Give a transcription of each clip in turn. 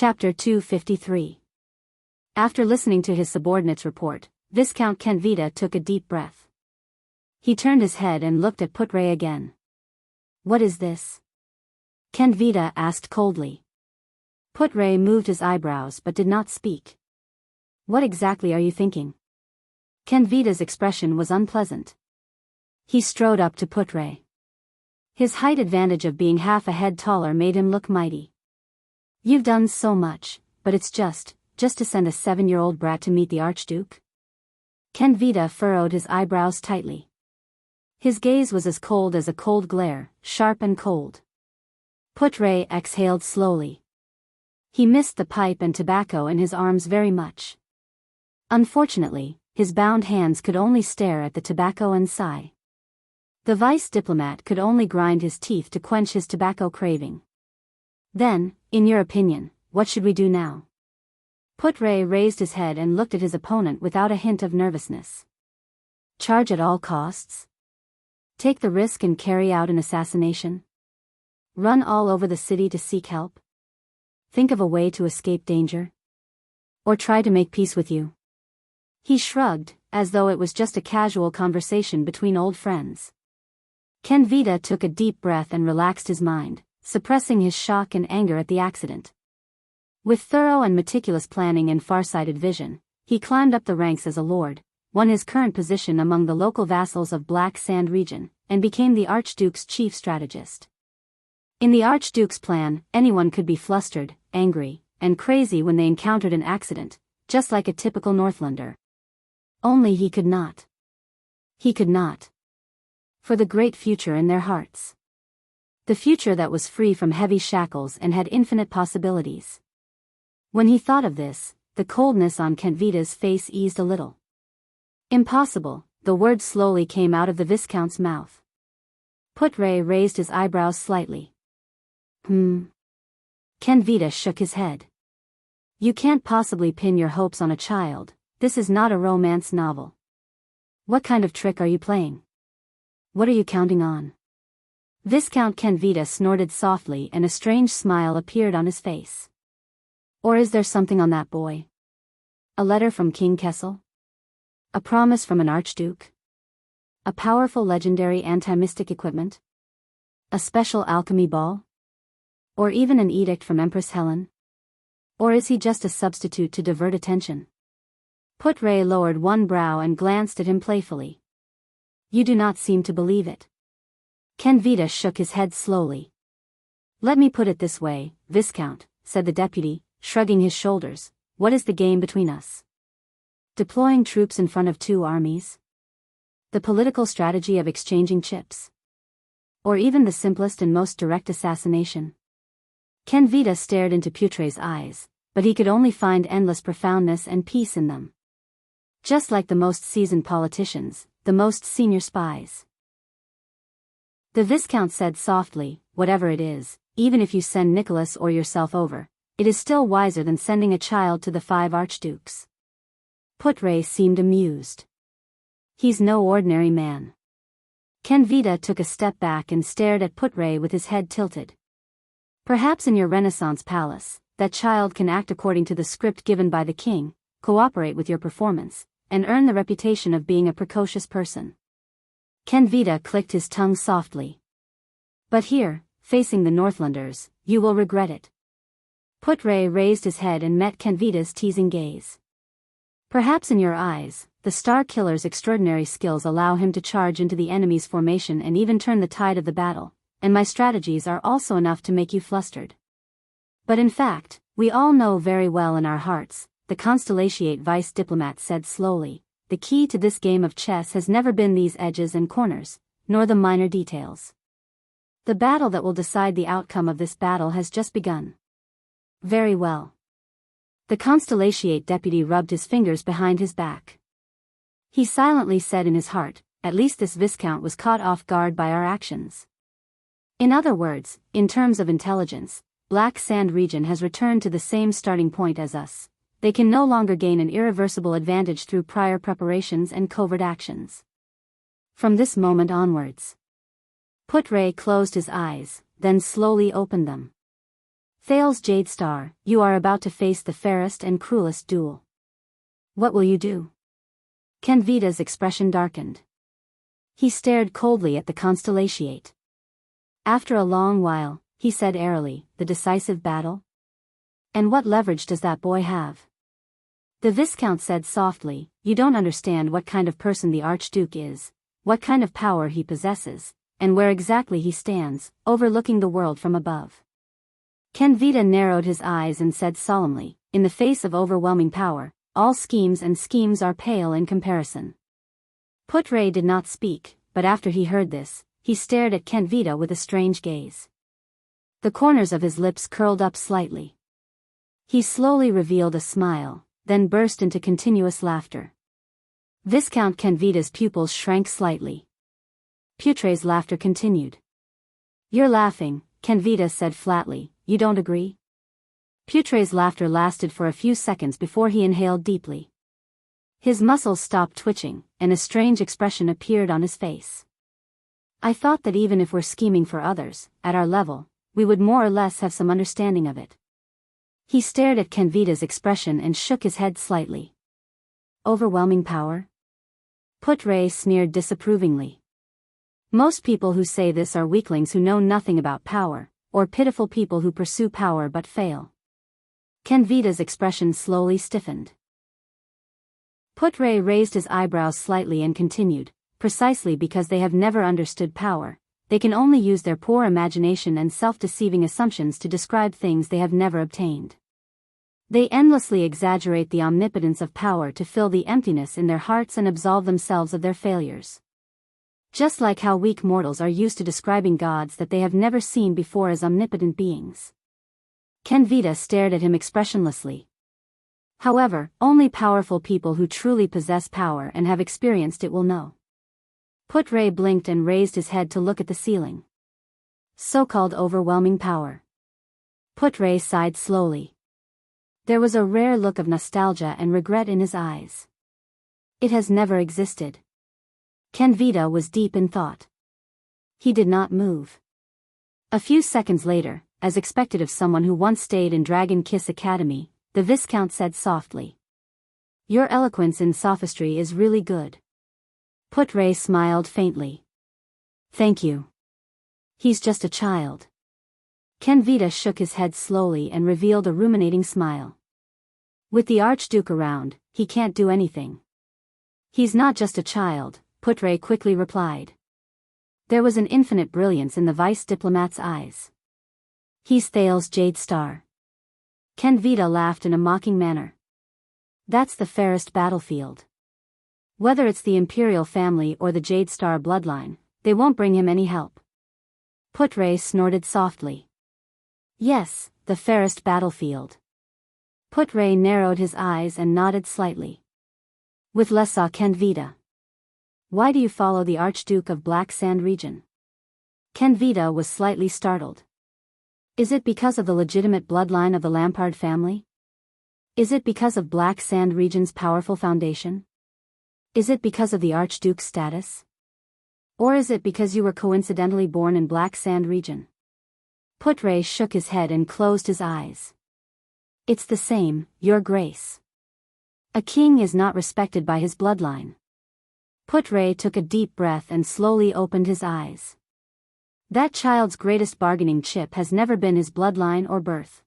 Chapter 253. After listening to his subordinate's report, Viscount Kenvita took a deep breath. He turned his head and looked at Putre again. "What is this?" Kenvita asked coldly. Putre moved his eyebrows but did not speak. "What exactly are you thinking?" Kenvita's expression was unpleasant. He strode up to Putre. His height advantage of being half a head taller made him look mighty. "You've done so much, but it's just to send a 7-year-old brat to meet the Archduke?" Kenvita furrowed his eyebrows tightly. His gaze was as cold as a cold glare, sharp and cold. Putre exhaled slowly. He missed the pipe and tobacco in his arms very much. Unfortunately, his bound hands could only stare at the tobacco and sigh. The vice diplomat could only grind his teeth to quench his tobacco craving. "Then, in your opinion, what should we do now?" Putre raised his head and looked at his opponent without a hint of nervousness. "Charge at all costs? Take the risk and carry out an assassination? Run all over the city to seek help? Think of a way to escape danger? Or try to make peace with you?" He shrugged, as though it was just a casual conversation between old friends. Kenvita took a deep breath and relaxed his mind, suppressing his shock and anger at the accident. With thorough and meticulous planning and far-sighted vision, he climbed up the ranks as a lord, won his current position among the local vassals of Black Sand region, and became the Archduke's chief strategist. In the Archduke's plan, anyone could be flustered, angry, and crazy when they encountered an accident, just like a typical Northlander. Only he could not. He could not. For the great future in their hearts. The future that was free from heavy shackles and had infinite possibilities. When he thought of this, the coldness on Kenvita's face eased a little. "Impossible," the word slowly came out of the Viscount's mouth. Putre raised his eyebrows slightly. Kenvita shook his head. "You can't possibly pin your hopes on a child. This is not a romance novel. What kind of trick are you playing? What are you counting on?" Viscount Kenvita snorted softly and a strange smile appeared on his face. "Or is there something on that boy? A letter from King Kessel? A promise from an archduke? A powerful legendary anti-mystic equipment? A special alchemy ball? Or even an edict from Empress Helen? Or is he just a substitute to divert attention?" Putre lowered one brow and glanced at him playfully. "You do not seem to believe it." Kenvita shook his head slowly. "Let me put it this way, Viscount," said the deputy, shrugging his shoulders. "What is the game between us? Deploying troops in front of 2 armies? The political strategy of exchanging chips? Or even the simplest and most direct assassination?" Kenvita stared into Putre's eyes, but he could only find endless profoundness and peace in them. Just like the most seasoned politicians, the most senior spies. The Viscount said softly, "Whatever it is, even if you send Nicholas or yourself over, it is still wiser than sending a child to the 5 archdukes." Putre seemed amused. "He's no ordinary man." Kenvita took a step back and stared at Putre with his head tilted. "Perhaps in your Renaissance palace, that child can act according to the script given by the king, cooperate with your performance, and earn the reputation of being a precocious person." Kenvita clicked his tongue softly. "But here, facing the Northlanders, you will regret it." Putre raised his head and met Kenvita's teasing gaze. "Perhaps in your eyes, the Star Killer's extraordinary skills allow him to charge into the enemy's formation and even turn the tide of the battle, and my strategies are also enough to make you flustered. But in fact, we all know very well in our hearts," the Constellatiate vice diplomat said slowly, "the key to this game of chess has never been these edges and corners, nor the minor details. The battle that will decide the outcome of this battle has just begun." "Very well." The Constellatiate deputy rubbed his fingers behind his back. He silently said in his heart, "At least this Viscount was caught off guard by our actions." In other words, in terms of intelligence, Black Sand region has returned to the same starting point as us. They can no longer gain an irreversible advantage through prior preparations and covert actions. From this moment onwards. Putre closed his eyes, then slowly opened them. Thales Jade Star, you are about to face the fairest and cruelest duel. What will you do? Kenveda's expression darkened. He stared coldly at the constellatiate. After a long while, he said airily, the decisive battle? And what leverage does that boy have? The Viscount said softly, you don't understand what kind of person the Archduke is, what kind of power he possesses, and where exactly he stands, overlooking the world from above. Kenveda narrowed his eyes and said solemnly, in the face of overwhelming power, all schemes are pale in comparison. Putre did not speak, but after he heard this, he stared at Kenveda with a strange gaze. The corners of his lips curled up slightly. He slowly revealed a smile, then burst into continuous laughter. Viscount Kenveda's pupils shrank slightly. Putre's laughter continued. You're laughing, Kenveda said flatly, you don't agree? Putre's laughter lasted for a few seconds before he inhaled deeply. His muscles stopped twitching, and a strange expression appeared on his face. I thought that even if we're scheming for others, at our level, we would more or less have some understanding of it. He stared at Kenveda's expression and shook his head slightly. Overwhelming power? Putre sneered disapprovingly. Most people who say this are weaklings who know nothing about power, or pitiful people who pursue power but fail. Kenveda's expression slowly stiffened. Putre raised his eyebrows slightly and continued, precisely because they have never understood power, they can only use their poor imagination and self-deceiving assumptions to describe things they have never obtained. They endlessly exaggerate the omnipotence of power to fill the emptiness in their hearts and absolve themselves of their failures. Just like how weak mortals are used to describing gods that they have never seen before as omnipotent beings. Kenveda stared at him expressionlessly. However, only powerful people who truly possess power and have experienced it will know. Putre blinked and raised his head to look at the ceiling. So-called overwhelming power. Putre sighed slowly. There was a rare look of nostalgia and regret in his eyes. It has never existed. Kenveda was deep in thought. He did not move. A few seconds later, as expected of someone who once stayed in Dragon Kiss Academy, the Viscount said softly. Your eloquence in sophistry is really good. Putre smiled faintly. Thank you. He's just a child. Kenveda shook his head slowly and revealed a ruminating smile. With the Archduke around, he can't do anything. He's not just a child, Putre quickly replied. There was an infinite brilliance in the vice diplomat's eyes. He's Thales Jade Star. Kenveda laughed in a mocking manner. That's the fairest battlefield. Whether it's the imperial family or the Jade Star bloodline, they won't bring him any help. Putre snorted softly. Yes, the fairest battlefield. Putre narrowed his eyes and nodded slightly. With Lesa Kenveda. Why do you follow the Archduke of Black Sand region? Kenveda was slightly startled. Is it because of the legitimate bloodline of the Lampard family? Is it because of Black Sand region's powerful foundation? Is it because of the Archduke's status? Or is it because you were coincidentally born in Black Sand region? Putre shook his head and closed his eyes. It's the same, Your Grace. A king is not respected by his bloodline. Putre took a deep breath and slowly opened his eyes. That child's greatest bargaining chip has never been his bloodline or birth.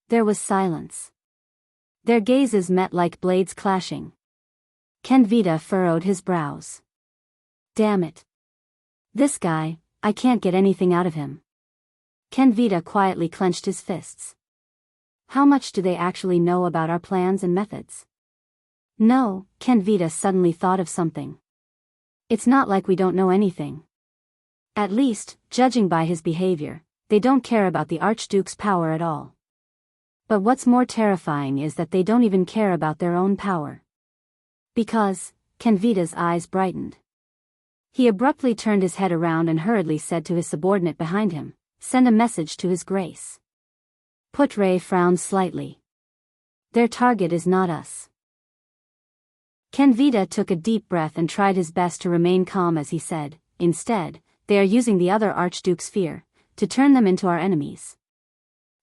There was silence. Their gazes met like blades clashing. Kenveda furrowed his brows. Damn it. This guy, I can't get anything out of him. Kenveda quietly clenched his fists. How much do they actually know about our plans and methods? No, Kenveda suddenly thought of something. It's not like we don't know anything. At least, judging by his behavior, they don't care about the Archduke's power at all. But what's more terrifying is that they don't even care about their own power. Because, Kenveda's eyes brightened. He abruptly turned his head around and hurriedly said to his subordinate behind him, send a message to His Grace. Putre frowned slightly. Their target is not us. Kenveda took a deep breath and tried his best to remain calm as he said, instead, they are using the other Archduke's fear, to turn them into our enemies.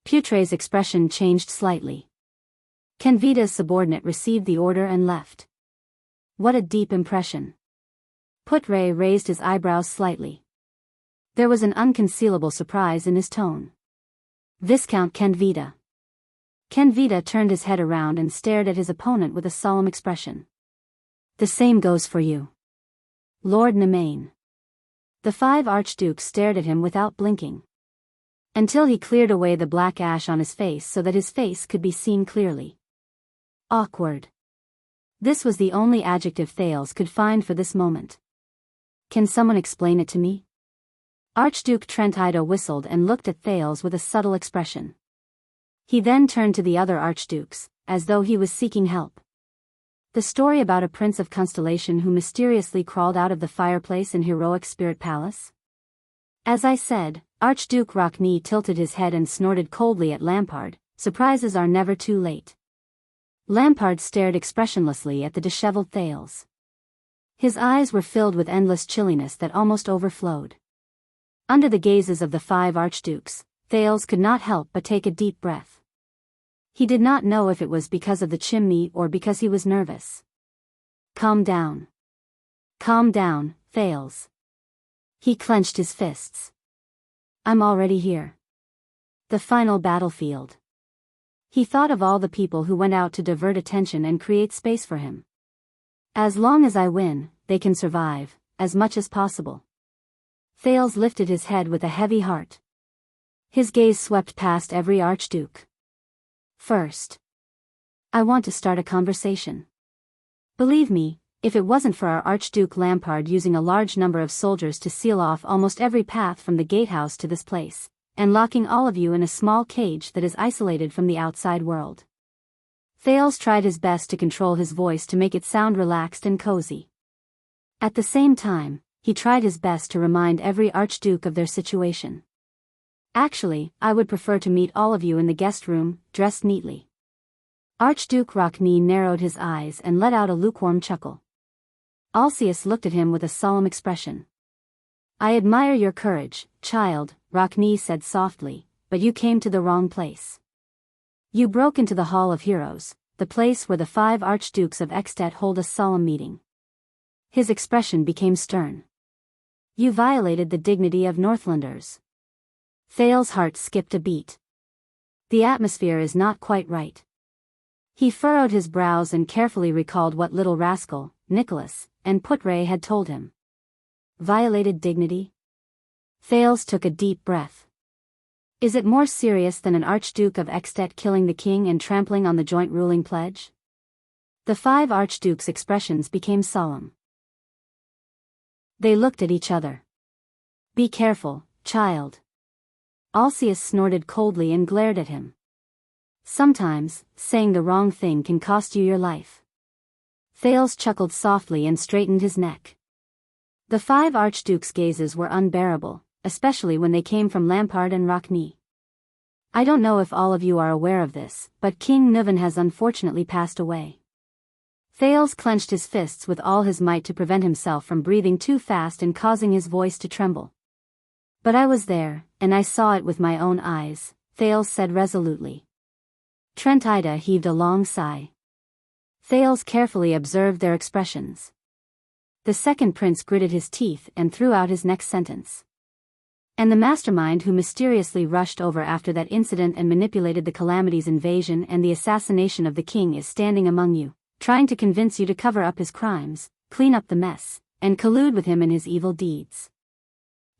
Putre's expression changed slightly. Kenvita's subordinate received the order and left. What a deep impression. Putre raised his eyebrows slightly. There was an unconcealable surprise in his tone. Viscount Kenvita. Kenvita turned his head around and stared at his opponent with a solemn expression. The same goes for you, Lord Nemain. The 5 archdukes stared at him without blinking. Until he cleared away the black ash on his face so that his face could be seen clearly. Awkward. This was the only adjective Thales could find for this moment. Can someone explain it to me? Archduke Trentida whistled and looked at Thales with a subtle expression. He then turned to the other archdukes, as though he was seeking help. The story about a prince of Constellation who mysteriously crawled out of the fireplace in heroic Spirit Palace? As I said, Archduke Rockney tilted his head and snorted coldly at Lampard. Surprises are never too late. Lampard stared expressionlessly at the disheveled Thales. His eyes were filled with endless chilliness that almost overflowed. Under the gazes of the 5 archdukes, Thales could not help but take a deep breath. He did not know if it was because of the chimney or because he was nervous. Calm down. Calm down, Thales. He clenched his fists. I'm already here. The final battlefield. He thought of all the people who went out to divert attention and create space for him. As long as I win, they can survive, as much as possible. Thales lifted his head with a heavy heart. His gaze swept past every archduke. First, I want to start a conversation. Believe me, if it wasn't for our Archduke Lampard using a large number of soldiers to seal off almost every path from the gatehouse to this place, and locking all of you in a small cage that is isolated from the outside world. Thales tried his best to control his voice to make it sound relaxed and cozy. At the same time, he tried his best to remind every archduke of their situation. Actually, I would prefer to meet all of you in the guest room, dressed neatly. Archduke Rockney narrowed his eyes and let out a lukewarm chuckle. Alcius looked at him with a solemn expression. I admire your courage, child, Rockney said softly, but you came to the wrong place. You broke into the Hall of Heroes, the place where the 5 archdukes of Ekstedt hold a solemn meeting. His expression became stern. You violated the dignity of Northlanders. Thales' heart skipped a beat. The atmosphere is not quite right. He furrowed his brows and carefully recalled what little rascal, Nicholas, and Putre had told him. Violated dignity? Thales took a deep breath. Is it more serious than an Archduke of Ekstedt killing the king and trampling on the joint ruling pledge? The 5 archdukes' expressions became solemn. They looked at each other. Be careful, child. Alcius snorted coldly and glared at him. Sometimes, saying the wrong thing can cost you your life. Thales chuckled softly and straightened his neck. The 5 archdukes' gazes were unbearable, especially when they came from Lampard and Rockney. I don't know if all of you are aware of this, but King Nuvan has unfortunately passed away. Thales clenched his fists with all his might to prevent himself from breathing too fast and causing his voice to tremble. But I was there, and I saw it with my own eyes, Thales said resolutely. Trentida heaved a long sigh. Thales carefully observed their expressions. The second prince gritted his teeth and threw out his next sentence. And the mastermind who mysteriously rushed over after that incident and manipulated the Calamity's invasion and the assassination of the king is standing among you, trying to convince you to cover up his crimes, clean up the mess, and collude with him in his evil deeds.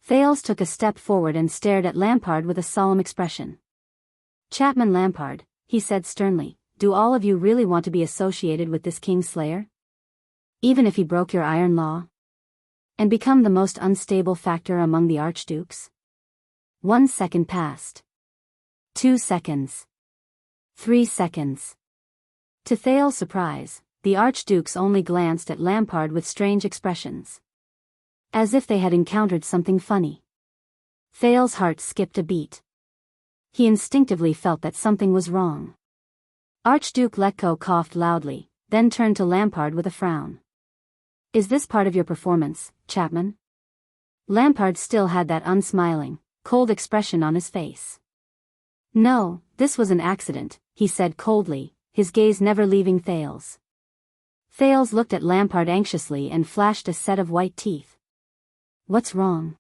Thales took a step forward and stared at Lampard with a solemn expression. Chapman Lampard, he said sternly, do all of you really want to be associated with this Kingslayer? Even if he broke your iron law? And become the most unstable factor among the archdukes? 1 second passed. 2 seconds. 3 seconds. To Thales' surprise, the archdukes only glanced at Lampard with strange expressions. As if they had encountered something funny. Thales' heart skipped a beat. He instinctively felt that something was wrong. Archduke Letko coughed loudly, then turned to Lampard with a frown. Is this part of your performance, Chapman? Lampard still had that unsmiling, cold expression on his face. No, this was an accident, he said coldly, his gaze never leaving Thales. Thales looked at Lampard anxiously and flashed a set of white teeth. What's wrong?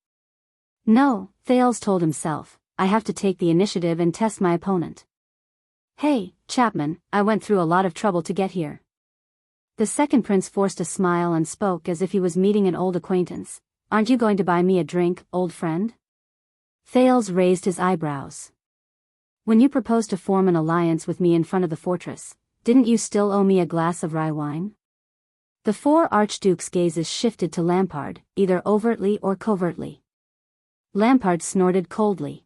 No, Thales told himself, I have to take the initiative and test my opponent. Hey, Chapman, I went through a lot of trouble to get here. The second prince forced a smile and spoke as if he was meeting an old acquaintance. Aren't you going to buy me a drink, old friend? Thales raised his eyebrows. When you proposed to form an alliance with me in front of the fortress, didn't you still owe me a glass of rye wine? The four archdukes' gazes shifted to Lampard, either overtly or covertly. Lampard snorted coldly.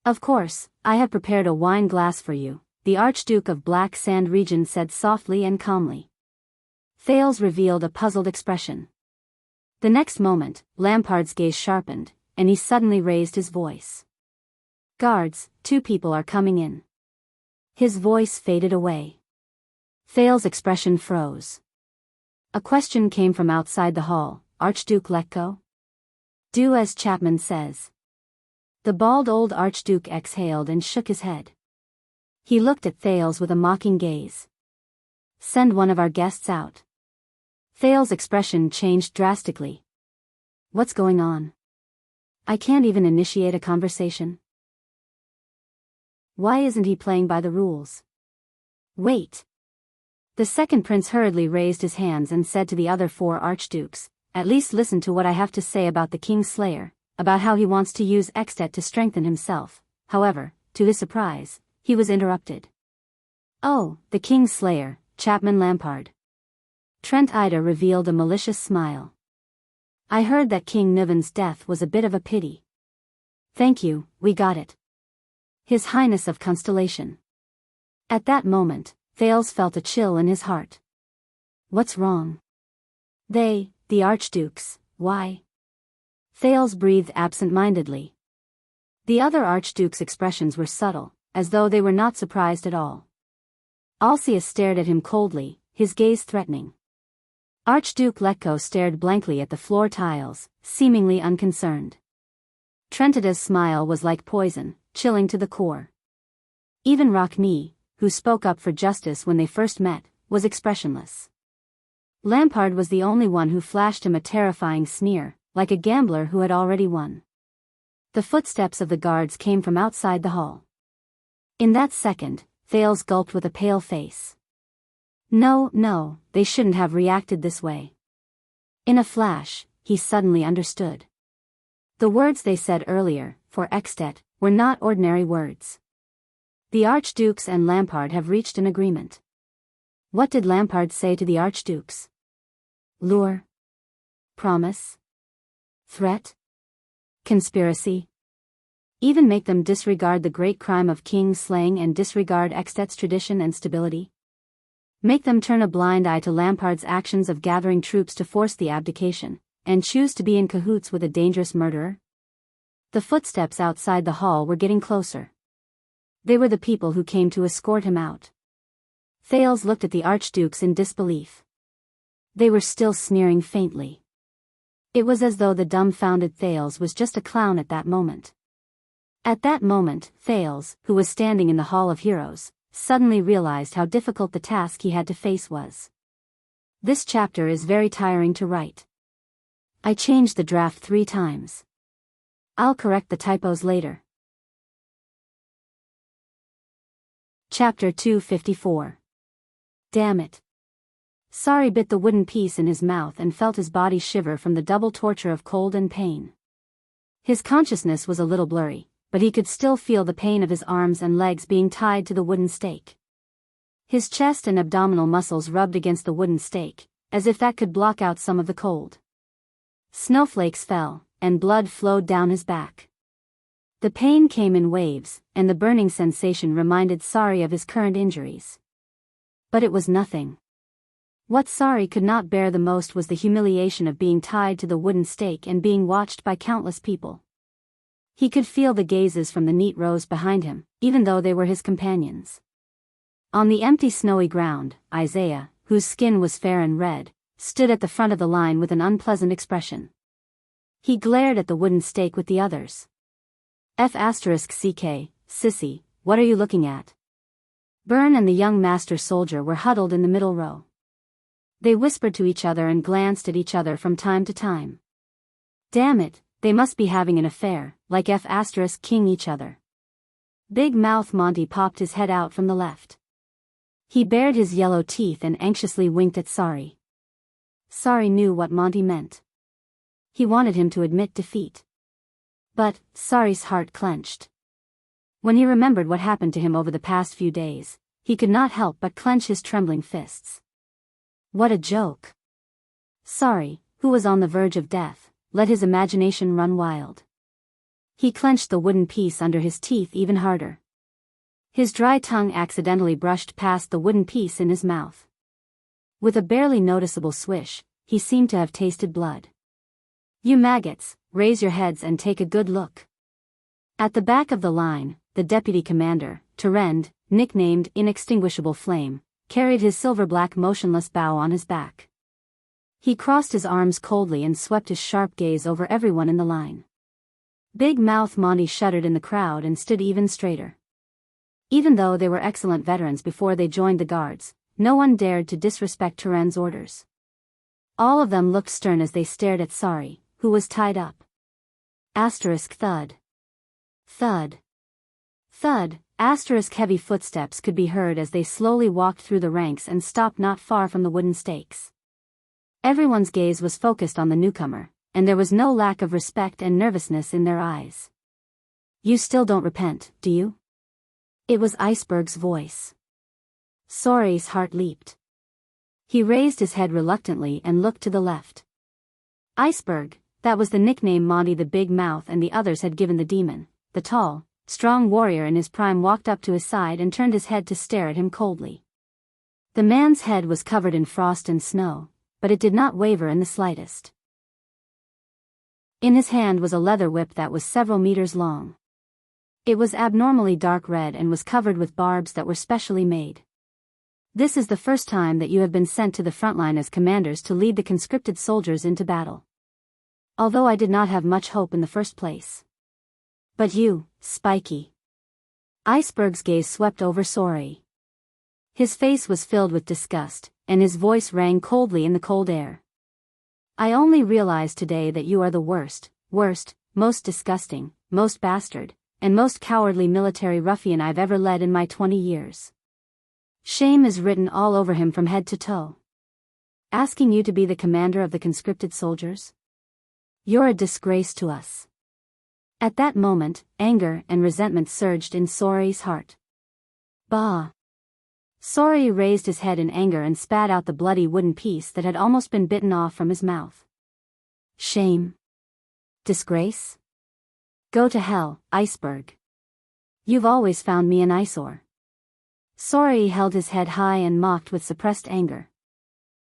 Of course, I have prepared a wine glass for you, the Archduke of Black Sand Region said softly and calmly. Thales revealed a puzzled expression. The next moment, Lampard's gaze sharpened, and he suddenly raised his voice. Guards, 2 people are coming in. His voice faded away. Thales' expression froze. A question came from outside the hall, Archduke let go? Do as Chapman says. The bald old Archduke exhaled and shook his head. He looked at Thales with a mocking gaze. Send one of our guests out. Thales' expression changed drastically. What's going on? I can't even initiate a conversation. Why isn't he playing by the rules? Wait. The second prince hurriedly raised his hands and said to the other 4 archdukes, at least listen to what I have to say about the King's Slayer, about how he wants to use Extet to strengthen himself. However, to his surprise, he was interrupted. Oh, the King's Slayer, Chapman Lampard. Trent Ida revealed a malicious smile. I heard that King Niven's death was a bit of a pity. Thank you, we got it. His Highness of Constellation. At that moment, Thales felt a chill in his heart. What's wrong? They, the archdukes, why? Thales breathed absent-mindedly. The other archdukes' expressions were subtle, as though they were not surprised at all. Alcius stared at him coldly, his gaze threatening. Archduke Letko stared blankly at the floor tiles, seemingly unconcerned. Trentida's smile was like poison, chilling to the core. Even Rockne, who spoke up for justice when they first met, was expressionless. Lampard was the only one who flashed him a terrifying sneer, like a gambler who had already won. The footsteps of the guards came from outside the hall. In that second, Thales gulped with a pale face. No, they shouldn't have reacted this way. In a flash, he suddenly understood. The words they said earlier, for Extet, were not ordinary words. The archdukes and Lampard have reached an agreement. What did Lampard say to the archdukes? Lure? Promise? Threat? Conspiracy? Even make them disregard the great crime of king slaying and disregard Extet's tradition and stability? Make them turn a blind eye to Lampard's actions of gathering troops to force the abdication, and choose to be in cahoots with a dangerous murderer? The footsteps outside the hall were getting closer. They were the people who came to escort him out. Thales looked at the archdukes in disbelief. They were still sneering faintly. It was as though the dumbfounded Thales was just a clown at that moment. At that moment, Thales, who was standing in the Hall of Heroes, suddenly realized how difficult the task he had to face was. This chapter is very tiring to write. I changed the draft 3 times. I'll correct the typos later. Chapter 254. Damn it. Sari bit the wooden piece in his mouth and felt his body shiver from the double torture of cold and pain. His consciousness was a little blurry, but he could still feel the pain of his arms and legs being tied to the wooden stake. His chest and abdominal muscles rubbed against the wooden stake, as if that could block out some of the cold. Snowflakes fell, and blood flowed down his back. The pain came in waves, and the burning sensation reminded Sari of his current injuries. But it was nothing. What Sari could not bear the most was the humiliation of being tied to the wooden stake and being watched by countless people. He could feel the gazes from the neat rows behind him, even though they were his companions. On the empty snowy ground, Isaiah, whose skin was fair and red, stood at the front of the line with an unpleasant expression. He glared at the wooden stake with the others. F*CK, Sissy, what are you looking at? Byrne and the young master soldier were huddled in the middle row. They whispered to each other and glanced at each other from time to time. Damn it, they must be having an affair, like F***ing each other. Big Mouth Monty popped his head out from the left. He bared his yellow teeth and anxiously winked at Sari. Sari knew what Monty meant. He wanted him to admit defeat. But Sari's heart clenched. When he remembered what happened to him over the past few days, he could not help but clench his trembling fists. What a joke. Sari, who was on the verge of death, let his imagination run wild. He clenched the wooden piece under his teeth even harder. His dry tongue accidentally brushed past the wooden piece in his mouth. With a barely noticeable swish, he seemed to have tasted blood. You maggots, raise your heads and take a good look. At the back of the line, the deputy commander, Terend, nicknamed Inextinguishable Flame, carried his silver-black motionless bow on his back. He crossed his arms coldly and swept his sharp gaze over everyone in the line. Big Mouth Monty shuddered in the crowd and stood even straighter. Even though they were excellent veterans before they joined the guards, no one dared to disrespect Terend's orders. All of them looked stern as they stared at Sari, who was tied up. Asterisk thud. Thud. Thud. Asterisk heavy footsteps could be heard as they slowly walked through the ranks and stopped not far from the wooden stakes. Everyone's gaze was focused on the newcomer, and there was no lack of respect and nervousness in their eyes. You still don't repent, do you? It was Iceberg's voice. Sari's heart leaped. He raised his head reluctantly and looked to the left. Iceberg, that was the nickname Monty the Big Mouth and the others had given the demon. The tall, strong warrior in his prime walked up to his side and turned his head to stare at him coldly. The man's head was covered in frost and snow, but it did not waver in the slightest. In his hand was a leather whip that was several meters long. It was abnormally dark red and was covered with barbs that were specially made. This is the first time that you have been sent to the front line as commanders to lead the conscripted soldiers into battle. Although I did not have much hope in the first place. But you, Spiky. Iceberg's gaze swept over Sari. His face was filled with disgust, and his voice rang coldly in the cold air. I only realized today that you are the worst, most disgusting, most bastard, and most cowardly military ruffian I've ever led in my 20 years. Shame is written all over him from head to toe. Asking you to be the commander of the conscripted soldiers? You're a disgrace to us. At that moment, anger and resentment surged in Sari's heart. Bah! Sari raised his head in anger and spat out the bloody wooden piece that had almost been bitten off from his mouth. Shame. Disgrace? Go to hell, Iceberg. You've always found me an eyesore. Sari held his head high and mocked with suppressed anger.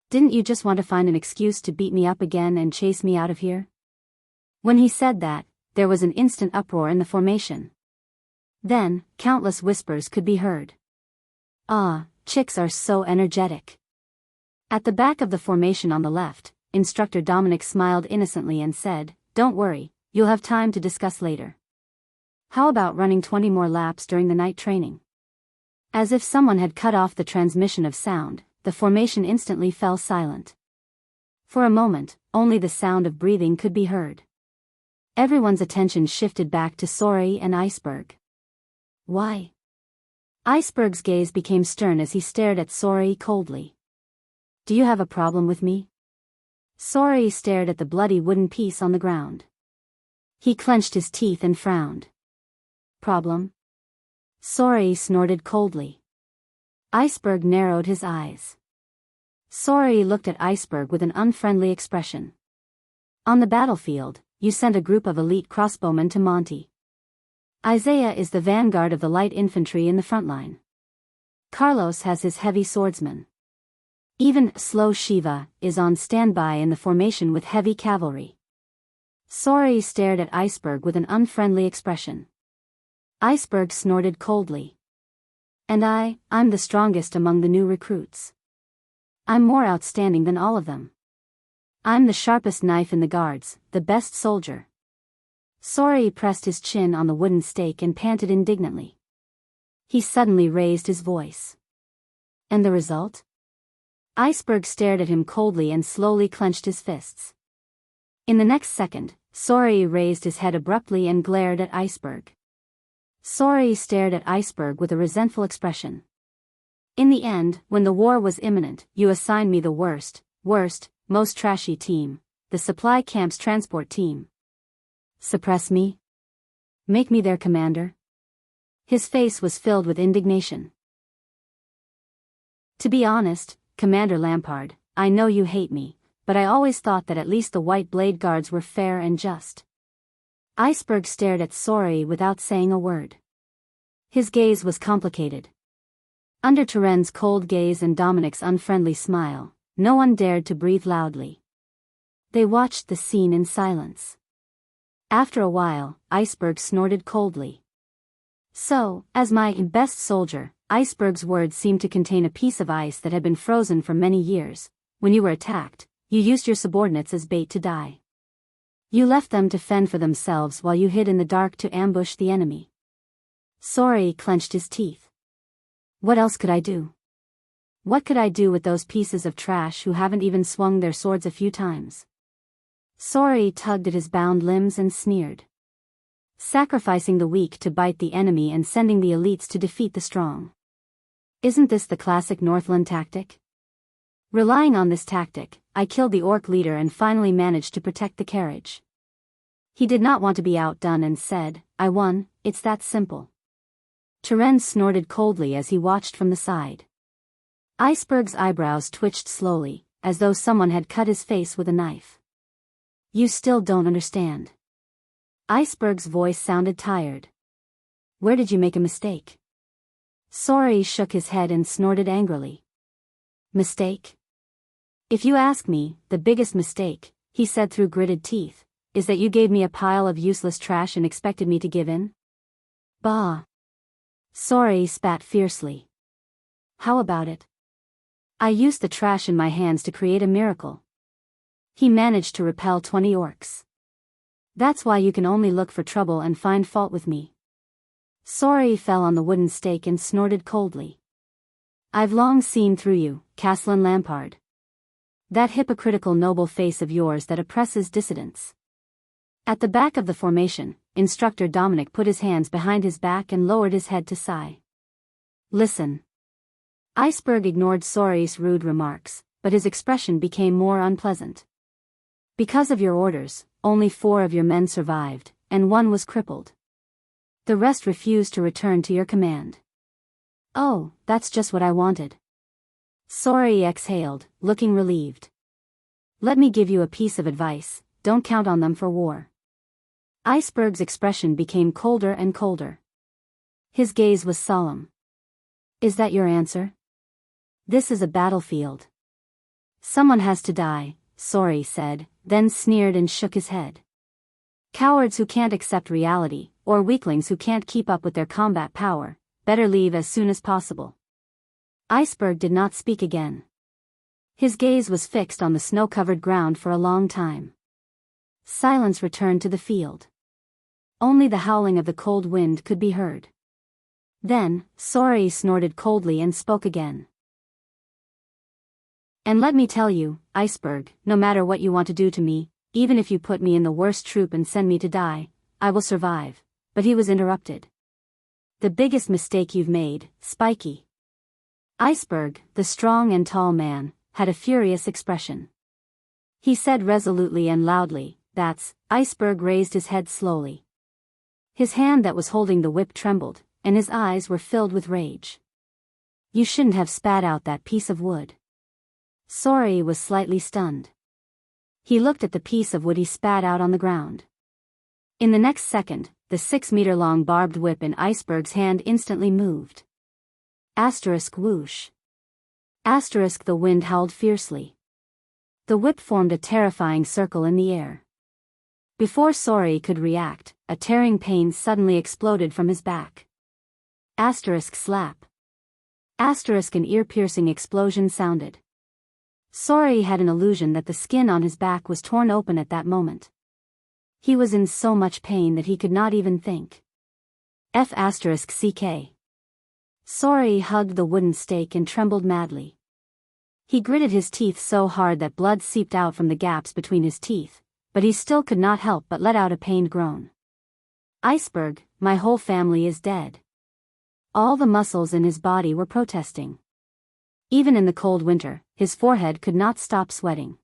Didn't you just want to find an excuse to beat me up again and chase me out of here? When he said that, there was an instant uproar in the formation. Then, countless whispers could be heard. Ah, chicks are so energetic. At the back of the formation on the left, Instructor Dominic smiled innocently and said, Don't worry, you'll have time to discuss later. How about running 20 more laps during the night training? As if someone had cut off the transmission of sound, the formation instantly fell silent. For a moment, only the sound of breathing could be heard. Everyone's attention shifted back to Sari and Iceberg. Why? Iceberg's gaze became stern as he stared at Sari coldly. Do you have a problem with me? Sari stared at the bloody wooden piece on the ground. He clenched his teeth and frowned. Problem? Sari snorted coldly. Iceberg narrowed his eyes. Sari looked at Iceberg with an unfriendly expression. On the battlefield, you sent a group of elite crossbowmen to Monty. Isaiah is the vanguard of the light infantry in the front line. Carlos has his heavy swordsmen. Even Slow Shiva is on standby in the formation with heavy cavalry. Sari stared at Iceberg with an unfriendly expression. Iceberg snorted coldly. And I'm the strongest among the new recruits. I'm more outstanding than all of them. I'm the sharpest knife in the guards, the best soldier. Sari pressed his chin on the wooden stake and panted indignantly. He suddenly raised his voice. And the result? Iceberg stared at him coldly and slowly clenched his fists. In the next second, Sorei raised his head abruptly and glared at Iceberg. Sorei stared at Iceberg with a resentful expression. In the end, when the war was imminent, you assigned me the worst, most trashy team, the supply camp's transport team. Suppress me? Make me their commander? His face was filled with indignation. To be honest, Commander Lampard, I know you hate me, but I always thought that at least the White Blade Guards were fair and just. Iceberg stared at Sorei without saying a word. His gaze was complicated. Under Turen's cold gaze and Dominic's unfriendly smile, no one dared to breathe loudly. They watched the scene in silence. After a while, Iceberg snorted coldly. So, as my best soldier, Iceberg's words seemed to contain a piece of ice that had been frozen for many years. When you were attacked, you used your subordinates as bait to die. You left them to fend for themselves while you hid in the dark to ambush the enemy. Sorei clenched his teeth. What else could I do? What could I do with those pieces of trash who haven't even swung their swords a few times? Sorei tugged at his bound limbs and sneered. Sacrificing the weak to bite the enemy and sending the elites to defeat the strong. Isn't this the classic Northland tactic? Relying on this tactic, I killed the orc leader and finally managed to protect the carriage. He did not want to be outdone and said, I won, it's that simple. Turen snorted coldly as he watched from the side. Iceberg's eyebrows twitched slowly, as though someone had cut his face with a knife. You still don't understand. Iceberg's voice sounded tired. Where did you make a mistake? Sorei shook his head and snorted angrily. Mistake? If you ask me, the biggest mistake, he said through gritted teeth, is that you gave me a pile of useless trash and expected me to give in? Bah! Sorei spat fiercely. How about it? I used the trash in my hands to create a miracle. He managed to repel 20 orcs. That's why you can only look for trouble and find fault with me. Sorei fell on the wooden stake and snorted coldly. I've long seen through you, Castellan Lampard. That hypocritical noble face of yours that oppresses dissidents. At the back of the formation, Instructor Dominic put his hands behind his back and lowered his head to sigh. Listen. Iceberg ignored Sorei's rude remarks, but his expression became more unpleasant. Because of your orders, only 4 of your men survived, and 1 was crippled. The rest refused to return to your command. Oh, that's just what I wanted. Sorei exhaled, looking relieved. Let me give you a piece of advice, don't count on them for war. Iceberg's expression became colder and colder. His gaze was solemn. Is that your answer? This is a battlefield. Someone has to die, Sorei said, then sneered and shook his head. Cowards who can't accept reality, or weaklings who can't keep up with their combat power, better leave as soon as possible. Iceberg did not speak again. His gaze was fixed on the snow-covered ground for a long time. Silence returned to the field. Only the howling of the cold wind could be heard. Then, Sorei snorted coldly and spoke again. And let me tell you, Iceberg, no matter what you want to do to me, even if you put me in the worst troop and send me to die, I will survive. But he was interrupted. The biggest mistake you've made, Spiky. Iceberg, the strong and tall man, had a furious expression. He said resolutely and loudly, that's, Iceberg raised his head slowly. His hand that was holding the whip trembled, and his eyes were filled with rage. You shouldn't have spat out that piece of wood. Sorei was slightly stunned. He looked at the piece of wood he spat out on the ground. In the next second, the 6-meter-long barbed whip in Iceberg's hand instantly moved. Asterisk whoosh. Asterisk the wind howled fiercely. The whip formed a terrifying circle in the air. Before Sorei could react, a tearing pain suddenly exploded from his back. Asterisk slap. Asterisk an ear-piercing explosion sounded. Sorei had an illusion that the skin on his back was torn open at that moment. He was in so much pain that he could not even think. F***ck. Sori hugged the wooden stake and trembled madly. He gritted his teeth so hard that blood seeped out from the gaps between his teeth, but he still could not help but let out a pained groan. Iceberg, my whole family is dead. All the muscles in his body were protesting. Even in the cold winter, his forehead could not stop sweating.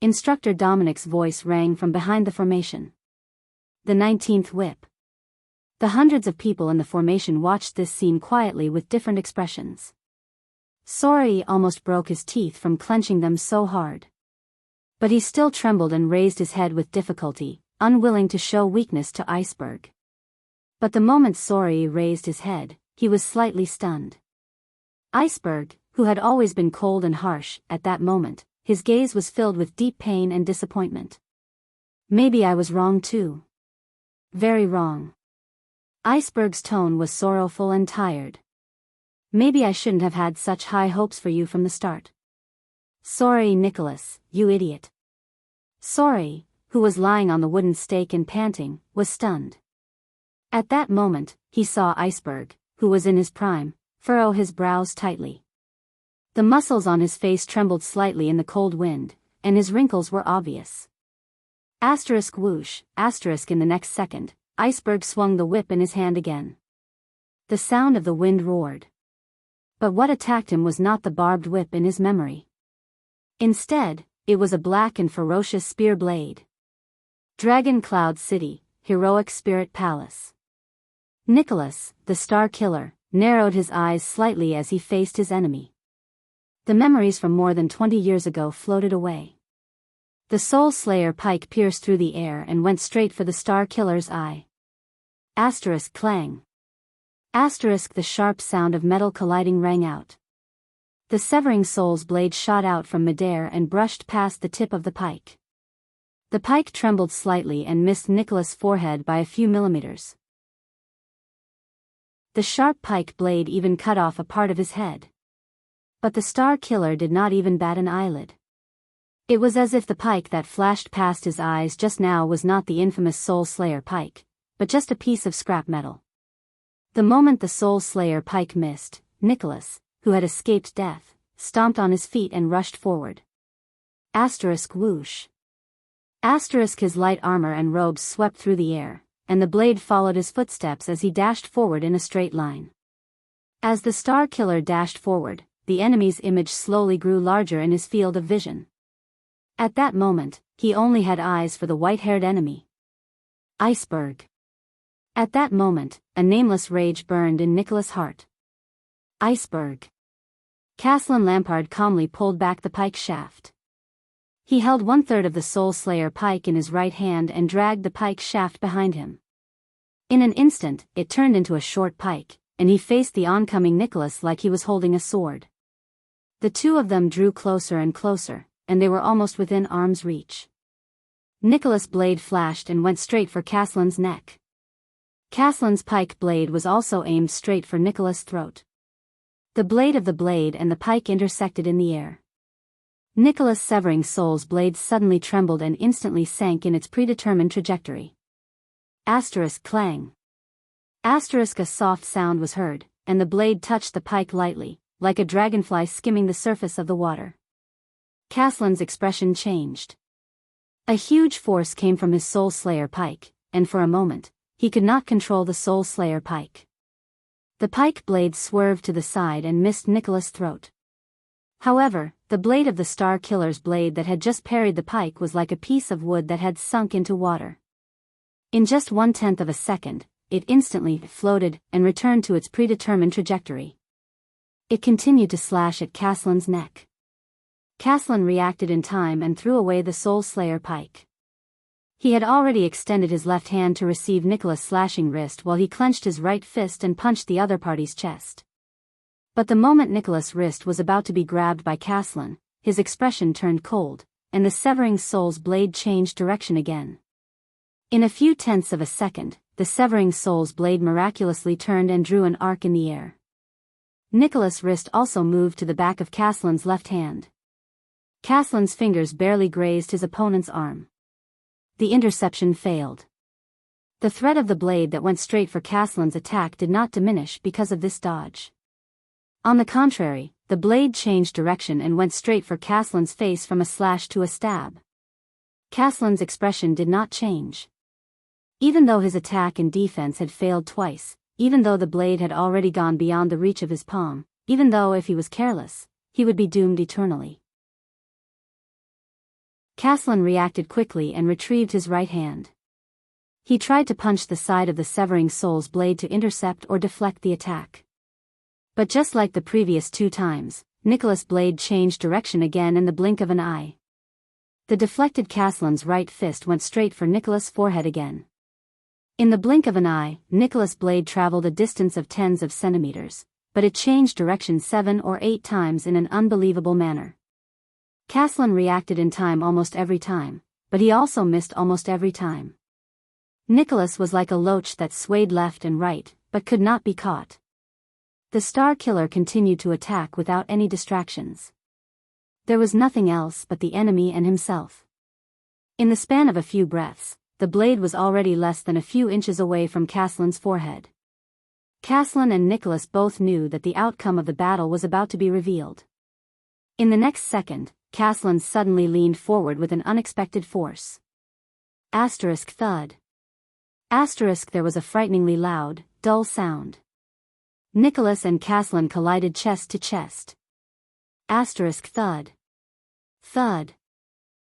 Instructor Dominic's voice rang from behind the formation. The 19th whip. The hundreds of people in the formation watched this scene quietly with different expressions. Sori almost broke his teeth from clenching them so hard. But he still trembled and raised his head with difficulty, unwilling to show weakness to Iceberg. But the moment Sori raised his head, he was slightly stunned. Iceberg, who had always been cold and harsh, at that moment, his gaze was filled with deep pain and disappointment. Maybe I was wrong too. Very wrong. Iceberg's tone was sorrowful and tired. Maybe I shouldn't have had such high hopes for you from the start. Sorry, Nicholas, you idiot. Sori, who was lying on the wooden stake and panting, was stunned. At that moment, he saw Iceberg, who was in his prime, furrow his brows tightly. The muscles on his face trembled slightly in the cold wind, and his wrinkles were obvious. Asterisk whoosh, asterisk in the next second, Iceberg swung the whip in his hand again. The sound of the wind roared. But what attacked him was not the barbed whip in his memory. Instead, it was a black and ferocious spear blade. Dragon Cloud City, Heroic Spirit Palace. Nicholas, the Star Killer, narrowed his eyes slightly as he faced his enemy. The memories from more than 20 years ago floated away. The Soul Slayer pike pierced through the air and went straight for the Star Killer's eye. Asterisk clang. Asterisk the sharp sound of metal colliding rang out. The severing soul's blade shot out from midair and brushed past the tip of the pike. The pike trembled slightly and missed Nicholas' forehead by a few millimeters. The sharp pike blade even cut off a part of his head. But the Star Killer did not even bat an eyelid. It was as if the pike that flashed past his eyes just now was not the infamous Soul Slayer pike, but just a piece of scrap metal. The moment the Soul Slayer pike missed, Nicholas, who had escaped death, stomped on his feet and rushed forward. Asterisk whoosh. Asterisk his light armor and robes swept through the air, and the blade followed his footsteps as he dashed forward in a straight line. As the Star Killer dashed forward, the enemy's image slowly grew larger in his field of vision. At that moment, he only had eyes for the white-haired enemy. Iceberg. At that moment, a nameless rage burned in Nicholas' heart. Iceberg. Caslin Lampard calmly pulled back the pike shaft. He held 1/3 of the Soul Slayer pike in his right hand and dragged the pike shaft behind him. In an instant, it turned into a short pike, and he faced the oncoming Nicholas like he was holding a sword. The two of them drew closer and closer, and they were almost within arm's reach. Nicholas' blade flashed and went straight for Caslin's neck. Caslin's pike blade was also aimed straight for Nicholas' throat. The blade of the blade and the pike intersected in the air. Nicholas' severing soul's blade suddenly trembled and instantly sank in its predetermined trajectory. Asterisk clang. Asterisk a soft sound was heard, and the blade touched the pike lightly, like a dragonfly skimming the surface of the water. Caslin's expression changed. A huge force came from his Soul Slayer pike, and for a moment, he could not control the Soul Slayer pike. The pike blade swerved to the side and missed Nicholas' throat. However, the blade of the Star Killer's blade that had just parried the pike was like a piece of wood that had sunk into water. In just 1/10 of a second, it instantly floated and returned to its predetermined trajectory. It continued to slash at Caslin's neck. Caslin reacted in time and threw away the Soul Slayer pike. He had already extended his left hand to receive Nicholas' slashing wrist while he clenched his right fist and punched the other party's chest. But the moment Nicholas' wrist was about to be grabbed by Caslin, his expression turned cold, and the severing soul's blade changed direction again. In a few tenths of a second, the severing soul's blade miraculously turned and drew an arc in the air. Nicholas' wrist also moved to the back of Caslin's left hand. Caslin's fingers barely grazed his opponent's arm. The interception failed. The threat of the blade that went straight for Caslin's attack did not diminish because of this dodge. On the contrary, the blade changed direction and went straight for Caslin's face from a slash to a stab. Caslin's expression did not change. Even though his attack and defense had failed twice, even though the blade had already gone beyond the reach of his palm, even though if he was careless, he would be doomed eternally. Caslin reacted quickly and retrieved his right hand. He tried to punch the side of the severing soul's blade to intercept or deflect the attack. But just like the previous 2 times, Nicholas' blade changed direction again in the blink of an eye. The deflected Caslin's right fist went straight for Nicholas' forehead again. In the blink of an eye, Nicholas' blade traveled a distance of tens of centimeters, but it changed direction 7 or 8 times in an unbelievable manner. Caslin reacted in time almost every time, but he also missed almost every time. Nicholas was like a loach that swayed left and right, but could not be caught. The Star Killer continued to attack without any distractions. There was nothing else but the enemy and himself. In the span of a few breaths, the blade was already less than a few inches away from Caslin's forehead. Caslin and Nicholas both knew that the outcome of the battle was about to be revealed. In the next second, Caslin suddenly leaned forward with an unexpected force. Thud. There was a frighteningly loud, dull sound. Nicholas and Caslin collided chest to chest. Thud. Thud.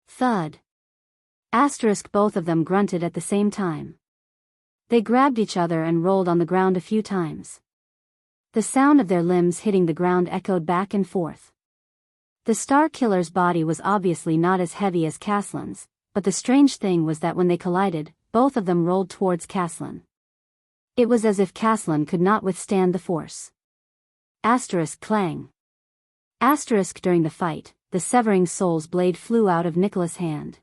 Thud. Both of them grunted at the same time. They grabbed each other and rolled on the ground a few times. The sound of their limbs hitting the ground echoed back and forth. The Star Killer's body was obviously not as heavy as Caslin's, but the strange thing was that when they collided, both of them rolled towards Caslin. It was as if Caslin could not withstand the force. Clang. During the fight, the severing soul's blade flew out of Nicholas' hand.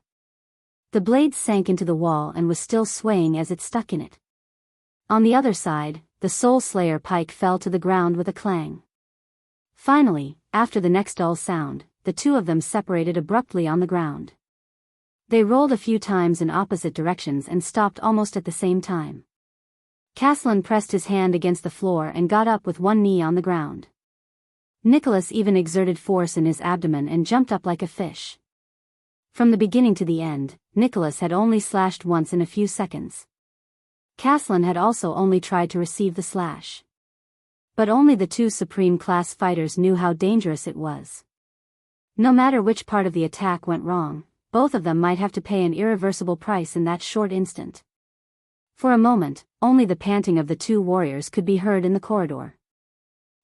The blade sank into the wall and was still swaying as it stuck in it. On the other side, the Soul Slayer pike fell to the ground with a clang. Finally, after the next dull sound, the two of them separated abruptly on the ground. They rolled a few times in opposite directions and stopped almost at the same time. Caslin pressed his hand against the floor and got up with one knee on the ground. Nicholas even exerted force in his abdomen and jumped up like a fish. From the beginning to the end, Nicholas had only slashed once in a few seconds. Caslin had also only tried to receive the slash. But only the 2 Supreme-class fighters knew how dangerous it was. No matter which part of the attack went wrong, both of them might have to pay an irreversible price in that short instant. For a moment, only the panting of the 2 warriors could be heard in the corridor.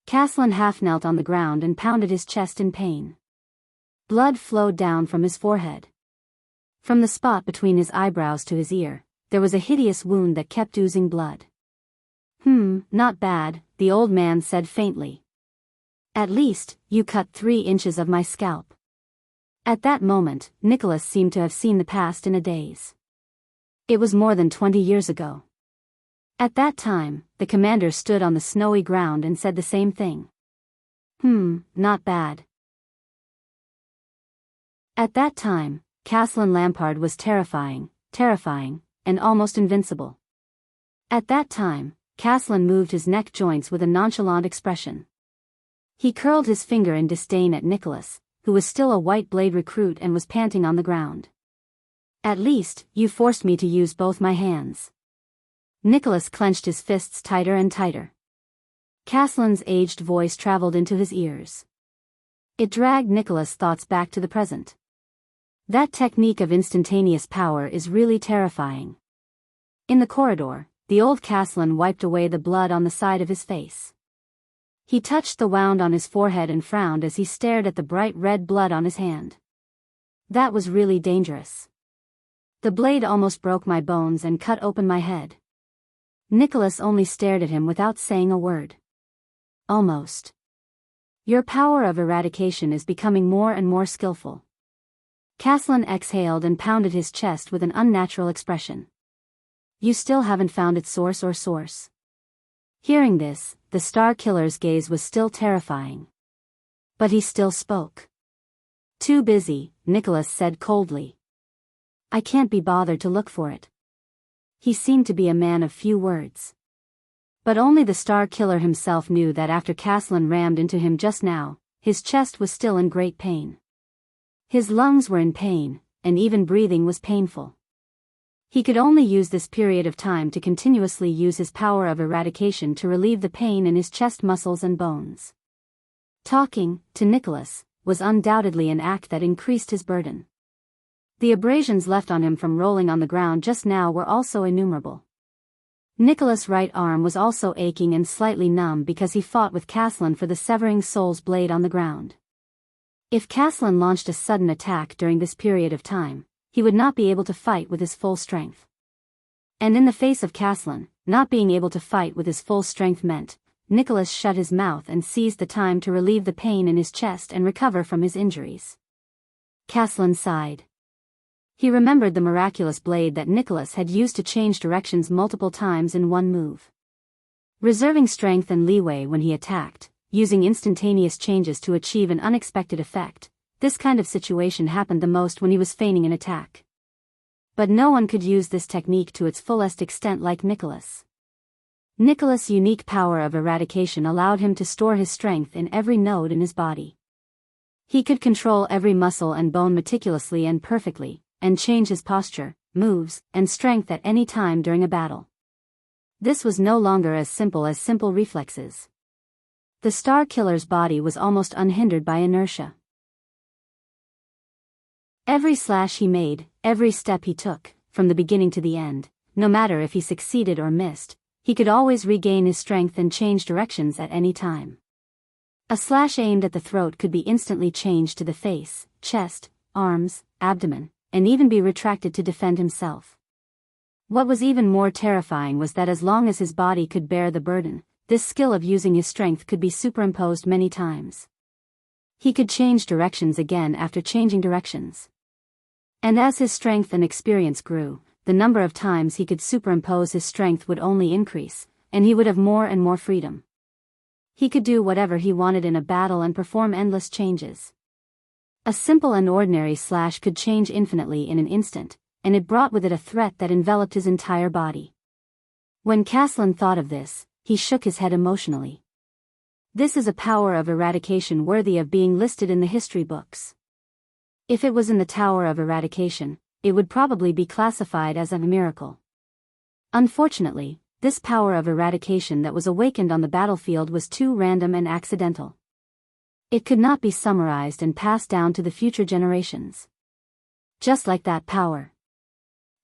Caslin half-knelt on the ground and pounded his chest in pain. Blood flowed down from his forehead. From the spot between his eyebrows to his ear, there was a hideous wound that kept oozing blood. Not bad, the old man said faintly. At least, you cut 3 inches of my scalp. At that moment, Nicholas seemed to have seen the past in a daze. It was more than 20 years ago. At that time, the commander stood on the snowy ground and said the same thing. Not bad. At that time, Caslin Lampard was terrifying, and almost invincible. At that time, Caslin moved his neck joints with a nonchalant expression. He curled his finger in disdain at Nicholas, who was still a white blade recruit and was panting on the ground. At least, you forced me to use both my hands. Nicholas clenched his fists tighter and tighter. Caslin's aged voice traveled into his ears. It dragged Nicholas' thoughts back to the present. That technique of instantaneous power is really terrifying. In the corridor, the old Caslin wiped away the blood on the side of his face. He touched the wound on his forehead and frowned as he stared at the bright red blood on his hand. That was really dangerous. The blade almost broke my bones and cut open my head. Nicholas only stared at him without saying a word. Almost. Your power of eradication is becoming more and more skillful. Caslin exhaled and pounded his chest with an unnatural expression. You still haven't found its source. Hearing this, the Star Killer's gaze was still terrifying. But he still spoke. Too busy, Nicholas said coldly. I can't be bothered to look for it. he seemed to be a man of few words. But only the Star Killer himself knew that after Caslin rammed into him just now, his chest was still in great pain. His lungs were in pain, and even breathing was painful. He could only use this period of time to continuously use his power of eradication to relieve the pain in his chest muscles and bones. Talking, to Nicholas, was undoubtedly an act that increased his burden. The abrasions left on him from rolling on the ground just now were also innumerable. Nicholas' right arm was also aching and slightly numb because he fought with Caslin for the severing soul's blade on the ground. If Caslin launched a sudden attack during this period of time, he would not be able to fight with his full strength. And in the face of Caslin, not being able to fight with his full strength meant, Nicholas shut his mouth and seized the time to relieve the pain in his chest and recover from his injuries. Caslin sighed. He remembered the miraculous blade that Nicholas had used to change directions multiple times in one move. Reserving strength and leeway when he attacked, using instantaneous changes to achieve an unexpected effect, this kind of situation happened the most when he was feigning an attack. But no one could use this technique to its fullest extent like Nicholas. Nicholas' unique power of eradication allowed him to store his strength in every node in his body. He could control every muscle and bone meticulously and perfectly, and change his posture, moves, and strength at any time during a battle. This was no longer as simple reflexes. The Star Killer's body was almost unhindered by inertia. Every slash he made, every step he took, from the beginning to the end, no matter if he succeeded or missed, he could always regain his strength and change directions at any time. A slash aimed at the throat could be instantly changed to the face, chest, arms, abdomen, and even be retracted to defend himself. What was even more terrifying was that as long as his body could bear the burden, this skill of using his strength could be superimposed many times. He could change directions again after changing directions. And as his strength and experience grew, the number of times he could superimpose his strength would only increase, and he would have more and more freedom. He could do whatever he wanted in a battle and perform endless changes. A simple and ordinary slash could change infinitely in an instant, and it brought with it a threat that enveloped his entire body. When Caslin thought of this, he shook his head emotionally. This is a power of eradication worthy of being listed in the history books. If it was in the Tower of Eradication, it would probably be classified as a miracle. Unfortunately, this power of eradication that was awakened on the battlefield was too random and accidental. It could not be summarized and passed down to the future generations. Just like that power.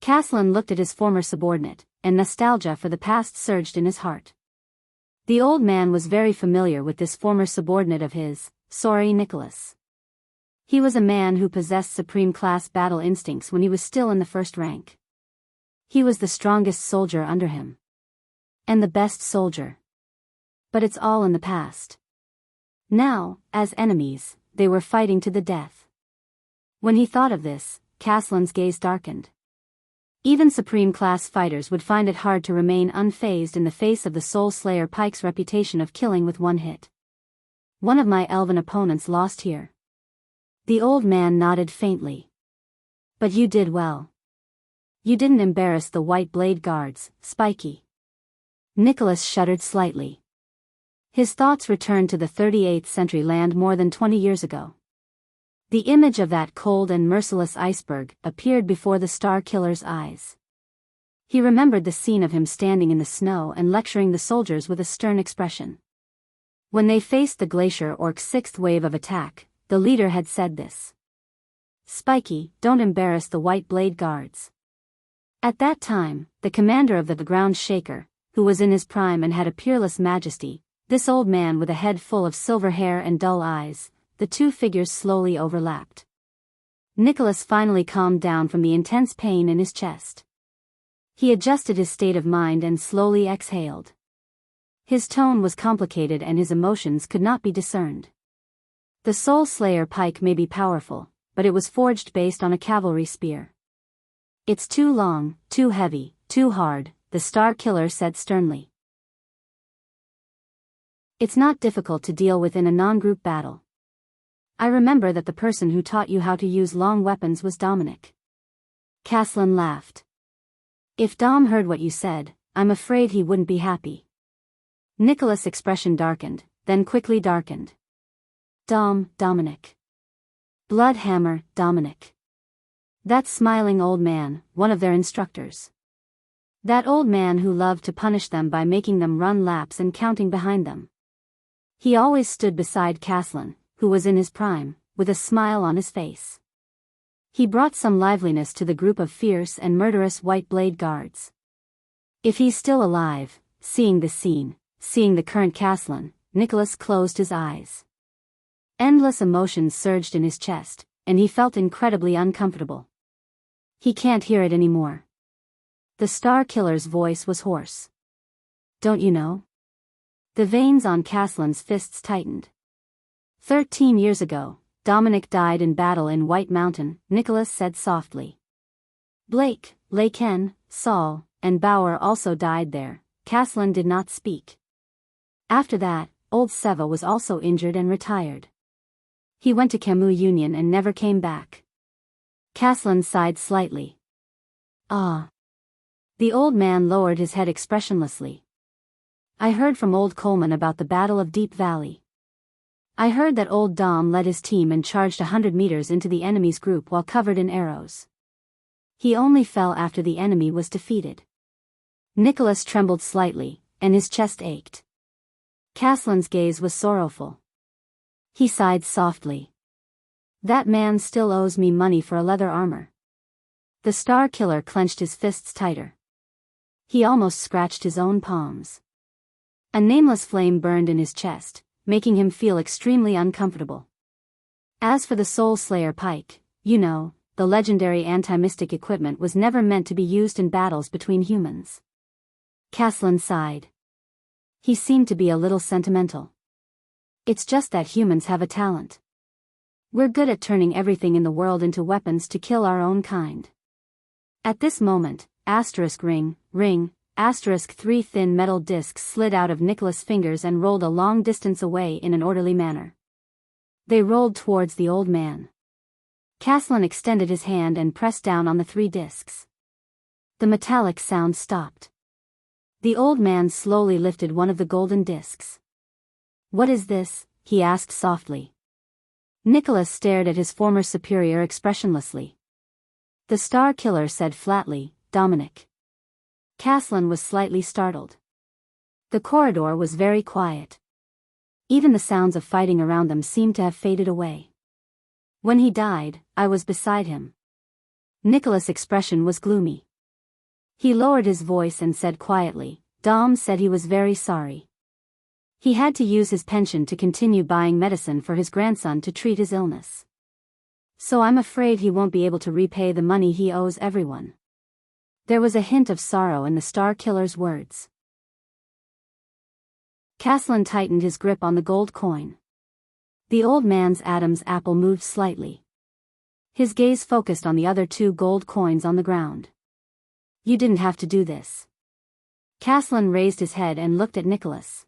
Caslin looked at his former subordinate, and nostalgia for the past surged in his heart. The old man was very familiar with this former subordinate of his, sorry Nicholas. He was a man who possessed supreme-class battle instincts when he was still in the first rank. He was the strongest soldier under him. And the best soldier. But it's all in the past. Now, as enemies, they were fighting to the death. When he thought of this, Caslin's gaze darkened. Even supreme-class fighters would find it hard to remain unfazed in the face of the Soul Slayer Pike's reputation of killing with one hit. One of my elven opponents lost here. The old man nodded faintly. But you did well. You didn't embarrass the White Blade Guards, Spiky. Nicholas shuddered slightly. His thoughts returned to the 38th century land more than 20 years ago. The image of that cold and merciless iceberg appeared before the Star Killer's eyes. He remembered the scene of him standing in the snow and lecturing the soldiers with a stern expression. When they faced the Glacier Orc's sixth wave of attack, the leader had said this. Spiky, don't embarrass the White Blade Guards. At that time, the commander of the Ground Shaker, who was in his prime and had a peerless majesty, this old man with a head full of silver hair and dull eyes, the two figures slowly overlapped. Nicholas finally calmed down from the intense pain in his chest. He adjusted his state of mind and slowly exhaled. His tone was complicated and his emotions could not be discerned. The Soul Slayer pike may be powerful, but it was forged based on a cavalry spear. It's too long, too heavy, too hard, the Star Killer said sternly. It's not difficult to deal with in a non-group battle. I remember that the person who taught you how to use long weapons was Dominic. Caslin laughed. If Dom heard what you said, I'm afraid he wouldn't be happy. Nicholas' expression darkened, then quickly darkened. Dominic. Bloodhammer, Dominic. That smiling old man, one of their instructors. That old man who loved to punish them by making them run laps and counting behind them. He always stood beside Caslin, who was in his prime, with a smile on his face. He brought some liveliness to the group of fierce and murderous white blade guards. If he's still alive, seeing this scene, seeing the current Caslin, Nicholas closed his eyes. Endless emotions surged in his chest, and he felt incredibly uncomfortable. He can't hear it anymore. The Star Killer's voice was hoarse. Don't you know? The veins on Caslin's fists tightened. 13 years ago, Dominic died in battle in White Mountain, Nicholas said softly. Blake, Laken, Saul, and Bauer also died there. Caslin did not speak. After that, old Seva was also injured and retired. He went to Camus Union and never came back. Caslin sighed slightly. Ah. The old man lowered his head expressionlessly. I heard from old Coleman about the Battle of Deep Valley. I heard that old Dom led his team and charged 100 meters into the enemy's group while covered in arrows. He only fell after the enemy was defeated. Nicholas trembled slightly, and his chest ached. Caslin's gaze was sorrowful. He sighed softly. That man still owes me money for a leather armor. The Star Killer clenched his fists tighter. He almost scratched his own palms. A nameless flame burned in his chest, making him feel extremely uncomfortable. As for the Soul Slayer pike, you know, the legendary anti-mystic equipment was never meant to be used in battles between humans. Caslin sighed. He seemed to be a little sentimental. It's just that humans have a talent. We're good at turning everything in the world into weapons to kill our own kind. At this moment, ring, asterisk 3 thin metal discs slid out of Nicholas' fingers and rolled a long distance away in an orderly manner. They rolled towards the old man. Caslin extended his hand and pressed down on the 3 discs. The metallic sound stopped. The old man slowly lifted one of the golden discs. What is this? He asked softly. Nicholas stared at his former superior expressionlessly. The Star Killer said flatly, Dominic. Caslin was slightly startled. The corridor was very quiet. Even the sounds of fighting around them seemed to have faded away. When he died, I was beside him. Nicholas' expression was gloomy. He lowered his voice and said quietly, Dom said he was very sorry. He had to use his pension to continue buying medicine for his grandson to treat his illness. So I'm afraid he won't be able to repay the money he owes everyone. There was a hint of sorrow in the Star Killer's words. Caslin tightened his grip on the gold coin. The old man's Adam's apple moved slightly. His gaze focused on the other 2 gold coins on the ground. You didn't have to do this. Caslin raised his head and looked at Nicholas.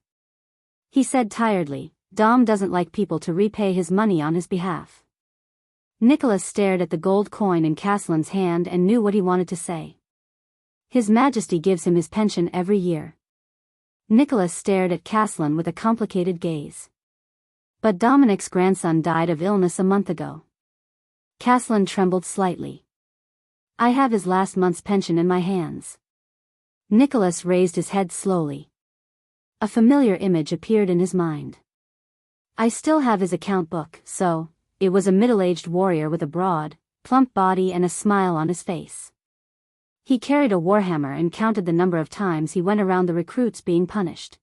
He said tiredly, Dom doesn't like people to repay his money on his behalf. Nicholas stared at the gold coin in Caslin's hand and knew what he wanted to say. His Majesty gives him his pension every year. Nicholas stared at Caslin with a complicated gaze. But Dominic's grandson died of illness a month ago. Caslin trembled slightly. I have his last month's pension in my hands. Nicholas raised his head slowly. A familiar image appeared in his mind. I still have his account book, so, it was a middle-aged warrior with a broad, plump body and a smile on his face. He carried a warhammer and counted the number of times he went around the recruits being punished.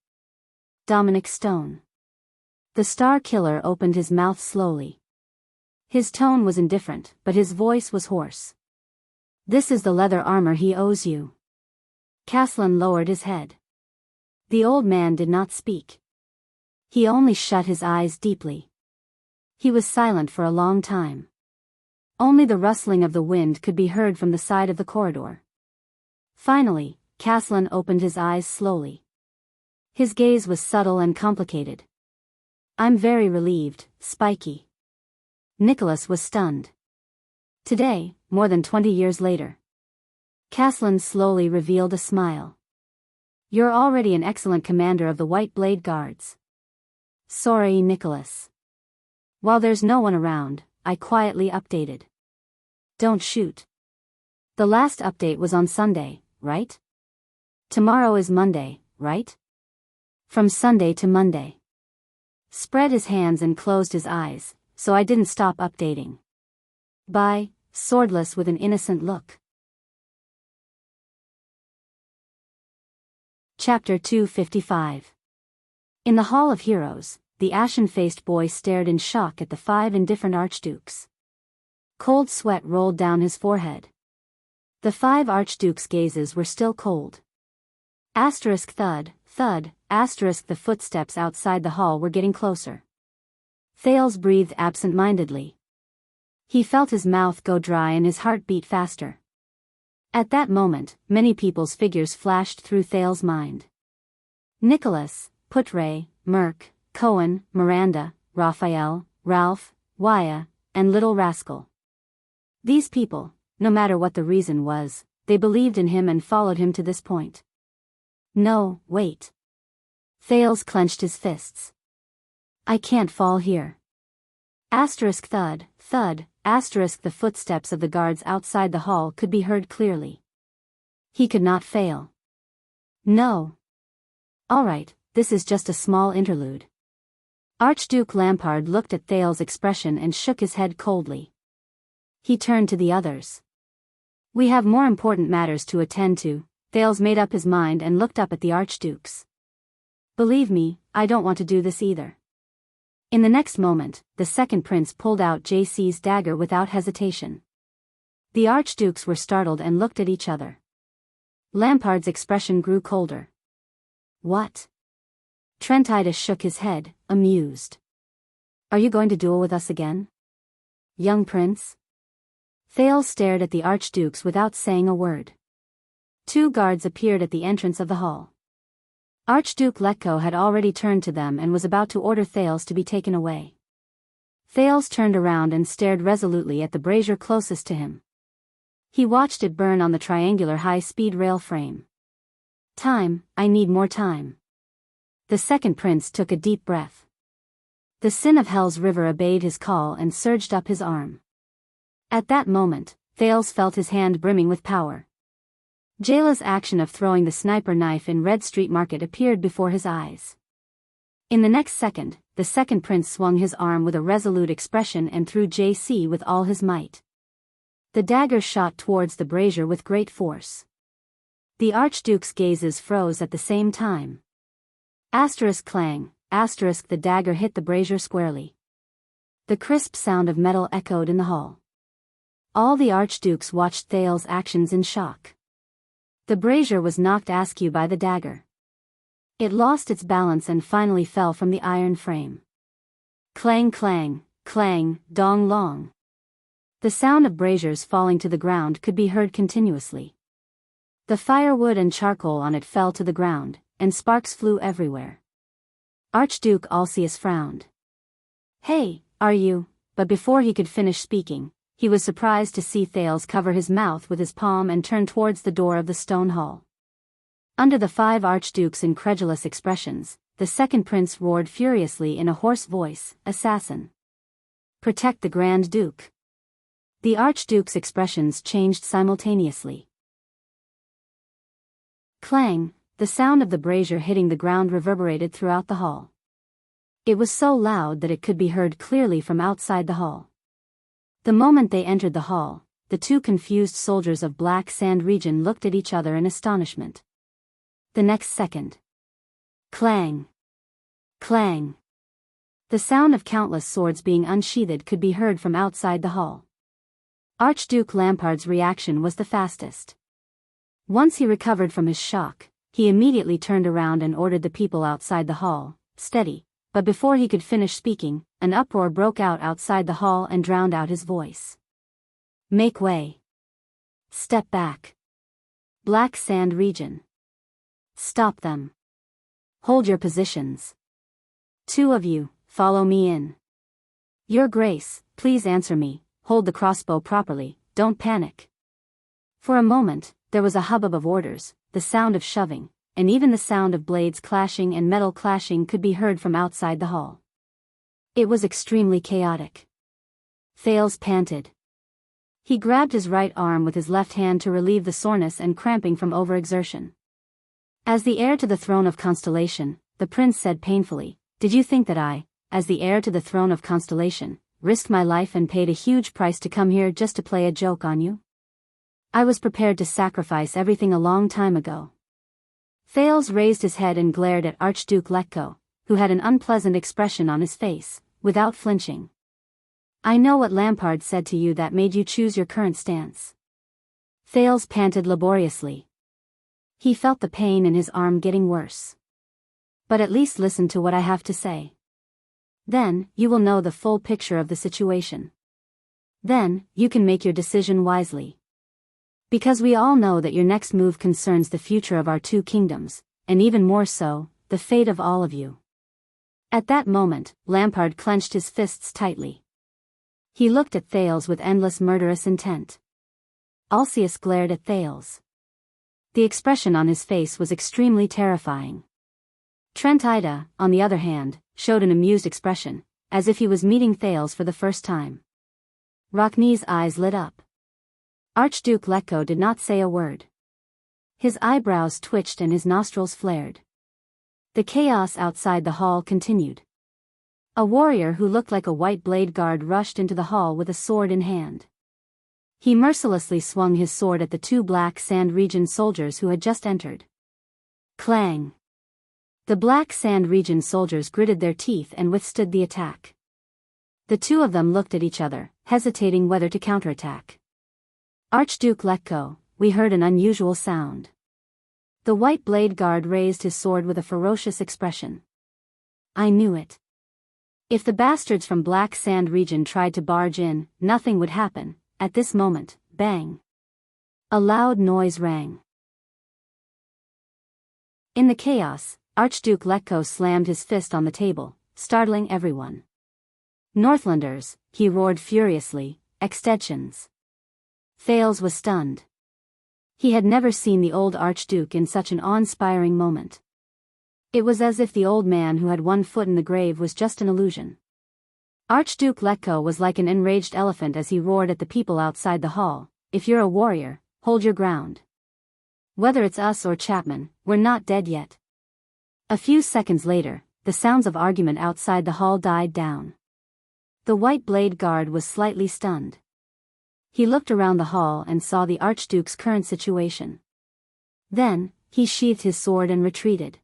Dominic Stone. The Star Killer opened his mouth slowly. His tone was indifferent, but his voice was hoarse. This is the leather armor he owes you. Caslin lowered his head. The old man did not speak. He only shut his eyes deeply. He was silent for a long time. Only the rustling of the wind could be heard from the side of the corridor. Finally, Caslin opened his eyes slowly. His gaze was subtle and complicated. I'm very relieved, Spiky. Nicholas was stunned. Today, more than 20 years later. Caslin slowly revealed a smile. You're already an excellent commander of the White Blade Guards. Sorry, Nicholas. While there's no one around, I quietly updated. Don't shoot. The last update was on Sunday, right? Tomorrow is Monday, right? From Sunday to Monday. Spread his hands and closed his eyes, so I didn't stop updating. Bye, swordless with an innocent look. Chapter 255. In the Hall of Heroes, the ashen-faced boy stared in shock at the 5 indifferent archdukes. Cold sweat rolled down his forehead. The 5 archdukes' gazes were still cold. Asterisk thud, thud, asterisk the footsteps outside the hall were getting closer. Thales breathed absent-mindedly. He felt his mouth go dry and his heart beat faster. At that moment, many people's figures flashed through Thales' mind. Nicholas, Putre, Merc, Cohen, Miranda, Raphael, Ralph, Waya, and Little Rascal. These people, no matter what the reason was, they believed in him and followed him to this point. No, wait. Thales clenched his fists. I can't fall here. Asterisk thud, thud, asterisk the footsteps of the guards outside the hall could be heard clearly. He could not fail. No. All right, this is just a small interlude. Archduke Lampard looked at Thales' expression and shook his head coldly. He turned to the others. We have more important matters to attend to. Thales made up his mind and looked up at the archdukes. Believe me, I don't want to do this either. In the next moment, the second prince pulled out JC's dagger without hesitation. The archdukes were startled and looked at each other. Lampard's expression grew colder. What? Trentidas shook his head, amused. Are you going to duel with us again? Young prince? Thales stared at the archdukes without saying a word. 2 guards appeared at the entrance of the hall. Archduke Letko had already turned to them and was about to order Thales to be taken away. Thales turned around and stared resolutely at the brazier closest to him. He watched it burn on the triangular high-speed rail frame. Time, I need more time. The second prince took a deep breath. The sin of Hell's river obeyed his call and surged up his arm. At that moment, Thales felt his hand brimming with power. Jayla's action of throwing the sniper knife in Red Street Market appeared before his eyes. In the next second, the second prince swung his arm with a resolute expression and threw JC with all his might. The dagger shot towards the brazier with great force. The archduke's gazes froze at the same time. Asterisk clang, asterisk the dagger hit the brazier squarely. The crisp sound of metal echoed in the hall. All the archdukes watched Thales' actions in shock. The brazier was knocked askew by the dagger. It lost its balance and finally fell from the iron frame. Clang clang, clang, dong long. The sound of braziers falling to the ground could be heard continuously. The firewood and charcoal on it fell to the ground, and sparks flew everywhere. Archduke Alcius frowned. Hey, are you? But before he could finish speaking, he was surprised to see Thales cover his mouth with his palm and turn towards the door of the stone hall. Under the 5 archdukes' incredulous expressions, the second prince roared furiously in a hoarse voice, "Assassin! Protect the Grand Duke!" The archduke's expressions changed simultaneously. Clang, the sound of the brazier hitting the ground reverberated throughout the hall. It was so loud that it could be heard clearly from outside the hall. The moment they entered the hall, the 2 confused soldiers of Black Sand region looked at each other in astonishment. The next second. Clang! Clang! The sound of countless swords being unsheathed could be heard from outside the hall. Archduke Lampard's reaction was the fastest. Once he recovered from his shock, he immediately turned around and ordered the people outside the hall, "Steady," but before he could finish speaking, an uproar broke out outside the hall and drowned out his voice. Make way. Step back. Black Sand region. Stop them. Hold your positions. 2 of you, follow me in. Your Grace, please answer me, hold the crossbow properly, don't panic. For a moment, there was a hubbub of orders, the sound of shoving, and even the sound of blades clashing and metal clashing could be heard from outside the hall. It was extremely chaotic. Thales panted. He grabbed his right arm with his left hand to relieve the soreness and cramping from overexertion. As the heir to the throne of Constellation, the prince said painfully, "Did you think that I, as the heir to the throne of Constellation, risked my life and paid a huge price to come here just to play a joke on you? I was prepared to sacrifice everything a long time ago." Thales raised his head and glared at Archduke Letko, who had an unpleasant expression on his face, without flinching. "I know what Lampard said to you that made you choose your current stance." Thales panted laboriously. He felt the pain in his arm getting worse. "But at least listen to what I have to say. Then, you will know the full picture of the situation. Then, you can make your decision wisely. Because we all know that your next move concerns the future of our two kingdoms, and even more so, the fate of all of you." At that moment, Lampard clenched his fists tightly. He looked at Thales with endless murderous intent. Alcius glared at Thales. The expression on his face was extremely terrifying. Trent Ida, on the other hand, showed an amused expression, as if he was meeting Thales for the first time. Rocknee's eyes lit up. Archduke Letko did not say a word. His eyebrows twitched and his nostrils flared. The chaos outside the hall continued. A warrior who looked like a white blade guard rushed into the hall with a sword in hand. He mercilessly swung his sword at the two Black Sand Region soldiers who had just entered. Clang! The Black Sand Region soldiers gritted their teeth and withstood the attack. The two of them looked at each other, hesitating whether to counterattack. "Archduke Letko," we heard an unusual sound. The white blade guard raised his sword with a ferocious expression. "I knew it. If the bastards from Black Sand Region tried to barge in, nothing would happen." At this moment, bang! A loud noise rang. In the chaos, Archduke Letko slammed his fist on the table, startling everyone. "Northlanders," he roared furiously, "extensions." Thales was stunned. He had never seen the old Archduke in such an awe-inspiring moment. It was as if the old man who had one foot in the grave was just an illusion. Archduke Letko was like an enraged elephant as he roared at the people outside the hall, "If you're a warrior, hold your ground. Whether it's us or Chapman, we're not dead yet." A few seconds later, the sounds of argument outside the hall died down. The white blade guard was slightly stunned. He looked around the hall and saw the Archduke's current situation. Then, he sheathed his sword and retreated.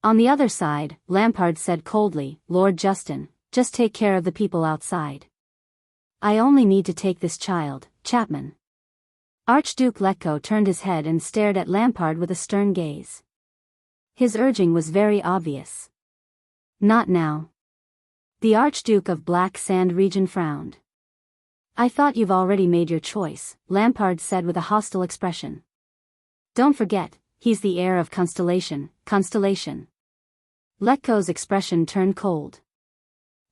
On the other side, Lampard said coldly, "Lord Justin, just take care of the people outside. I only need to take this child, Chapman." Archduke Letko turned his head and stared at Lampard with a stern gaze. His urging was very obvious. "Not now." The Archduke of Black Sand Region frowned. "I thought you've already made your choice," Lampard said with a hostile expression. "Don't forget, he's the heir of Constellation. Letko's expression turned cold.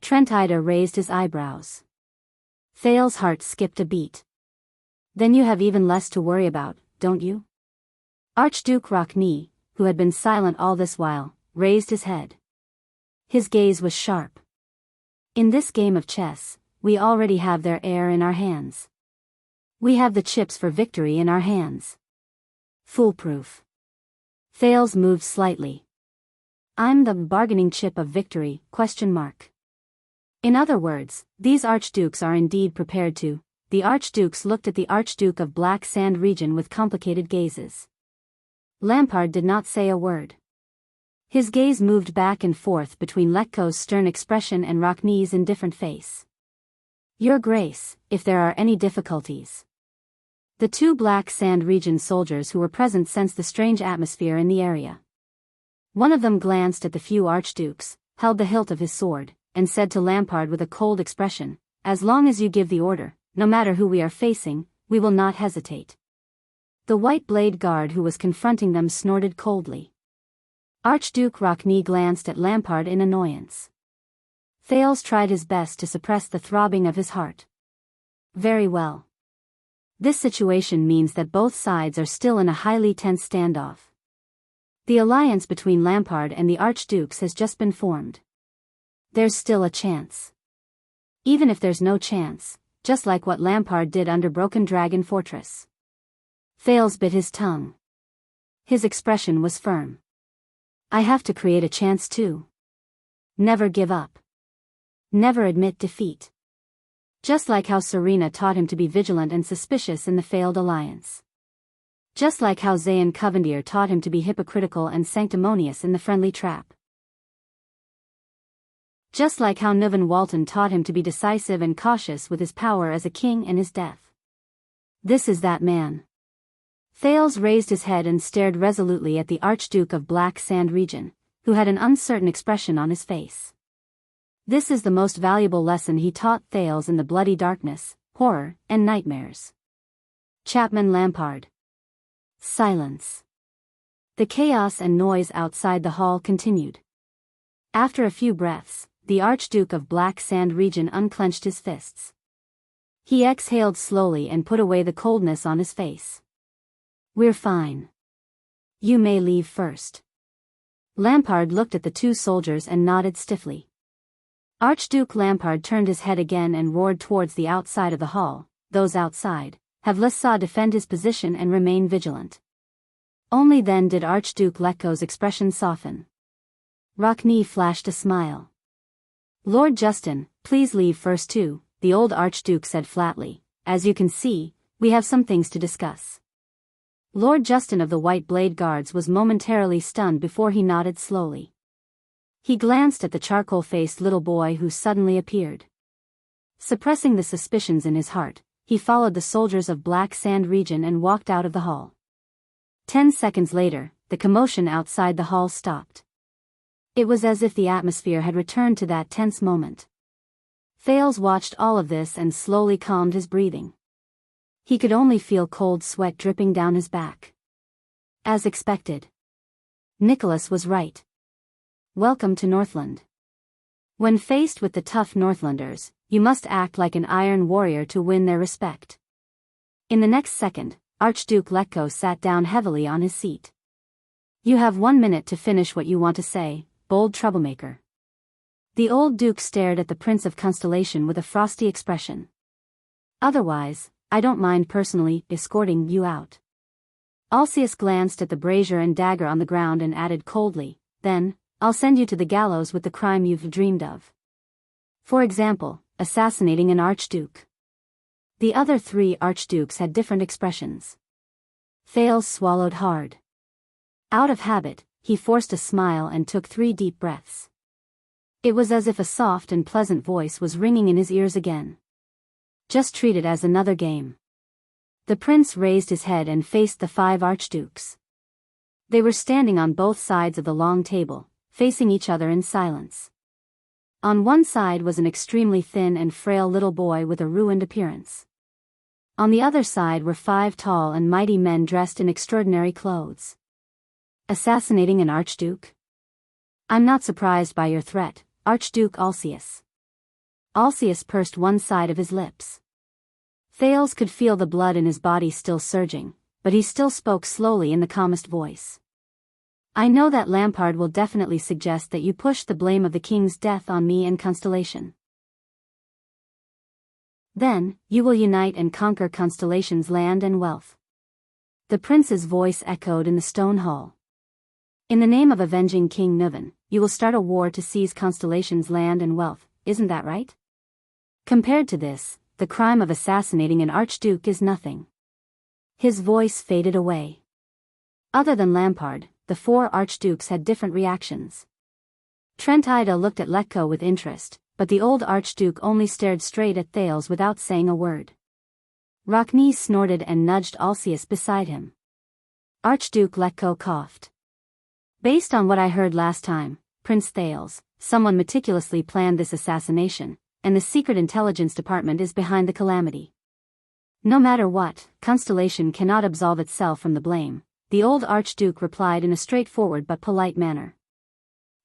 Trent Ida raised his eyebrows. Thales' heart skipped a beat. "Then you have even less to worry about, don't you?" Archduke Rocknee, who had been silent all this while, raised his head. His gaze was sharp. "In this game of chess, we already have their heir in our hands. We have the chips for victory in our hands. Foolproof." Thales moved slightly. "I'm the bargaining chip of victory, ? In other words, these archdukes are indeed prepared to." The archdukes looked at the Archduke of Black Sand Region with complicated gazes. Lampard did not say a word. His gaze moved back and forth between Letko's stern expression and Rocknee's indifferent face. "Your Grace, if there are any difficulties." The two Black Sand Region soldiers who were present sensed the strange atmosphere in the area. One of them glanced at the few archdukes, held the hilt of his sword, and said to Lampard with a cold expression, "As long as you give the order, no matter who we are facing, we will not hesitate." The white blade guard who was confronting them snorted coldly. Archduke Rocknee glanced at Lampard in annoyance. Thales tried his best to suppress the throbbing of his heart. "Very well. This situation means that both sides are still in a highly tense standoff. The alliance between Lampard and the Archdukes has just been formed. There's still a chance. Even if there's no chance, just like what Lampard did under Broken Dragon Fortress. Thales bit his tongue. His expression was firm. I have to create a chance too. Never give up. Never admit defeat. Just like how Serena taught him to be vigilant and suspicious in the failed alliance. Just like how Zayn Covendier taught him to be hypocritical and sanctimonious in the friendly trap. Just like how Nuvan Walton taught him to be decisive and cautious with his power as a king and his death. This is that man. Thales raised his head and stared resolutely at the Archduke of Black Sand Region, who had an uncertain expression on his face. This is the most valuable lesson he taught Thales in the bloody darkness, horror, and nightmares. Chapman Lampard. Silence. The chaos and noise outside the hall continued. After a few breaths, the Archduke of Black Sand Region unclenched his fists. He exhaled slowly and put away the coldness on his face. We're fine. You may leave first. Lampard looked at the two soldiers and nodded stiffly. Archduke Lampard turned his head again and roared towards the outside of the hall. Those outside, have Lessa defend his position and remain vigilant. Only then did Archduke Letko's expression soften. Rockne flashed a smile. Lord Justin, please leave first too, the old Archduke said flatly. As you can see, we have some things to discuss. Lord Justin of the White Blade Guards was momentarily stunned before he nodded slowly. He glanced at the charcoal-faced little boy who suddenly appeared. Suppressing the suspicions in his heart, he followed the soldiers of Black Sand Region and walked out of the hall. 10 seconds later, the commotion outside the hall stopped. It was as if the atmosphere had returned to that tense moment. Thales watched all of this and slowly calmed his breathing. He could only feel cold sweat dripping down his back. As expected. Nicholas was right. Welcome to Northland. When faced with the tough Northlanders, you must act like an iron warrior to win their respect. In the next second, Archduke Letko sat down heavily on his seat. You have 1 minute to finish what you want to say, bold troublemaker. The old duke stared at the Prince of Constellation with a frosty expression. Otherwise, I don't mind personally escorting you out. Alcius glanced at the brazier and dagger on the ground and added coldly, then, I'll send you to the gallows with the crime you've dreamed of. For example, assassinating an archduke. The other 3 archdukes had different expressions. Thales swallowed hard. Out of habit, he forced a smile and took 3 deep breaths. It was as if a soft and pleasant voice was ringing in his ears again. Just treat it as another game. The prince raised his head and faced the 5 archdukes. They were standing on both sides of the long table, facing each other in silence. On one side was an extremely thin and frail little boy with a ruined appearance. On the other side were 5 tall and mighty men dressed in extraordinary clothes. Assassinating an archduke? I'm not surprised by your threat, Archduke Alcius. Alcius pursed one side of his lips. Thales could feel the blood in his body still surging, but he still spoke slowly in the calmest voice. I know that Lampard will definitely suggest that you push the blame of the king's death on me and Constellation. Then, you will unite and conquer Constellation's land and wealth. The prince's voice echoed in the stone hall. In the name of avenging King Nuvan, you will start a war to seize Constellation's land and wealth, isn't that right? Compared to this, the crime of assassinating an archduke is nothing. His voice faded away. Other than Lampard, the 4 archdukes had different reactions. Trent Ida looked at Letko with interest, but the old archduke only stared straight at Thales without saying a word. Rockne snorted and nudged Alcius beside him. Archduke Letko coughed. Based on what I heard last time, Prince Thales, someone meticulously planned this assassination, and the secret intelligence department is behind the calamity. No matter what, Constellation cannot absolve itself from the blame, the old archduke replied in a straightforward but polite manner.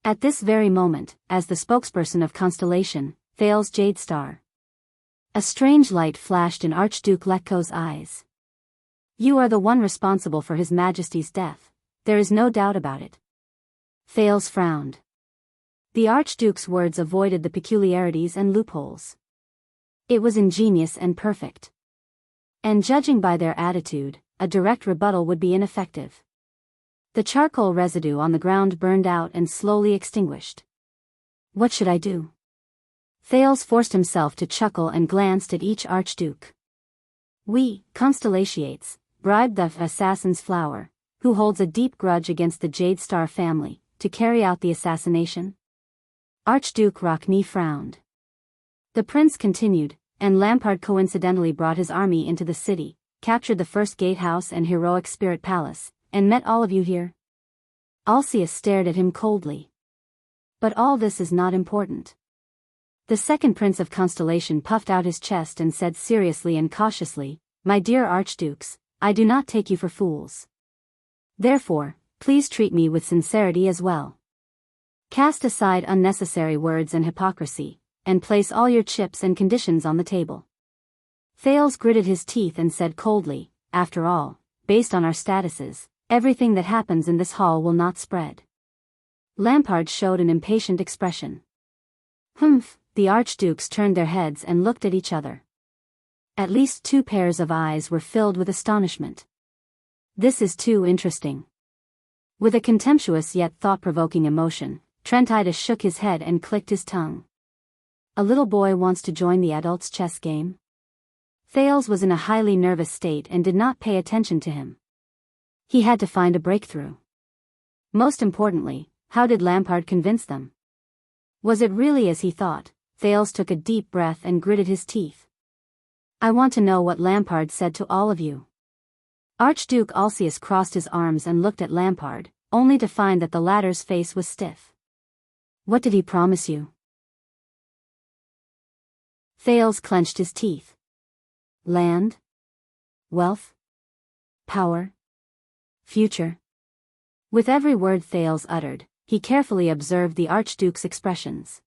At this very moment, as the spokesperson of Constellation, Thales Jadestar. A strange light flashed in Archduke Letko's eyes. You are the one responsible for His Majesty's death, there is no doubt about it. Thales frowned. The Archduke's words avoided the peculiarities and loopholes. It was ingenious and perfect. And judging by their attitude, a direct rebuttal would be ineffective. The charcoal residue on the ground burned out and slowly extinguished. What should I do? Thales forced himself to chuckle and glanced at each Archduke. We, Constellations, bribed the assassin's flower, who holds a deep grudge against the Jade Star family, to carry out the assassination? Archduke Rockne frowned. The prince continued, and Lampard coincidentally brought his army into the city, captured the first gatehouse and heroic spirit palace, and met all of you here? Alcius stared at him coldly. But all this is not important. The second prince of Constellation puffed out his chest and said seriously and cautiously, My dear archdukes, I do not take you for fools. Therefore, please treat me with sincerity as well. Cast aside unnecessary words and hypocrisy, and place all your chips and conditions on the table. Thales gritted his teeth and said coldly, After all, based on our statuses, everything that happens in this hall will not spread. Lampard showed an impatient expression. Humph, the archdukes turned their heads and looked at each other. At least 2 pairs of eyes were filled with astonishment. This is too interesting. With a contemptuous yet thought-provoking emotion, Trentida shook his head and clicked his tongue. A little boy wants to join the adults' chess game? Thales was in a highly nervous state and did not pay attention to him. He had to find a breakthrough. Most importantly, how did Lampard convince them? Was it really as he thought? Thales took a deep breath and gritted his teeth. I want to know what Lampard said to all of you. Archduke Alcius crossed his arms and looked at Lampard, only to find that the latter's face was stiff. What did he promise you? Thales clenched his teeth. Land? Wealth? Power? Future? With every word Thales uttered, he carefully observed the Archduke's expressions.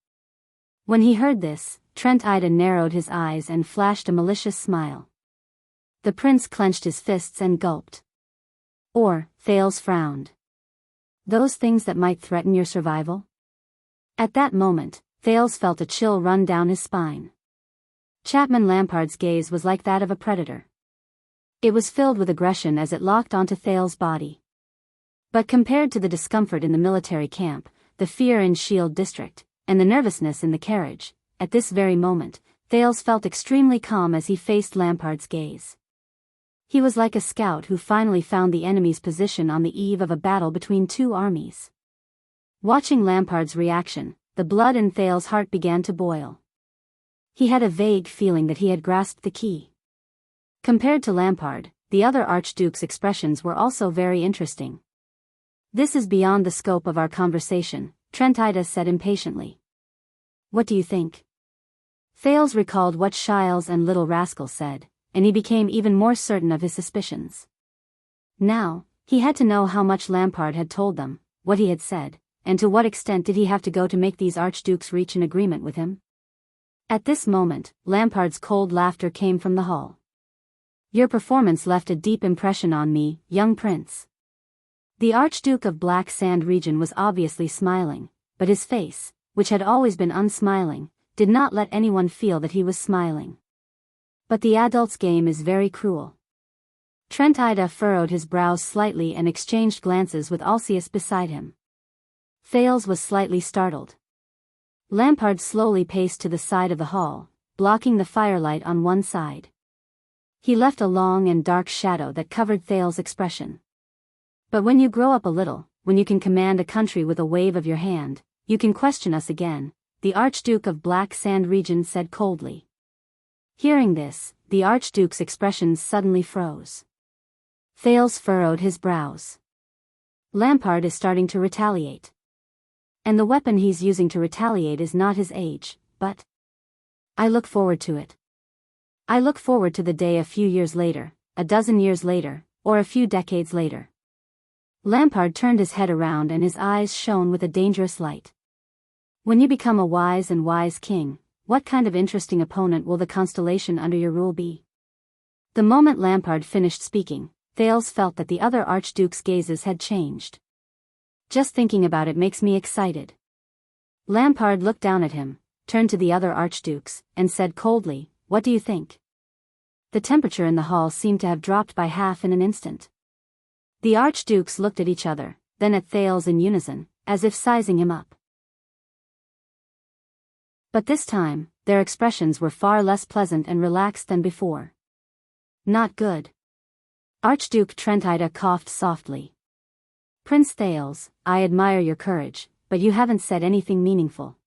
When he heard this, Trentida narrowed his eyes and flashed a malicious smile. The prince clenched his fists and gulped. Or, Thales frowned. Those things that might threaten your survival? At that moment, Thales felt a chill run down his spine. Chapman Lampard's gaze was like that of a predator. It was filled with aggression as it locked onto Thales' body. But compared to the discomfort in the military camp, the fear in Shield District, and the nervousness in the carriage, at this very moment, Thales felt extremely calm as he faced Lampard's gaze. He was like a scout who finally found the enemy's position on the eve of a battle between 2 armies. Watching Lampard's reaction, the blood in Thales' heart began to boil. He had a vague feeling that he had grasped the key. Compared to Lampard, the other archduke's expressions were also very interesting. This is beyond the scope of our conversation, Trentida said impatiently. What do you think? Thales recalled what Shiles and Little Rascal said, and he became even more certain of his suspicions. Now, he had to know how much Lampard had told them, what he had said, and to what extent did he have to go to make these archdukes reach an agreement with him? At this moment, Lampard's cold laughter came from the hall. Your performance left a deep impression on me, young prince. The Archduke of Black Sand region was obviously smiling, but his face, which had always been unsmiling, did not let anyone feel that he was smiling. But the adult's game is very cruel. Trentida furrowed his brows slightly and exchanged glances with Alcius beside him. Thales was slightly startled. Lampard slowly paced to the side of the hall, blocking the firelight on one side. He left a long and dark shadow that covered Thales' expression. But when you grow up a little, when you can command a country with a wave of your hand, you can question us again, the Archduke of Black Sand region said coldly. Hearing this, the Archduke's expressions suddenly froze. Thales furrowed his brows. Lampard is starting to retaliate. And the weapon he's using to retaliate is not his age, but... I look forward to it. I look forward to the day a few years later, a dozen years later, or a few decades later. Lampard turned his head around and his eyes shone with a dangerous light. When you become a wise king, What kind of interesting opponent will the constellation under your rule be? The moment Lampard finished speaking, Thales felt that the other archduke's gazes had changed. Just thinking about it makes me excited. Lampard looked down at him, turned to the other archdukes, and said coldly, "What do you think?" The temperature in the hall seemed to have dropped by half in an instant. The archdukes looked at each other, then at Thales in unison, as if sizing him up. But this time, their expressions were far less pleasant and relaxed than before. Not good. Archduke Trentida coughed softly. "Prince Thales, I admire your courage, but you haven't said anything meaningful.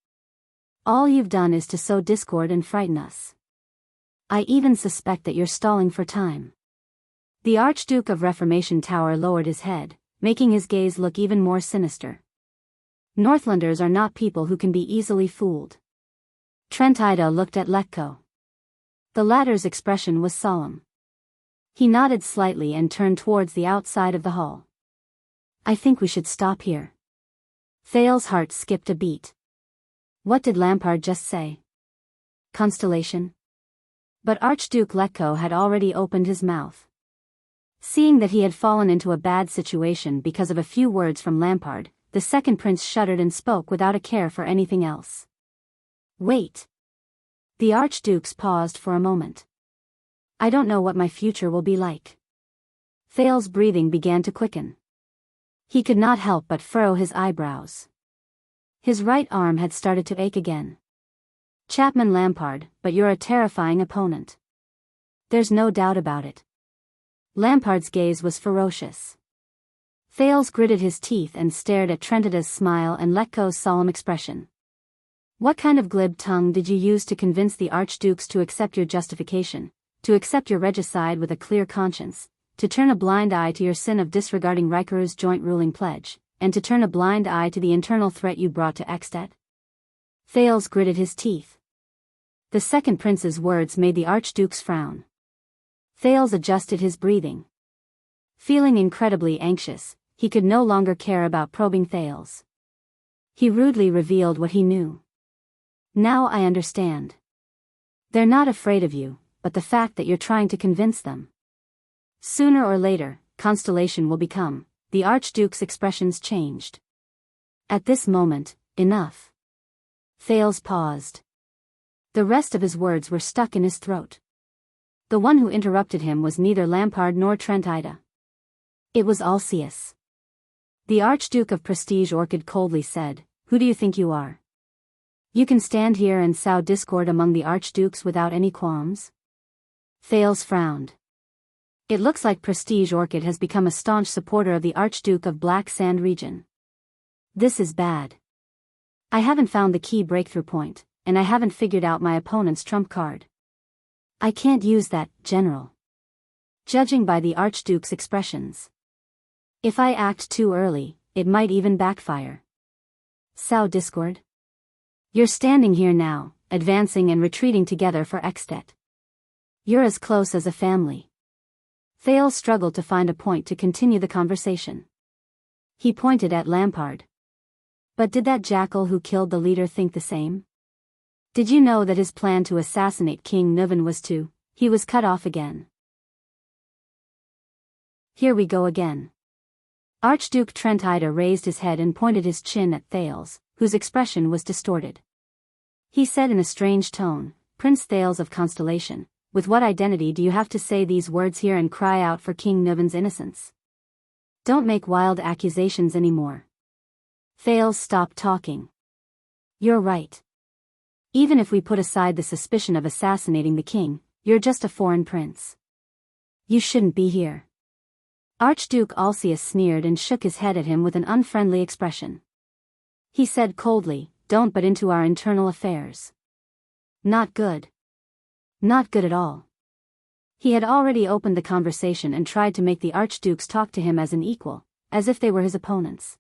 All you've done is to sow discord and frighten us. I even suspect that you're stalling for time." The Archduke of Reformation Tower lowered his head, making his gaze look even more sinister. Northlanders are not people who can be easily fooled. Trentida looked at Letko. The latter's expression was solemn. He nodded slightly and turned towards the outside of the hall. "I think we should stop here." Thales' heart skipped a beat. What did Lampard just say? Constellation? But Archduke Letko had already opened his mouth. Seeing that he had fallen into a bad situation because of a few words from Lampard, the second prince shuddered and spoke without a care for anything else. "Wait." The archdukes paused for a moment. "I don't know what my future will be like." Thales' breathing began to quicken. He could not help but furrow his eyebrows. His right arm had started to ache again. "Chapman Lampard, but you're a terrifying opponent. There's no doubt about it." Lampard's gaze was ferocious. Thales gritted his teeth and stared at Trentida's smile and Letko's solemn expression. "What kind of glib tongue did you use to convince the archdukes to accept your justification, to accept your regicide with a clear conscience, to turn a blind eye to your sin of disregarding Rikuru's joint ruling pledge, and to turn a blind eye to the internal threat you brought to Ekstedt?" Thales gritted his teeth. The second prince's words made the archdukes frown. Thales adjusted his breathing. Feeling incredibly anxious, he could no longer care about probing Thales. He rudely revealed what he knew. "Now I understand. They're not afraid of you, but the fact that you're trying to convince them. Sooner or later, Constellation will become." The archduke's expressions changed. At this moment, enough. Thales paused. The rest of his words were stuck in his throat. The one who interrupted him was neither Lampard nor Trentida. It was Alcius. The Archduke of Prestige Orchid coldly said, "Who do you think you are? You can stand here and sow discord among the archdukes without any qualms?" Thales frowned. "It looks like Prestige Orchid has become a staunch supporter of the Archduke of Black Sand region. This is bad. I haven't found the key breakthrough point, and I haven't figured out my opponent's trump card. I can't use that, General. Judging by the Archduke's expressions. If I act too early, it might even backfire. Sow discord? You're standing here now, advancing and retreating together for Ekstedt. You're as close as a family." Thales struggled to find a point to continue the conversation. He pointed at Lampard. "But did that jackal who killed the leader think the same? Did you know that his plan to assassinate King Nuvan was to..." He was cut off again. "Here we go again." Archduke Trentida raised his head and pointed his chin at Thales, whose expression was distorted. He said in a strange tone, "Prince Thales of Constellation, with what identity do you have to say these words here and cry out for King Nuvan's innocence? Don't make wild accusations anymore." Thales stopped talking. "You're right. Even if we put aside the suspicion of assassinating the king, you're just a foreign prince. You shouldn't be here." Archduke Alcius sneered and shook his head at him with an unfriendly expression. He said coldly, "Don't butt into our internal affairs. Not good. Not good at all." He had already opened the conversation and tried to make the archdukes talk to him as an equal, as if they were his opponents.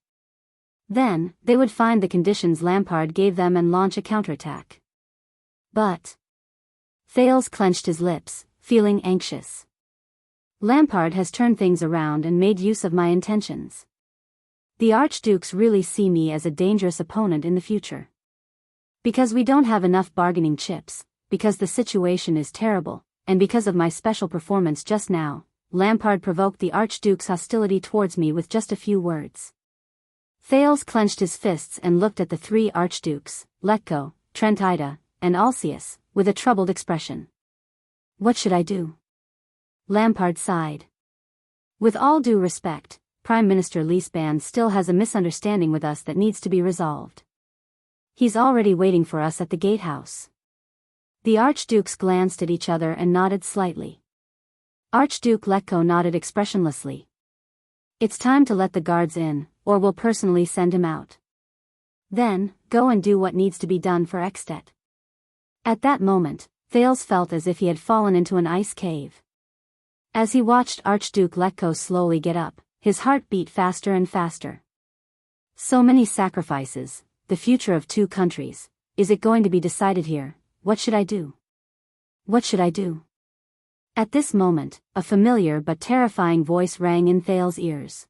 Then, they would find the conditions Lampard gave them and launch a counterattack. But Thales clenched his lips, feeling anxious. "Lampard has turned things around and made use of my intentions. The archdukes really see me as a dangerous opponent in the future. Because we don't have enough bargaining chips, because the situation is terrible, and because of my special performance just now, Lampard provoked the Archduke's hostility towards me with just a few words. Thales clenched his fists and looked at the three archdukes, Letko, Trentida, and Alcius, with a troubled expression. What should I do? Lampard sighed. With all due respect, Prime Minister Leesband still has a misunderstanding with us that needs to be resolved. He's already waiting for us at the gatehouse. The archdukes glanced at each other and nodded slightly. Archduke Letko nodded expressionlessly. It's time to let the guards in, or we'll personally send him out. Then, go and do what needs to be done for Ekstedt. At that moment, Thales felt as if he had fallen into an ice cave. As he watched Archduke Letko slowly get up, his heart beat faster and faster. So many sacrifices, the future of two countries, is it going to be decided here? What should I do? What should I do? At this moment, a familiar but terrifying voice rang in Thales' ears.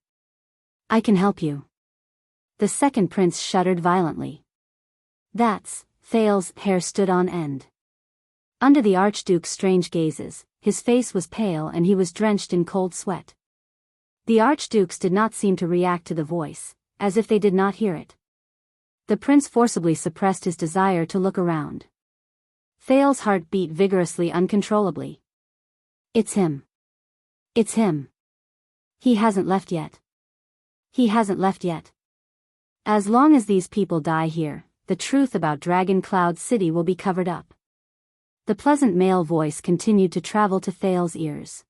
I can help you. The second prince shuddered violently. That's, Thales' hair stood on end. Under the Archduke's strange gazes, his face was pale and he was drenched in cold sweat. The Archdukes did not seem to react to the voice, as if they did not hear it. The prince forcibly suppressed his desire to look around. Thales' heart beat vigorously, uncontrollably. It's him. It's him. He hasn't left yet. He hasn't left yet. As long as these people die here, the truth about Dragon Cloud City will be covered up. The pleasant male voice continued to travel to Thales' ears.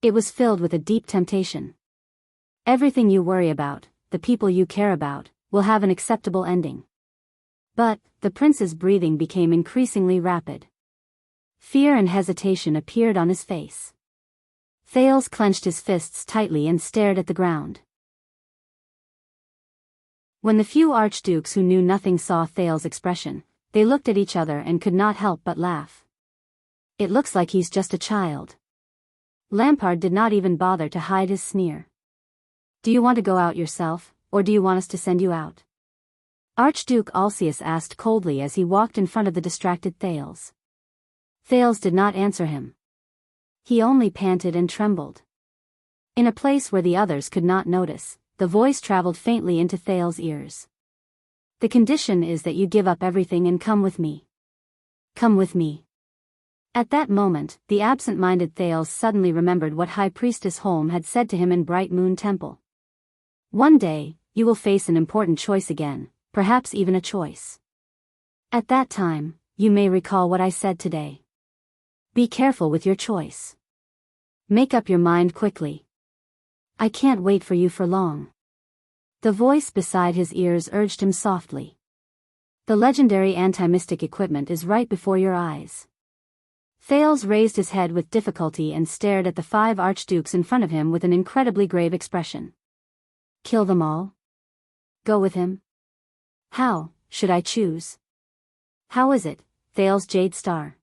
It was filled with a deep temptation. Everything you worry about, the people you care about, will have an acceptable ending. But, the prince's breathing became increasingly rapid. Fear and hesitation appeared on his face. Thales clenched his fists tightly and stared at the ground. When the few archdukes who knew nothing saw Thales' expression, they looked at each other and could not help but laugh. It looks like he's just a child. Lampard did not even bother to hide his sneer. Do you want to go out yourself, or do you want us to send you out? Archduke Alcius asked coldly as he walked in front of the distracted Thales. Thales did not answer him. He only panted and trembled. In a place where the others could not notice, the voice traveled faintly into Thales' ears. The condition is that you give up everything and come with me. Come with me. At that moment, the absent-minded Thales suddenly remembered what High Priestess Holm had said to him in Bright Moon Temple. One day, you will face an important choice again, perhaps even a choice. At that time, you may recall what I said today. Be careful with your choice. Make up your mind quickly. I can't wait for you for long. The voice beside his ears urged him softly. The legendary anti-mystic equipment is right before your eyes. Thales raised his head with difficulty and stared at the 5 archdukes in front of him with an incredibly grave expression. Kill them all? Go with him? How, should I choose? How is it, Thales Jade Star?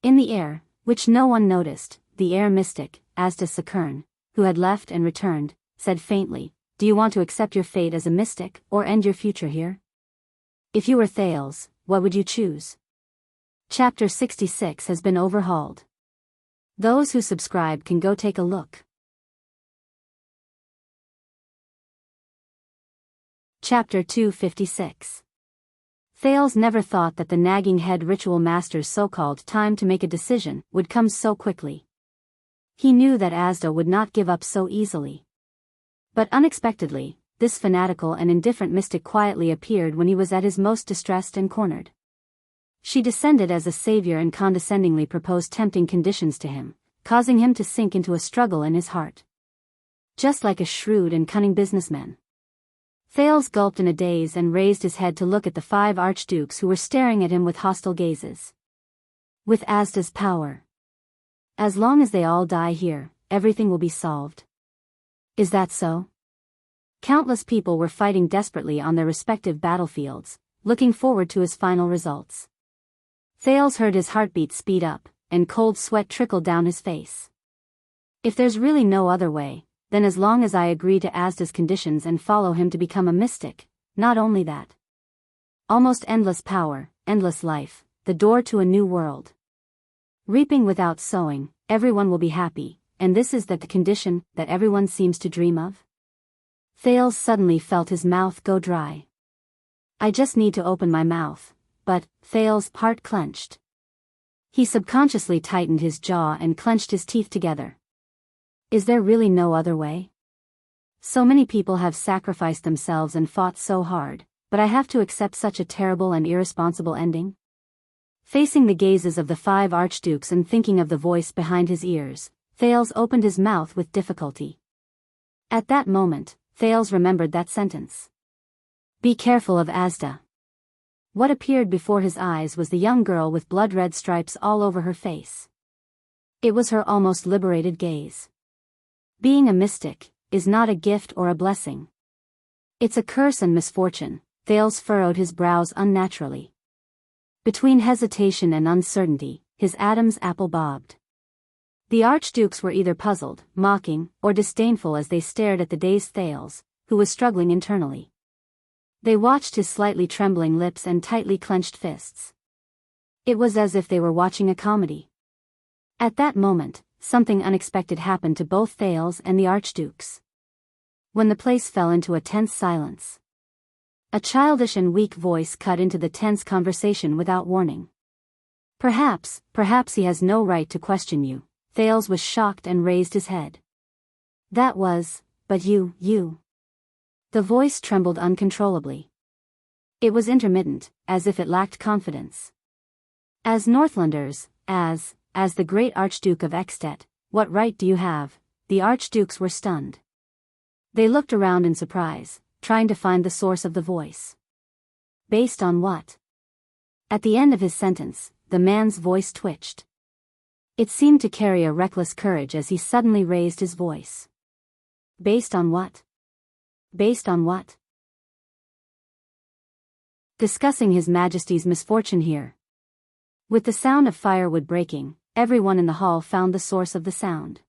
In the air, which no one noticed, the air mystic, Asda Sakern, who had left and returned, said faintly, do you want to accept your fate as a mystic, or end your future here? If you were Thales, what would you choose? Chapter 66 has been overhauled. Those who subscribe can go take a look. Chapter 256. Thales never thought that the nagging head ritual master's so-called time to make a decision would come so quickly. He knew that Asda would not give up so easily. But unexpectedly, this fanatical and indifferent mystic quietly appeared when he was at his most distressed and cornered. She descended as a savior and condescendingly proposed tempting conditions to him, causing him to sink into a struggle in his heart. Just like a shrewd and cunning businessman. Thales gulped in a daze and raised his head to look at the 5 archdukes who were staring at him with hostile gazes. With Asda's power. As long as they all die here, everything will be solved. Is that so? Countless people were fighting desperately on their respective battlefields, looking forward to his final results. Thales heard his heartbeat speed up, and cold sweat trickled down his face. If there's really no other way, then as long as I agree to Asda's conditions and follow him to become a mystic, not only that. Almost endless power, endless life, the door to a new world. Reaping without sowing, everyone will be happy, and this is the condition that everyone seems to dream of? Thales suddenly felt his mouth go dry. I just need to open my mouth, but, Thales' heart clenched. He subconsciously tightened his jaw and clenched his teeth together. Is there really no other way? So many people have sacrificed themselves and fought so hard, but I have to accept such a terrible and irresponsible ending? Facing the gazes of the 5 archdukes and thinking of the voice behind his ears, Thales opened his mouth with difficulty. At that moment, Thales remembered that sentence. Be careful of Asda. What appeared before his eyes was the young girl with blood-red stripes all over her face. It was her almost liberated gaze. Being a mystic is not a gift or a blessing. It's a curse and misfortune. Thales furrowed his brows unnaturally. Between hesitation and uncertainty, his Adam's apple bobbed. The archdukes were either puzzled, mocking, or disdainful as they stared at the dazed Thales, who was struggling internally. They watched his slightly trembling lips and tightly clenched fists. It was as if they were watching a comedy. At that moment, something unexpected happened to both Thales and the archdukes. When the place fell into a tense silence, a childish and weak voice cut into the tense conversation without warning. Perhaps he has no right to question you. Thales was shocked and raised his head. That was, but you. The voice trembled uncontrollably. It was intermittent, as if it lacked confidence. As Northlanders, as the great Archduke of Ekstedt, what right do you have? The archdukes were stunned. They looked around in surprise, trying to find the source of the voice. Based on what? At the end of his sentence, the man's voice twitched. It seemed to carry a reckless courage as he suddenly raised his voice. Based on what? Based on what? Discussing His Majesty's misfortune here. With the sound of firewood breaking, everyone in the hall found the source of the sound.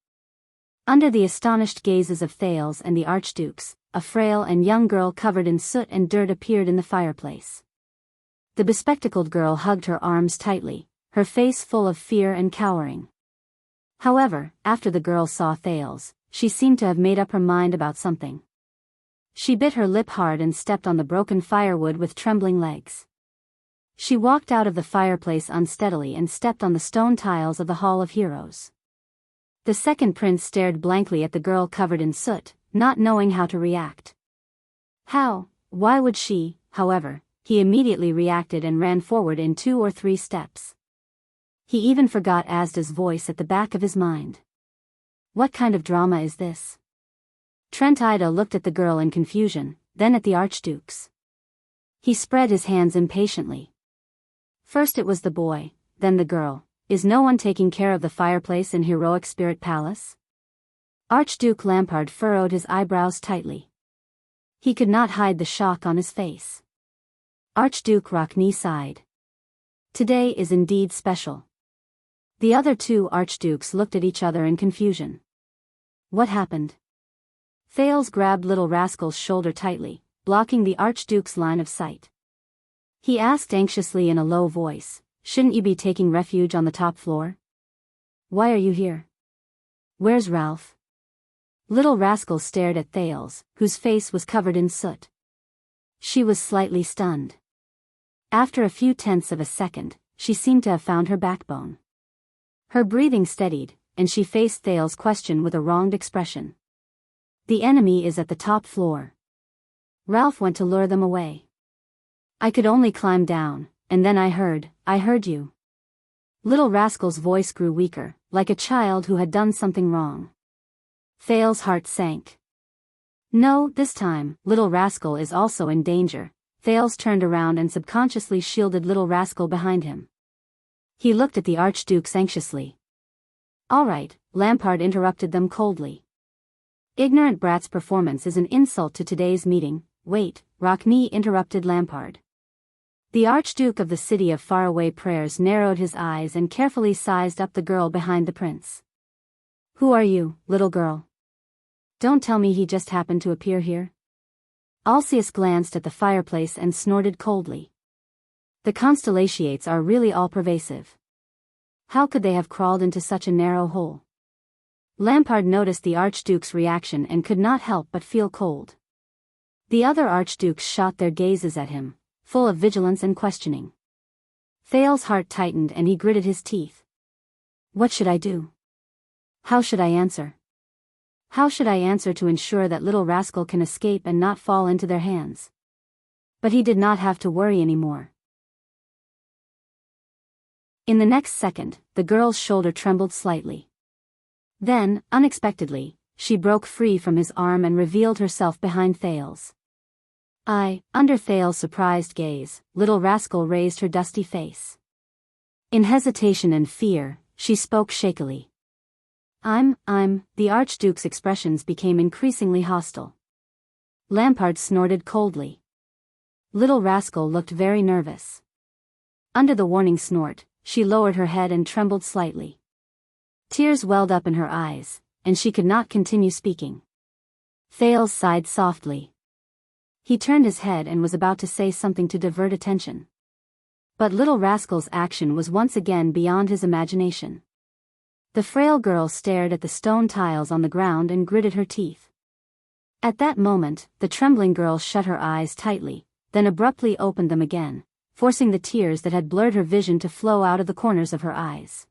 Under the astonished gazes of Thales and the archdukes, a frail and young girl covered in soot and dirt appeared in the fireplace. The bespectacled girl hugged her arms tightly, her face full of fear and cowering. However, after the girl saw Thales, she seemed to have made up her mind about something. She bit her lip hard and stepped on the broken firewood with trembling legs. She walked out of the fireplace unsteadily and stepped on the stone tiles of the Hall of Heroes. The second prince stared blankly at the girl covered in soot, not knowing how to react. Why would she, however, he immediately reacted and ran forward in 2 or 3 steps. He even forgot Asda's voice at the back of his mind. What kind of drama is this? Trent Ida looked at the girl in confusion, then at the archdukes. He spread his hands impatiently. First it was the boy, then the girl. Is no one taking care of the fireplace in Heroic Spirit Palace? Archduke Lampard furrowed his eyebrows tightly. He could not hide the shock on his face. Archduke Rockne sighed. Today is indeed special. The other 2 archdukes looked at each other in confusion. What happened? Thales grabbed Little Rascal's shoulder tightly, blocking the archduke's line of sight. He asked anxiously in a low voice, shouldn't you be taking refuge on the top floor? Why are you here? Where's Ralph? Little Rascal stared at Thales, whose face was covered in soot. She was slightly stunned. After a few tenths of a second, she seemed to have found her backbone. Her breathing steadied, and she faced Thales' question with a wronged expression. The enemy is at the top floor. Ralph went to lure them away. I could only climb down, and then I heard you. Little Rascal's voice grew weaker, like a child who had done something wrong. Thales' heart sank. No, this time, Little Rascal is also in danger. Thales turned around and subconsciously shielded Little Rascal behind him. He looked at the archdukes anxiously. All right, Lampard interrupted them coldly. Ignorant brat's performance is an insult to today's meeting. Wait, Rockne interrupted Lampard. The Archduke of the City of Faraway Prayers narrowed his eyes and carefully sized up the girl behind the prince. Who are you, little girl? Don't tell me he just happened to appear here. Alcius glanced at the fireplace and snorted coldly. The constellations are really all-pervasive. How could they have crawled into such a narrow hole? Lampard noticed the Archduke's reaction and could not help but feel cold. The other Archdukes shot their gazes at him, full of vigilance and questioning. Thales's heart tightened and he gritted his teeth. What should I do? How should I answer? How should I answer to ensure that little rascal can escape and not fall into their hands? But he did not have to worry anymore. In the next second, the girl's shoulder trembled slightly. Then, unexpectedly, she broke free from his arm and revealed herself behind Thales. Under Thales' surprised gaze, little rascal raised her dusty face. In hesitation and fear, she spoke shakily. The Archduke's expressions became increasingly hostile. Lampard snorted coldly. Little rascal looked very nervous. Under the warning snort, she lowered her head and trembled slightly. Tears welled up in her eyes, and she could not continue speaking. Thales sighed softly. He turned his head and was about to say something to divert attention. But little rascal's action was once again beyond his imagination. The frail girl stared at the stone tiles on the ground and gritted her teeth. At that moment, the trembling girl shut her eyes tightly, then abruptly opened them again, forcing the tears that had blurred her vision to flow out of the corners of her eyes.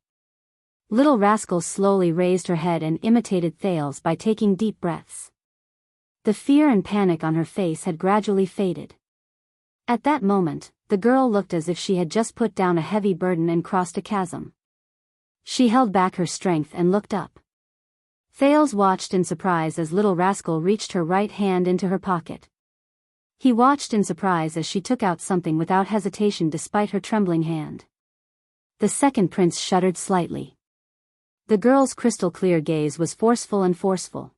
Little rascal slowly raised her head and imitated Thales by taking deep breaths. The fear and panic on her face had gradually faded. At that moment, the girl looked as if she had just put down a heavy burden and crossed a chasm. She held back her strength and looked up. Thales watched in surprise as little rascal reached her right hand into her pocket. He watched in surprise as she took out something without hesitation despite her trembling hand. The second prince shuddered slightly. The girl's crystal-clear gaze was forceful and forceful.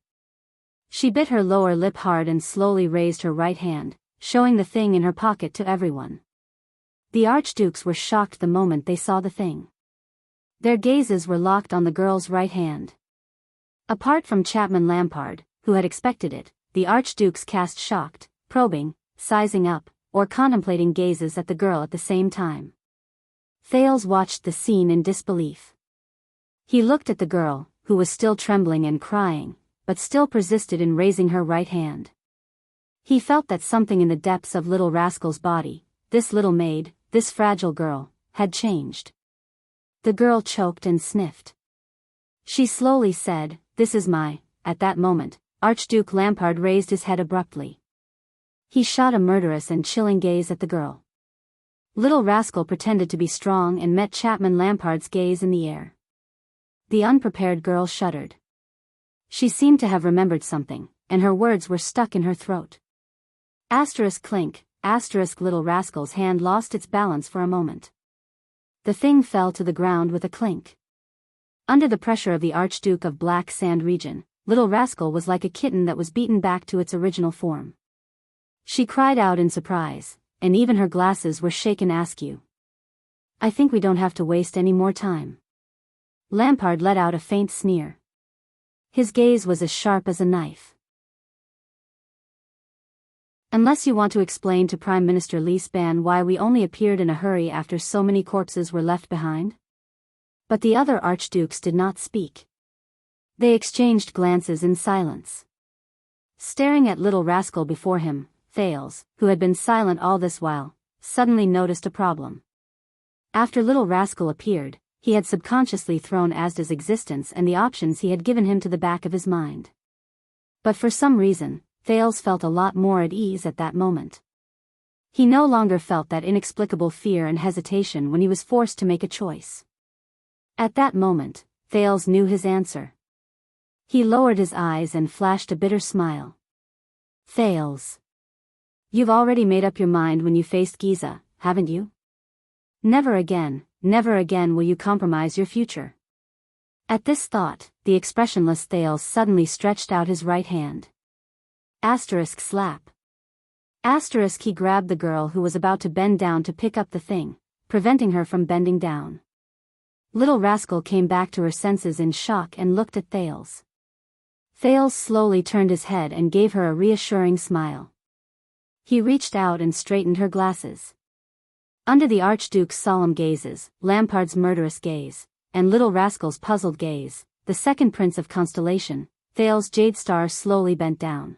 She bit her lower lip hard and slowly raised her right hand, showing the thing in her pocket to everyone. The archdukes were shocked the moment they saw the thing. Their gazes were locked on the girl's right hand. Apart from Chapman Lampard, who had expected it, the archdukes cast shocked, probing, sizing up, or contemplating gazes at the girl at the same time. Thales watched the scene in disbelief. He looked at the girl, who was still trembling and crying, but still persisted in raising her right hand. He felt that something in the depths of little rascal's body, this little maid, this fragile girl, had changed. The girl choked and sniffed. She slowly said, "This is my..." At that moment, Archduke Lampard raised his head abruptly. He shot a murderous and chilling gaze at the girl. Little rascal pretended to be strong and met Chapman Lampard's gaze in the air. The unprepared girl shuddered. She seemed to have remembered something, and her words were stuck in her throat. Clink, little rascal's hand lost its balance for a moment. The thing fell to the ground with a clink. Under the pressure of the Archduke of Black Sand region, little rascal was like a kitten that was beaten back to its original form. She cried out in surprise, and even her glasses were shaken askew. "I think we don't have to waste any more time." Lampard let out a faint sneer. His gaze was as sharp as a knife. "Unless you want to explain to Prime Minister Li Span why we only appeared in a hurry after so many corpses were left behind?" But the other archdukes did not speak. They exchanged glances in silence. Staring at little rascal before him, Thales, who had been silent all this while, suddenly noticed a problem. After little rascal appeared, he had subconsciously thrown Asda's existence and the options he had given him to the back of his mind. But for some reason, Thales felt a lot more at ease at that moment. He no longer felt that inexplicable fear and hesitation when he was forced to make a choice. At that moment, Thales knew his answer. He lowered his eyes and flashed a bitter smile. "Thales. You've already made up your mind when you faced Giza, haven't you? Never again will you compromise your future." At this thought, the expressionless Thales suddenly stretched out his right hand. Slap. He grabbed the girl who was about to bend down to pick up the thing, preventing her from bending down. Little rascal came back to her senses in shock and looked at Thales. Thales slowly turned his head and gave her a reassuring smile. He reached out and straightened her glasses. Under the Archduke's solemn gazes, Lampard's murderous gaze, and Little Rascal's puzzled gaze, the second prince of Constellation, Thales's jade star slowly bent down.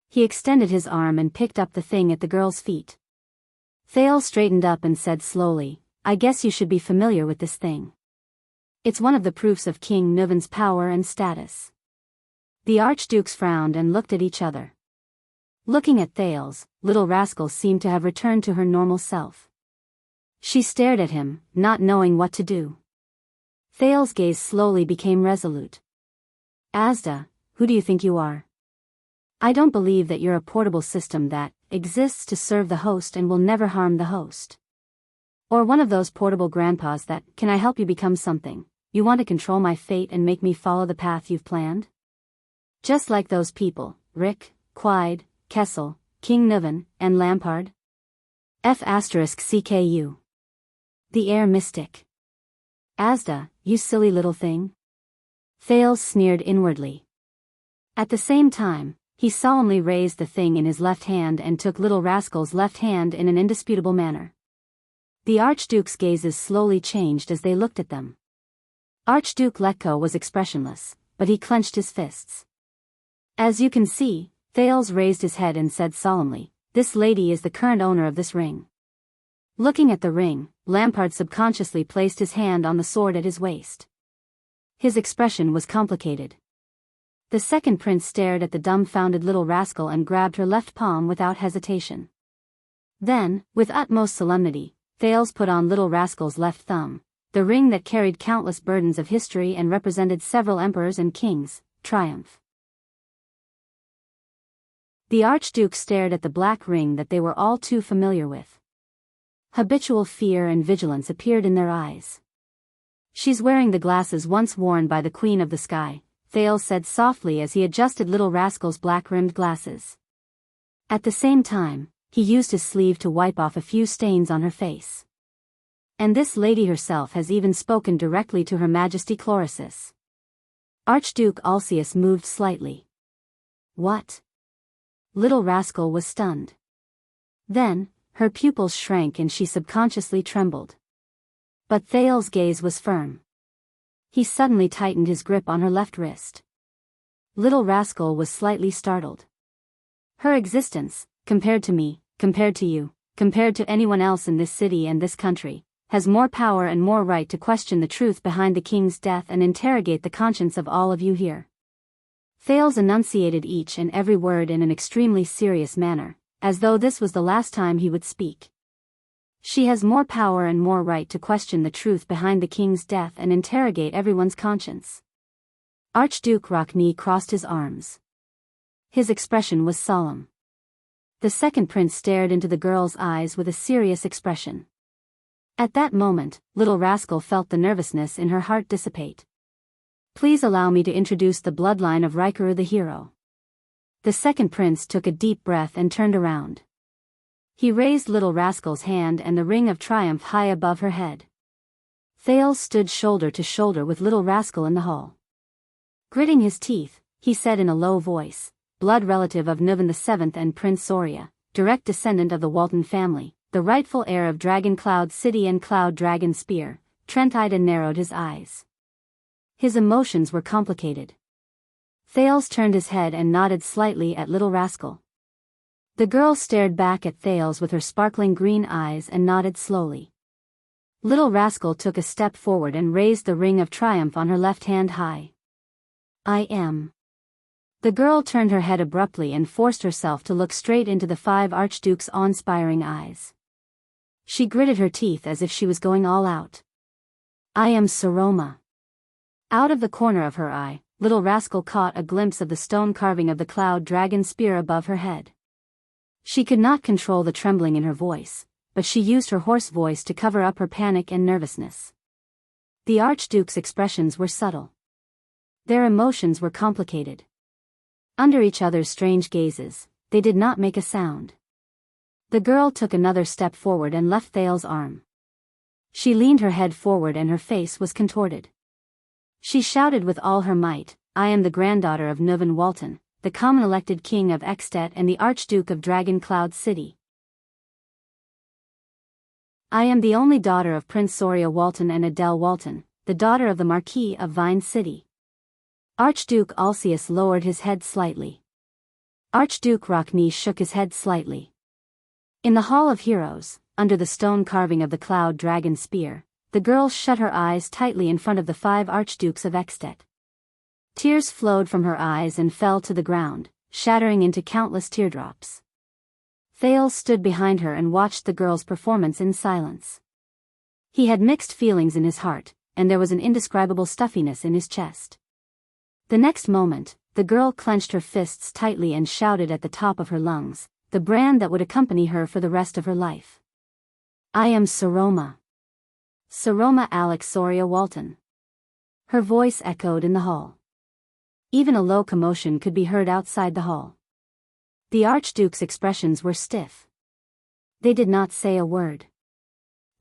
He extended his arm and picked up the thing at the girl's feet. Thales straightened up and said slowly, "I guess you should be familiar with this thing. It's one of the proofs of King Nuven's power and status." The archdukes frowned and looked at each other. Looking at Thales, Little Rascal seemed to have returned to her normal self. She stared at him, not knowing what to do. Thales' gaze slowly became resolute. "Asda, who do you think you are? I don't believe that you're a portable system that exists to serve the host and will never harm the host. Or one of those portable grandpas that, can I help you become something? You want to control my fate and make me follow the path you've planned? Just like those people, Rick, Quide, Kessel, King Nuven, and Lampard? F***CKU. The air mystic. Asda, you silly little thing." Thales sneered inwardly. At the same time, he solemnly raised the thing in his left hand and took Little Rascal's left hand in an indisputable manner. The Archduke's gazes slowly changed as they looked at them. Archduke Letko was expressionless, but he clenched his fists. "As you can see," Thales raised his head and said solemnly, "this lady is the current owner of this ring." Looking at the ring, Lampard subconsciously placed his hand on the sword at his waist. His expression was complicated. The second prince stared at the dumbfounded Little Rascal and grabbed her left palm without hesitation. Then, with utmost solemnity, Thales put on Little Rascal's left thumb, the ring that carried countless burdens of history and represented several emperors and kings' triumph. The Archduke stared at the black ring that they were all too familiar with. Habitual fear and vigilance appeared in their eyes. "She's wearing the glasses once worn by the Queen of the Sky," Thales said softly as he adjusted Little Rascal's black-rimmed glasses. At the same time, he used his sleeve to wipe off a few stains on her face. "And this lady herself has even spoken directly to Her Majesty Chlorosis." Archduke Alcius moved slightly. "What?" Little Rascal was stunned. Then, her pupils shrank and she subconsciously trembled. But Thales' gaze was firm. He suddenly tightened his grip on her left wrist. Little Rascal was slightly startled. "Her existence, compared to me, compared to you, compared to anyone else in this city and this country, has more power and more right to question the truth behind the king's death and interrogate the conscience of all of you here." Thales enunciated each and every word in an extremely serious manner, as though this was the last time he would speak. "She has more power and more right to question the truth behind the king's death and interrogate everyone's conscience." Archduke Rockney crossed his arms. His expression was solemn. The second prince stared into the girl's eyes with a serious expression. At that moment, Little Rascal felt the nervousness in her heart dissipate. "Please allow me to introduce the bloodline of Rikaru the hero." The second prince took a deep breath and turned around. He raised Little Rascal's hand and the ring of triumph high above her head. Thales stood shoulder to shoulder with Little Rascal in the hall. Gritting his teeth, he said in a low voice, "Blood relative of Nuven VII and Prince Soria, direct descendant of the Walton family, the rightful heir of Dragon Cloud City and Cloud Dragon Spear." Trent eyed and narrowed his eyes. His emotions were complicated. Thales turned his head and nodded slightly at Little Rascal. The girl stared back at Thales with her sparkling green eyes and nodded slowly. Little Rascal took a step forward and raised the ring of triumph on her left hand high. "I am." The girl turned her head abruptly and forced herself to look straight into the five archdukes' awe-inspiring eyes. She gritted her teeth as if she was going all out. "I am Saroma." Out of the corner of her eye, Little Rascal caught a glimpse of the stone carving of the Cloud Dragon Spear above her head. She could not control the trembling in her voice, but she used her hoarse voice to cover up her panic and nervousness. The Archduke's expressions were subtle. Their emotions were complicated. Under each other's strange gazes, they did not make a sound. The girl took another step forward and left Thales' arm. She leaned her head forward and her face was contorted. She shouted with all her might, "I am the granddaughter of Nuven Walton, the common-elected king of Extet and the Archduke of Dragon Cloud City." I am the only daughter of Prince Soria Walton and Adele Walton, the daughter of the Marquis of Vine City. Archduke Alcius lowered his head slightly. Archduke Rockney shook his head slightly. In the Hall of Heroes, under the stone carving of the Cloud Dragon Spear, the girl shut her eyes tightly in front of the 5 Archdukes of Extet. Tears flowed from her eyes and fell to the ground, shattering into countless teardrops. Thales stood behind her and watched the girl's performance in silence. He had mixed feelings in his heart, and there was an indescribable stuffiness in his chest. The next moment, the girl clenched her fists tightly and shouted at the top of her lungs, the brand that would accompany her for the rest of her life. I am Saroma. Saroma Alex Soria Walton. Her voice echoed in the hall. Even a low commotion could be heard outside the hall. The Archduke's expressions were stiff. They did not say a word.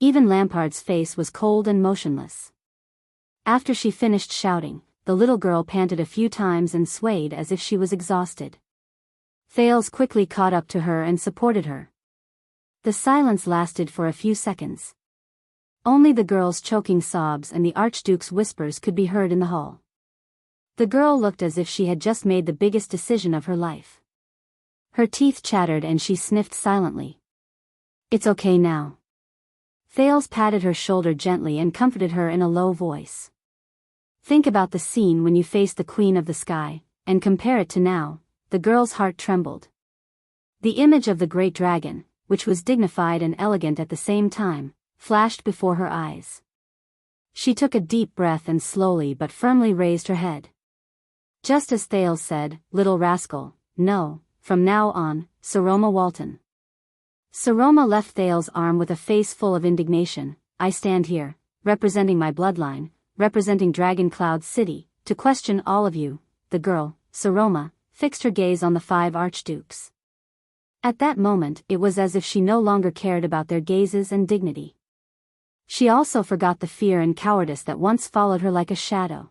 Even Lampard's face was cold and motionless. After she finished shouting, the little girl panted a few times and swayed as if she was exhausted. Thales quickly caught up to her and supported her. The silence lasted for a few seconds. Only the girl's choking sobs and the Archduke's whispers could be heard in the hall. The girl looked as if she had just made the biggest decision of her life. Her teeth chattered and she sniffed silently. It's okay now. Thales patted her shoulder gently and comforted her in a low voice. Think about the scene when you faced the Queen of the Sky, and compare it to now. The girl's heart trembled. The image of the great dragon, which was dignified and elegant at the same time, flashed before her eyes. She took a deep breath and slowly but firmly raised her head. Just as Thales said, little rascal, no, from now on, Saroma Walton. Saroma left Thales' arm with a face full of indignation. I stand here, representing my bloodline, representing Dragon Cloud City, to question all of you. The girl, Saroma, fixed her gaze on the 5 archdukes. At that moment it was as if she no longer cared about their gazes and dignity. She also forgot the fear and cowardice that once followed her like a shadow.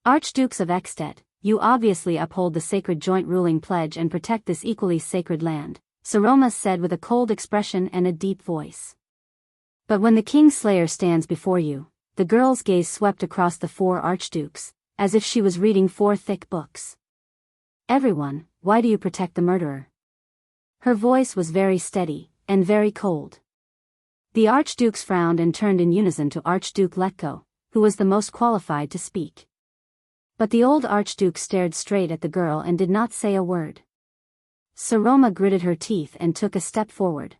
Archdukes of Extet, you obviously uphold the sacred joint ruling pledge and protect this equally sacred land, Saroma said with a cold expression and a deep voice. But when the Kingslayer stands before you, the girl's gaze swept across the 4 archdukes, as if she was reading 4 thick books. Everyone, why do you protect the murderer? Her voice was very steady, and very cold. The archdukes frowned and turned in unison to Archduke Letko, who was the most qualified to speak. But the old archduke stared straight at the girl and did not say a word. Saroma gritted her teeth and took a step forward.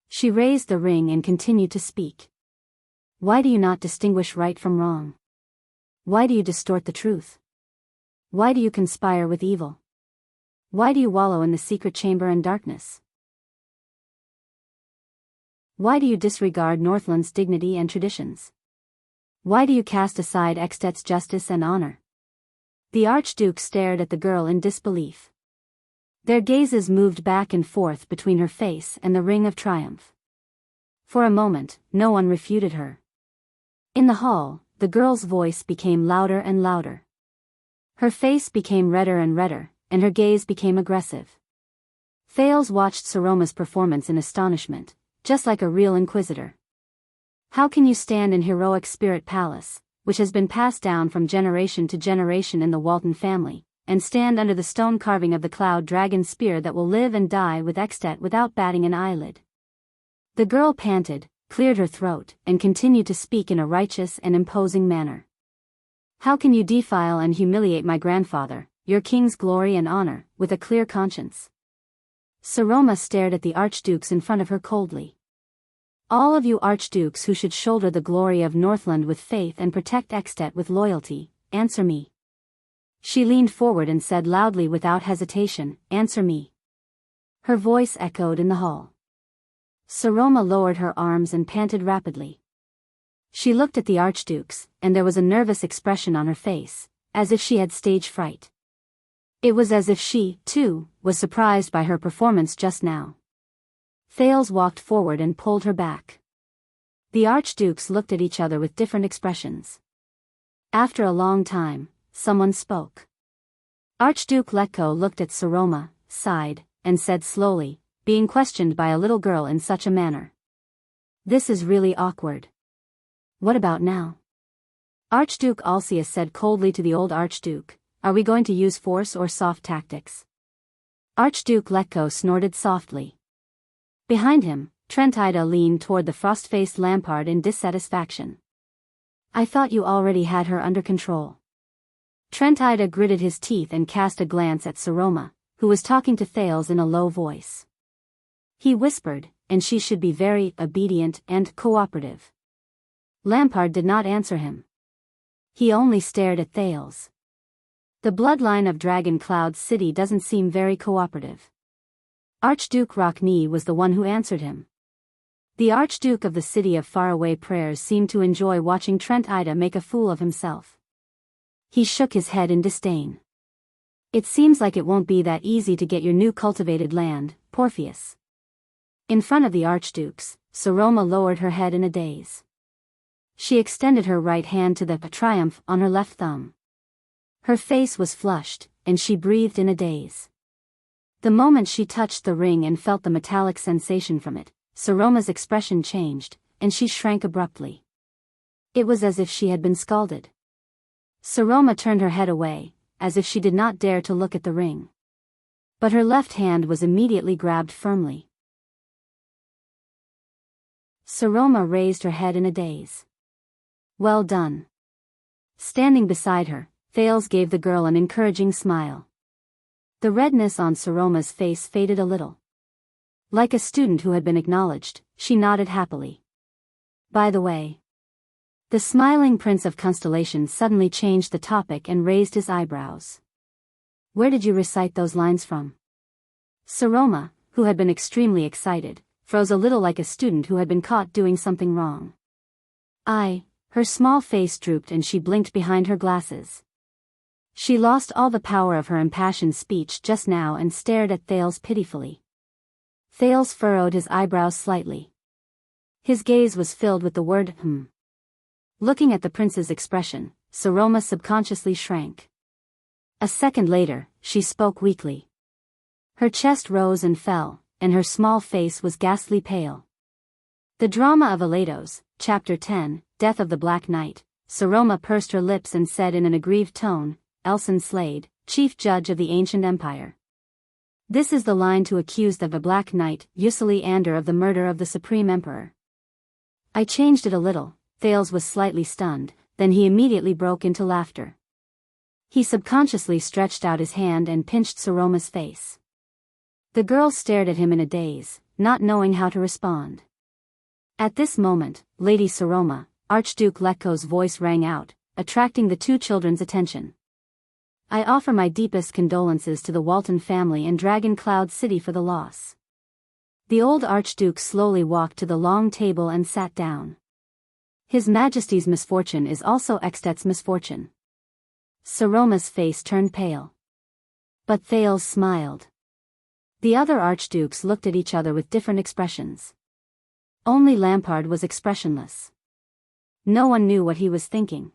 She raised the ring and continued to speak. Why do you not distinguish right from wrong? Why do you distort the truth? Why do you conspire with evil? Why do you wallow in the secret chamber and darkness? Why do you disregard Northland's dignity and traditions? Why do you cast aside Extet's justice and honor? The archduke stared at the girl in disbelief. Their gazes moved back and forth between her face and the ring of triumph. For a moment, no one refuted her. In the hall, the girl's voice became louder and louder. Her face became redder and redder, and her gaze became aggressive. Thales watched Saroma's performance in astonishment, just like a real inquisitor. How can you stand in heroic Spirit Palace, which has been passed down from generation to generation in the Walton family, and stand under the stone carving of the Cloud Dragon Spear that will live and die with Extet without batting an eyelid? The girl panted, cleared her throat, and continued to speak in a righteous and imposing manner. How can you defile and humiliate my grandfather, your king's glory and honor, with a clear conscience? Saroma stared at the archdukes in front of her coldly. All of you archdukes who should shoulder the glory of Northland with faith and protect Extet with loyalty, answer me. She leaned forward and said loudly without hesitation, answer me. Her voice echoed in the hall. Saroma lowered her arms and panted rapidly. She looked at the archdukes, and there was a nervous expression on her face, as if she had stage fright. It was as if she, too, was surprised by her performance just now. Thales walked forward and pulled her back. The archdukes looked at each other with different expressions. After a long time, someone spoke. Archduke Letko looked at Saroma, sighed, and said slowly, being questioned by a little girl in such a manner. This is really awkward. What about now? Archduke Alcius said coldly to the old Archduke, are we going to use force or soft tactics? Archduke Letko snorted softly. Behind him, Trent Ida leaned toward the frost-faced Lampard in dissatisfaction. I thought you already had her under control. Trent Ida gritted his teeth and cast a glance at Saroma, who was talking to Thales in a low voice. He whispered, and she should be very obedient and cooperative. Lampard did not answer him. He only stared at Thales. The bloodline of Dragon Cloud City doesn't seem very cooperative. Archduke Rockney was the one who answered him. The Archduke of the City of Faraway Prayers seemed to enjoy watching Trent Ida make a fool of himself. He shook his head in disdain. It seems like it won't be that easy to get your new cultivated land, Porpheus. In front of the Archdukes, Saroma lowered her head in a daze. She extended her right hand to the triumph on her left thumb. Her face was flushed, and she breathed in a daze. The moment she touched the ring and felt the metallic sensation from it, Saroma's expression changed, and she shrank abruptly. It was as if she had been scalded. Saroma turned her head away, as if she did not dare to look at the ring. But her left hand was immediately grabbed firmly. Saroma raised her head in a daze. Well done. Standing beside her, Thales gave the girl an encouraging smile. The redness on Saroma's face faded a little. Like a student who had been acknowledged, she nodded happily. By the way. The smiling Prince of Constellation suddenly changed the topic and raised his eyebrows. Where did you recite those lines from? Saroma, who had been extremely excited, froze a little like a student who had been caught doing something wrong. Her small face drooped and she blinked behind her glasses. She lost all the power of her impassioned speech just now and stared at Thales pitifully. Thales furrowed his eyebrows slightly. His gaze was filled with the word Looking at the prince's expression, Saroma subconsciously shrank. A second later, she spoke weakly. Her chest rose and fell, and her small face was ghastly pale. The Drama of Elatos, Chapter 10, Death of the Black Knight. Saroma pursed her lips and said in an aggrieved tone, Elson Slade, Chief Judge of the Ancient Empire. This is the line to accuse the Black Knight, Yusuli Ander, of the murder of the Supreme Emperor. I changed it a little. Thales was slightly stunned, then he immediately broke into laughter. He subconsciously stretched out his hand and pinched Saroma's face. The girl stared at him in a daze, not knowing how to respond. At this moment, Lady Saroma, Archduke Letko's voice rang out, attracting the two children's attention. I offer my deepest condolences to the Walton family and Dragon Cloud City for the loss. The old Archduke slowly walked to the long table and sat down. His Majesty's misfortune is also Extet's misfortune. Saroma's face turned pale. But Thales smiled. The other archdukes looked at each other with different expressions. Only Lampard was expressionless. No one knew what he was thinking.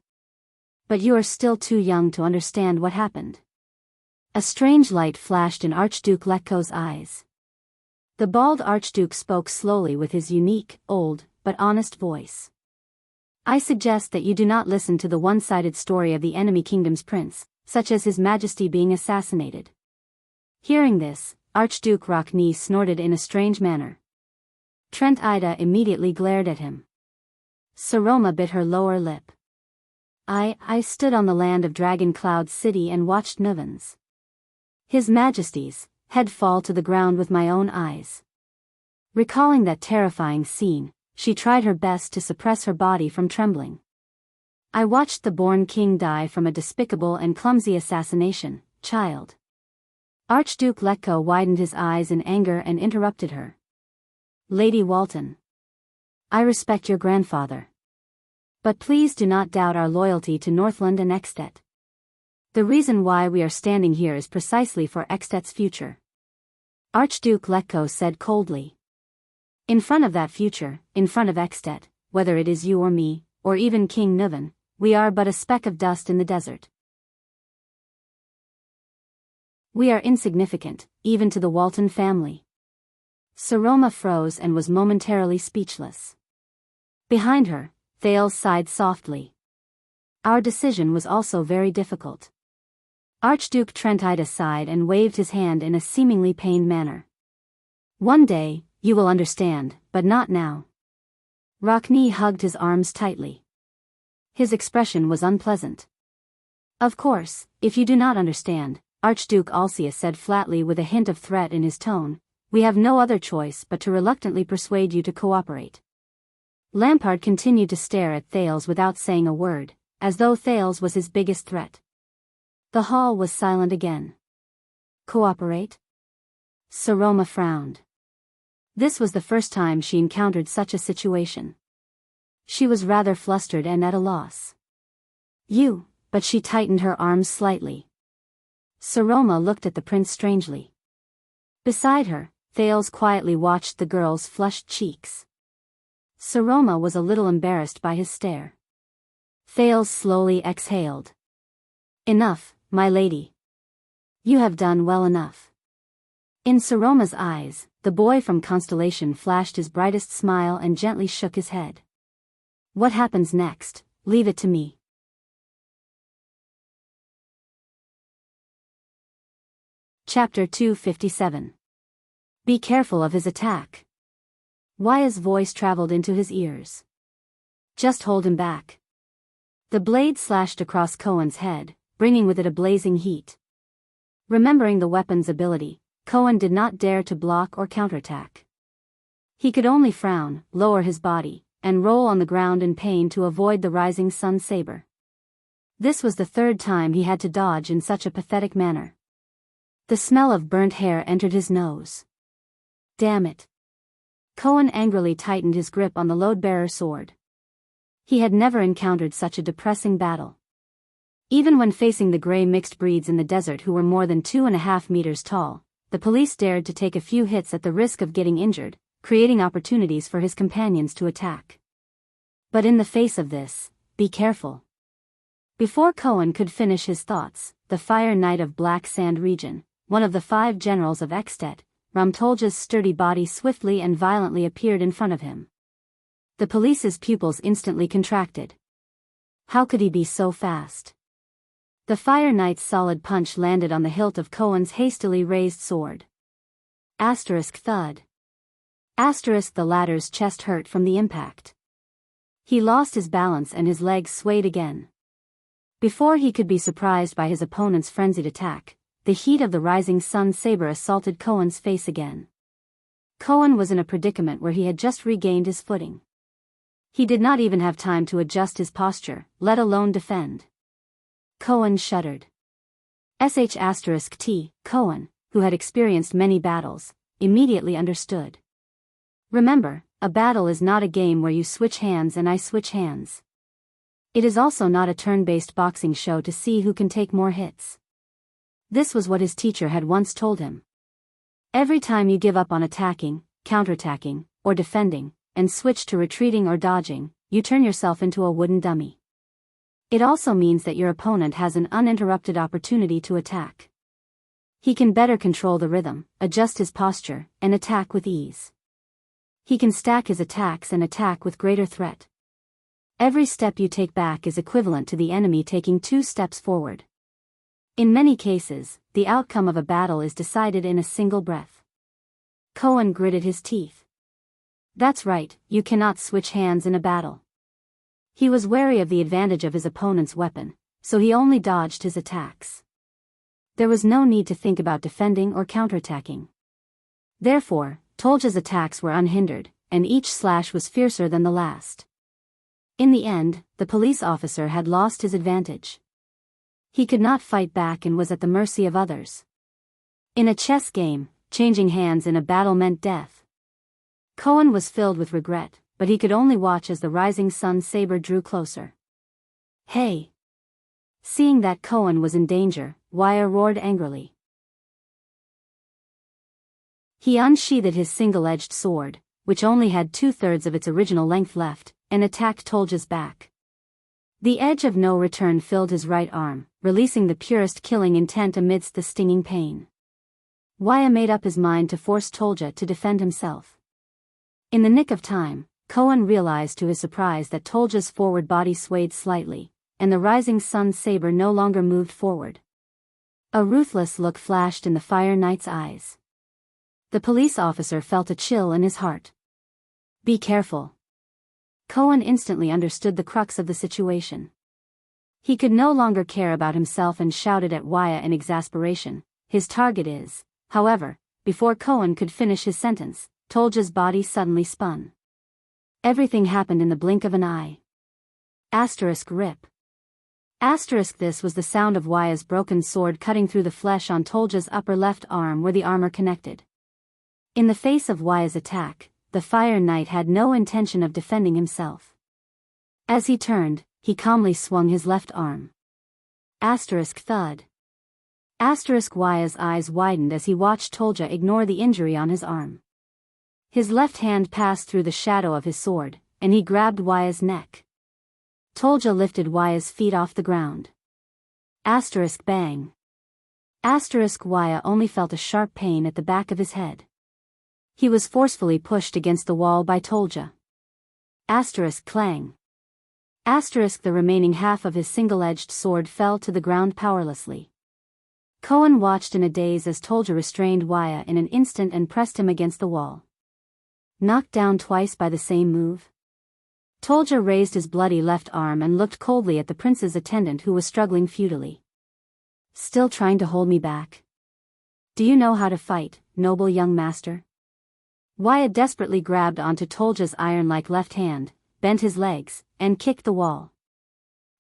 But you are still too young to understand what happened. A strange light flashed in Archduke Letko's eyes. The bald Archduke spoke slowly with his unique, old, but honest voice. I suggest that you do not listen to the one-sided story of the enemy kingdom's prince, such as His Majesty being assassinated. Hearing this, Archduke Rockney snorted in a strange manner. Trent Ida immediately glared at him. Saroma bit her lower lip. I stood on the land of Dragon Cloud City and watched Nuvens. His Majesty's head fall to the ground with my own eyes. Recalling that terrifying scene, she tried her best to suppress her body from trembling. I watched the born king die from a despicable and clumsy assassination, child. Archduke Letko widened his eyes in anger and interrupted her. Lady Walton. I respect your grandfather. But please do not doubt our loyalty to Northland and Extet. The reason why we are standing here is precisely for Extet's future. Archduke Letko said coldly. In front of that future, in front of Extet, whether it is you or me, or even King Nuven, we are but a speck of dust in the desert. We are insignificant, even to the Walton family. Saroma froze and was momentarily speechless. Behind her, Thales sighed softly. Our decision was also very difficult. Archduke Trent eyed aside and waved his hand in a seemingly pained manner. One day, you will understand, but not now. Rockne hugged his arms tightly. His expression was unpleasant. Of course, if you do not understand, Archduke Alcius said flatly with a hint of threat in his tone, we have no other choice but to reluctantly persuade you to cooperate. Lampard continued to stare at Thales without saying a word, as though Thales was his biggest threat. The hall was silent again. Cooperate? Saroma frowned. This was the first time she encountered such a situation. She was rather flustered and at a loss. But she tightened her arms slightly. Saroma looked at the prince strangely. Beside her, Thales quietly watched the girl's flushed cheeks. Saroma was a little embarrassed by his stare. Thales slowly exhaled. Enough, my lady. You have done well enough. In Saroma's eyes, the boy from Constellation flashed his brightest smile and gently shook his head. What happens next, leave it to me. Chapter 257. Be careful of his attack. Waya's voice traveled into his ears. Just hold him back. The blade slashed across Cohen's head, bringing with it a blazing heat. Remembering the weapon's ability, Cohen did not dare to block or counterattack. He could only frown, lower his body, and roll on the ground in pain to avoid the rising sun saber. This was the third time he had to dodge in such a pathetic manner. The smell of burnt hair entered his nose. Damn it. Cohen angrily tightened his grip on the load-bearer sword. He had never encountered such a depressing battle. Even when facing the gray mixed breeds in the desert who were more than 2.5 meters tall, the police dared to take a few hits at the risk of getting injured, creating opportunities for his companions to attack. But in the face of this, be careful. Before Cohen could finish his thoughts, the Fire Knight of Black Sand region, one of the 5 generals of Ekstet, Ramtolja's sturdy body swiftly and violently appeared in front of him. The police's pupils instantly contracted. How could he be so fast? The Fire Knight's solid punch landed on the hilt of Cohen's hastily raised sword. Thud. The latter's chest hurt from the impact. He lost his balance and his legs swayed again. Before he could be surprised by his opponent's frenzied attack, the heat of the rising sun saber assaulted Cohen's face again. Cohen was in a predicament where he had just regained his footing. He did not even have time to adjust his posture, let alone defend. Cohen shuddered. Cohen, who had experienced many battles, immediately understood. Remember, a battle is not a game where you switch hands and I switch hands. It is also not a turn-based boxing show to see who can take more hits. This was what his teacher had once told him. Every time you give up on attacking, counterattacking, or defending, and switch to retreating or dodging, you turn yourself into a wooden dummy. It also means that your opponent has an uninterrupted opportunity to attack. He can better control the rhythm, adjust his posture, and attack with ease. He can stack his attacks and attack with greater threat. Every step you take back is equivalent to the enemy taking 2 steps forward. In many cases, the outcome of a battle is decided in a single breath. Cohen gritted his teeth. That's right, you cannot switch hands in a battle. He was wary of the advantage of his opponent's weapon, so he only dodged his attacks. There was no need to think about defending or counterattacking. Therefore, Tolja's attacks were unhindered, and each slash was fiercer than the last. In the end, the police officer had lost his advantage. He could not fight back and was at the mercy of others. In a chess game, changing hands in a battle meant death. Cohen was filled with regret, but he could only watch as the rising sun saber drew closer. Hey! Seeing that Cohen was in danger, Waya roared angrily. He unsheathed his single-edged sword, which only had 2/3 of its original length left, and attacked Tolja's back. The edge of no return filled his right arm, releasing the purest killing intent amidst the stinging pain. Waya made up his mind to force Tolja to defend himself. In the nick of time, Koan realized to his surprise that Tolja's forward body swayed slightly, and the rising sun's saber no longer moved forward. A ruthless look flashed in the Fire Knight's eyes. The police officer felt a chill in his heart. Be careful. Koan instantly understood the crux of the situation. He could no longer care about himself and shouted at Waya in exasperation, his target is, however, before Koan could finish his sentence, Tolja's body suddenly spun. Everything happened in the blink of an eye. *Rip. This was the sound of Waya's broken sword cutting through the flesh on Tolja's upper left arm where the armor connected. In the face of Waya's attack, the Fire Knight had no intention of defending himself. As he turned, he calmly swung his left arm. *Thud. Waya's eyes widened as he watched Tolja ignore the injury on his arm. His left hand passed through the shadow of his sword, and he grabbed Waya's neck. Tolja lifted Waya's feet off the ground. Bang. Waya only felt a sharp pain at the back of his head. He was forcefully pushed against the wall by Tolja. Clang. The remaining half of his single-edged sword fell to the ground powerlessly. Koan watched in a daze as Tolja restrained Waya in an instant and pressed him against the wall. Knocked down twice by the same move? Tolja raised his bloody left arm and looked coldly at the prince's attendant who was struggling futilely. Still trying to hold me back? Do you know how to fight, noble young master? Waya desperately grabbed onto Tolja's iron-like left hand, bent his legs, and kicked the wall.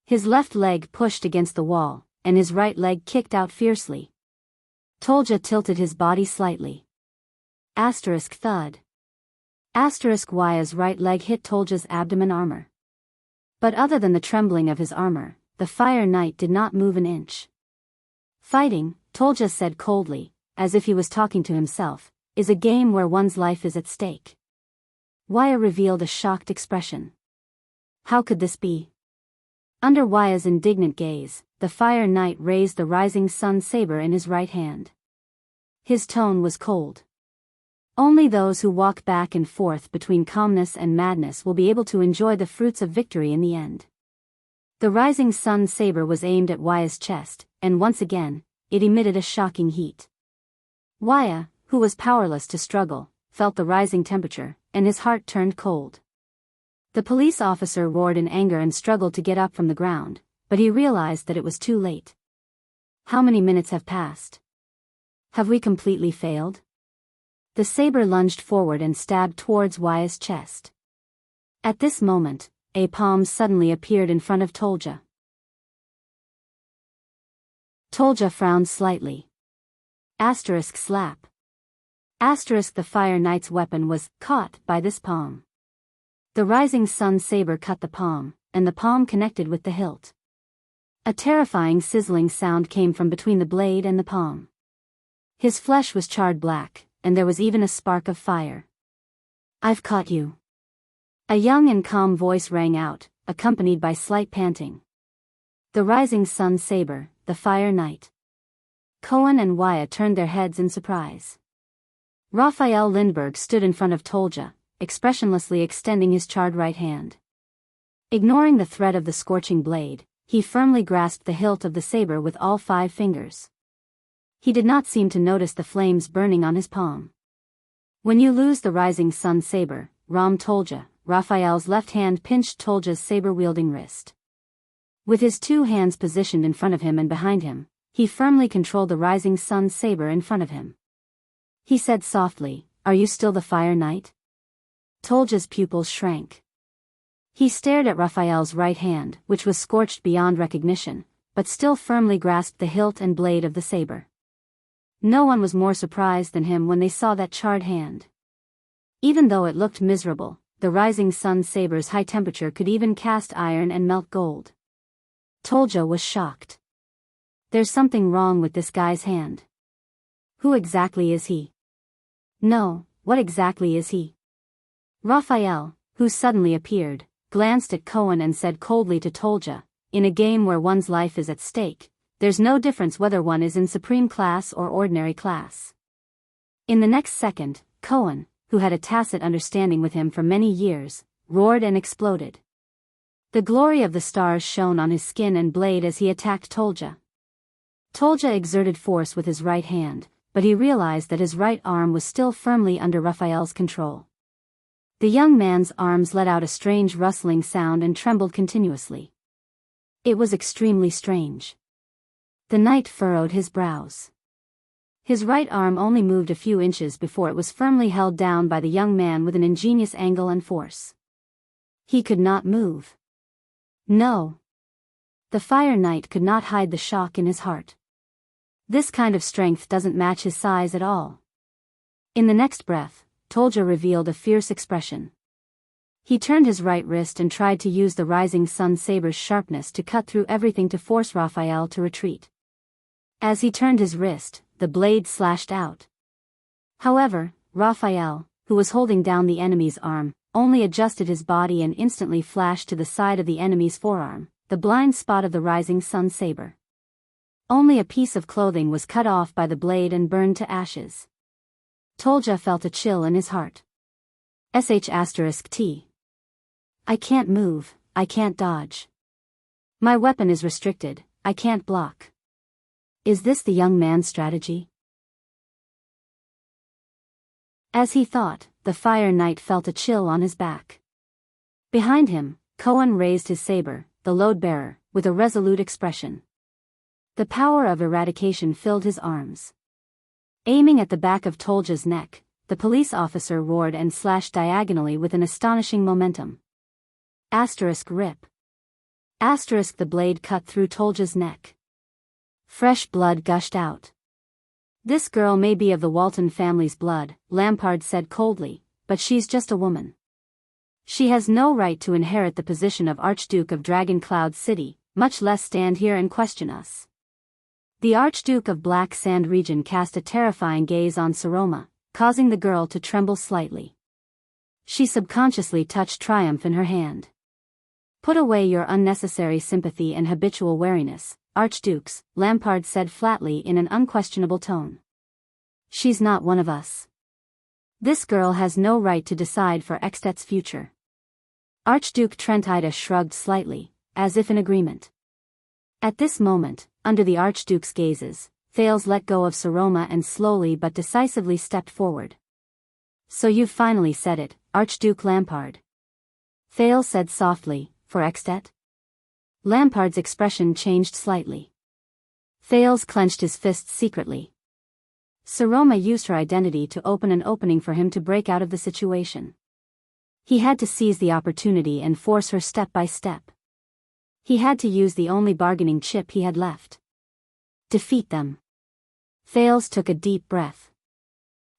His left leg pushed against the wall, and his right leg kicked out fiercely. Tolja tilted his body slightly. Thud. Waya's right leg hit Tolja's abdomen armor. But other than the trembling of his armor, the Fire Knight did not move an inch. Fighting, Tolja said coldly, as if he was talking to himself, is a game where one's life is at stake. Waya revealed a shocked expression. How could this be? Under Waya's indignant gaze, the Fire Knight raised the rising sun saber in his right hand. His tone was cold. Only those who walk back and forth between calmness and madness will be able to enjoy the fruits of victory in the end. The rising sun saber was aimed at Waya's chest, and once again, it emitted a shocking heat. Waya, who was powerless to struggle, felt the rising temperature, and his heart turned cold. The police officer roared in anger and struggled to get up from the ground, but he realized that it was too late. How many minutes have passed? Have we completely failed? The saber lunged forward and stabbed towards Waya's chest. At this moment, a palm suddenly appeared in front of Tolja. Tolja frowned slightly. Slap. The Fire Knight's weapon was caught by this palm. The rising sun saber cut the palm, and the palm connected with the hilt. A terrifying sizzling sound came from between the blade and the palm. His flesh was charred black, and there was even a spark of fire. I've caught you. A young and calm voice rang out, accompanied by slight panting. The rising sun saber, the Fire Knight. Koan and Waya turned their heads in surprise. Raphael Lindbergh stood in front of Tolja, expressionlessly extending his charred right hand. Ignoring the threat of the scorching blade, he firmly grasped the hilt of the saber with all 5 fingers. He did not seem to notice the flames burning on his palm. When you lose the rising sun saber, Tolja, Raphael's left hand pinched Tolja's saber-wielding wrist. With his 2 hands positioned in front of him and behind him, he firmly controlled the rising sun saber in front of him. He said softly, "Are you still the Fire Knight?" Tolja's pupils shrank. He stared at Raphael's right hand, which was scorched beyond recognition, but still firmly grasped the hilt and blade of the saber. No one was more surprised than him when they saw that charred hand. Even though it looked miserable, the rising sun saber's high temperature could even cast iron and melt gold. Tolja was shocked. There's something wrong with this guy's hand. Who exactly is he? No, what exactly is he? Raphael, who suddenly appeared, glanced at Koan and said coldly to Tolja, "In a game where one's life is at stake, there's no difference whether one is in supreme class or ordinary class." In the next second, Koan, who had a tacit understanding with him for many years, roared and exploded. The glory of the stars shone on his skin and blade as he attacked Tolja. Tolja exerted force with his right hand, but he realized that his right arm was still firmly under Raphael's control. The young man's arms let out a strange rustling sound and trembled continuously. It was extremely strange. The knight furrowed his brows. His right arm only moved a few inches before it was firmly held down by the young man with an ingenious angle and force. He could not move. No. The Fire Knight could not hide the shock in his heart. This kind of strength doesn't match his size at all. In the next breath, Tolja revealed a fierce expression. He turned his right wrist and tried to use the rising sun saber's sharpness to cut through everything to force Raphael to retreat. As he turned his wrist, the blade slashed out. However, Raphael, who was holding down the enemy's arm, only adjusted his body and instantly flashed to the side of the enemy's forearm, the blind spot of the rising sun saber. Only a piece of clothing was cut off by the blade and burned to ashes. Tolja felt a chill in his heart. *T. I can't move, I can't dodge. My weapon is restricted, I can't block. Is this the young man's strategy? As he thought, the Fire Knight felt a chill on his back. Behind him, Koan raised his saber, the load-bearer, with a resolute expression. The power of eradication filled his arms. Aiming at the back of Tolja's neck, the police officer roared and slashed diagonally with an astonishing momentum. *Rip. The blade cut through Tolja's neck. Fresh blood gushed out. This girl may be of the Walton family's blood, Lampard said coldly, but she's just a woman. She has no right to inherit the position of Archduke of Dragoncloud City, much less stand here and question us. The Archduke of Black Sand region cast a terrifying gaze on Saroma, causing the girl to tremble slightly. She subconsciously touched triumph in her hand. Put away your unnecessary sympathy and habitual wariness, Archdukes, Lampard said flatly in an unquestionable tone. She's not one of us. This girl has no right to decide for Extet's future. Archduke Trentida shrugged slightly, as if in agreement. At this moment, under the Archduke's gazes, Thales let go of Saroma and slowly but decisively stepped forward. So you've finally said it, Archduke Lampard. Thales said softly, for Extet? Lampard's expression changed slightly. Thales clenched his fists secretly. Saroma used her identity to open an opening for him to break out of the situation. He had to seize the opportunity and force her step by step. He had to use the only bargaining chip he had left. Defeat them. Thales took a deep breath.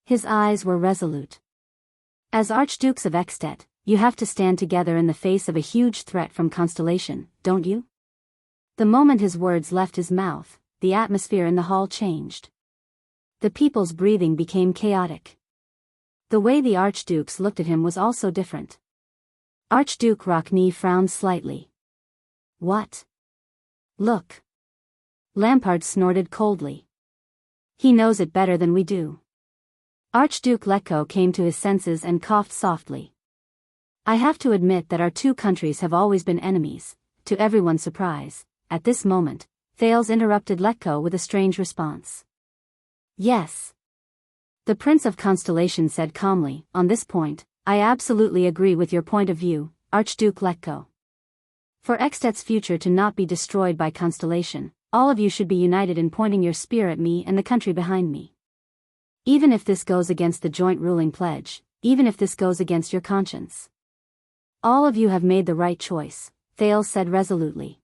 His eyes were resolute. As Archdukes of Extet, you have to stand together in the face of a huge threat from Constellation, don't you? The moment his words left his mouth, the atmosphere in the hall changed. The people's breathing became chaotic. The way the Archdukes looked at him was also different. Archduke Rockney frowned slightly. What? Look. Lampard snorted coldly. He knows it better than we do. Archduke Letko came to his senses and coughed softly. I have to admit that our two countries have always been enemies, to everyone's surprise. At this moment, Thales interrupted Letko with a strange response. Yes. The Prince of Constellation said calmly, on this point, I absolutely agree with your point of view, Archduke Letko. For Extet's future to not be destroyed by Constellation, all of you should be united in pointing your spear at me and the country behind me. Even if this goes against the joint ruling pledge, even if this goes against your conscience. All of you have made the right choice, Thales said resolutely.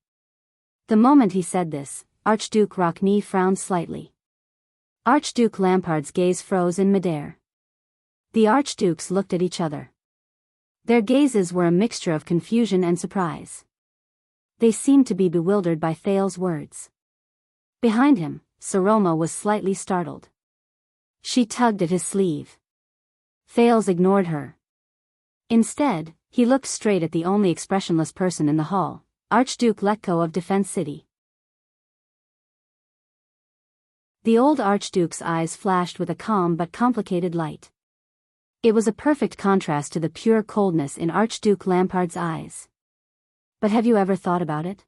The moment he said this, Archduke Rockney frowned slightly. Archduke Lampard's gaze froze in midair. The Archdukes looked at each other. Their gazes were a mixture of confusion and surprise. They seemed to be bewildered by Thales' words. Behind him, Saroma was slightly startled. She tugged at his sleeve. Thales ignored her. Instead, he looked straight at the only expressionless person in the hall, Archduke Letko of Defense City. The old Archduke's eyes flashed with a calm but complicated light. It was a perfect contrast to the pure coldness in Archduke Lampard's eyes. But have you ever thought about it?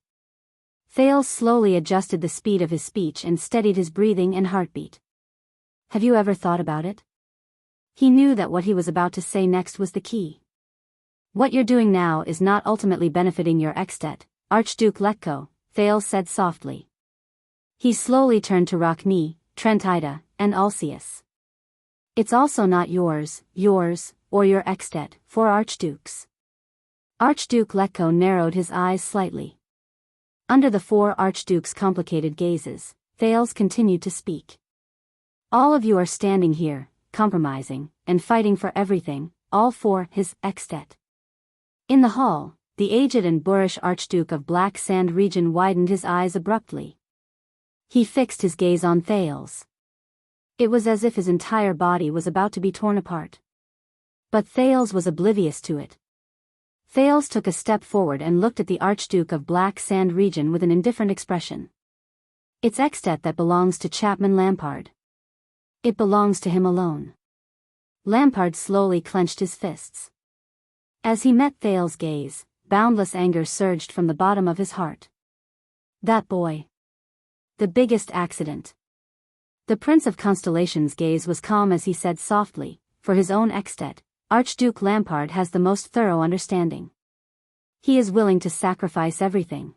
Thales slowly adjusted the speed of his speech and steadied his breathing and heartbeat. Have you ever thought about it? He knew that what he was about to say next was the key. What you're doing now is not ultimately benefiting your extet, Archduke Letko, Thales said softly. He slowly turned to Rockne, Trentida, and Alcius. It's also not yours, or your extet, for archdukes. Archduke Letko narrowed his eyes slightly. Under the four archdukes' complicated gazes, Thales continued to speak. All of you are standing here, compromising, and fighting for everything, all for his extet. In the hall, the aged and boorish Archduke of Black Sand region widened his eyes abruptly. He fixed his gaze on Thales. It was as if his entire body was about to be torn apart. But Thales was oblivious to it. Thales took a step forward and looked at the Archduke of Black Sand region with an indifferent expression. It's extet that belongs to Chapman Lampard. It belongs to him alone. Lampard slowly clenched his fists. As he met Thales' gaze, boundless anger surged from the bottom of his heart. That boy. The biggest accident. The Prince of Constellation's gaze was calm as he said softly, for his own extet, Archduke Lampard has the most thorough understanding. He is willing to sacrifice everything.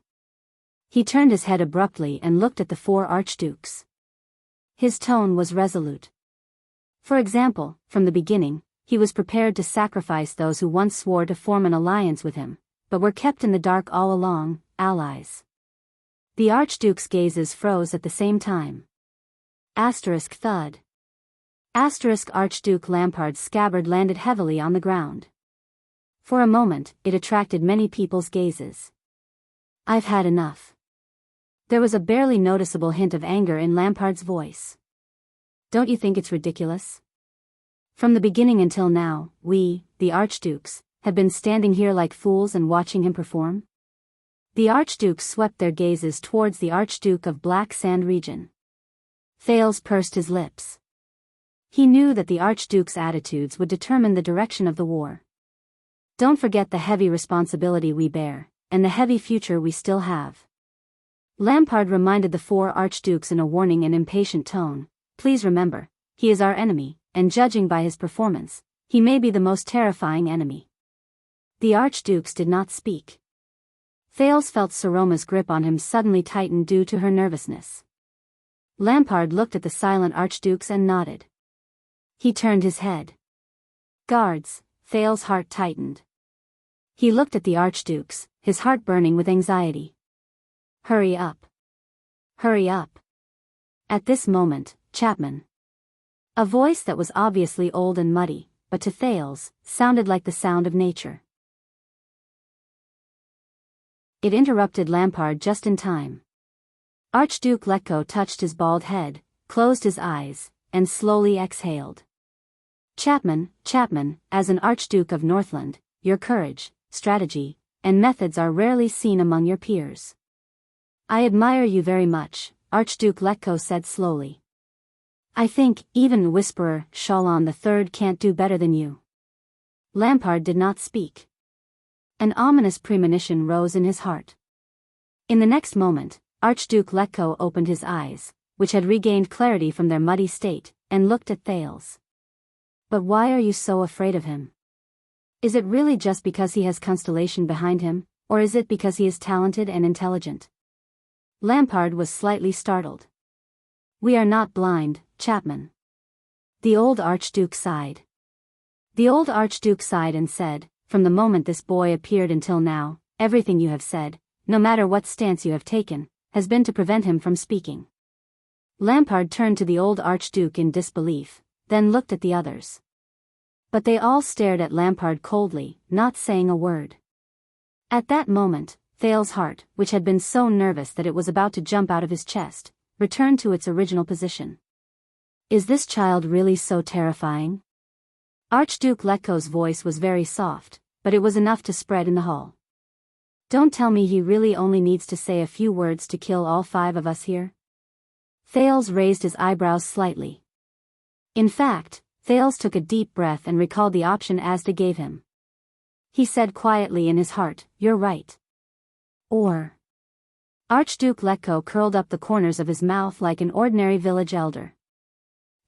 He turned his head abruptly and looked at the four archdukes. His tone was resolute. For example, from the beginning, he was prepared to sacrifice those who once swore to form an alliance with him, but were kept in the dark all along, allies. The archduke's gazes froze at the same time. Thud. Archduke Lampard's scabbard landed heavily on the ground. For a moment, it attracted many people's gazes. I've had enough. There was a barely noticeable hint of anger in Lampard's voice. Don't you think it's ridiculous? From the beginning until now, we, the archdukes, have been standing here like fools and watching him perform? The archdukes swept their gazes towards the Archduke of Black Sand region. Thales pursed his lips. He knew that the Archduke's attitudes would determine the direction of the war. Don't forget the heavy responsibility we bear, and the heavy future we still have. Lampard reminded the four Archdukes in a warning and impatient tone, please remember, he is our enemy, and judging by his performance, he may be the most terrifying enemy. The Archdukes did not speak. Thales felt Saroma's grip on him suddenly tighten due to her nervousness. Lampard looked at the silent Archdukes and nodded. He turned his head. Guards, Thales' heart tightened. He looked at the Archdukes, his heart burning with anxiety. Hurry up. Hurry up. At this moment, Chapman. A voice that was obviously old and muddy, but to Thales, sounded like the sound of nature. It interrupted Lampard just in time. Archduke Letko touched his bald head, closed his eyes, and slowly exhaled. Chapman, as an Archduke of Northland, your courage, strategy, and methods are rarely seen among your peers. I admire you very much, Archduke Letko said slowly. I think, even Whisperer Shalon III can't do better than you. Lampard did not speak. An ominous premonition rose in his heart. In the next moment, Archduke Letko opened his eyes, which had regained clarity from their muddy state, and looked at Thales. But why are you so afraid of him? Is it really just because he has Constellation behind him, or is it because he is talented and intelligent? Lampard was slightly startled. We are not blind, Chapman. The old Archduke sighed. The old Archduke sighed and said, from the moment this boy appeared until now, everything you have said, no matter what stance you have taken, has been to prevent him from speaking. Lampard turned to the old Archduke in disbelief, then looked at the others. But they all stared at Lampard coldly, not saying a word. At that moment, Thales' heart, which had been so nervous that it was about to jump out of his chest, returned to its original position. Is this child really so terrifying? Archduke Letko's voice was very soft, but it was enough to spread in the hall. Don't tell me he really only needs to say a few words to kill all 5 of us here? Thales raised his eyebrows slightly. In fact, Thales took a deep breath and recalled the option Asda gave him. He said quietly in his heart, "You're right." Or. Archduke Letko curled up the corners of his mouth like an ordinary village elder.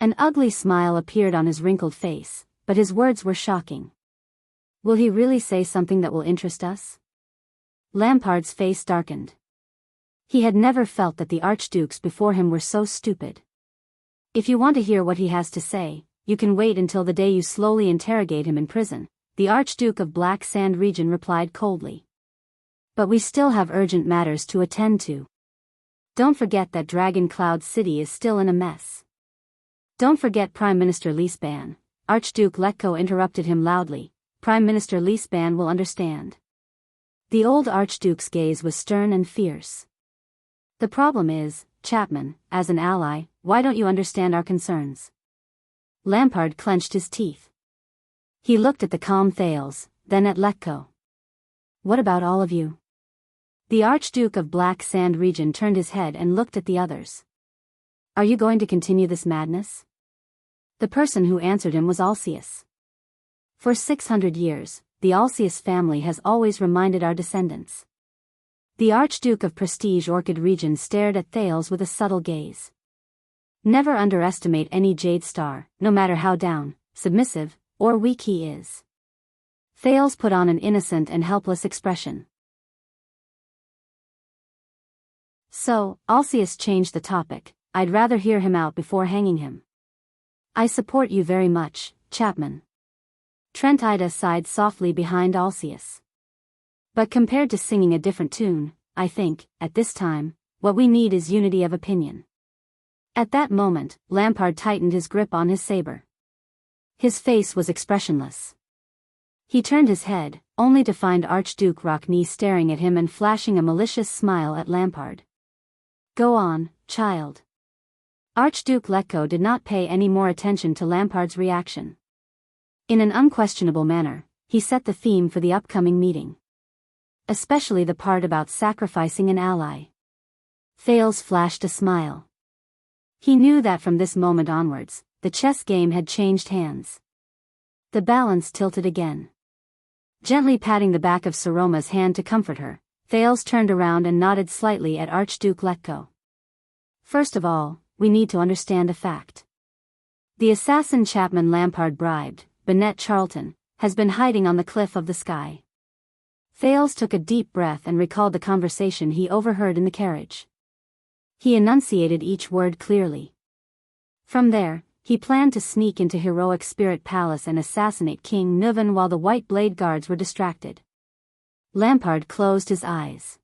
An ugly smile appeared on his wrinkled face, but his words were shocking. Will he really say something that will interest us? Lampard's face darkened. He had never felt that the archdukes before him were so stupid. If you want to hear what he has to say, you can wait until the day you slowly interrogate him in prison, the Archduke of Black Sand Region replied coldly. But we still have urgent matters to attend to. Don't forget that Dragon Cloud City is still in a mess. Don't forget Prime Minister Liesban, Archduke Letko interrupted him loudly. Prime Minister Liesban will understand. The old Archduke's gaze was stern and fierce. The problem is, Chapman, as an ally, why don't you understand our concerns? Lampard clenched his teeth. He looked at the calm Thales, then at Letko. What about all of you? The Archduke of Black Sand Region turned his head and looked at the others. Are you going to continue this madness? The person who answered him was Alcius. For 600 years, the Alcius family has always reminded our descendants. The Archduke of Prestige Orchid Region stared at Thales with a subtle gaze. Never underestimate any Jade Star, no matter how down, submissive, or weak he is. Thales put on an innocent and helpless expression. So, Alcius changed the topic. I'd rather hear him out before hanging him. I support you very much, Chapman. Trent Ida sighed softly behind Alcius. But compared to singing a different tune, I think, at this time, what we need is unity of opinion. At that moment, Lampard tightened his grip on his saber. His face was expressionless. He turned his head, only to find Archduke Rockney staring at him and flashing a malicious smile at Lampard. Go on, child. Archduke Letko did not pay any more attention to Lampard's reaction. In an unquestionable manner, he set the theme for the upcoming meeting. Especially the part about sacrificing an ally. Thales flashed a smile. He knew that from this moment onwards, the chess game had changed hands. The balance tilted again. Gently patting the back of Saroma's hand to comfort her, Thales turned around and nodded slightly at Archduke Letko. First of all, we need to understand a fact. The assassin Chapman Lampard bribed, Bennett Charlton, has been hiding on the cliff of the sky. Thales took a deep breath and recalled the conversation he overheard in the carriage. He enunciated each word clearly. From there, he planned to sneak into Heroic Spirit Palace and assassinate King Nuvan while the White Blade Guards were distracted. Lampard closed his eyes.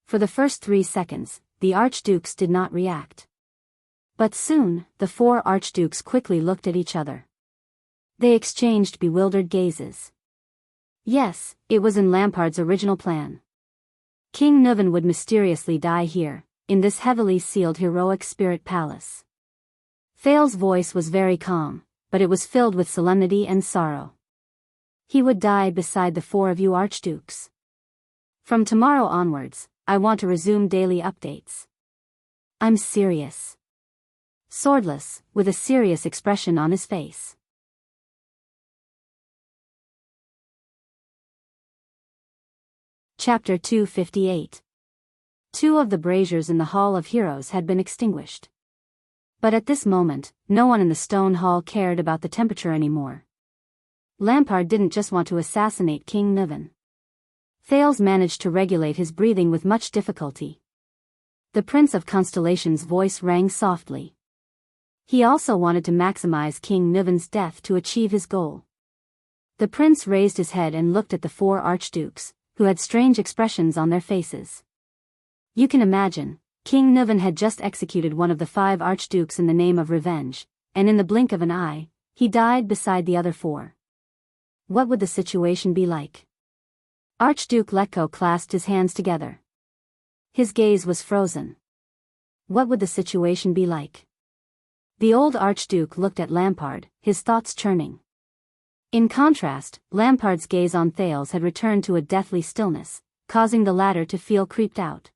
For the first 3 seconds, the archdukes did not react. But soon, the 4 archdukes quickly looked at each other. They exchanged bewildered gazes. Yes, it was in Lampard's original plan. King Nuvan would mysteriously die here, in this heavily sealed Heroic Spirit Palace. Thales' voice was very calm, but it was filled with solemnity and sorrow. He would die beside the 4 of you archdukes. From tomorrow onwards, I want to resume daily updates. I'm serious. Swordless, with a serious expression on his face. Chapter 258. 2 of the braziers in the Hall of Heroes had been extinguished. But at this moment, no one in the stone hall cared about the temperature anymore. Lampard didn't just want to assassinate King Nuvan. Thales managed to regulate his breathing with much difficulty. The Prince of Constellation's voice rang softly. He also wanted to maximize King Nuvan's death to achieve his goal. The prince raised his head and looked at the 4 archdukes, who had strange expressions on their faces. You can imagine, King Nuvan had just executed one of the 5 archdukes in the name of revenge, and in the blink of an eye, he died beside the other 4. What would the situation be like? Archduke Letko clasped his hands together. His gaze was frozen. What would the situation be like? The old archduke looked at Lampard, his thoughts churning. In contrast, Lampard's gaze on Thales had returned to a deathly stillness, causing the latter to feel creeped out.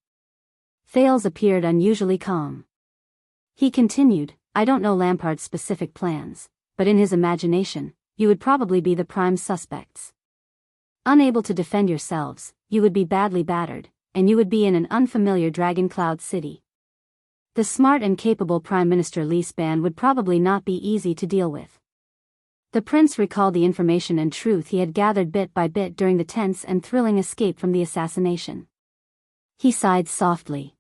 Thales appeared unusually calm. He continued, I don't know Lampard's specific plans, but in his imagination, you would probably be the prime suspects. Unable to defend yourselves, you would be badly battered, and you would be in an unfamiliar Dragon Cloud city. The smart and capable Prime Minister Li Span would probably not be easy to deal with. The prince recalled the information and truth he had gathered bit by bit during the tense and thrilling escape from the assassination. He sighed softly.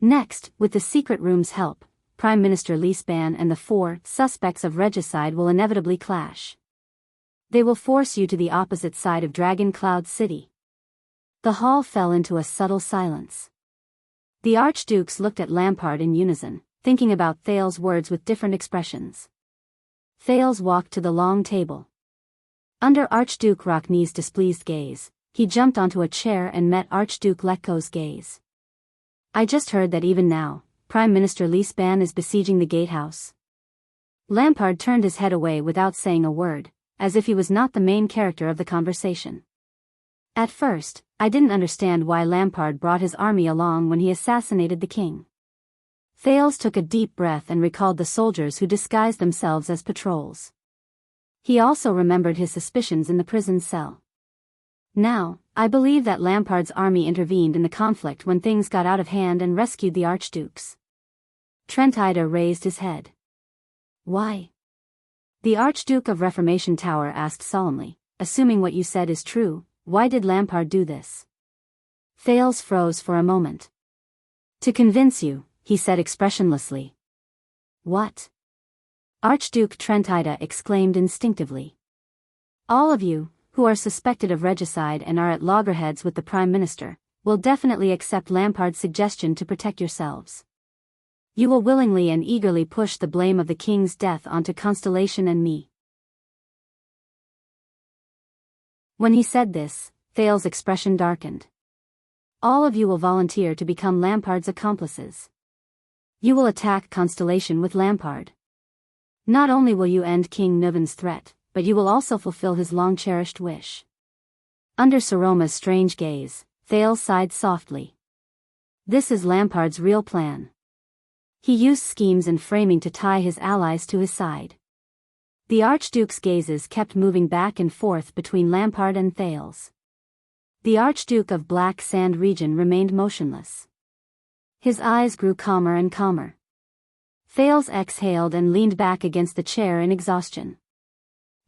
Next, with the secret room's help, Prime Minister Li Span and the 4 suspects of regicide will inevitably clash. They will force you to the opposite side of Dragon Cloud City. The hall fell into a subtle silence. The archdukes looked at Lampard in unison, thinking about Thales' words with different expressions. Thales walked to the long table. Under Archduke Rockney's displeased gaze, he jumped onto a chair and met Archduke Letko's gaze. I just heard that even now, Prime Minister Li Span is besieging the gatehouse. Lampard turned his head away without saying a word, as if he was not the main character of the conversation. At first, I didn't understand why Lampard brought his army along when he assassinated the king. Thales took a deep breath and recalled the soldiers who disguised themselves as patrols. He also remembered his suspicions in the prison cell. Now, I believe that Lampard's army intervened in the conflict when things got out of hand and rescued the archdukes. Trentida raised his head. Why? The Archduke of Reformation Tower asked solemnly, assuming what you said is true, why did Lampard do this? Thales froze for a moment. To convince you, he said expressionlessly. What? Archduke Trentida exclaimed instinctively. All of you, who are suspected of regicide and are at loggerheads with the Prime Minister, will definitely accept Lampard's suggestion to protect yourselves. You will willingly and eagerly push the blame of the king's death onto Constellation and me. When he said this, Thales' expression darkened. All of you will volunteer to become Lampard's accomplices. You will attack Constellation with Lampard. Not only will you end King Nuven's threat, but you will also fulfill his long-cherished wish. Under Saroma's strange gaze, Thales sighed softly. This is Lampard's real plan. He used schemes and framing to tie his allies to his side. The Archduke's gazes kept moving back and forth between Lampard and Thales. The Archduke of Black Sand region remained motionless. His eyes grew calmer and calmer. Thales exhaled and leaned back against the chair in exhaustion.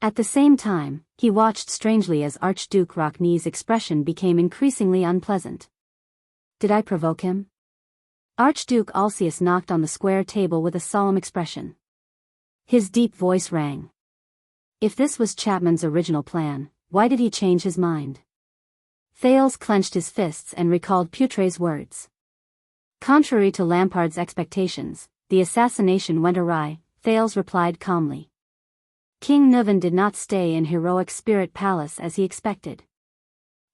At the same time, he watched strangely as Archduke Rockney's expression became increasingly unpleasant. Did I provoke him? Archduke Alcius knocked on the square table with a solemn expression. His deep voice rang. If this was Chapman's original plan, why did he change his mind? Thales clenched his fists and recalled Putre's words. Contrary to Lampard's expectations, the assassination went awry, Thales replied calmly. King Nuven did not stay in Heroic Spirit Palace as he expected.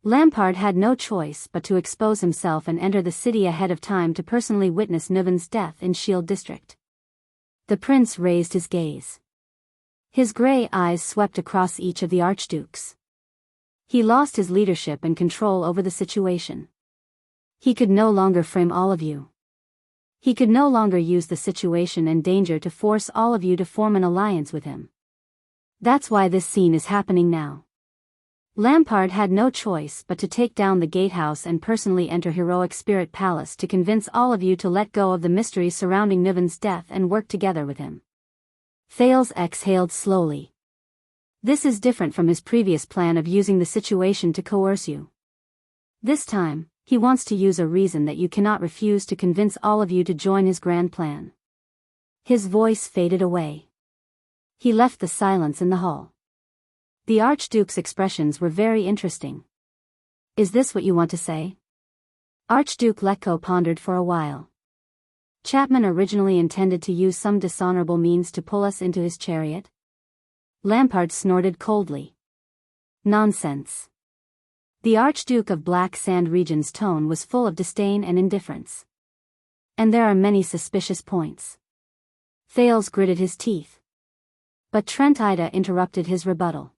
Lampard had no choice but to expose himself and enter the city ahead of time to personally witness Nuven's death in Shield District. The prince raised his gaze. His grey eyes swept across each of the archdukes. He lost his leadership and control over the situation. He could no longer frame all of you. He could no longer use the situation and danger to force all of you to form an alliance with him. That's why this scene is happening now. Lampard had no choice but to take down the gatehouse and personally enter Heroic Spirit Palace to convince all of you to let go of the mystery surrounding Nuven's death and work together with him. Thales exhaled slowly. This is different from his previous plan of using the situation to coerce you. This time, he wants to use a reason that you cannot refuse to convince all of you to join his grand plan. His voice faded away. He left the silence in the hall. The Archduke's expressions were very interesting. Is this what you want to say? Archduke Letko pondered for a while. Chapman originally intended to use some dishonorable means to pull us into his chariot? Lampard snorted coldly. Nonsense. The Archduke of Black Sand region's tone was full of disdain and indifference. And there are many suspicious points. Thales gritted his teeth. But Trentida interrupted his rebuttal.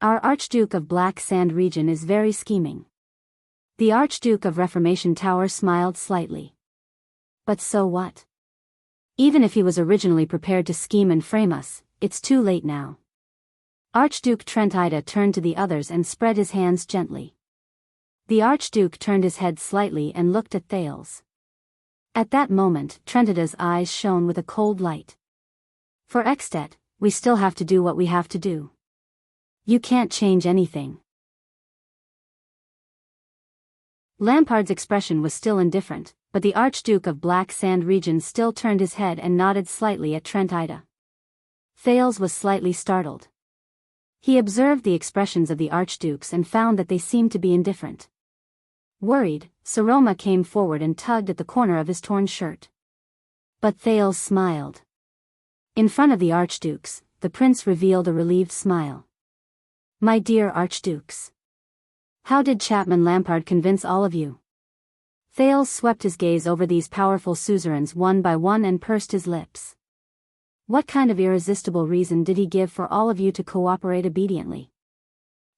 Our Archduke of Black Sand region is very scheming. The Archduke of Reformation Tower smiled slightly. But so what? Even if he was originally prepared to scheme and frame us, it's too late now. Archduke Trentida turned to the others and spread his hands gently. The Archduke turned his head slightly and looked at Thales. At that moment, Trentida's eyes shone with a cold light. For Extet, we still have to do what we have to do. You can't change anything. Lampard's expression was still indifferent, but the Archduke of Black Sand region still turned his head and nodded slightly at Trentida. Thales was slightly startled. He observed the expressions of the Archdukes and found that they seemed to be indifferent. Worried, Saroma came forward and tugged at the corner of his torn shirt. But Thales smiled. In front of the Archdukes, the prince revealed a relieved smile. My dear Archdukes. How did Chapman Lampard convince all of you? Thales swept his gaze over these powerful suzerains one by one and pursed his lips. What kind of irresistible reason did he give for all of you to cooperate obediently?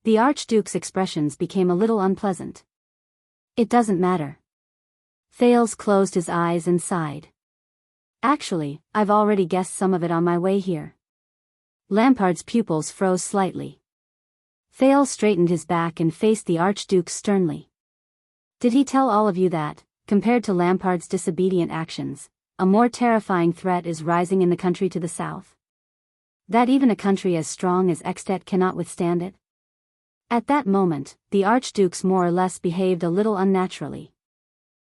The Archduke's expressions became a little unpleasant. It doesn't matter. Thales closed his eyes and sighed. Actually, I've already guessed some of it on my way here. Lampard's pupils froze slightly. Thales straightened his back and faced the Archduke sternly. Did he tell all of you that, compared to Lampard's disobedient actions, a more terrifying threat is rising in the country to the south? That even a country as strong as Extet cannot withstand it? At that moment, the Archdukes more or less behaved a little unnaturally.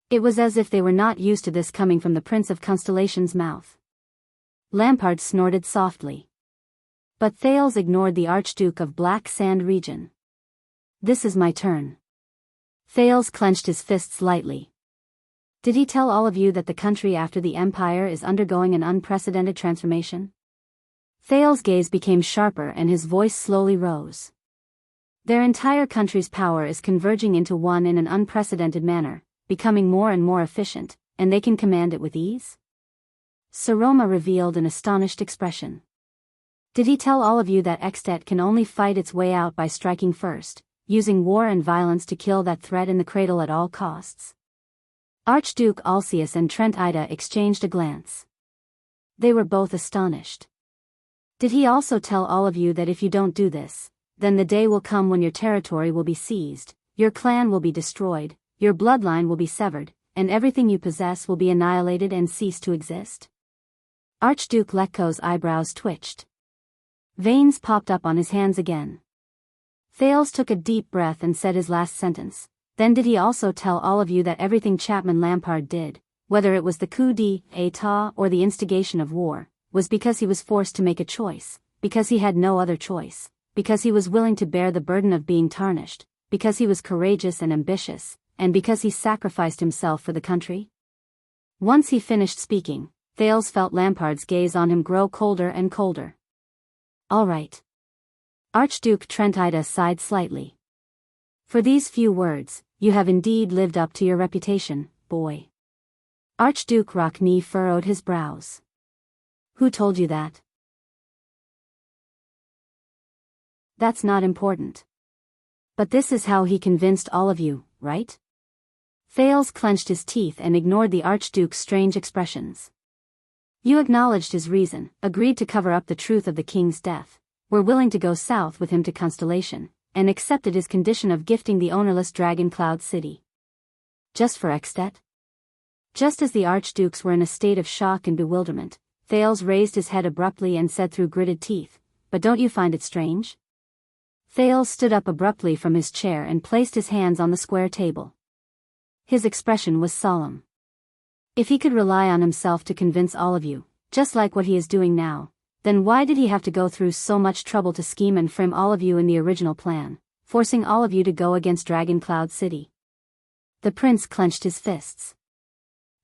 It was as if they were not used to this coming from the Prince of Constellation's mouth. Lampard snorted softly. But Thales ignored the Archduke of Black Sand region. This is my turn. Thales clenched his fists lightly. Did he tell all of you that the country after the Empire is undergoing an unprecedented transformation? Thales' gaze became sharper and his voice slowly rose. Their entire country's power is converging into one in an unprecedented manner, becoming more and more efficient, and they can command it with ease? Saroma revealed an astonished expression. Did he tell all of you that Extet can only fight its way out by striking first, using war and violence to kill that threat in the cradle at all costs? Archduke Alcius and Trentida exchanged a glance. They were both astonished. Did he also tell all of you that if you don't do this, then the day will come when your territory will be seized, your clan will be destroyed, your bloodline will be severed, and everything you possess will be annihilated and cease to exist? Archduke Letko's eyebrows twitched. Veins popped up on his hands again. Thales took a deep breath and said his last sentence. Then did he also tell all of you that everything Chapman Lampard did, whether it was the coup d'état or the instigation of war, was because he was forced to make a choice, because he had no other choice, because he was willing to bear the burden of being tarnished, because he was courageous and ambitious, and because he sacrificed himself for the country? Once he finished speaking, Thales felt Lampard's gaze on him grow colder and colder. All right. Archduke Trentida sighed slightly. For these few words, you have indeed lived up to your reputation, boy. Archduke Rockney furrowed his brows. Who told you that? That's not important. But this is how he convinced all of you, right? Thales clenched his teeth and ignored the Archduke's strange expressions. You acknowledged his reason, agreed to cover up the truth of the king's death, were willing to go south with him to Constellation, and accepted his condition of gifting the ownerless Dragon Cloud City. Just for Extet? Just as the Archdukes were in a state of shock and bewilderment, Thales raised his head abruptly and said through gritted teeth, "But don't you find it strange?" Thales stood up abruptly from his chair and placed his hands on the square table. His expression was solemn. If he could rely on himself to convince all of you, just like what he is doing now, then why did he have to go through so much trouble to scheme and frame all of you in the original plan, forcing all of you to go against Dragon Cloud City? The prince clenched his fists.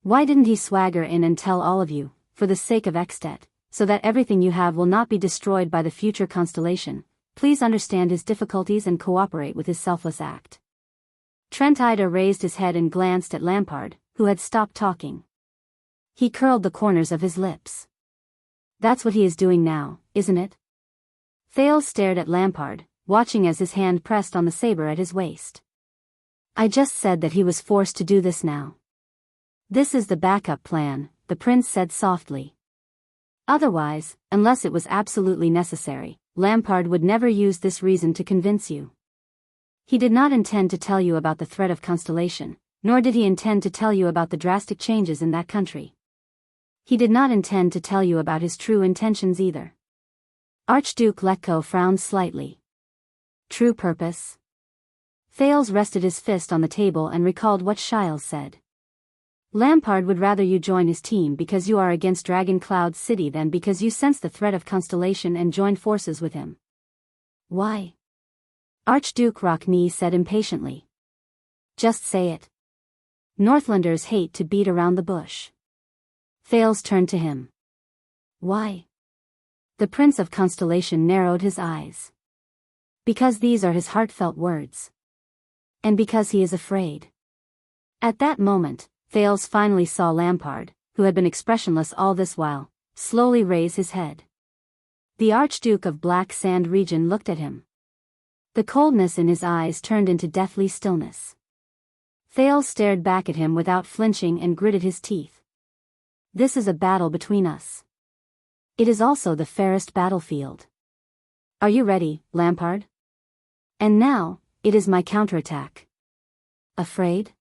Why didn't he swagger in and tell all of you, for the sake of Extet, so that everything you have will not be destroyed by the future Constellation? Please understand his difficulties and cooperate with his selfless act. Trentida raised his head and glanced at Lampard, who had stopped talking. He curled the corners of his lips. That's what he is doing now, isn't it? Thales stared at Lampard, watching as his hand pressed on the saber at his waist. I just said that he was forced to do this now. This is the backup plan, the prince said softly. Otherwise, unless it was absolutely necessary, Lampard would never use this reason to convince you. He did not intend to tell you about the threat of constellation, nor did he intend to tell you about the drastic changes in that country. He did not intend to tell you about his true intentions either. Archduke Letko frowned slightly. True purpose? Thales rested his fist on the table and recalled what Shiles said. Lampard would rather you join his team because you are against Dragon Cloud City than because you sense the threat of constellation and join forces with him. Why? Archduke Rockney said impatiently. Just say it. Northlanders hate to beat around the bush. Thales turned to him. Why? The Prince of Constellation narrowed his eyes. Because these are his heartfelt words. And because he is afraid. At that moment, Thales finally saw Lampard, who had been expressionless all this while, slowly raise his head. The Archduke of Black Sand Region looked at him. The coldness in his eyes turned into deathly stillness. Thales stared back at him without flinching and gritted his teeth. This is a battle between us. It is also the fairest battlefield. Are you ready, Lampard? And now, it is my counterattack. Afraid?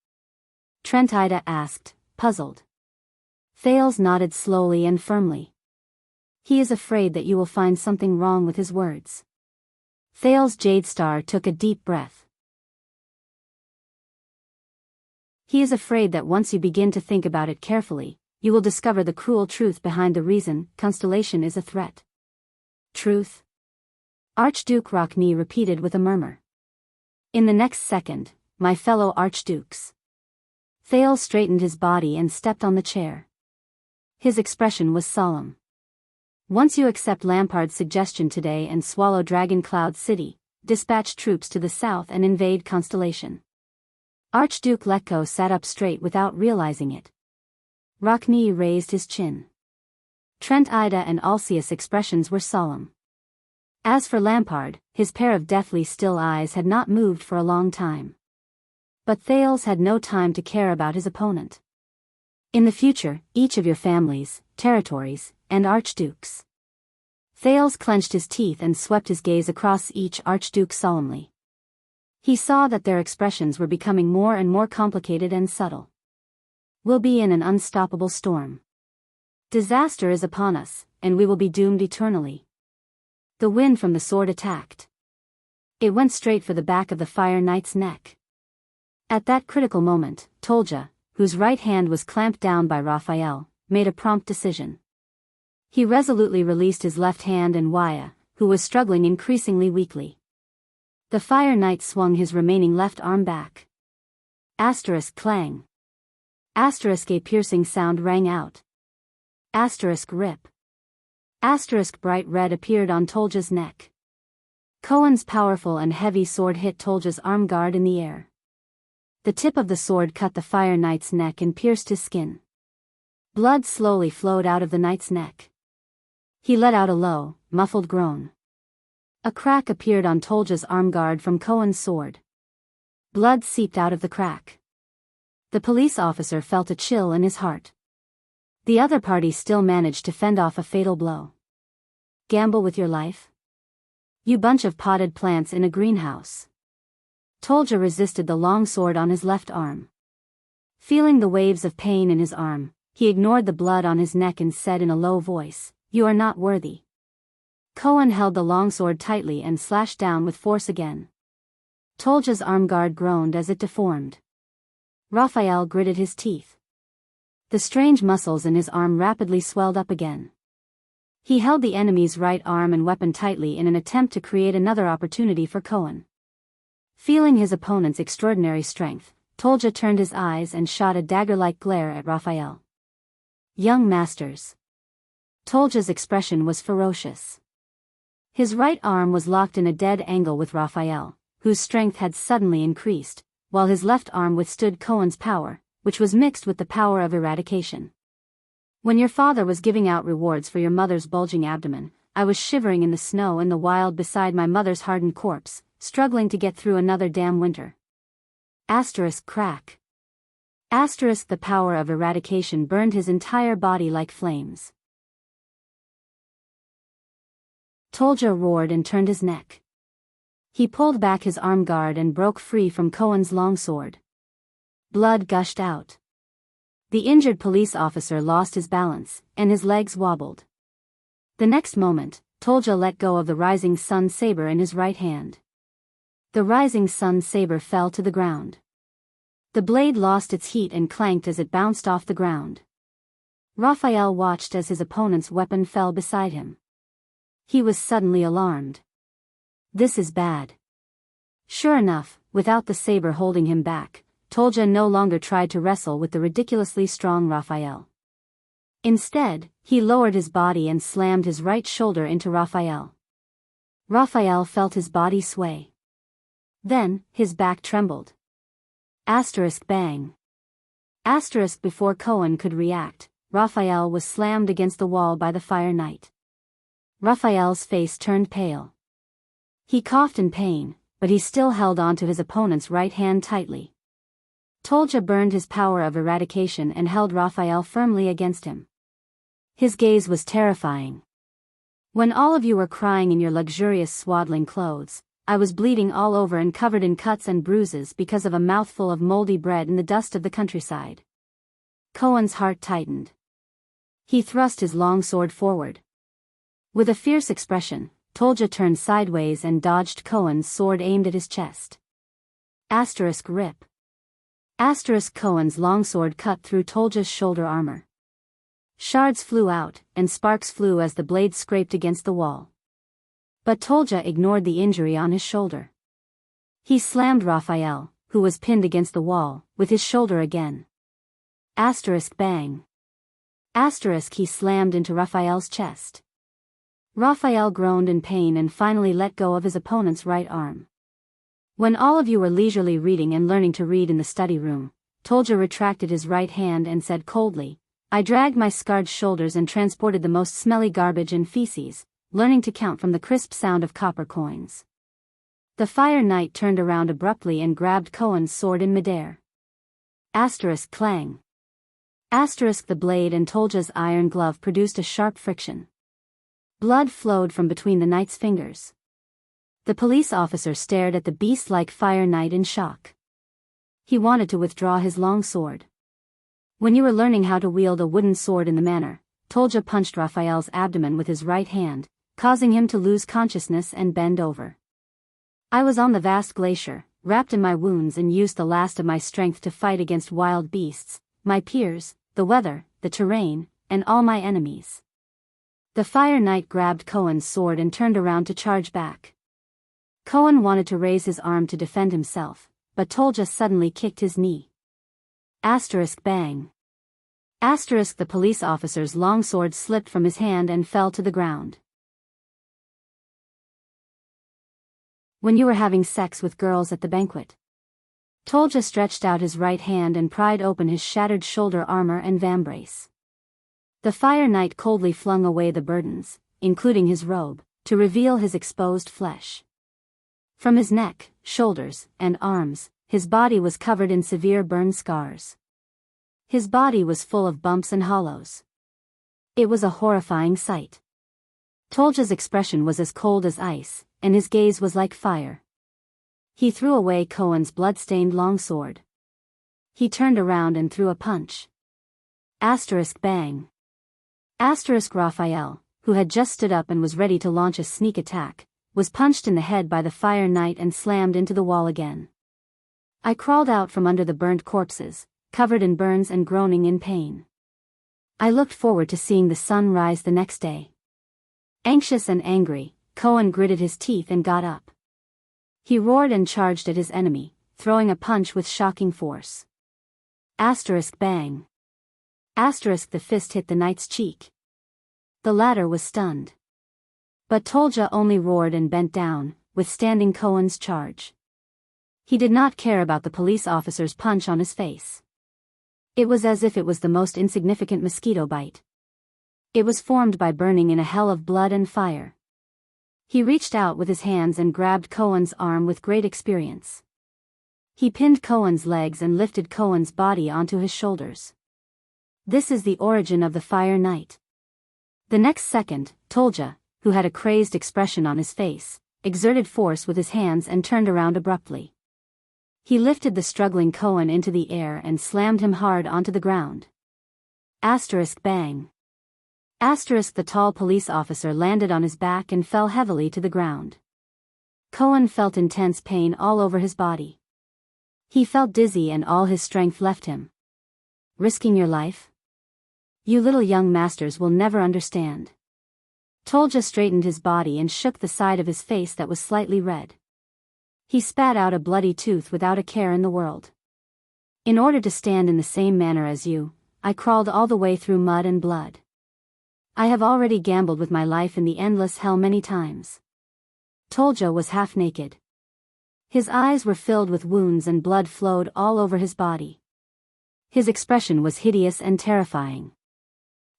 Trent Ida asked, puzzled. Thales nodded slowly and firmly. He is afraid that you will find something wrong with his words. Thales Jadestar took a deep breath. He is afraid that once you begin to think about it carefully, you will discover the cruel truth behind the reason constellation is a threat. Truth? Archduke Rockney repeated with a murmur. In the next second, my fellow archdukes. Thales straightened his body and stepped on the chair. His expression was solemn. Once you accept Lampard's suggestion today and swallow Dragon Cloud City, dispatch troops to the south and invade Constellation. Archduke Letko sat up straight without realizing it. Rockney raised his chin. Trent Ida and Alcius' expressions were solemn. As for Lampard, his pair of deathly still eyes had not moved for a long time. But Thales had no time to care about his opponent. In the future, each of your families, territories, and archdukes. Thales clenched his teeth and swept his gaze across each archduke solemnly. He saw that their expressions were becoming more and more complicated and subtle. We'll be in an unstoppable storm. Disaster is upon us, and we will be doomed eternally. The wind from the sword attacked. It went straight for the back of the Fire Knight's neck. At that critical moment, Tolja, whose right hand was clamped down by Raphael, made a prompt decision. He resolutely released his left hand and Waya, who was struggling increasingly weakly. The Fire Knight swung his remaining left arm back. Asterisk clang. Asterisk a piercing sound rang out. Asterisk rip. Asterisk bright red appeared on Tolja's neck. Cohen's powerful and heavy sword hit Tolja's arm guard in the air. The tip of the sword cut the Fire Knight's neck and pierced his skin. Blood slowly flowed out of the knight's neck. He let out a low, muffled groan. A crack appeared on Tolja's arm guard from Cohen's sword. Blood seeped out of the crack. The police officer felt a chill in his heart. The other party still managed to fend off a fatal blow. Gamble with your life? You bunch of potted plants in a greenhouse. Tolja resisted the long sword on his left arm. Feeling the waves of pain in his arm, he ignored the blood on his neck and said in a low voice, "You are not worthy." Cohen held the longsword tightly and slashed down with force again. Tolja's arm guard groaned as it deformed. Raphael gritted his teeth. The strange muscles in his arm rapidly swelled up again. He held the enemy's right arm and weapon tightly in an attempt to create another opportunity for Cohen. Feeling his opponent's extraordinary strength, Tolja turned his eyes and shot a dagger-like glare at Raphael. Young masters. Tolja's expression was ferocious. His right arm was locked in a dead angle with Raphael, whose strength had suddenly increased, while his left arm withstood Cohen's power, which was mixed with the power of eradication. When your father was giving out rewards for your mother's bulging abdomen, I was shivering in the snow in the wild beside my mother's hardened corpse, struggling to get through another damn winter. Asterisk crack. Asterisk the power of eradication burned his entire body like flames. Tolja roared and turned his neck. He pulled back his arm guard and broke free from Cohen's longsword. Blood gushed out. The injured police officer lost his balance, and his legs wobbled. The next moment, Tolja let go of the Rising Sun saber in his right hand. The Rising Sun saber fell to the ground. The blade lost its heat and clanked as it bounced off the ground. Raphael watched as his opponent's weapon fell beside him. He was suddenly alarmed. This is bad. Sure enough, without the saber holding him back, Tolja no longer tried to wrestle with the ridiculously strong Raphael. Instead, he lowered his body and slammed his right shoulder into Raphael. Raphael felt his body sway. Then, his back trembled. Bang. Before Cohen could react, Raphael was slammed against the wall by the Fire Knight. Raphael's face turned pale. He coughed in pain, but he still held on to his opponent's right hand tightly. Tolja burned his power of eradication and held Raphael firmly against him. His gaze was terrifying. When all of you were crying in your luxurious swaddling clothes, I was bleeding all over and covered in cuts and bruises because of a mouthful of moldy bread in the dust of the countryside. Cohen's heart tightened. He thrust his long sword forward. With a fierce expression, Tolja turned sideways and dodged Cohen's sword aimed at his chest. Rip. Cohen's longsword cut through Tolja's shoulder armor. Shards flew out, and sparks flew as the blade scraped against the wall. But Tolja ignored the injury on his shoulder. He slammed Raphael, who was pinned against the wall, with his shoulder again. Bang. He slammed into Raphael's chest. Raphael groaned in pain and finally let go of his opponent's right arm. When all of you were leisurely reading and learning to read in the study room, Tolja retracted his right hand and said coldly, I dragged my scarred shoulders and transported the most smelly garbage and feces, learning to count from the crisp sound of copper coins. The Fire Knight turned around abruptly and grabbed Cohen's sword in midair. Clang. The blade and Tolja's iron glove produced a sharp friction. Blood flowed from between the knight's fingers. The police officer stared at the beast-like Fire Knight in shock. He wanted to withdraw his long sword. When you were learning how to wield a wooden sword in the manner, Tolja punched Raphael's abdomen with his right hand, causing him to lose consciousness and bend over. I was on the vast glacier, wrapped in my wounds and used the last of my strength to fight against wild beasts, my peers, the weather, the terrain, and all my enemies. The Fire Knight grabbed Cohen's sword and turned around to charge back. Cohen wanted to raise his arm to defend himself, but Tolja suddenly kicked his knee. Bang. The police officer's long sword slipped from his hand and fell to the ground. When you were having sex with girls at the banquet. Tolja stretched out his right hand and pried open his shattered shoulder armor and vambrace. The Fire Knight coldly flung away the burdens, including his robe, to reveal his exposed flesh. From his neck, shoulders, and arms, his body was covered in severe burn scars. His body was full of bumps and hollows. It was a horrifying sight. Tolja's expression was as cold as ice, and his gaze was like fire. He threw away Cohen's blood-stained longsword. He turned around and threw a punch. Bang. Raphael, who had just stood up and was ready to launch a sneak attack, was punched in the head by the Fire Knight and slammed into the wall again. I crawled out from under the burnt corpses, covered in burns and groaning in pain. I looked forward to seeing the sun rise the next day. Anxious and angry, Cohen gritted his teeth and got up. He roared and charged at his enemy, throwing a punch with shocking force. Bang. The fist hit the knight's cheek. The latter was stunned. But Tolja only roared and bent down, withstanding Cohen's charge. He did not care about the police officer's punch on his face. It was as if it was the most insignificant mosquito bite. It was formed by burning in a hell of blood and fire. He reached out with his hands and grabbed Cohen's arm with great experience. He pinned Cohen's legs and lifted Cohen's body onto his shoulders. This is the origin of the Fire Knight. The next second, Tolja, who had a crazed expression on his face, exerted force with his hands and turned around abruptly. He lifted the struggling Cohen into the air and slammed him hard onto the ground. Bang. The tall police officer landed on his back and fell heavily to the ground. Cohen felt intense pain all over his body. He felt dizzy and all his strength left him. Risking your life? You little young masters will never understand. Tolja straightened his body and shook the side of his face that was slightly red. He spat out a bloody tooth without a care in the world. In order to stand in the same manner as you, I crawled all the way through mud and blood. I have already gambled with my life in the endless hell many times. Tolja was half naked. His eyes were filled with wounds and blood flowed all over his body. His expression was hideous and terrifying.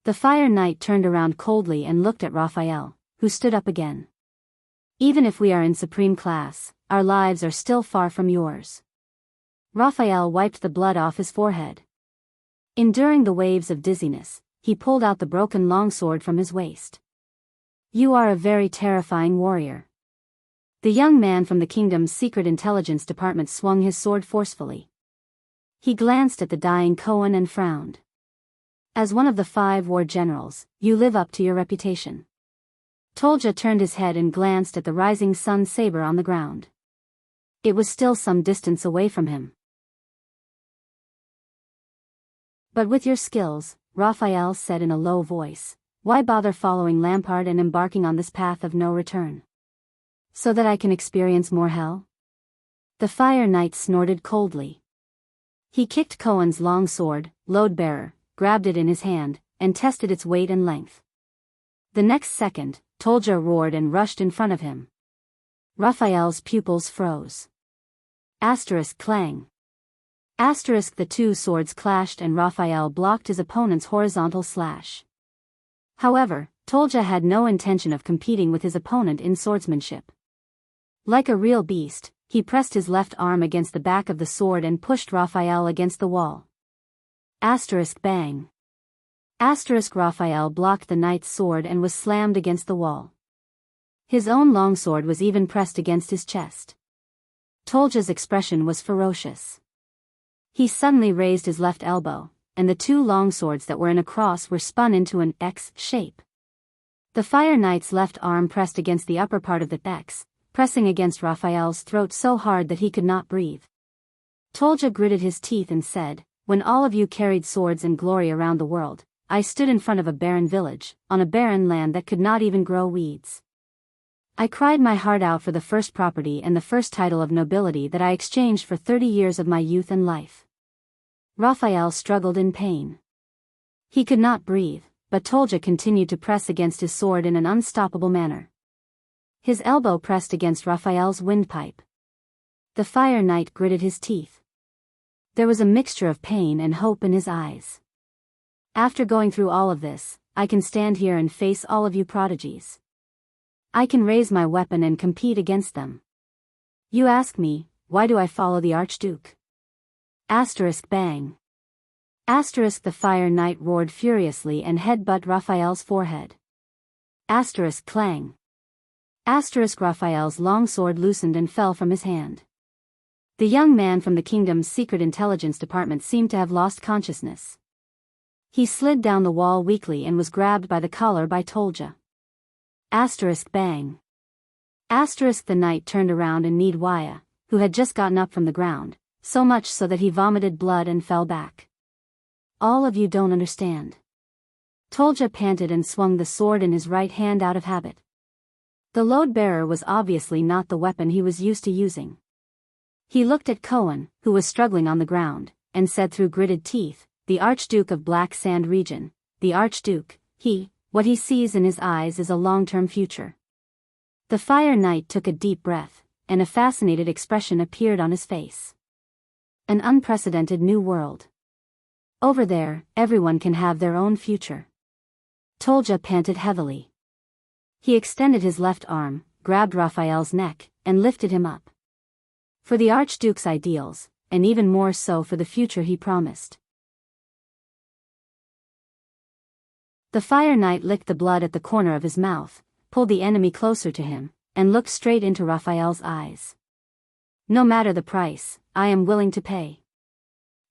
The Fire Knight turned around coldly and looked at Raphael, who stood up again. Even if we are in supreme class, our lives are still far from yours. Raphael wiped the blood off his forehead. Enduring the waves of dizziness, he pulled out the broken longsword from his waist. You are a very terrifying warrior. The young man from the kingdom's secret intelligence department swung his sword forcefully. He glanced at the dying Cohen and frowned. As one of the 5 war generals, you live up to your reputation. Tolja turned his head and glanced at the rising sun saber on the ground. It was still some distance away from him. But with your skills, Raphael said in a low voice, why bother following Lampard and embarking on this path of no return? So that I can experience more hell? The Fire Knight snorted coldly. He kicked Cohen's long sword, load-bearer, grabbed it in his hand, and tested its weight and length. The next second, Tolja roared and rushed in front of him. Raphael's pupils froze. Clang. The 2 swords clashed and Raphael blocked his opponent's horizontal slash. However, Tolja had no intention of competing with his opponent in swordsmanship. Like a real beast, he pressed his left arm against the back of the sword and pushed Raphael against the wall. Bang. Raphael blocked the knight's sword and was slammed against the wall. His own longsword was even pressed against his chest. Tolja's expression was ferocious. He suddenly raised his left elbow, and the 2 longswords that were in a cross were spun into an X shape. The Fire Knight's left arm pressed against the upper part of the X, pressing against Raphael's throat so hard that he could not breathe. Tolja gritted his teeth and said, when all of you carried swords and glory around the world, I stood in front of a barren village, on a barren land that could not even grow weeds. I cried my heart out for the first property and the first title of nobility that I exchanged for 30 years of my youth and life. Raphael struggled in pain. He could not breathe, but Tolja continued to press against his sword in an unstoppable manner. His elbow pressed against Raphael's windpipe. The Fire Knight gritted his teeth. There was a mixture of pain and hope in his eyes. After going through all of this, I can stand here and face all of you prodigies. I can raise my weapon and compete against them. You ask me, why do I follow the Archduke? Bang. The Fire Knight roared furiously and headbutt Raphael's forehead. Clang. Raphael's long sword loosened and fell from his hand. The young man from the kingdom's secret intelligence department seemed to have lost consciousness. He slid down the wall weakly and was grabbed by the collar by Tolja. Bang. The knight turned around and kneed Wuxia, who had just gotten up from the ground, so much so that he vomited blood and fell back. All of you don't understand. Tolja panted and swung the sword in his right hand out of habit. The load-bearer was obviously not the weapon he was used to using. He looked at Cohen, who was struggling on the ground, and said through gritted teeth, the Archduke of Black Sand Region, the Archduke, what he sees in his eyes is a long-term future. The Fire Knight took a deep breath, and a fascinated expression appeared on his face. An unprecedented new world. Over there, everyone can have their own future. Tolja panted heavily. He extended his left arm, grabbed Raphael's neck, and lifted him up. For the Archduke's ideals, and even more so for the future he promised. The Fire Knight licked the blood at the corner of his mouth, pulled the enemy closer to him, and looked straight into Raphael's eyes. No matter the price, I am willing to pay.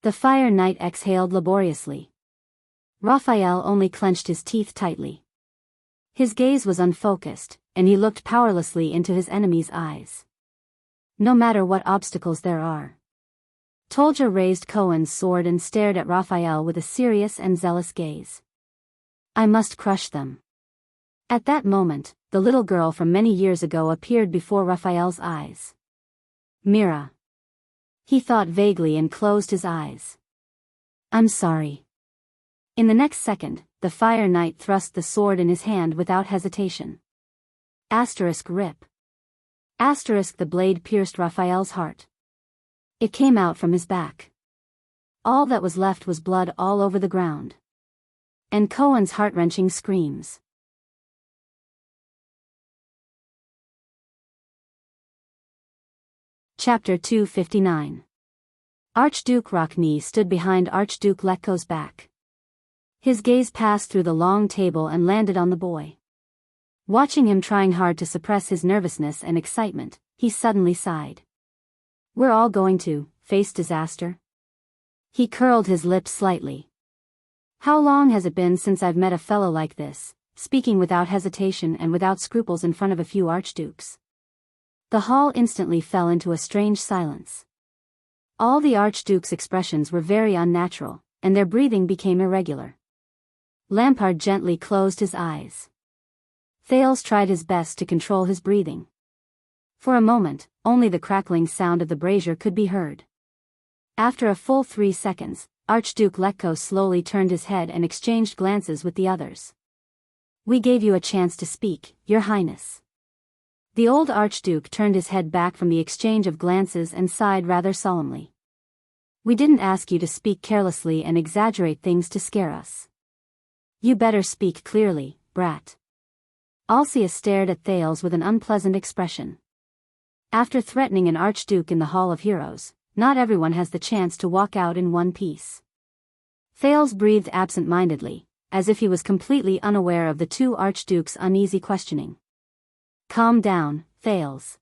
The Fire Knight exhaled laboriously. Raphael only clenched his teeth tightly. His gaze was unfocused, and he looked powerlessly into his enemy's eyes. No matter what obstacles there are. Tolja raised Cohen's sword and stared at Raphael with a serious and zealous gaze. I must crush them. At that moment, the little girl from many years ago appeared before Raphael's eyes. Mira. He thought vaguely and closed his eyes. I'm sorry. In the next second, the Fire Knight thrust the sword in his hand without hesitation. Rip. The blade pierced Raphael's heart. It came out from his back. All that was left was blood all over the ground. And Cohen's heart-wrenching screams. Chapter 259. Archduke Rockney stood behind Archduke Letko's back. His gaze passed through the long table and landed on the boy. Watching him trying hard to suppress his nervousness and excitement, he suddenly sighed. We're all going to face disaster. He curled his lips slightly. How long has it been since I've met a fellow like this, speaking without hesitation and without scruples in front of a few archdukes? The hall instantly fell into a strange silence. All the archduke's expressions were very unnatural, and their breathing became irregular. Lampard gently closed his eyes. Thales tried his best to control his breathing. For a moment, only the crackling sound of the brazier could be heard. After a full 3 seconds, Archduke Letko slowly turned his head and exchanged glances with the others. We gave you a chance to speak, Your Highness. The old Archduke turned his head back from the exchange of glances and sighed rather solemnly. We didn't ask you to speak carelessly and exaggerate things to scare us. You better speak clearly, brat. Alcia stared at Thales with an unpleasant expression. After threatening an archduke in the Hall of Heroes, not everyone has the chance to walk out in one piece. Thales breathed absent-mindedly, as if he was completely unaware of the two archdukes' uneasy questioning. Calm down, Thales.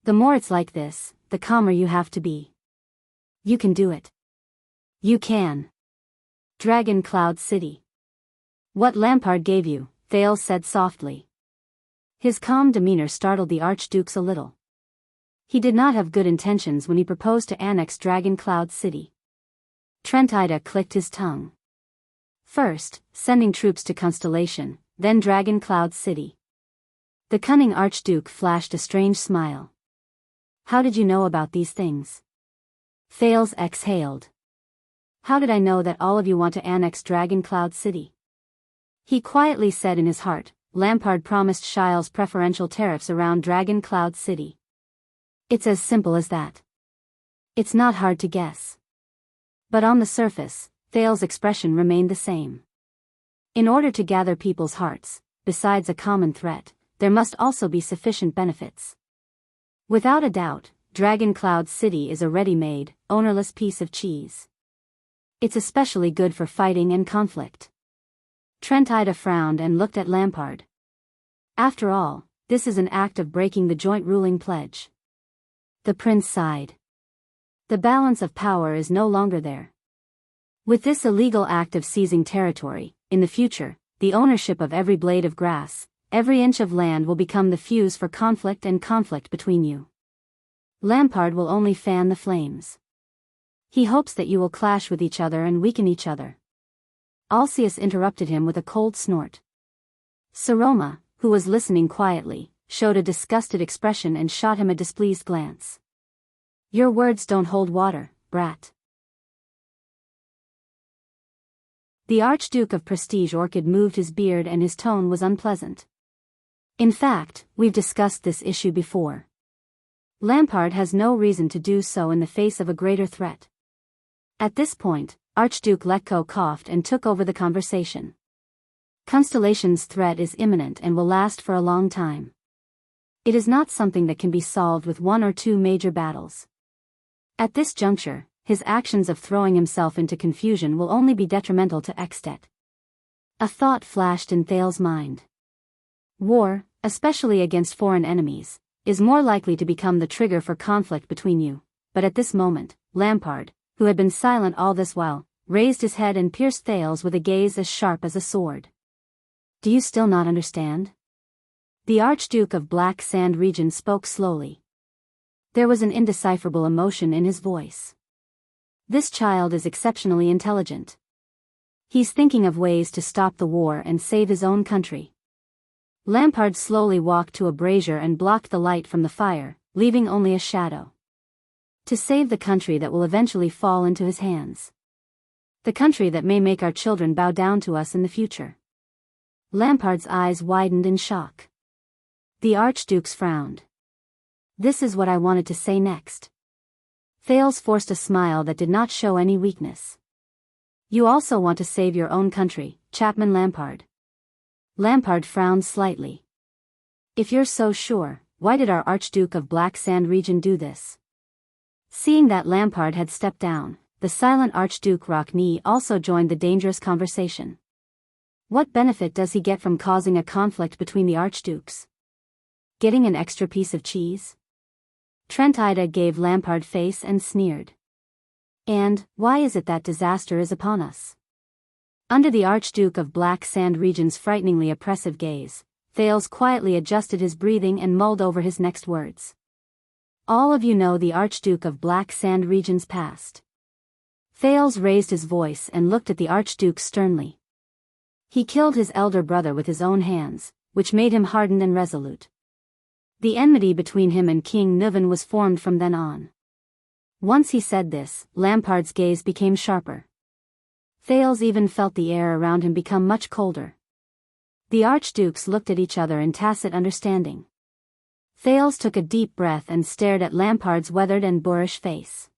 The more it's like this, the calmer you have to be. You can do it. You can. Dragon Cloud City. What Lampard gave you, Thales said softly. His calm demeanor startled the archdukes a little. He did not have good intentions when he proposed to annex Dragon Cloud City. Trentida clicked his tongue. First, sending troops to Constellation, then Dragon Cloud City. The cunning archduke flashed a strange smile. How did you know about these things? Thales exhaled. How did I know that all of you want to annex Dragon Cloud City? He quietly said in his heart, Lampard promised Shiles preferential tariffs around Dragon Cloud City. It's as simple as that. It's not hard to guess. But on the surface, Thales' expression remained the same. In order to gather people's hearts, besides a common threat, there must also be sufficient benefits. Without a doubt, Dragon Cloud City is a ready-made, ownerless piece of cheese. It's especially good for fighting and conflict. Trentida frowned and looked at Lampard. After all, this is an act of breaking the joint ruling pledge. The prince sighed. The balance of power is no longer there. With this illegal act of seizing territory, in the future, the ownership of every blade of grass, every inch of land will become the fuse for conflict and conflict between you. Lampard will only fan the flames. He hopes that you will clash with each other and weaken each other. Alcius interrupted him with a cold snort. Saroma, who was listening quietly, showed a disgusted expression and shot him a displeased glance. Your words don't hold water, brat. The Archduke of Prestige Orchid moved his beard and his tone was unpleasant. In fact, we've discussed this issue before. Lampard has no reason to do so in the face of a greater threat. At this point, Archduke Letko coughed and took over the conversation. Constellation's threat is imminent and will last for a long time. It is not something that can be solved with 1 or 2 major battles. At this juncture, his actions of throwing himself into confusion will only be detrimental to Extet. A thought flashed in Thales' mind. War, especially against foreign enemies, is more likely to become the trigger for conflict between you. But at this moment, Lampard, who had been silent all this while, raised his head and pierced Thales with a gaze as sharp as a sword. Do you still not understand? The Archduke of Black Sand Region spoke slowly. There was an indecipherable emotion in his voice. This child is exceptionally intelligent. He's thinking of ways to stop the war and save his own country. Lampard slowly walked to a brazier and blocked the light from the fire, leaving only a shadow. To save the country that will eventually fall into his hands. The country that may make our children bow down to us in the future. Lampard's eyes widened in shock. The Archduke's frowned. This is what I wanted to say next. Thales forced a smile that did not show any weakness. You also want to save your own country, Chapman Lampard. Lampard frowned slightly. If you're so sure, why did our Archduke of Black Sand Region do this? Seeing that Lampard had stepped down, the silent Archduke Rockney also joined the dangerous conversation. What benefit does he get from causing a conflict between the Archdukes? Getting an extra piece of cheese? Trent Ida gave Lampard face and sneered. And, why is it that disaster is upon us? Under the Archduke of Black Sand Region's frighteningly oppressive gaze, Thales quietly adjusted his breathing and mulled over his next words. All of you know the Archduke of Black Sand Region's past. Thales raised his voice and looked at the Archduke sternly. He killed his elder brother with his own hands, which made him hardened and resolute. The enmity between him and King Nuvan was formed from then on. Once he said this, Lampard's gaze became sharper. Thales even felt the air around him become much colder. The Archdukes looked at each other in tacit understanding. Thales took a deep breath and stared at Lampard's weathered and boorish face.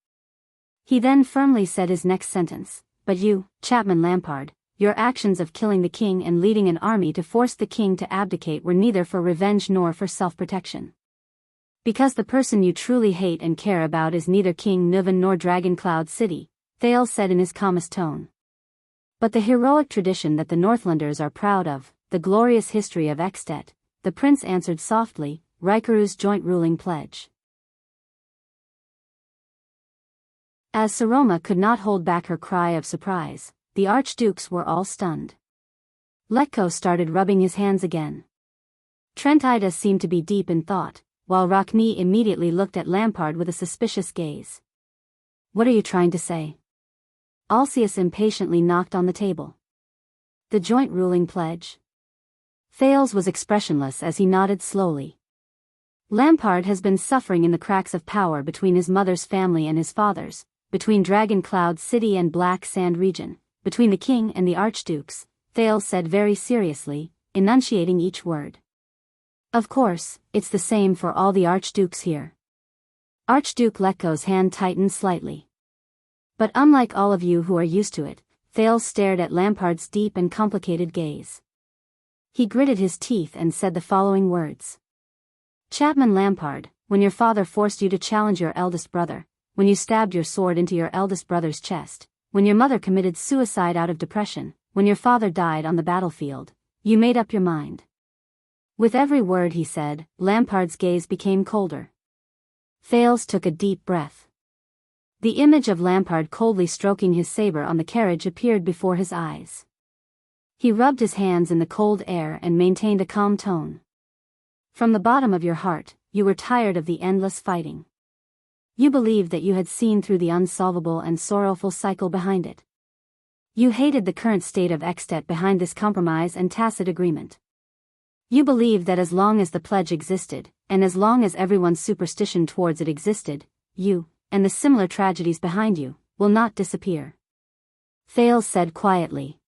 He then firmly said his next sentence, but you, Chapman Lampard, your actions of killing the king and leading an army to force the king to abdicate were neither for revenge nor for self-protection. Because the person you truly hate and care about is neither King Nuvan nor Dragon Cloud City, Thales said in his calmest tone. But the heroic tradition that the Northlanders are proud of, the glorious history of Ekstedt, the prince answered softly, Rikuru's joint ruling pledge. As Saroma could not hold back her cry of surprise, the archdukes were all stunned. Letko started rubbing his hands again. Trent Ida seemed to be deep in thought, while Rockney immediately looked at Lampard with a suspicious gaze. What are you trying to say? Alcius impatiently knocked on the table. The joint ruling pledge? Thales was expressionless as he nodded slowly. Lampard has been suffering in the cracks of power between his mother's family and his father's, between Dragon Cloud City and Black Sand Region, between the king and the archdukes, Thales said very seriously, enunciating each word. Of course, it's the same for all the archdukes here. Archduke Letko's hand tightened slightly. But unlike all of you who are used to it, Thales stared at Lampard's deep and complicated gaze. He gritted his teeth and said the following words. Chapman Lampard, when your father forced you to challenge your eldest brother, when you stabbed your sword into your eldest brother's chest, when your mother committed suicide out of depression, when your father died on the battlefield, you made up your mind. With every word he said, Lampard's gaze became colder. Thales took a deep breath. The image of Lampard coldly stroking his saber on the carriage appeared before his eyes. He rubbed his hands in the cold air and maintained a calm tone. From the bottom of your heart, you were tired of the endless fighting. You believed that you had seen through the unsolvable and sorrowful cycle behind it. You hated the current state of Ekstedt behind this compromise and tacit agreement. You believed that as long as the pledge existed, and as long as everyone's superstition towards it existed, you, and the similar tragedies behind you, will not disappear. Thales said quietly.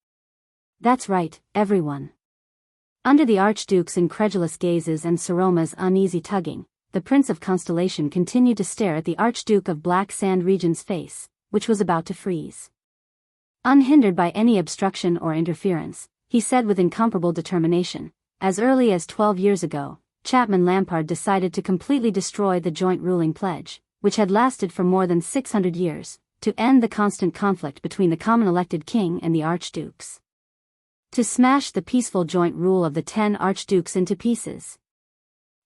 That's right, everyone. Under the Archduke's incredulous gazes and Saroma's uneasy tugging, the Prince of Constellation continued to stare at the Archduke of Black Sand Region's face, which was about to freeze. Unhindered by any obstruction or interference, he said with incomparable determination, as early as 12 years ago, Chapman Lampard decided to completely destroy the joint ruling pledge, which had lasted for more than 600 years, to end the constant conflict between the common elected king and the archdukes. To smash the peaceful joint rule of the 10 archdukes into pieces,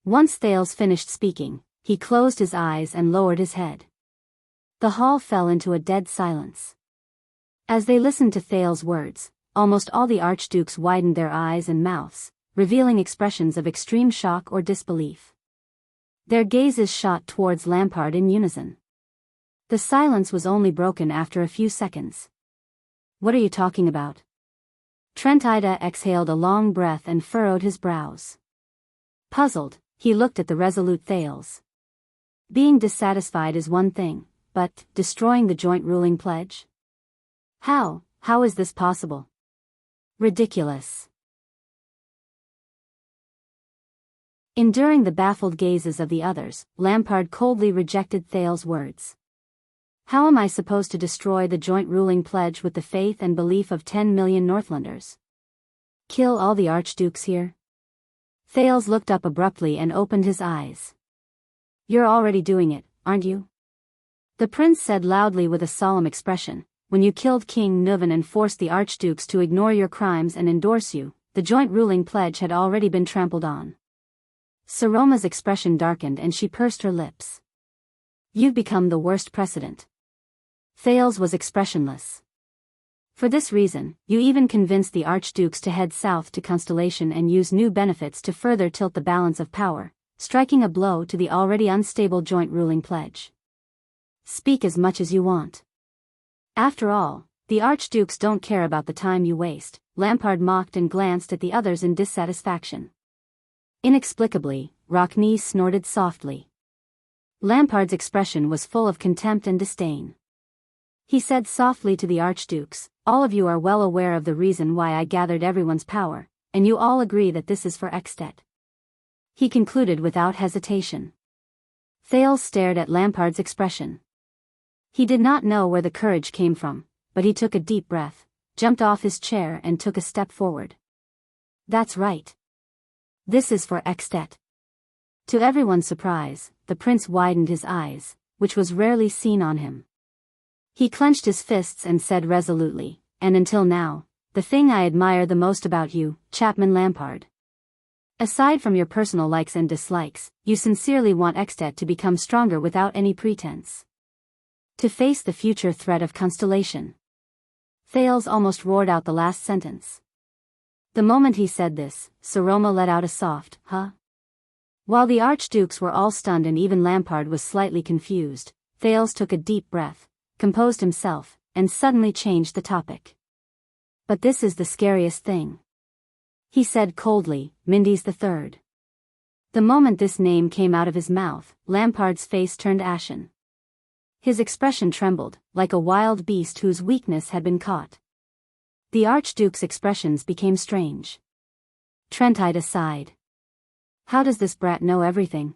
Once Thales finished speaking, he closed his eyes and lowered his head. The hall fell into a dead silence. As they listened to Thales' words, almost all the archdukes widened their eyes and mouths, revealing expressions of extreme shock or disbelief. Their gazes shot towards Lampard in unison. The silence was only broken after a few seconds. "What are you talking about?" Trentida exhaled a long breath and furrowed his brows. Puzzled, he looked at the resolute Thales. Being dissatisfied is one thing, but destroying the joint ruling pledge? How is this possible? Ridiculous. Enduring the baffled gazes of the others, Lampard coldly rejected Thales' words. How am I supposed to destroy the joint ruling pledge with the faith and belief of 10 million Northlanders? Kill all the archdukes here? Thales looked up abruptly and opened his eyes. You're already doing it, aren't you? The prince said loudly with a solemn expression, when you killed King Nuvan and forced the archdukes to ignore your crimes and endorse you, the joint ruling pledge had already been trampled on. Saroma's expression darkened and she pursed her lips. You've become the worst precedent. Thales was expressionless. For this reason, you even convinced the archdukes to head south to Constellation and use new benefits to further tilt the balance of power, striking a blow to the already unstable joint ruling pledge. Speak as much as you want. After all, the archdukes don't care about the time you waste, Lampard mocked and glanced at the others in dissatisfaction. Inexplicably, Rockne snorted softly. Lampard's expression was full of contempt and disdain. He said softly to the archdukes, all of you are well aware of the reason why I gathered everyone's power, and you all agree that this is for Extet. He concluded without hesitation. Thales stared at Lampard's expression. He did not know where the courage came from, but he took a deep breath, jumped off his chair and took a step forward. That's right. This is for Extet. To everyone's surprise, the prince widened his eyes, which was rarely seen on him. He clenched his fists and said resolutely, and until now, the thing I admire the most about you, Chapman Lampard. Aside from your personal likes and dislikes, you sincerely want Extet to become stronger without any pretense. To face the future threat of Constellation. Thales almost roared out the last sentence. The moment he said this, Saroma let out a soft, huh? While the archdukes were all stunned and even Lampard was slightly confused, Thales took a deep breath, composed himself, and suddenly changed the topic. But this is the scariest thing. He said coldly, Mindes III. The moment this name came out of his mouth, Lampard's face turned ashen. His expression trembled, like a wild beast whose weakness had been caught. The archduke's expressions became strange. Trentida sighed. How does this brat know everything?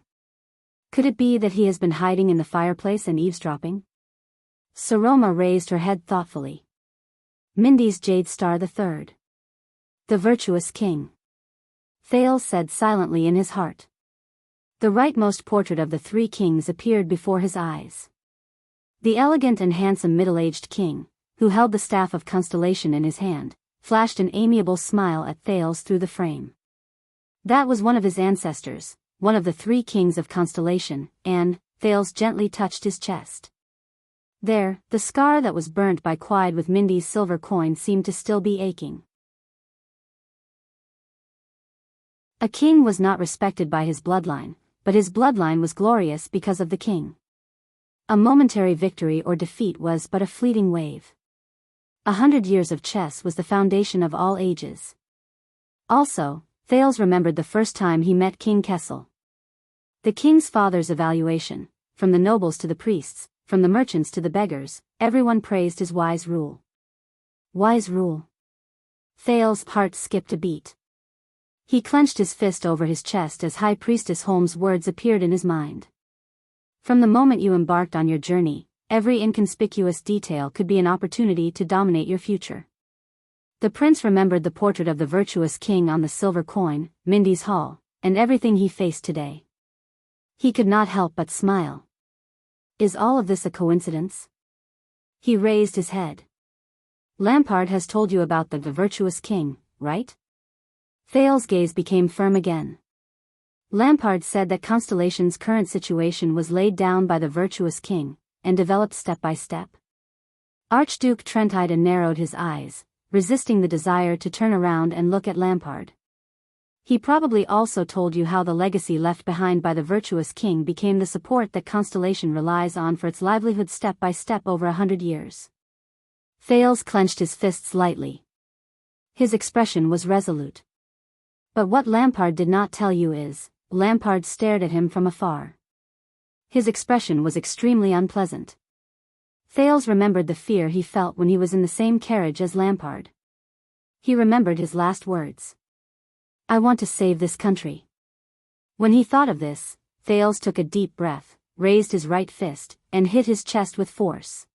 Could it be that he has been hiding in the fireplace and eavesdropping? Saroma raised her head thoughtfully. Mindes Jade Star III. The virtuous king. Thales said silently in his heart. The rightmost portrait of the three kings appeared before his eyes. The elegant and handsome middle-aged king, who held the staff of Constellation in his hand, flashed an amiable smile at Thales through the frame. That was one of his ancestors, one of the three kings of Constellation, and Thales gently touched his chest. There, the scar that was burnt by Quide with Mindy's silver coin seemed to still be aching. A king was not respected by his bloodline, but his bloodline was glorious because of the king. A momentary victory or defeat was but a fleeting wave. 100 years of chess was the foundation of all ages. Also, Thales remembered the first time he met King Kessel. The king's father's evaluation, from the nobles to the priests, from the merchants to the beggars, everyone praised his wise rule. Wise rule. Thales' heart skipped a beat. He clenched his fist over his chest as High Priestess Holmes' words appeared in his mind. From the moment you embarked on your journey, every inconspicuous detail could be an opportunity to dominate your future. The prince remembered the portrait of the virtuous king on the silver coin, Mindy's Hall, and everything he faced today. He could not help but smile. Is all of this a coincidence? He raised his head. Lampard has told you about the virtuous king, right? Thales' gaze became firm again. Lampard said that Constellation's current situation was laid down by the virtuous king, and developed step by step. Archduke Trentide narrowed his eyes, resisting the desire to turn around and look at Lampard. He probably also told you how the legacy left behind by the virtuous king became the support that Constellation relies on for its livelihood step by step over 100 years. Thales clenched his fists lightly. His expression was resolute. But what Lampard did not tell you is, Lampard stared at him from afar. His expression was extremely unpleasant. Thales remembered the fear he felt when he was in the same carriage as Lampard. He remembered his last words. I want to save this country. When he thought of this, Thales took a deep breath, raised his right fist, and hit his chest with force.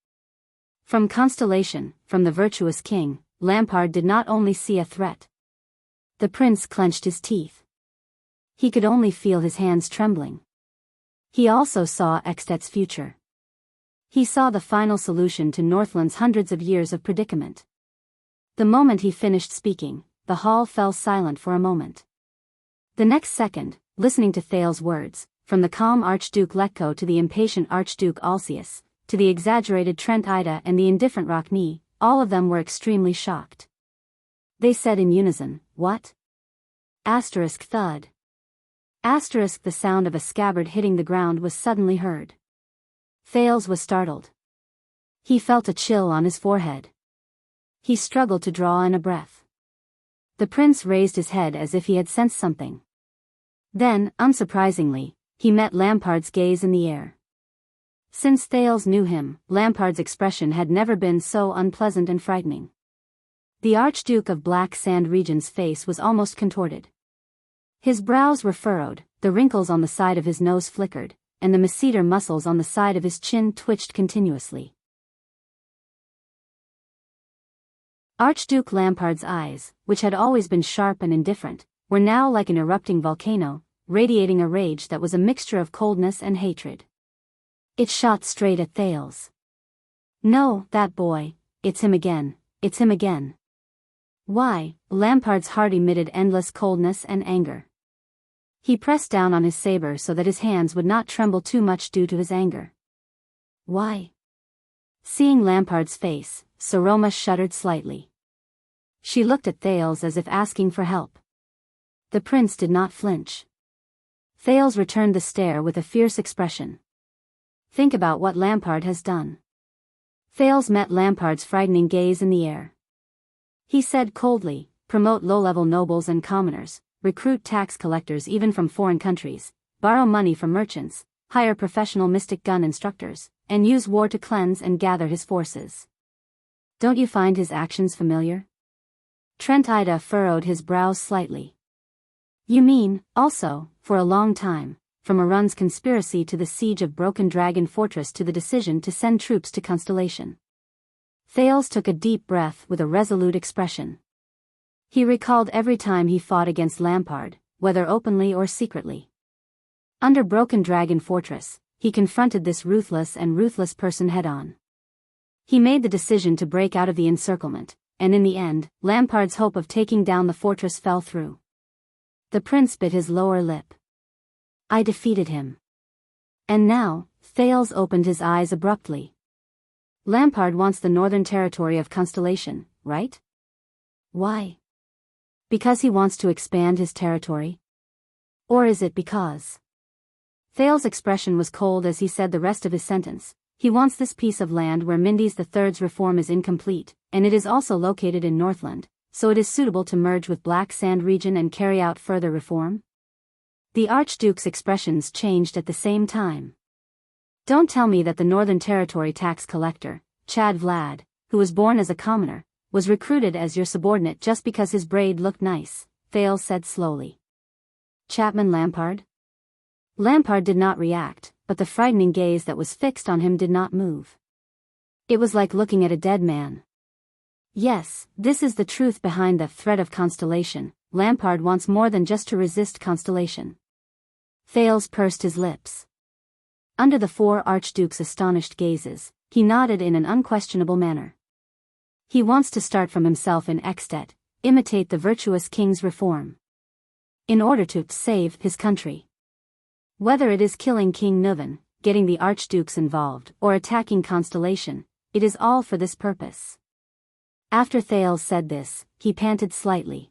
From Constellation, from the virtuous king, Lampard did not only see a threat. The prince clenched his teeth. He could only feel his hands trembling. He also saw Extet's future. He saw the final solution to Northland's hundreds of years of predicament. The moment he finished speaking, the hall fell silent for a moment. The next second, listening to Thales' words, from the calm Archduke Letko to the impatient Archduke Alcius, to the exaggerated Trent Ida and the indifferent Rockne, all of them were extremely shocked. They said in unison, "What?" Asterisk thud. Asterisk the sound of a scabbard hitting the ground was suddenly heard. Thales was startled. He felt a chill on his forehead. He struggled to draw in a breath. The prince raised his head as if he had sensed something. Then, unsurprisingly, he met Lampard's gaze in the air. Since Thales knew him, Lampard's expression had never been so unpleasant and frightening. The Archduke of Black Sand Region's face was almost contorted. His brows were furrowed, the wrinkles on the side of his nose flickered, and the masseter muscles on the side of his chin twitched continuously. Archduke Lampard's eyes, which had always been sharp and indifferent, were now like an erupting volcano, radiating a rage that was a mixture of coldness and hatred. It shot straight at Thales. No, that boy, it's him again, it's him again. Why? Lampard's heart emitted endless coldness and anger. He pressed down on his saber so that his hands would not tremble too much due to his anger. Why? Seeing Lampard's face, Saroma shuddered slightly. She looked at Thales as if asking for help. The prince did not flinch. Thales returned the stare with a fierce expression. Think about what Lampard has done. Thales met Lampard's frightening gaze in the air. He said coldly, promote low-level nobles and commoners, recruit tax collectors even from foreign countries, borrow money from merchants, hire professional mystic gun instructors, and use war to cleanse and gather his forces. Don't you find his actions familiar? Trent Ida furrowed his brows slightly. You mean, also, for a long time, from Arun's conspiracy to the siege of Broken Dragon Fortress to the decision to send troops to Constellation. Thales took a deep breath with a resolute expression. He recalled every time he fought against Lampard, whether openly or secretly. Under Broken Dragon Fortress, he confronted this ruthless person head-on. He made the decision to break out of the encirclement, and in the end, Lampard's hope of taking down the fortress fell through. The prince bit his lower lip. I defeated him. And now, Thales opened his eyes abruptly. Lampard wants the northern territory of Constellation, right? Why? Because he wants to expand his territory? Or is it because? Thales' expression was cold as he said the rest of his sentence. He wants this piece of land where Mindes III's reform is incomplete, and it is also located in Northland, so it is suitable to merge with Black Sand region and carry out further reform? The Archduke's expressions changed at the same time. Don't tell me that the Northern Territory tax collector, Chad Vlad, who was born as a commoner, was recruited as your subordinate just because his braid looked nice, Thales said slowly. Chapman Lampard? Lampard did not react, but the frightening gaze that was fixed on him did not move. It was like looking at a dead man. Yes, this is the truth behind the threat of Constellation. Lampard wants more than just to resist Constellation. Thales pursed his lips. Under the four archdukes' astonished gazes, he nodded in an unquestionable manner. He wants to start from himself in Extet, imitate the virtuous king's reform. In order to save his country. Whether it is killing King Nuvan, getting the archdukes involved, or attacking Constellation, it is all for this purpose. After Thales said this, he panted slightly.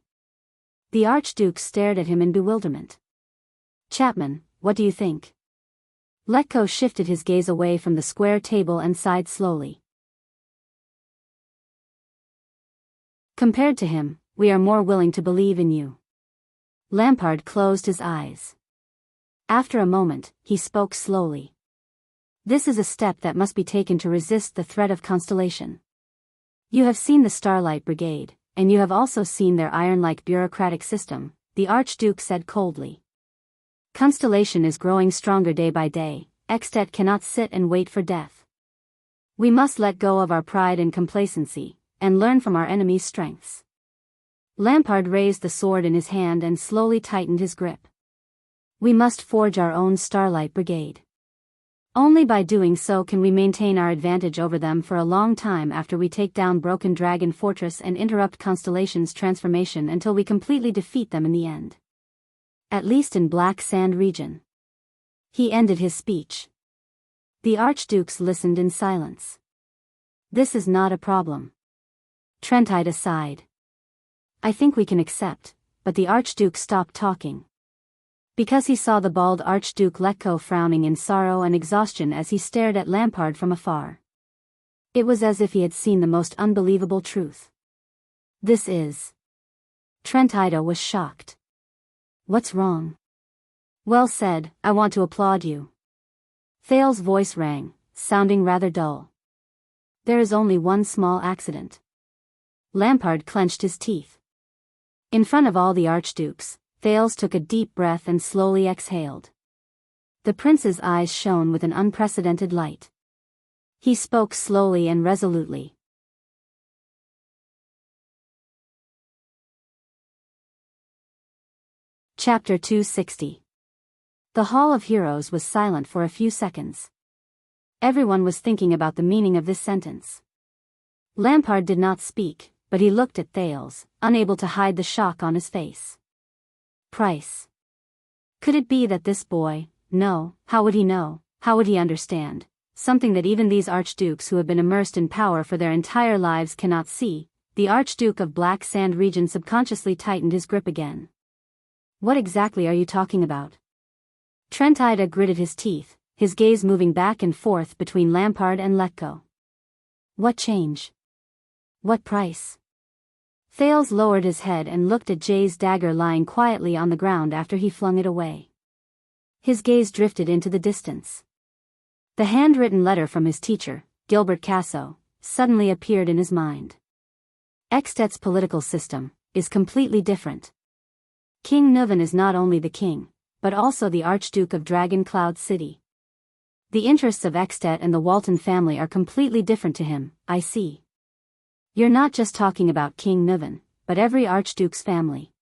The archduke stared at him in bewilderment. Chapman, what do you think? Letko shifted his gaze away from the square table and sighed slowly. Compared to him, we are more willing to believe in you. Lampard closed his eyes. After a moment, he spoke slowly. This is a step that must be taken to resist the threat of Constellation. You have seen the Starlight Brigade, and you have also seen their iron-like bureaucratic system, the Archduke said coldly. Constellation is growing stronger day by day, Extet cannot sit and wait for death. We must let go of our pride and complacency, and learn from our enemy's strengths. Lampard raised the sword in his hand and slowly tightened his grip. We must forge our own Starlight Brigade. Only by doing so can we maintain our advantage over them for a long time after we take down Broken Dragon Fortress and interrupt Constellation's transformation until we completely defeat them in the end. At least in Black Sand region. He ended his speech. The archdukes listened in silence. This is not a problem. Trentide sighed. I think we can accept, but the archduke stopped talking. Because he saw the bald Archduke Letko frowning in sorrow and exhaustion as he stared at Lampard from afar. It was as if he had seen the most unbelievable truth. This is... Trentide was shocked. What's wrong? Well said, I want to applaud you. Thales' voice rang, sounding rather dull. There is only one small accident. Lampard clenched his teeth. In front of all the archdukes, Thales took a deep breath and slowly exhaled. The prince's eyes shone with an unprecedented light. He spoke slowly and resolutely. Chapter 260. The Hall of Heroes was silent for a few seconds. Everyone was thinking about the meaning of this sentence. Lampard did not speak, but he looked at Thales, unable to hide the shock on his face. Price. Could it be that this boy, no, how would he know, how would he understand, something that even these archdukes who have been immersed in power for their entire lives cannot see? The Archduke of Black Sand region subconsciously tightened his grip again. What exactly are you talking about? Trentide gritted his teeth, his gaze moving back and forth between Lampard and Letko. What change? What price? Thales lowered his head and looked at Jay's dagger lying quietly on the ground after he flung it away. His gaze drifted into the distance. The handwritten letter from his teacher, Gilbert Casso, suddenly appeared in his mind. Extet's political system is completely different. King Nuvan is not only the king, but also the Archduke of Dragon Cloud City. The interests of Extet and the Walton family are completely different to him, I see. You're not just talking about King Nuvan, but every Archduke's family.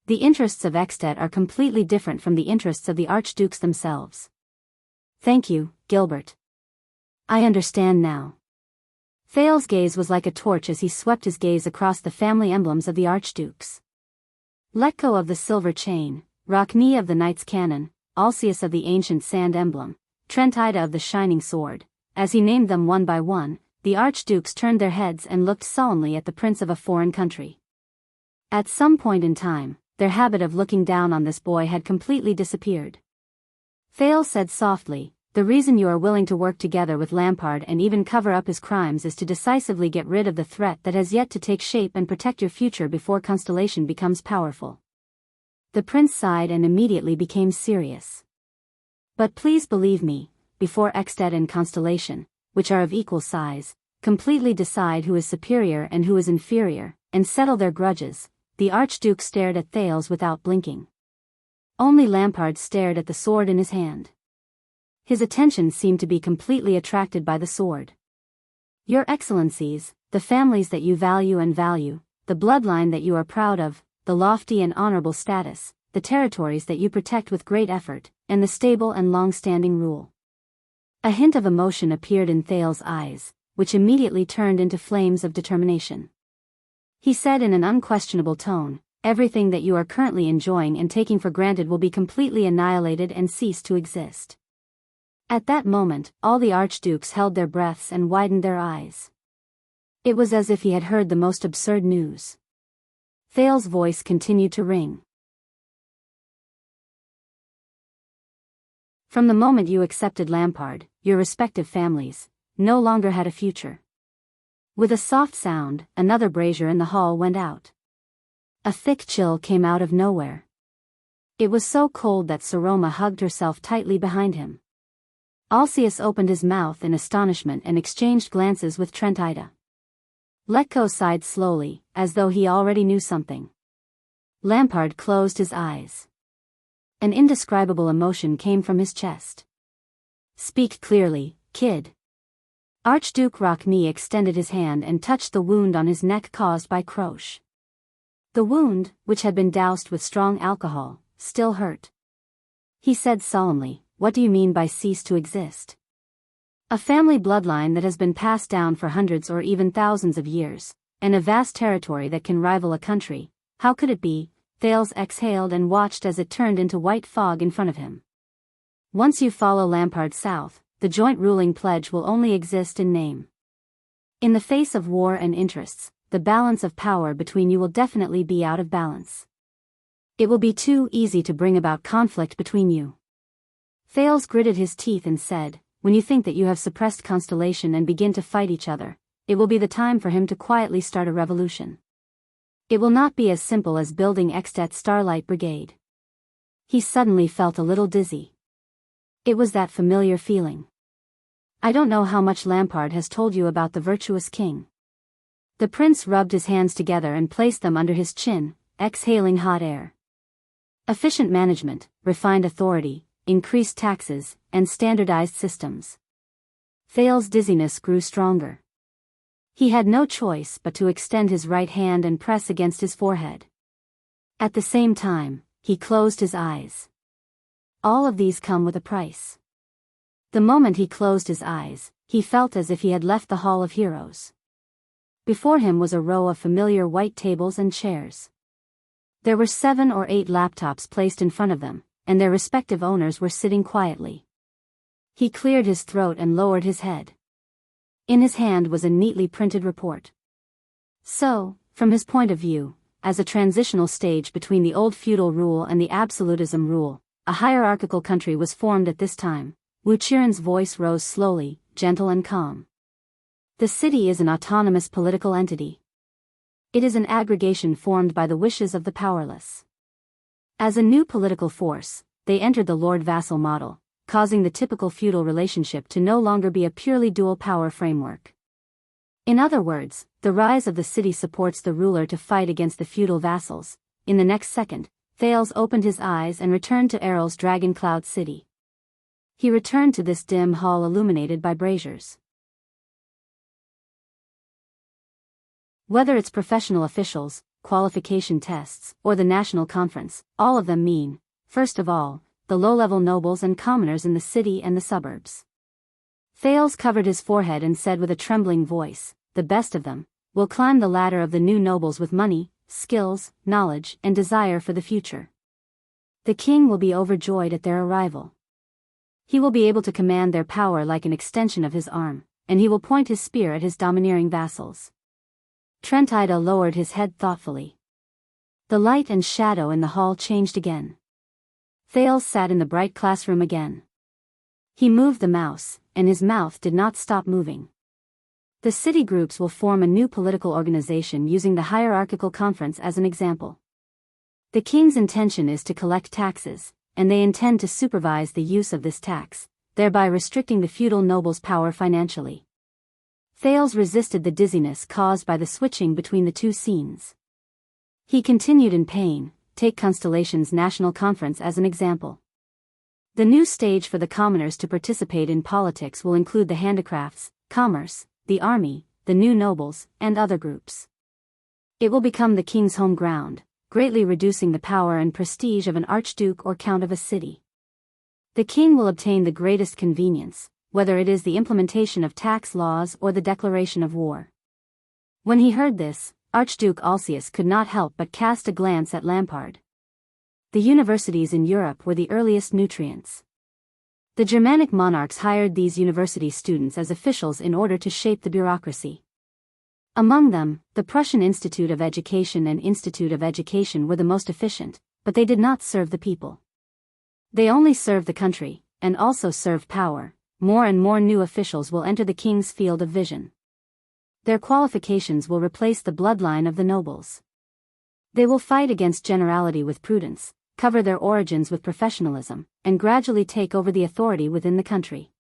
The interests of Extet are completely different from the interests of the Archdukes themselves. Thank you, Gilbert. I understand now. Thales' gaze was like a torch as he swept his gaze across the family emblems of the Archdukes. Letko of the Silver Chain, Rachni of the Knight's Cannon, Alcius of the Ancient Sand Emblem, Trentide of the Shining Sword. As he named them one by one, the archdukes turned their heads and looked sullenly at the prince of a foreign country. At some point in time, their habit of looking down on this boy had completely disappeared. Thales said softly, the reason you are willing to work together with Lampard and even cover up his crimes is to decisively get rid of the threat that has yet to take shape and protect your future before Constellation becomes powerful. The prince sighed and immediately became serious. But please believe me, before Extet and Constellation, which are of equal size, completely decide who is superior and who is inferior, and settle their grudges, the Archduke stared at Thales without blinking. Only Lampard stared at the sword in his hand. His attention seemed to be completely attracted by the sword. Your Excellencies, the families that you value, the bloodline that you are proud of, the lofty and honorable status, the territories that you protect with great effort, and the stable and long-standing rule. A hint of emotion appeared in Thales' eyes, which immediately turned into flames of determination. He said in an unquestionable tone, Everything that you are currently enjoying and taking for granted will be completely annihilated and cease to exist. At that moment, all the archdukes held their breaths and widened their eyes. It was as if he had heard the most absurd news. Thales's voice continued to ring. From the moment you accepted Lampard, your respective families no longer had a future. With a soft sound, another brazier in the hall went out. A thick chill came out of nowhere. It was so cold that Saroma hugged herself tightly behind him. Alcius opened his mouth in astonishment and exchanged glances with Trentida. Letko sighed slowly, as though he already knew something. Lampard closed his eyes. An indescribable emotion came from his chest. "Speak clearly, kid." Archduke Rockney extended his hand and touched the wound on his neck caused by Croce. The wound, which had been doused with strong alcohol, still hurt. He said solemnly, "What do you mean by cease to exist?" "A family bloodline that has been passed down for hundreds or even thousands of years, and a vast territory that can rival a country. How could it be?" Thales exhaled and watched as it turned into white fog in front of him. "Once you follow Lampard south, the joint ruling pledge will only exist in name. In the face of war and interests, the balance of power between you will definitely be out of balance. It will be too easy to bring about conflict between you." Thales gritted his teeth and said, "When you think that you have suppressed Constellation and begin to fight each other, it will be the time for him to quietly start a revolution. It will not be as simple as building Extet Starlight Brigade." He suddenly felt a little dizzy. It was that familiar feeling. "I don't know how much Lampard has told you about the virtuous king." The prince rubbed his hands together and placed them under his chin, exhaling hot air. "Efficient management, refined authority, increased taxes, and standardized systems." Thales's dizziness grew stronger. He had no choice but to extend his right hand and press against his forehead. At the same time, he closed his eyes. All of these come with a price. The moment he closed his eyes, he felt as if he had left the Hall of Heroes. Before him was a row of familiar white tables and chairs. There were 7 or 8 laptops placed in front of them, and their respective owners were sitting quietly. He cleared his throat and lowered his head. In his hand was a neatly printed report. So, from his point of view, as a transitional stage between the old feudal rule and the absolutism rule, a hierarchical country was formed at this time. Wuqian's voice rose slowly, gentle and calm. The city is an autonomous political entity. It is an aggregation formed by the wishes of the powerless. As a new political force, they entered the lord-vassal model, causing the typical feudal relationship to no longer be a purely dual power framework. In other words, the rise of the city supports the ruler to fight against the feudal vassals. In the next second, Thales opened his eyes and returned to Errol's Dragon Cloud City. He returned to this dim hall illuminated by braziers. Whether it's professional officials, qualification tests, or the national conference, all of them mean, first of all, the low-level nobles and commoners in the city and the suburbs. Thales covered his forehead and said with a trembling voice, "The best of them will climb the ladder of the new nobles with money, skills, knowledge, and desire for the future. The king will be overjoyed at their arrival. He will be able to command their power like an extension of his arm, and he will point his spear at his domineering vassals." Trentida lowered his head thoughtfully. The light and shadow in the hall changed again. Thales sat in the bright classroom again. He moved the mouse, and his mouth did not stop moving. The city groups will form a new political organization using the hierarchical conference as an example. The king's intention is to collect taxes, and they intend to supervise the use of this tax, thereby restricting the feudal nobles' power financially. Thales resisted the dizziness caused by the switching between the two scenes. He continued in pain. Take Constellation's national conference as an example. The new stage for the commoners to participate in politics will include the handicrafts, commerce, the army, the new nobles, and other groups. It will become the king's home ground, greatly reducing the power and prestige of an archduke or count of a city. The king will obtain the greatest convenience, whether it is the implementation of tax laws or the declaration of war. When he heard this, Archduke Alsius could not help but cast a glance at Lampard. The universities in Europe were the earliest nutrients. The Germanic monarchs hired these university students as officials in order to shape the bureaucracy. Among them, the Prussian Institute of Education and Institute of Education were the most efficient, but they did not serve the people. They only served the country, and also served power. More and more new officials will enter the king's field of vision. Their qualifications will replace the bloodline of the nobles. They will fight against generality with prudence, cover their origins with professionalism, and gradually take over the authority within the country.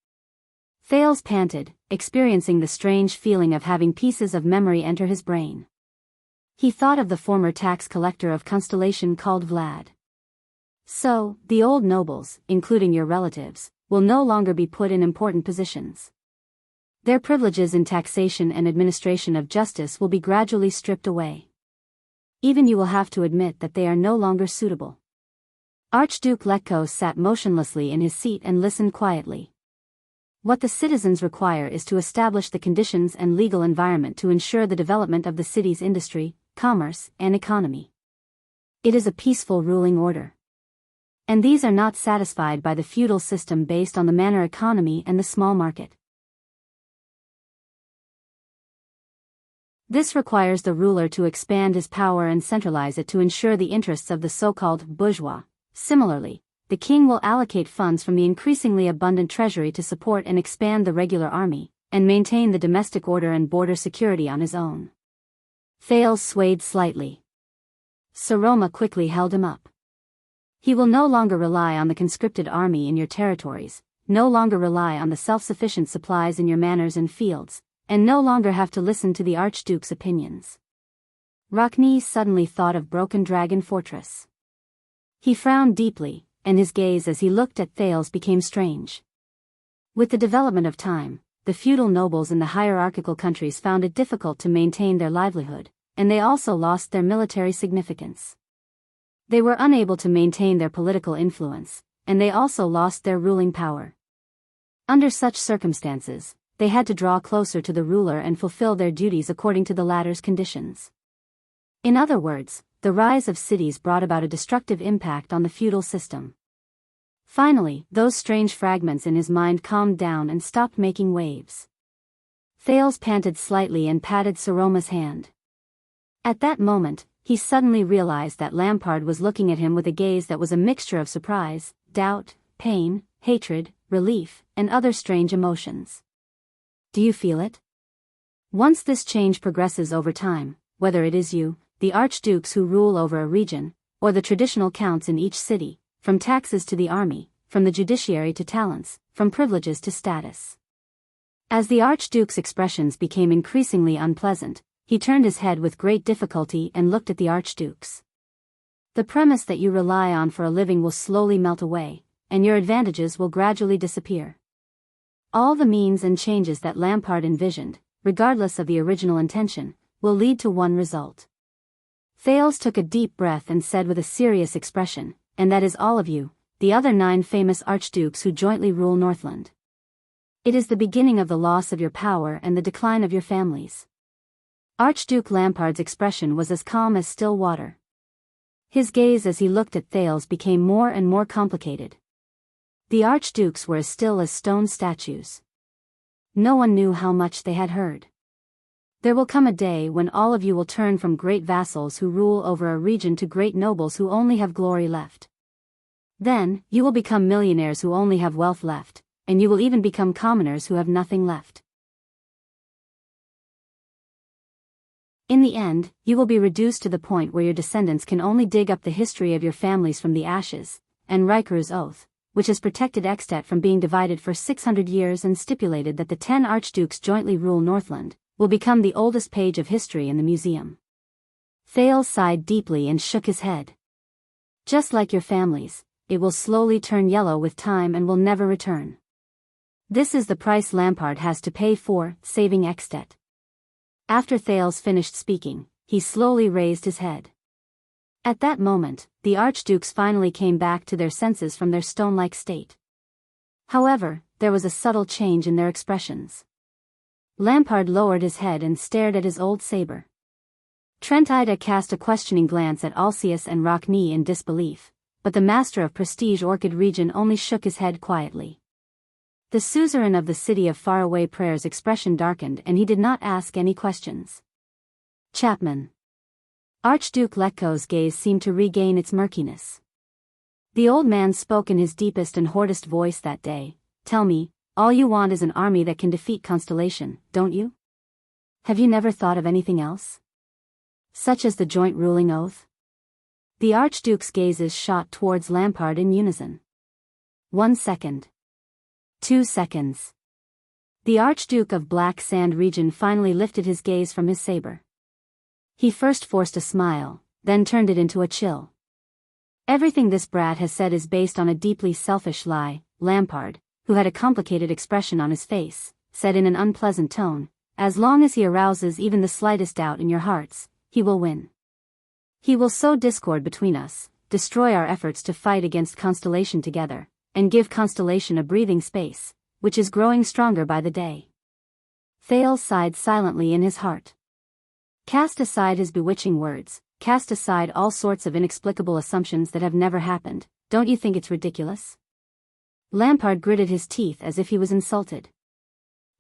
Thales panted, experiencing the strange feeling of having pieces of memory enter his brain. He thought of the former tax collector of Constellation called Vlad. So, the old nobles, including your relatives, will no longer be put in important positions. Their privileges in taxation and administration of justice will be gradually stripped away. Even you will have to admit that they are no longer suitable. Archduke Letko sat motionlessly in his seat and listened quietly. What the citizens require is to establish the conditions and legal environment to ensure the development of the city's industry, commerce, and economy. It is a peaceful ruling order. And these are not satisfied by the feudal system based on the manor economy and the small market. This requires the ruler to expand his power and centralize it to ensure the interests of the so-called bourgeois. Similarly, the king will allocate funds from the increasingly abundant treasury to support and expand the regular army, and maintain the domestic order and border security on his own. Thales swayed slightly. Saroma quickly held him up. He will no longer rely on the conscripted army in your territories, no longer rely on the self-sufficient supplies in your manors and fields, and no longer have to listen to the Archduke's opinions. Rockne suddenly thought of Broken Dragon Fortress. He frowned deeply, and his gaze as he looked at Thales became strange. With the development of time, the feudal nobles in the hierarchical countries found it difficult to maintain their livelihood, and they also lost their military significance. They were unable to maintain their political influence, and they also lost their ruling power. Under such circumstances, they had to draw closer to the ruler and fulfill their duties according to the latter's conditions. In other words, the rise of cities brought about a destructive impact on the feudal system. Finally, those strange fragments in his mind calmed down and stopped making waves. Thales panted slightly and patted Saroma's hand. At that moment, he suddenly realized that Lampard was looking at him with a gaze that was a mixture of surprise, doubt, pain, hatred, relief, and other strange emotions. Do you feel it? Once this change progresses over time, whether it is you, the archdukes who rule over a region, or the traditional counts in each city, from taxes to the army, from the judiciary to talents, from privileges to status. As the archduke's expressions became increasingly unpleasant, he turned his head with great difficulty and looked at the archdukes. The premise that you rely on for a living will slowly melt away, and your advantages will gradually disappear. All the means and changes that Lampard envisioned, regardless of the original intention, will lead to one result. Thales took a deep breath and said with a serious expression, and that is all of you, the other 9 famous archdukes who jointly rule Northland. It is the beginning of the loss of your power and the decline of your families. Archduke Lampard's expression was as calm as still water. His gaze as he looked at Thales became more and more complicated. The archdukes were as still as stone statues. No one knew how much they had heard. There will come a day when all of you will turn from great vassals who rule over a region to great nobles who only have glory left. Then, you will become millionaires who only have wealth left, and you will even become commoners who have nothing left. In the end, you will be reduced to the point where your descendants can only dig up the history of your families from the ashes, and Riker's oath, which has protected Ekstedt from being divided for 600 years and stipulated that the 10 archdukes jointly rule Northland, will become the oldest page of history in the museum. Thales sighed deeply and shook his head. Just like your families, it will slowly turn yellow with time and will never return. This is the price Lampard has to pay for saving Ekstedt. After Thales finished speaking, he slowly raised his head. At that moment, the archdukes finally came back to their senses from their stone-like state. However, there was a subtle change in their expressions. Lampard lowered his head and stared at his old saber. Trentida cast a questioning glance at Alcius and Rockne in disbelief, but the master of Prestige Orchid Region only shook his head quietly. The suzerain of the city of faraway prayers' expression darkened and he did not ask any questions. Chapman. Archduke Letko's gaze seemed to regain its murkiness. The old man spoke in his deepest and hoarsest voice that day. Tell me, all you want is an army that can defeat Constellation, don't you? Have you never thought of anything else? Such as the joint ruling oath? The Archduke's gazes shot towards Lampard in unison. 1 second. 2 seconds. The Archduke of Black Sand Region finally lifted his gaze from his saber. He first forced a smile, then turned it into a chill. Everything this brat has said is based on a deeply selfish lie, Lampard, who had a complicated expression on his face, said in an unpleasant tone. As long as he arouses even the slightest doubt in your hearts, he will win. He will sow discord between us, destroy our efforts to fight against Constellation together, and give Constellation a breathing space, which is growing stronger by the day. Thales sighed silently in his heart. Cast aside his bewitching words, cast aside all sorts of inexplicable assumptions that have never happened, don't you think it's ridiculous? Lampard gritted his teeth as if he was insulted.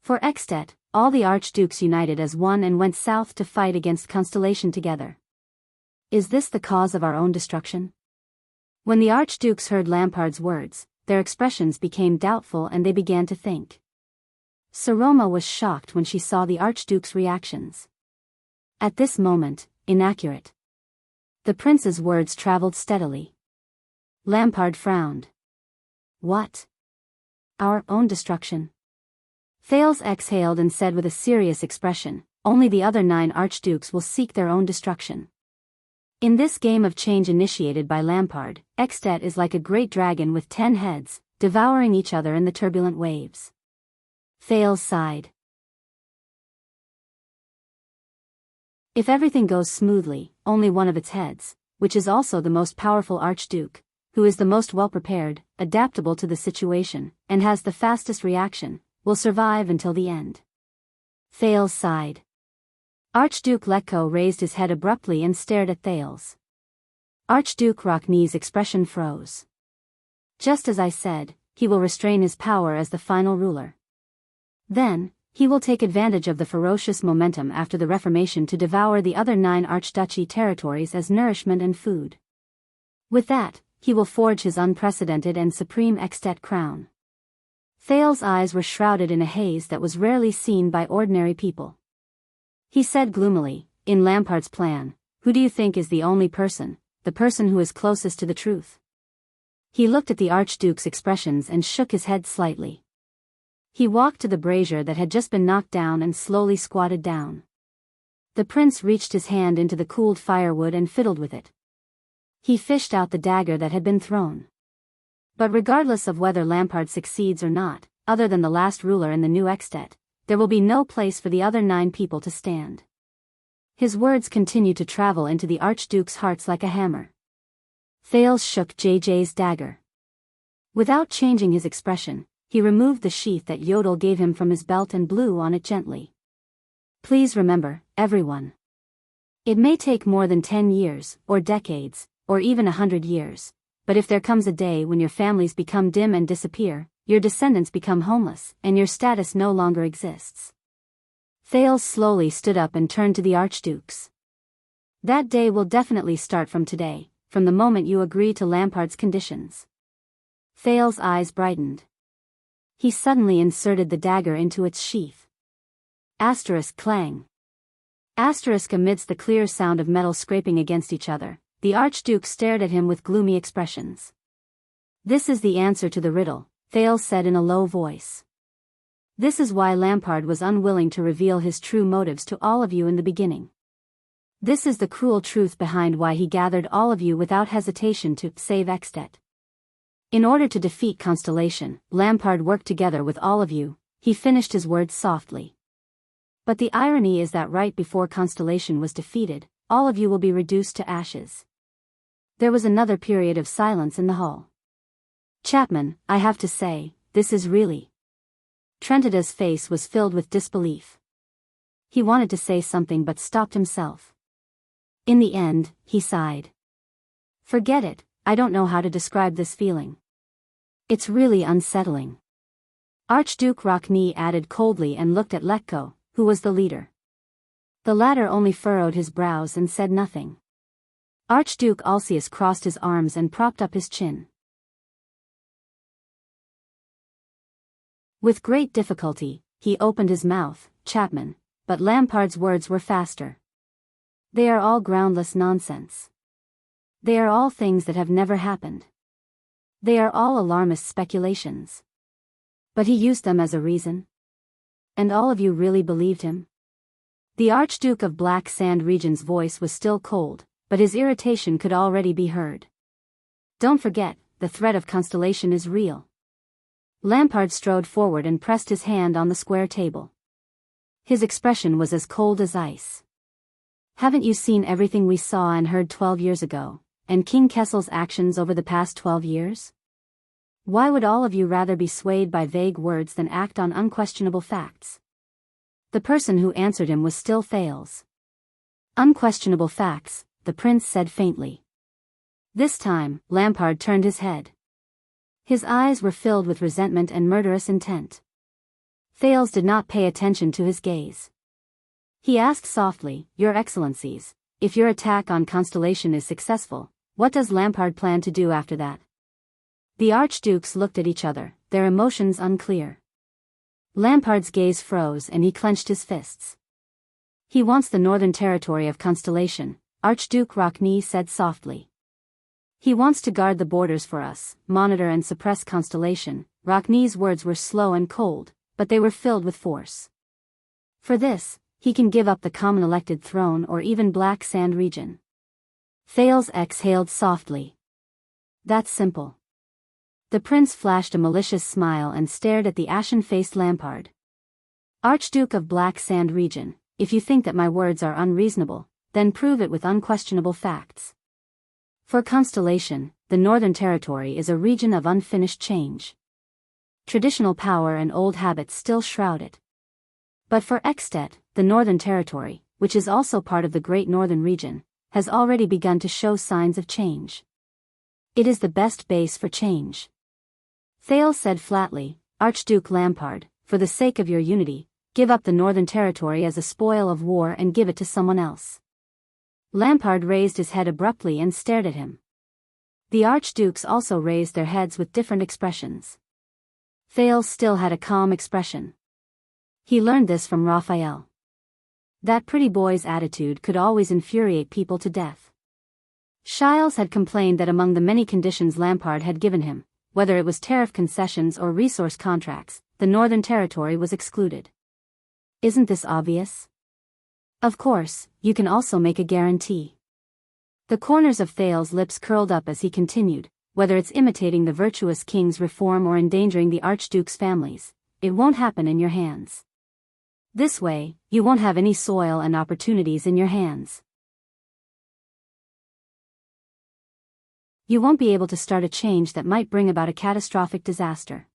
For Ekstedt, all the archdukes united as one and went south to fight against Constellation together. Is this the cause of our own destruction? When the archdukes heard Lampard's words, their expressions became doubtful and they began to think. Saroma was shocked when she saw the archduke's reactions. At this moment, inaccurate. The prince's words traveled steadily. Lampard frowned. What? Our own destruction? Thales exhaled and said with a serious expression, only the other 9 archdukes will seek their own destruction. In this game of change initiated by Lampard, Ekstedt is like a great dragon with 10 heads, devouring each other in the turbulent waves. Thales sighed. If everything goes smoothly, only one of its heads, which is also the most powerful archduke, who is the most well-prepared, adaptable to the situation, and has the fastest reaction, will survive until the end. Thales sighed. Archduke Letko raised his head abruptly and stared at Thales. Archduke Rockne's expression froze. Just as I said, he will restrain his power as the final ruler. Then, he will take advantage of the ferocious momentum after the Reformation to devour the other 9 archduchy territories as nourishment and food. With that, he will forge his unprecedented and supreme Ekstedt crown. Thales' eyes were shrouded in a haze that was rarely seen by ordinary people. He said gloomily, in Lampard's plan, who do you think is the only person, the person who is closest to the truth? He looked at the Archduke's expressions and shook his head slightly. He walked to the brazier that had just been knocked down and slowly squatted down. The prince reached his hand into the cooled firewood and fiddled with it. He fished out the dagger that had been thrown. But regardless of whether Lampard succeeds or not, other than the last ruler in the new Ekstedt, there will be no place for the other 9 people to stand. His words continued to travel into the Archduke's hearts like a hammer. Thales shook JJ's dagger. Without changing his expression, he removed the sheath that Yodel gave him from his belt and blew on it gently. Please remember, everyone. It may take more than 10 years, or decades, or even 100 years, but if there comes a day when your families become dim and disappear, your descendants become homeless, and your status no longer exists. Thales slowly stood up and turned to the archdukes. That day will definitely start from today, from the moment you agree to Lampard's conditions. Thales' eyes brightened. He suddenly inserted the dagger into its sheath. Asterisk clang. Asterisk amidst the clear sound of metal scraping against each other, the archduke stared at him with gloomy expressions. This is the answer to the riddle, Thales said in a low voice. This is why Lampard was unwilling to reveal his true motives to all of you in the beginning. This is the cruel truth behind why he gathered all of you without hesitation to save Ekstedt. In order to defeat Constellation, Lampard worked together with all of you, he finished his words softly. But the irony is that right before Constellation was defeated, all of you will be reduced to ashes. There was another period of silence in the hall. Chapman, I have to say, this is really... Trentida's face was filled with disbelief. He wanted to say something but stopped himself. In the end, he sighed. Forget it, I don't know how to describe this feeling. It's really unsettling. Archduke Rockne added coldly and looked at Letko, who was the leader. The latter only furrowed his brows and said nothing. Archduke Alcius crossed his arms and propped up his chin. With great difficulty, he opened his mouth, Chapman, but Lampard's words were faster. They are all groundless nonsense. They are all things that have never happened. They are all alarmist speculations. But he used them as a reason. And all of you really believed him? The Archduke of Black Sand Region's voice was still cold, but his irritation could already be heard. Don't forget, the threat of Constellation is real. Lampard strode forward and pressed his hand on the square table. His expression was as cold as ice. Haven't you seen everything we saw and heard 12 years ago, and King Kessel's actions over the past 12 years? Why would all of you rather be swayed by vague words than act on unquestionable facts? The person who answered him was still Thales. Unquestionable facts, the prince said faintly. This time, Lampard turned his head. His eyes were filled with resentment and murderous intent. Thales did not pay attention to his gaze. He asked softly, Your Excellencies, if your attack on Constellation is successful, what does Lampard plan to do after that? The archdukes looked at each other, their emotions unclear. Lampard's gaze froze and he clenched his fists. He wants the northern territory of Constellation, Archduke Rockne said softly. He wants to guard the borders for us, monitor and suppress Constellation. Rockne's words were slow and cold, but they were filled with force. For this, he can give up the common elected throne or even Black Sand Region. Thales exhaled softly. That's simple. The prince flashed a malicious smile and stared at the ashen-faced Lampard. Archduke of Black Sand Region, if you think that my words are unreasonable, then prove it with unquestionable facts. For Constellation, the Northern Territory is a region of unfinished change. Traditional power and old habits still shroud it. But for Extet, the Northern Territory, which is also part of the Great Northern Region, has already begun to show signs of change. It is the best base for change. Thales said flatly, Archduke Lampard, for the sake of your unity, give up the Northern Territory as a spoil of war and give it to someone else. Lampard raised his head abruptly and stared at him. The archdukes also raised their heads with different expressions. Thales still had a calm expression. He learned this from Raphael. That pretty boy's attitude could always infuriate people to death. Shiles had complained that among the many conditions Lampard had given him, whether it was tariff concessions or resource contracts, the Northern Territory was excluded. Isn't this obvious? Of course, you can also make a guarantee. The corners of Thales' lips curled up as he continued, whether it's imitating the virtuous king's reform or endangering the archduke's families, it won't happen in your hands. This way, you won't have any soil and opportunities in your hands. You won't be able to start a change that might bring about a catastrophic disaster.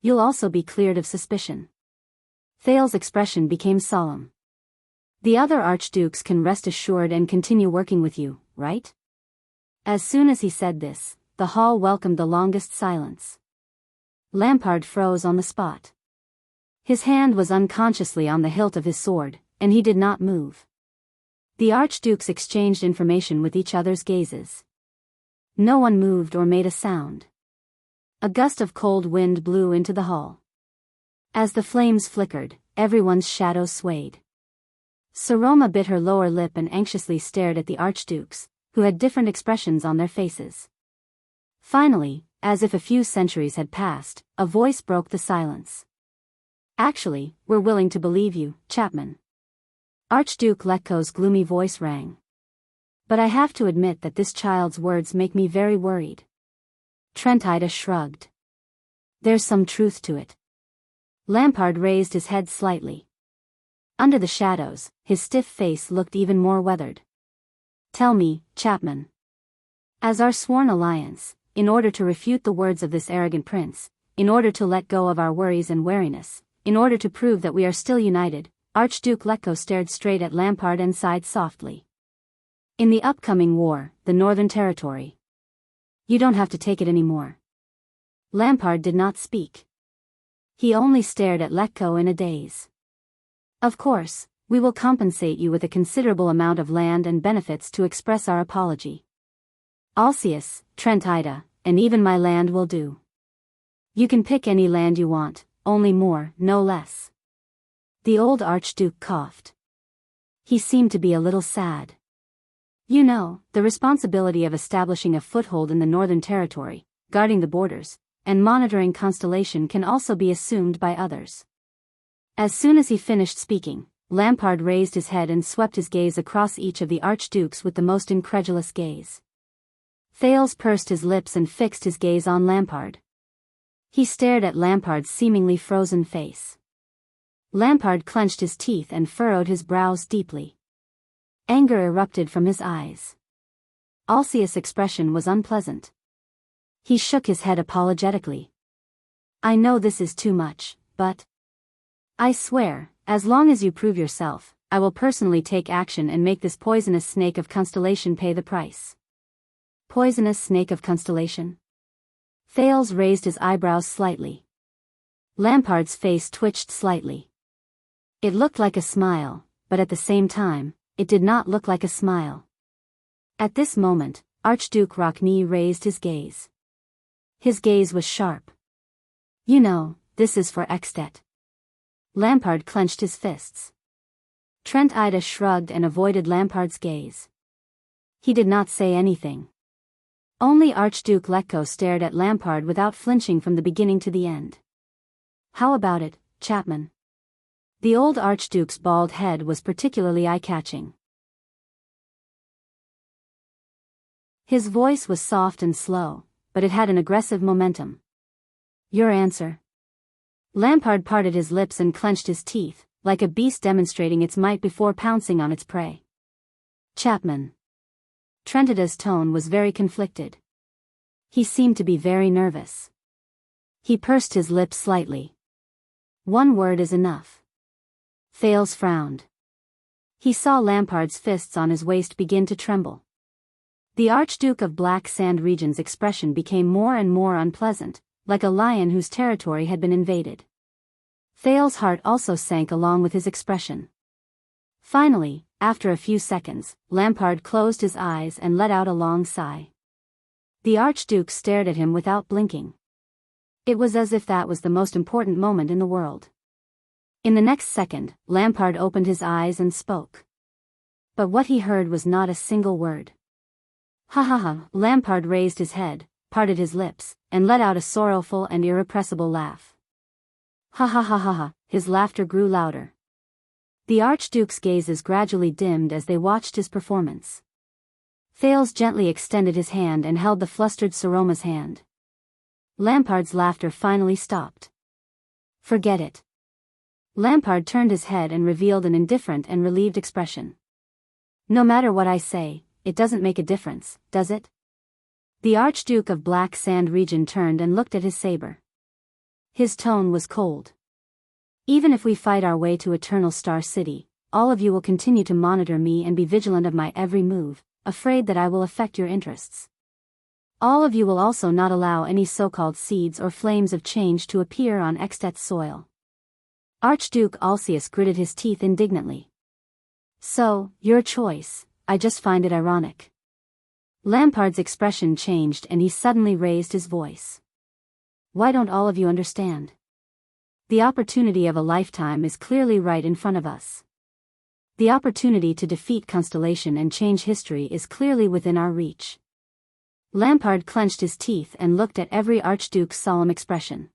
You'll also be cleared of suspicion. Thales' expression became solemn. The other archdukes can rest assured and continue working with you, right? As soon as he said this, the hall welcomed the longest silence. Lampard froze on the spot. His hand was unconsciously on the hilt of his sword, and he did not move. The archdukes exchanged information with each other's gazes. No one moved or made a sound. A gust of cold wind blew into the hall. As the flames flickered, everyone's shadow swayed. Saroma bit her lower lip and anxiously stared at the archdukes, who had different expressions on their faces. Finally, as if a few centuries had passed, a voice broke the silence. Actually, we're willing to believe you, Chapman. Archduke Letko's gloomy voice rang. But I have to admit that this child's words make me very worried. Trentida shrugged. There's some truth to it. Lampard raised his head slightly. Under the shadows, his stiff face looked even more weathered. Tell me, Chapman. As our sworn alliance, in order to refute the words of this arrogant prince, in order to let go of our worries and wariness, in order to prove that we are still united, Archduke Letko stared straight at Lampard and sighed softly. In the upcoming war, the Northern Territory. You don't have to take it anymore. Lampard did not speak. He only stared at Letko in a daze. Of course, we will compensate you with a considerable amount of land and benefits to express our apology. Alcius, Trent Ida, and even my land will do. You can pick any land you want, only more, no less. The old Archduke coughed. He seemed to be a little sad. You know, the responsibility of establishing a foothold in the Northern Territory, guarding the borders, and monitoring Constellation can also be assumed by others. As soon as he finished speaking, Lampard raised his head and swept his gaze across each of the archdukes with the most incredulous gaze. Thales pursed his lips and fixed his gaze on Lampard. He stared at Lampard's seemingly frozen face. Lampard clenched his teeth and furrowed his brows deeply. Anger erupted from his eyes. Alcius' expression was unpleasant. He shook his head apologetically. I know this is too much, but I swear, as long as you prove yourself, I will personally take action and make this poisonous snake of Constellation pay the price. Poisonous snake of Constellation? Thales raised his eyebrows slightly. Lampard's face twitched slightly. It looked like a smile, but at the same time, it did not look like a smile. At this moment, Archduke Rockne raised his gaze. His gaze was sharp. You know, this is for Extet. Lampard clenched his fists. Trent Ida shrugged and avoided Lampard's gaze. He did not say anything. Only Archduke Letko stared at Lampard without flinching from the beginning to the end. How about it, Chapman? The old Archduke's bald head was particularly eye-catching. His voice was soft and slow, but it had an aggressive momentum. Your answer? Lampard parted his lips and clenched his teeth, like a beast demonstrating its might before pouncing on its prey. Chapman. Trent Ida's tone was very conflicted. He seemed to be very nervous. He pursed his lips slightly. One word is enough. Thales frowned. He saw Lampard's fists on his waist begin to tremble. The Archduke of Black Sand Region's expression became more and more unpleasant, like a lion whose territory had been invaded. Thales' heart also sank along with his expression. Finally, after a few seconds, Lampard closed his eyes and let out a long sigh. The Archduke stared at him without blinking. It was as if that was the most important moment in the world. In the next second, Lampard opened his eyes and spoke. But what he heard was not a single word. Ha ha ha, Lampard raised his head, parted his lips, and let out a sorrowful and irrepressible laugh. Ha ha ha ha ha, his laughter grew louder. The Archduke's gazes gradually dimmed as they watched his performance. Thales gently extended his hand and held the flustered Saroma's hand. Lampard's laughter finally stopped. Forget it. Lampard turned his head and revealed an indifferent and relieved expression. No matter what I say, it doesn't make a difference, does it? The Archduke of Black Sand Region turned and looked at his saber. His tone was cold. Even if we fight our way to Eternal Star City, all of you will continue to monitor me and be vigilant of my every move, afraid that I will affect your interests. All of you will also not allow any so-called seeds or flames of change to appear on Extet's soil. Archduke Alcius gritted his teeth indignantly. So, your choice, I just find it ironic. Lampard's expression changed and he suddenly raised his voice. Why don't all of you understand? The opportunity of a lifetime is clearly right in front of us. The opportunity to defeat Constellation and change history is clearly within our reach. Lampard clenched his teeth and looked at every Archduke's solemn expression.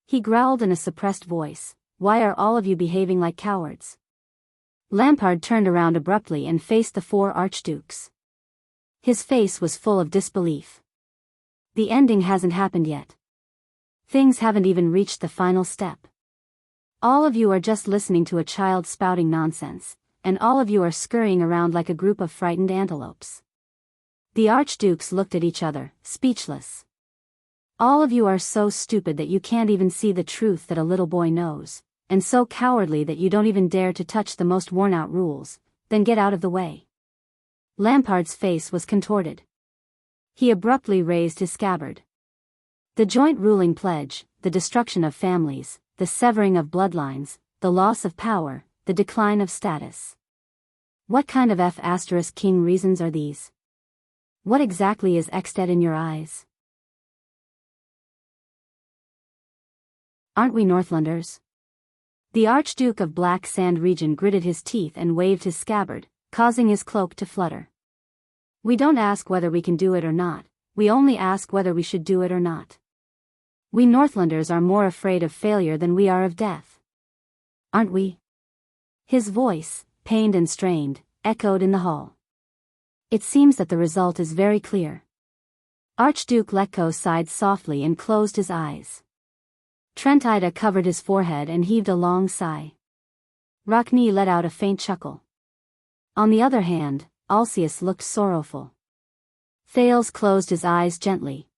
He growled in a suppressed voice, why are all of you behaving like cowards? Lampard turned around abruptly and faced the four Archdukes. His face was full of disbelief. The ending hasn't happened yet. Things haven't even reached the final step. All of you are just listening to a child spouting nonsense, and all of you are scurrying around like a group of frightened antelopes. The Archdukes looked at each other, speechless. All of you are so stupid that you can't even see the truth that a little boy knows, and so cowardly that you don't even dare to touch the most worn-out rules, then get out of the way. Lampard's face was contorted. He abruptly raised his scabbard. The joint ruling pledge, the destruction of families, the severing of bloodlines, the loss of power, the decline of status. What kind of F***king reasons are these? What exactly is Extet in your eyes? Aren't we Northlanders? The Archduke of Black Sand Region gritted his teeth and waved his scabbard, causing his cloak to flutter. We don't ask whether we can do it or not, we only ask whether we should do it or not. We Northlanders are more afraid of failure than we are of death. Aren't we? His voice, pained and strained, echoed in the hall. It seems that the result is very clear. Archduke Letko sighed softly and closed his eyes. Trent Ida covered his forehead and heaved a long sigh. Rockne let out a faint chuckle. On the other hand, Alcius looked sorrowful. Thales closed his eyes gently.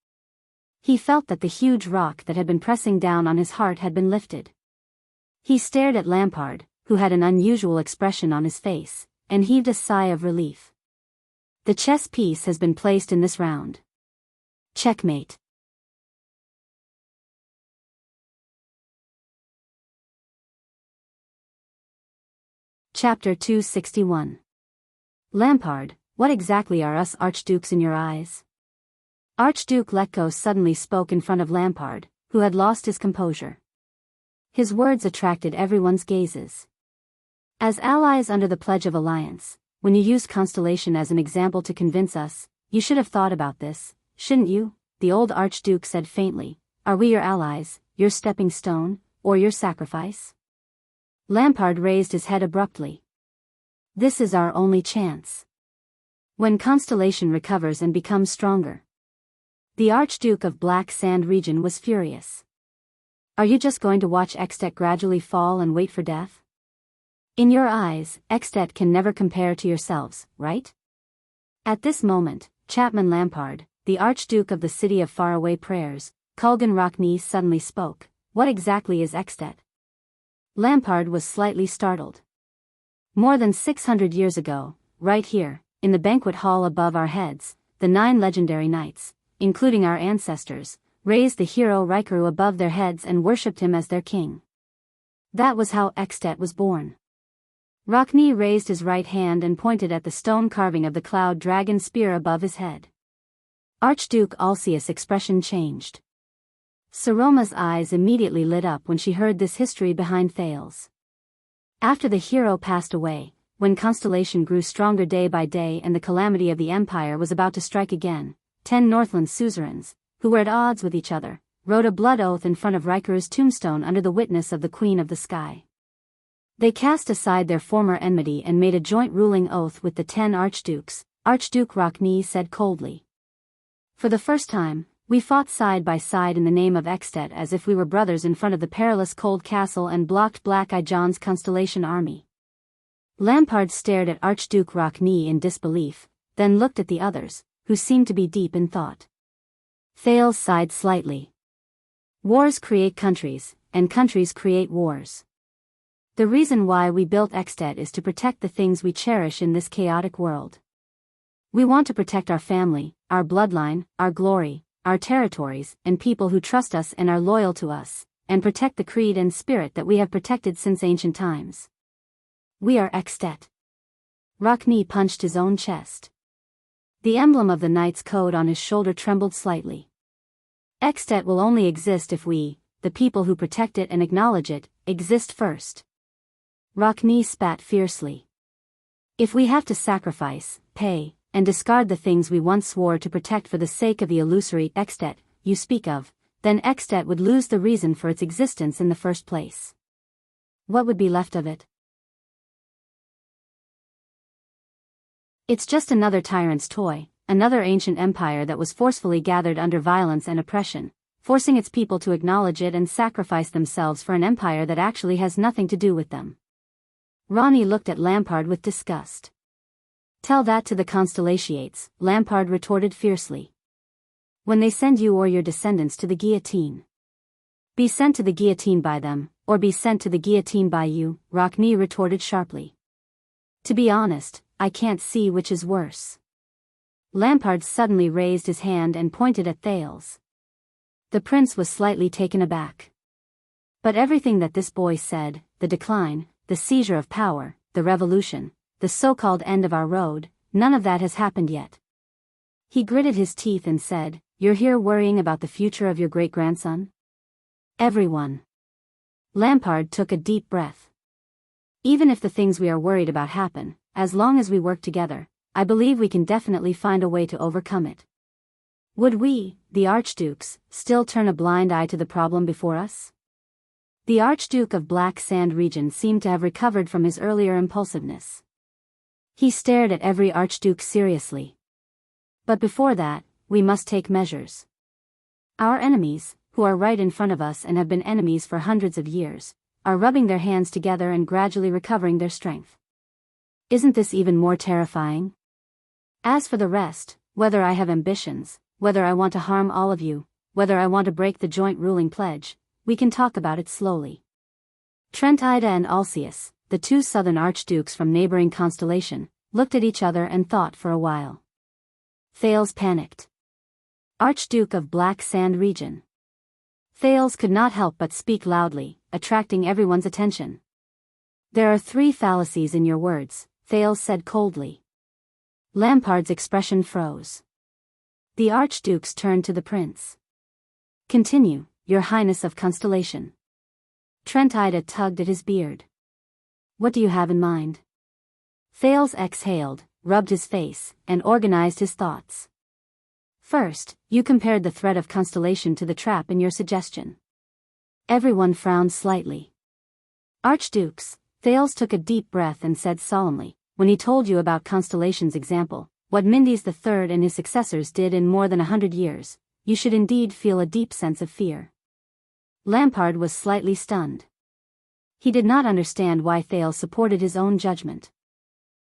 He felt that the huge rock that had been pressing down on his heart had been lifted. He stared at Lampard, who had an unusual expression on his face, and heaved a sigh of relief. The chess piece has been placed in this round. Checkmate. Chapter 261. Lampard, what exactly are us archdukes in your eyes? Archduke Letko suddenly spoke in front of Lampard, who had lost his composure. His words attracted everyone's gazes. As allies under the Pledge of Alliance, when you used Constellation as an example to convince us, you should have thought about this, shouldn't you? The old Archduke said faintly. Are we your allies, your stepping stone, or your sacrifice? Lampard raised his head abruptly. This is our only chance. When Constellation recovers and becomes stronger. The Archduke of Black Sand Region was furious. Are you just going to watch Extet gradually fall and wait for death? In your eyes, Extet can never compare to yourselves, right? At this moment, Chapman Lampard, the Archduke of the City of Faraway Prayers, Kulgan Rockne suddenly spoke. What exactly is Extet? Lampard was slightly startled. More than 600 years ago, right here, in the banquet hall above our heads, the 9 legendary knights, including our ancestors, raised the hero Rikaru above their heads and worshipped him as their king. That was how Extet was born. Rockne raised his right hand and pointed at the stone carving of the cloud dragon spear above his head. Archduke Alcius' expression changed. Saroma's eyes immediately lit up when she heard this history behind Thales. After the hero passed away, when Constellation grew stronger day by day and the calamity of the Empire was about to strike again, 10 Northland suzerains, who were at odds with each other, wrote a blood oath in front of Rikaru's tombstone under the witness of the Queen of the Sky. They cast aside their former enmity and made a joint ruling oath with the 10 archdukes, Archduke Rockne said coldly. For the first time, we fought side by side in the name of Extet as if we were brothers in front of the perilous cold castle and blocked Black-Eye John's Constellation army. Lampard stared at Archduke Rockne in disbelief, then looked at the others, who seemed to be deep in thought. Thales sighed slightly. Wars create countries, and countries create wars. The reason why we built Extet is to protect the things we cherish in this chaotic world. We want to protect our family, our bloodline, our glory, our territories, and people who trust us and are loyal to us, and protect the creed and spirit that we have protected since ancient times. We are Extet. Rockne punched his own chest. The emblem of the knight's code on his shoulder trembled slightly. Extet will only exist if we, the people who protect it and acknowledge it, exist first. Rockne spat fiercely. If we have to sacrifice, pay, and discard the things we once swore to protect for the sake of the illusory Extet you speak of, then Extet would lose the reason for its existence in the first place. What would be left of it? It's just another tyrant's toy, another ancient empire that was forcefully gathered under violence and oppression, forcing its people to acknowledge it and sacrifice themselves for an empire that actually has nothing to do with them. Ronnie looked at Lampard with disgust. Tell that to the Constellations, Lampard retorted fiercely. When they send you or your descendants to the guillotine. Be sent to the guillotine by them, or be sent to the guillotine by you, Rockne retorted sharply. To be honest, I can't see which is worse. Lampard suddenly raised his hand and pointed at Thales. The prince was slightly taken aback. But everything that this boy said, the decline, the seizure of power, the revolution, the so-called end of our road, none of that has happened yet. He gritted his teeth and said, "You're here worrying about the future of your great-grandson?" Everyone. Lampard took a deep breath. Even if the things we are worried about happen, as long as we work together, I believe we can definitely find a way to overcome it. Would we, the archdukes, still turn a blind eye to the problem before us? The Archduke of Black Sand region seemed to have recovered from his earlier impulsiveness. He stared at every archduke seriously. But before that, we must take measures. Our enemies, who are right in front of us and have been enemies for hundreds of years, are rubbing their hands together and gradually recovering their strength. Isn't this even more terrifying? As for the rest, whether I have ambitions, whether I want to harm all of you, whether I want to break the joint ruling pledge, we can talk about it slowly. Trentida and Alcaeus, the two southern archdukes from neighboring Constellation, looked at each other and thought for a while. Thales panicked. Archduke of Black Sand region. Thales could not help but speak loudly, attracting everyone's attention. There are 3 fallacies in your words, Thales said coldly. Lampard's expression froze. The archdukes turned to the prince. Continue, Your Highness of Constellation. Trentida tugged at his beard. What do you have in mind? Thales exhaled, rubbed his face, and organized his thoughts. First, you compared the threat of Constellation to the trap in your suggestion. Everyone frowned slightly. Archdukes, Thales took a deep breath and said solemnly, when he told you about Constellation's example, what Mendes III and his successors did in more than 100 years, you should indeed feel a deep sense of fear. Lampard was slightly stunned. He did not understand why Thales supported his own judgment.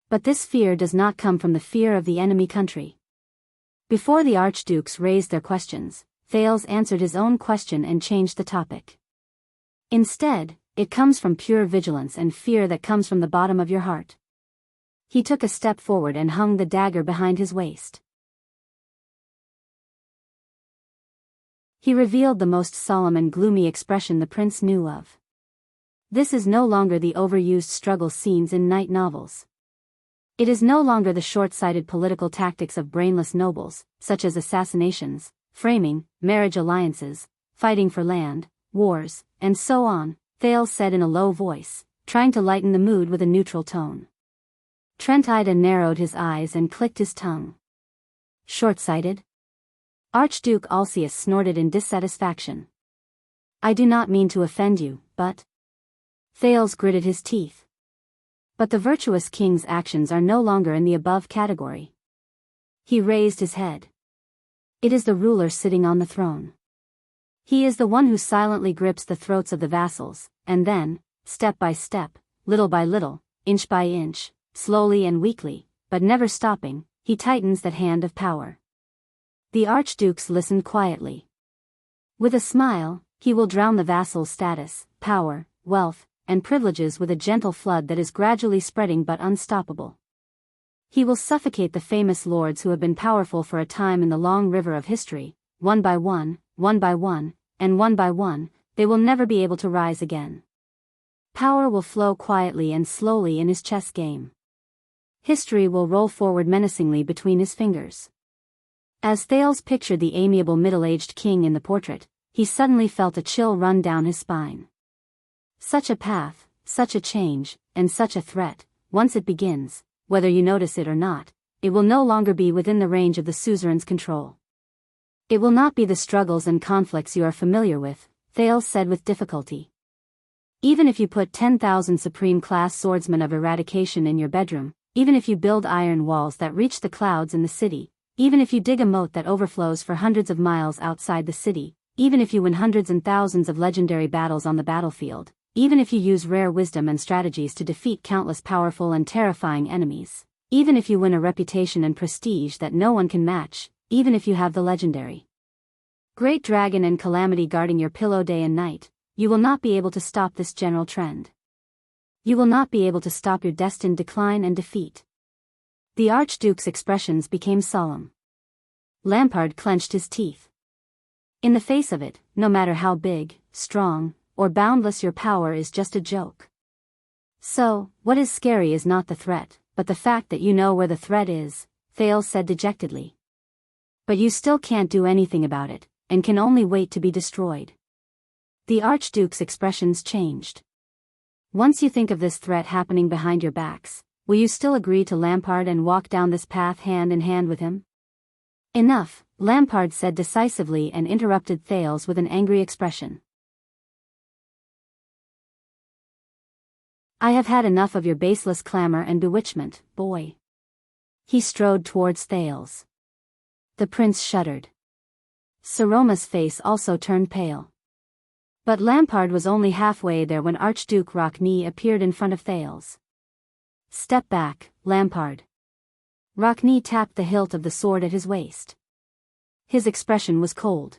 But this fear does not come from the fear of the enemy country. Before the archdukes raised their questions, Thales answered his own question and changed the topic. Instead, it comes from pure vigilance and fear that comes from the bottom of your heart. He took a step forward and hung the dagger behind his waist. He revealed the most solemn and gloomy expression the prince knew of. This is no longer the overused struggle scenes in night novels. It is no longer the short-sighted political tactics of brainless nobles, such as assassinations, framing, marriage alliances, fighting for land, wars, and so on, Thales said in a low voice, trying to lighten the mood with a neutral tone. Trentida narrowed his eyes and clicked his tongue. Short-sighted? Archduke Alcaeus snorted in dissatisfaction. I do not mean to offend you, but... Thales gritted his teeth. But the virtuous king's actions are no longer in the above category. He raised his head. It is the ruler sitting on the throne. He is the one who silently grips the throats of the vassals, and then, step by step, little by little, inch by inch, slowly and weakly, but never stopping, he tightens that hand of power. The archdukes listened quietly. With a smile, he will drown the vassal's status, power, wealth, and privileges with a gentle flood that is gradually spreading but unstoppable. He will suffocate the famous lords who have been powerful for a time in the long river of history, one by one, and one by one, they will never be able to rise again. Power will flow quietly and slowly in his chess game. History will roll forward menacingly between his fingers. As Thales pictured the amiable middle-aged king in the portrait, he suddenly felt a chill run down his spine. Such a path, such a change, and such a threat, once it begins, whether you notice it or not, it will no longer be within the range of the suzerain's control. It will not be the struggles and conflicts you are familiar with, Thales said with difficulty. Even if you put 10,000 supreme-class swordsmen of eradication in your bedroom, even if you build iron walls that reach the clouds in the city, even if you dig a moat that overflows for hundreds of miles outside the city, even if you win hundreds and thousands of legendary battles on the battlefield, even if you use rare wisdom and strategies to defeat countless powerful and terrifying enemies, even if you win a reputation and prestige that no one can match, even if you have the legendary Great Dragon and Calamity guarding your pillow day and night, you will not be able to stop this general trend. You will not be able to stop your destined decline and defeat. The Archduke's expressions became solemn. Lampard clenched his teeth. In the face of it, no matter how big, strong, or boundless your power is just a joke. So, what is scary is not the threat, but the fact that you know where the threat is, Thales said dejectedly. But you still can't do anything about it, and can only wait to be destroyed. The Archduke's expressions changed. Once you think of this threat happening behind your backs, will you still agree to Lampard and walk down this path hand in hand with him? Enough, Lampard said decisively and interrupted Thales with an angry expression. I have had enough of your baseless clamor and bewitchment, boy. He strode towards Thales. The prince shuddered. Saroma's face also turned pale. But Lampard was only halfway there when Archduke Rockne appeared in front of Thales. Step back, Lampard. Rockne tapped the hilt of the sword at his waist. His expression was cold.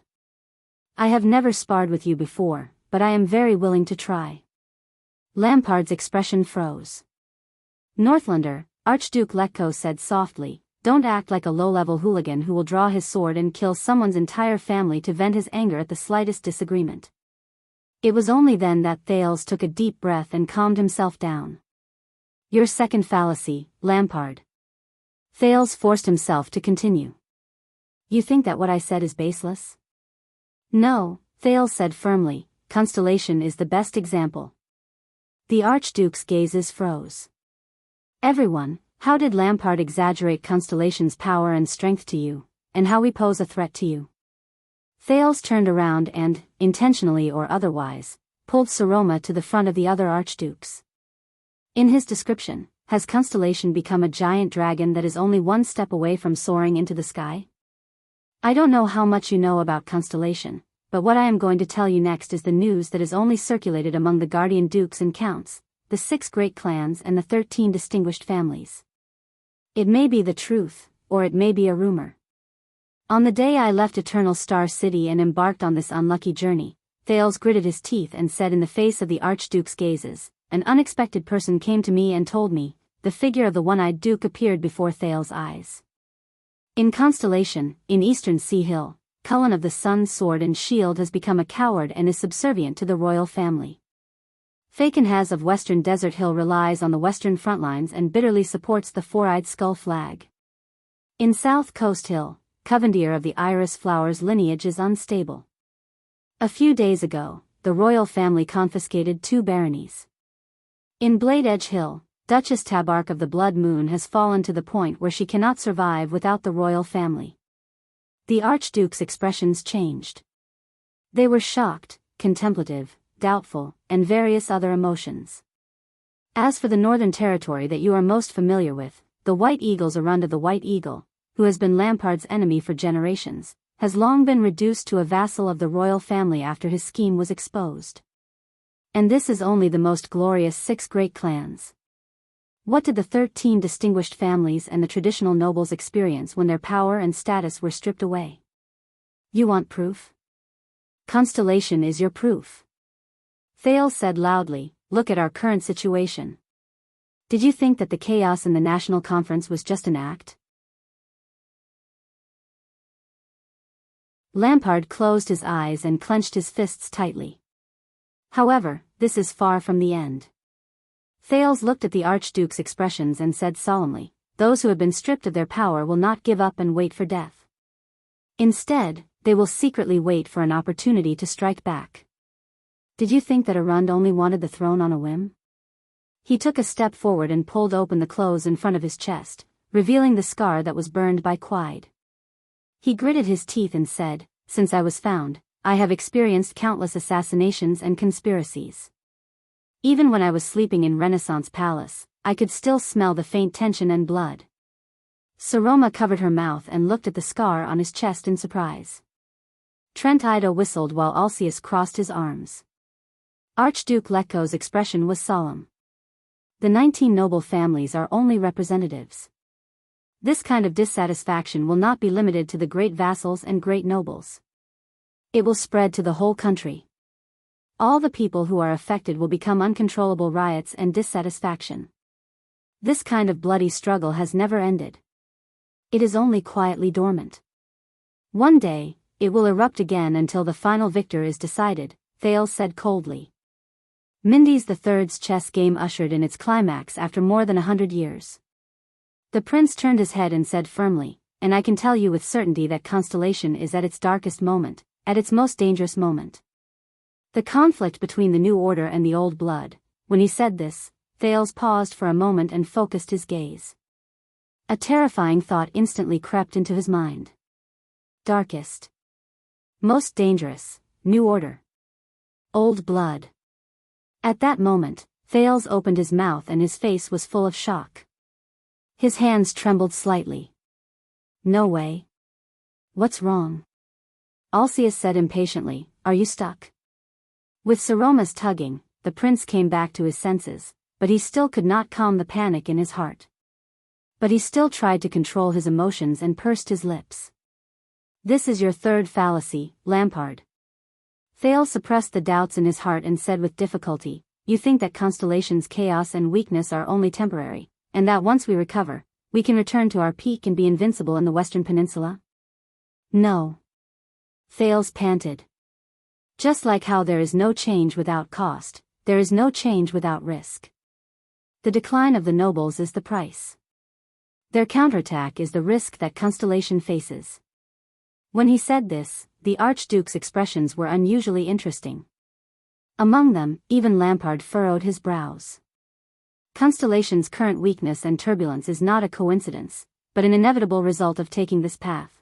I have never sparred with you before, but I am very willing to try. Lampard's expression froze. Northlander, Archduke Letko said softly, don't act like a low-level hooligan who will draw his sword and kill someone's entire family to vent his anger at the slightest disagreement. It was only then that Thales took a deep breath and calmed himself down. Your second fallacy, Lampard. Thales forced himself to continue. You think that what I said is baseless? No, Thales said firmly, Constellation is the best example. The Archduke's gazes froze. Everyone, how did Lampard exaggerate Constellation's power and strength to you, and how we pose a threat to you? Thales turned around and, intentionally or otherwise, pulled Saroma to the front of the other archdukes. In his description, has Constellation become a giant dragon that is only one step away from soaring into the sky? I don't know how much you know about Constellation, but what I am going to tell you next is the news that is only circulated among the guardian dukes and counts, the 6 great clans and the 13 distinguished families. It may be the truth, or it may be a rumor. On the day I left Eternal Star City and embarked on this unlucky journey, Thales gritted his teeth and said in the face of the Archduke's gazes, an unexpected person came to me and told me, the figure of the one-eyed duke appeared before Thales' eyes. In Constellation, in Eastern Sea Hill, Cullen of the Sun's sword and shield has become a coward and is subservient to the royal family. Fakenhaz of Western Desert Hill relies on the western front lines and bitterly supports the four-eyed skull flag. In South Coast Hill, Covendier of the Iris Flowers lineage is unstable. A few days ago, the royal family confiscated 2 baronies. In Blade Edge Hill, Duchess Tabark of the Blood Moon has fallen to the point where she cannot survive without the royal family. The Archduke's expressions changed. They were shocked, contemplative, doubtful, and various other emotions. As for the Northern Territory that you are most familiar with, the White Eagles Arunda the White Eagle, who has been Lampard's enemy for generations, has long been reduced to a vassal of the royal family after his scheme was exposed. And this is only the most glorious 6 great clans. What did the 13 distinguished families and the traditional nobles experience when their power and status were stripped away? You want proof? Constellation is your proof. Thales said loudly, look at our current situation. Did you think that the chaos in the National Conference was just an act? Lampard closed his eyes and clenched his fists tightly. However, this is far from the end. Thales looked at the Archduke's expressions and said solemnly, those who have been stripped of their power will not give up and wait for death. Instead, they will secretly wait for an opportunity to strike back. Did you think that Arund only wanted the throne on a whim? He took a step forward and pulled open the clothes in front of his chest, revealing the scar that was burned by Quide. He gritted his teeth and said, since I was found, I have experienced countless assassinations and conspiracies. Even when I was sleeping in Renaissance Palace, I could still smell the faint tension and blood. Saroma covered her mouth and looked at the scar on his chest in surprise. Trent Ida whistled while Alceus crossed his arms. Archduke Letko's expression was solemn. The 19 noble families are only representatives. This kind of dissatisfaction will not be limited to the great vassals and great nobles. It will spread to the whole country. All the people who are affected will become uncontrollable riots and dissatisfaction. This kind of bloody struggle has never ended. It is only quietly dormant. One day, it will erupt again until the final victor is decided, Thales said coldly. Mendes III's chess game ushered in its climax after more than 100 years. The prince turned his head and said firmly, and I can tell you with certainty that Constellation is at its darkest moment, at its most dangerous moment. The conflict between the new order and the old blood. When he said this, Thales paused for a moment and focused his gaze. A terrifying thought instantly crept into his mind. Darkest. Most dangerous, new order. Old blood. At that moment, Thales opened his mouth and his face was full of shock. His hands trembled slightly. No way. What's wrong? Alcius said impatiently, are you stuck? With Saroma's tugging, the prince came back to his senses, but he still could not calm the panic in his heart. But he still tried to control his emotions and pursed his lips. This is your third fallacy, Lampard. Thales suppressed the doubts in his heart and said with difficulty, you think that Constellation's chaos and weakness are only temporary, and that once we recover, we can return to our peak and be invincible in the Western Peninsula? No. Thales panted. Just like how there is no change without cost, there is no change without risk. The decline of the nobles is the price. Their counterattack is the risk that Constellation faces. When he said this, the Archduke's expressions were unusually interesting. Among them, even Lampard furrowed his brows. Constellation's current weakness and turbulence is not a coincidence, but an inevitable result of taking this path.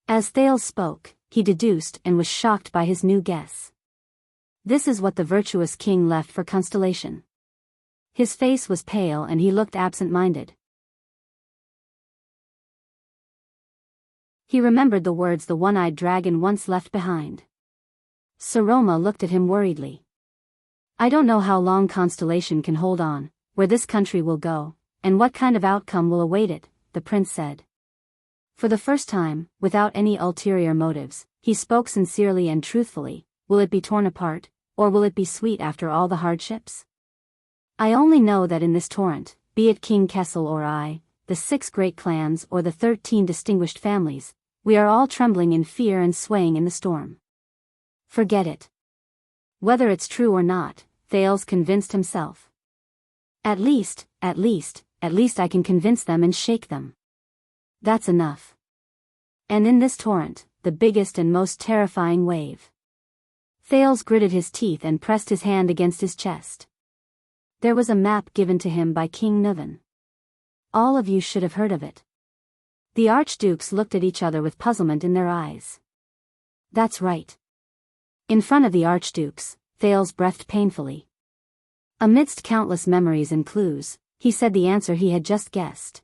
As Thales spoke, he deduced and was shocked by his new guess. This is what the virtuous king left for Constellation. His face was pale and he looked absent-minded. He remembered the words the one-eyed dragon once left behind. Saroma looked at him worriedly. I don't know how long Constellation can hold on, where this country will go, and what kind of outcome will await it, the prince said. For the first time, without any ulterior motives, he spoke sincerely and truthfully. Will it be torn apart, or will it be sweet after all the hardships? I only know that in this torrent, be it King Kessel or I, the 6 great clans or the 13 distinguished families, we are all trembling in fear and swaying in the storm. Forget it. Whether it's true or not, Thales convinced himself. At least I can convince them and shake them. That's enough. And in this torrent, the biggest and most terrifying wave. Thales gritted his teeth and pressed his hand against his chest. There was a map given to him by King Nuvan. All of you should have heard of it. The archdukes looked at each other with puzzlement in their eyes. That's right. In front of the archdukes, Thales breathed painfully. Amidst countless memories and clues, he said the answer he had just guessed.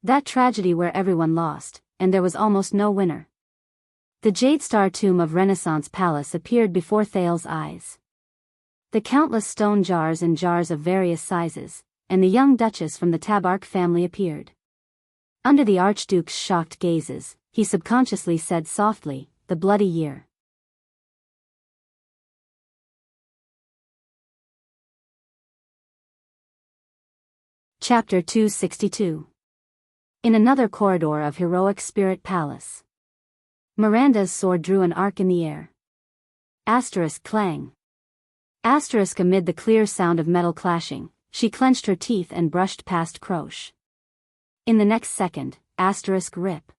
That tragedy where everyone lost, and there was almost no winner. The Jade Star tomb of Renaissance Palace appeared before Thales' eyes. The countless stone jars and jars of various sizes, and the young duchess from the Tabark family appeared. Under the Archduke's shocked gazes, he subconsciously said softly, the bloody year. Chapter 262. In another corridor of heroic Spirit Palace. Miranda's sword drew an arc in the air. Asterisk clang. Asterisk amid the clear sound of metal clashing, she clenched her teeth and brushed past Croche. In the next second, asterisk rip.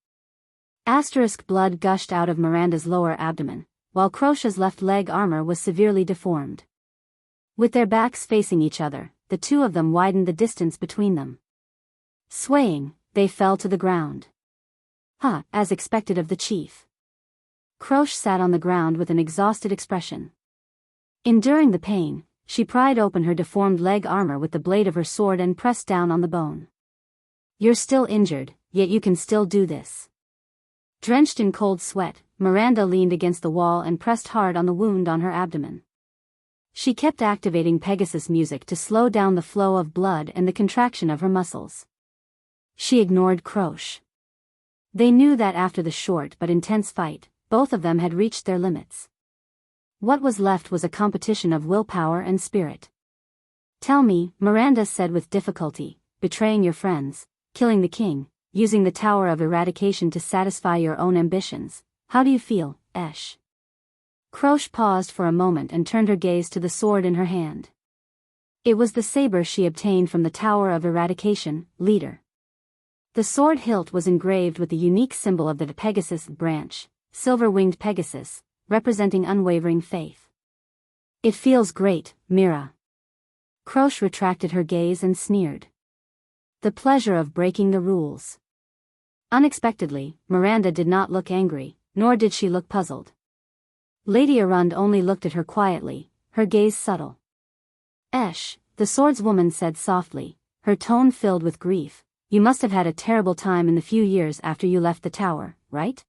Asterisk blood gushed out of Miranda's lower abdomen, while Croche's left leg armor was severely deformed. With their backs facing each other, the two of them widened the distance between them. Swaying, they fell to the ground. As expected of the chief. Croche sat on the ground with an exhausted expression. Enduring the pain, she pried open her deformed leg armor with the blade of her sword and pressed down on the bone. You're still injured, yet you can still do this. Drenched in cold sweat, Miranda leaned against the wall and pressed hard on the wound on her abdomen. She kept activating Pegasus music to slow down the flow of blood and the contraction of her muscles. She ignored Croche. They knew that after the short but intense fight, both of them had reached their limits. What was left was a competition of willpower and spirit. Tell me, Miranda said with difficulty, betraying your friends, killing the king, using the Tower of Eradication to satisfy your own ambitions. How do you feel, Esh? Croce paused for a moment and turned her gaze to the sword in her hand. It was the saber she obtained from the Tower of Eradication, leader. The sword hilt was engraved with the unique symbol of the Pegasus branch, silver-winged Pegasus, representing unwavering faith. It feels great, Mira. Croce retracted her gaze and sneered. The pleasure of breaking the rules. Unexpectedly, Miranda did not look angry, nor did she look puzzled. Lady Arund only looked at her quietly, her gaze subtle. Esh, the swordswoman said softly, her tone filled with grief, you must have had a terrible time in the few years after you left the tower, right?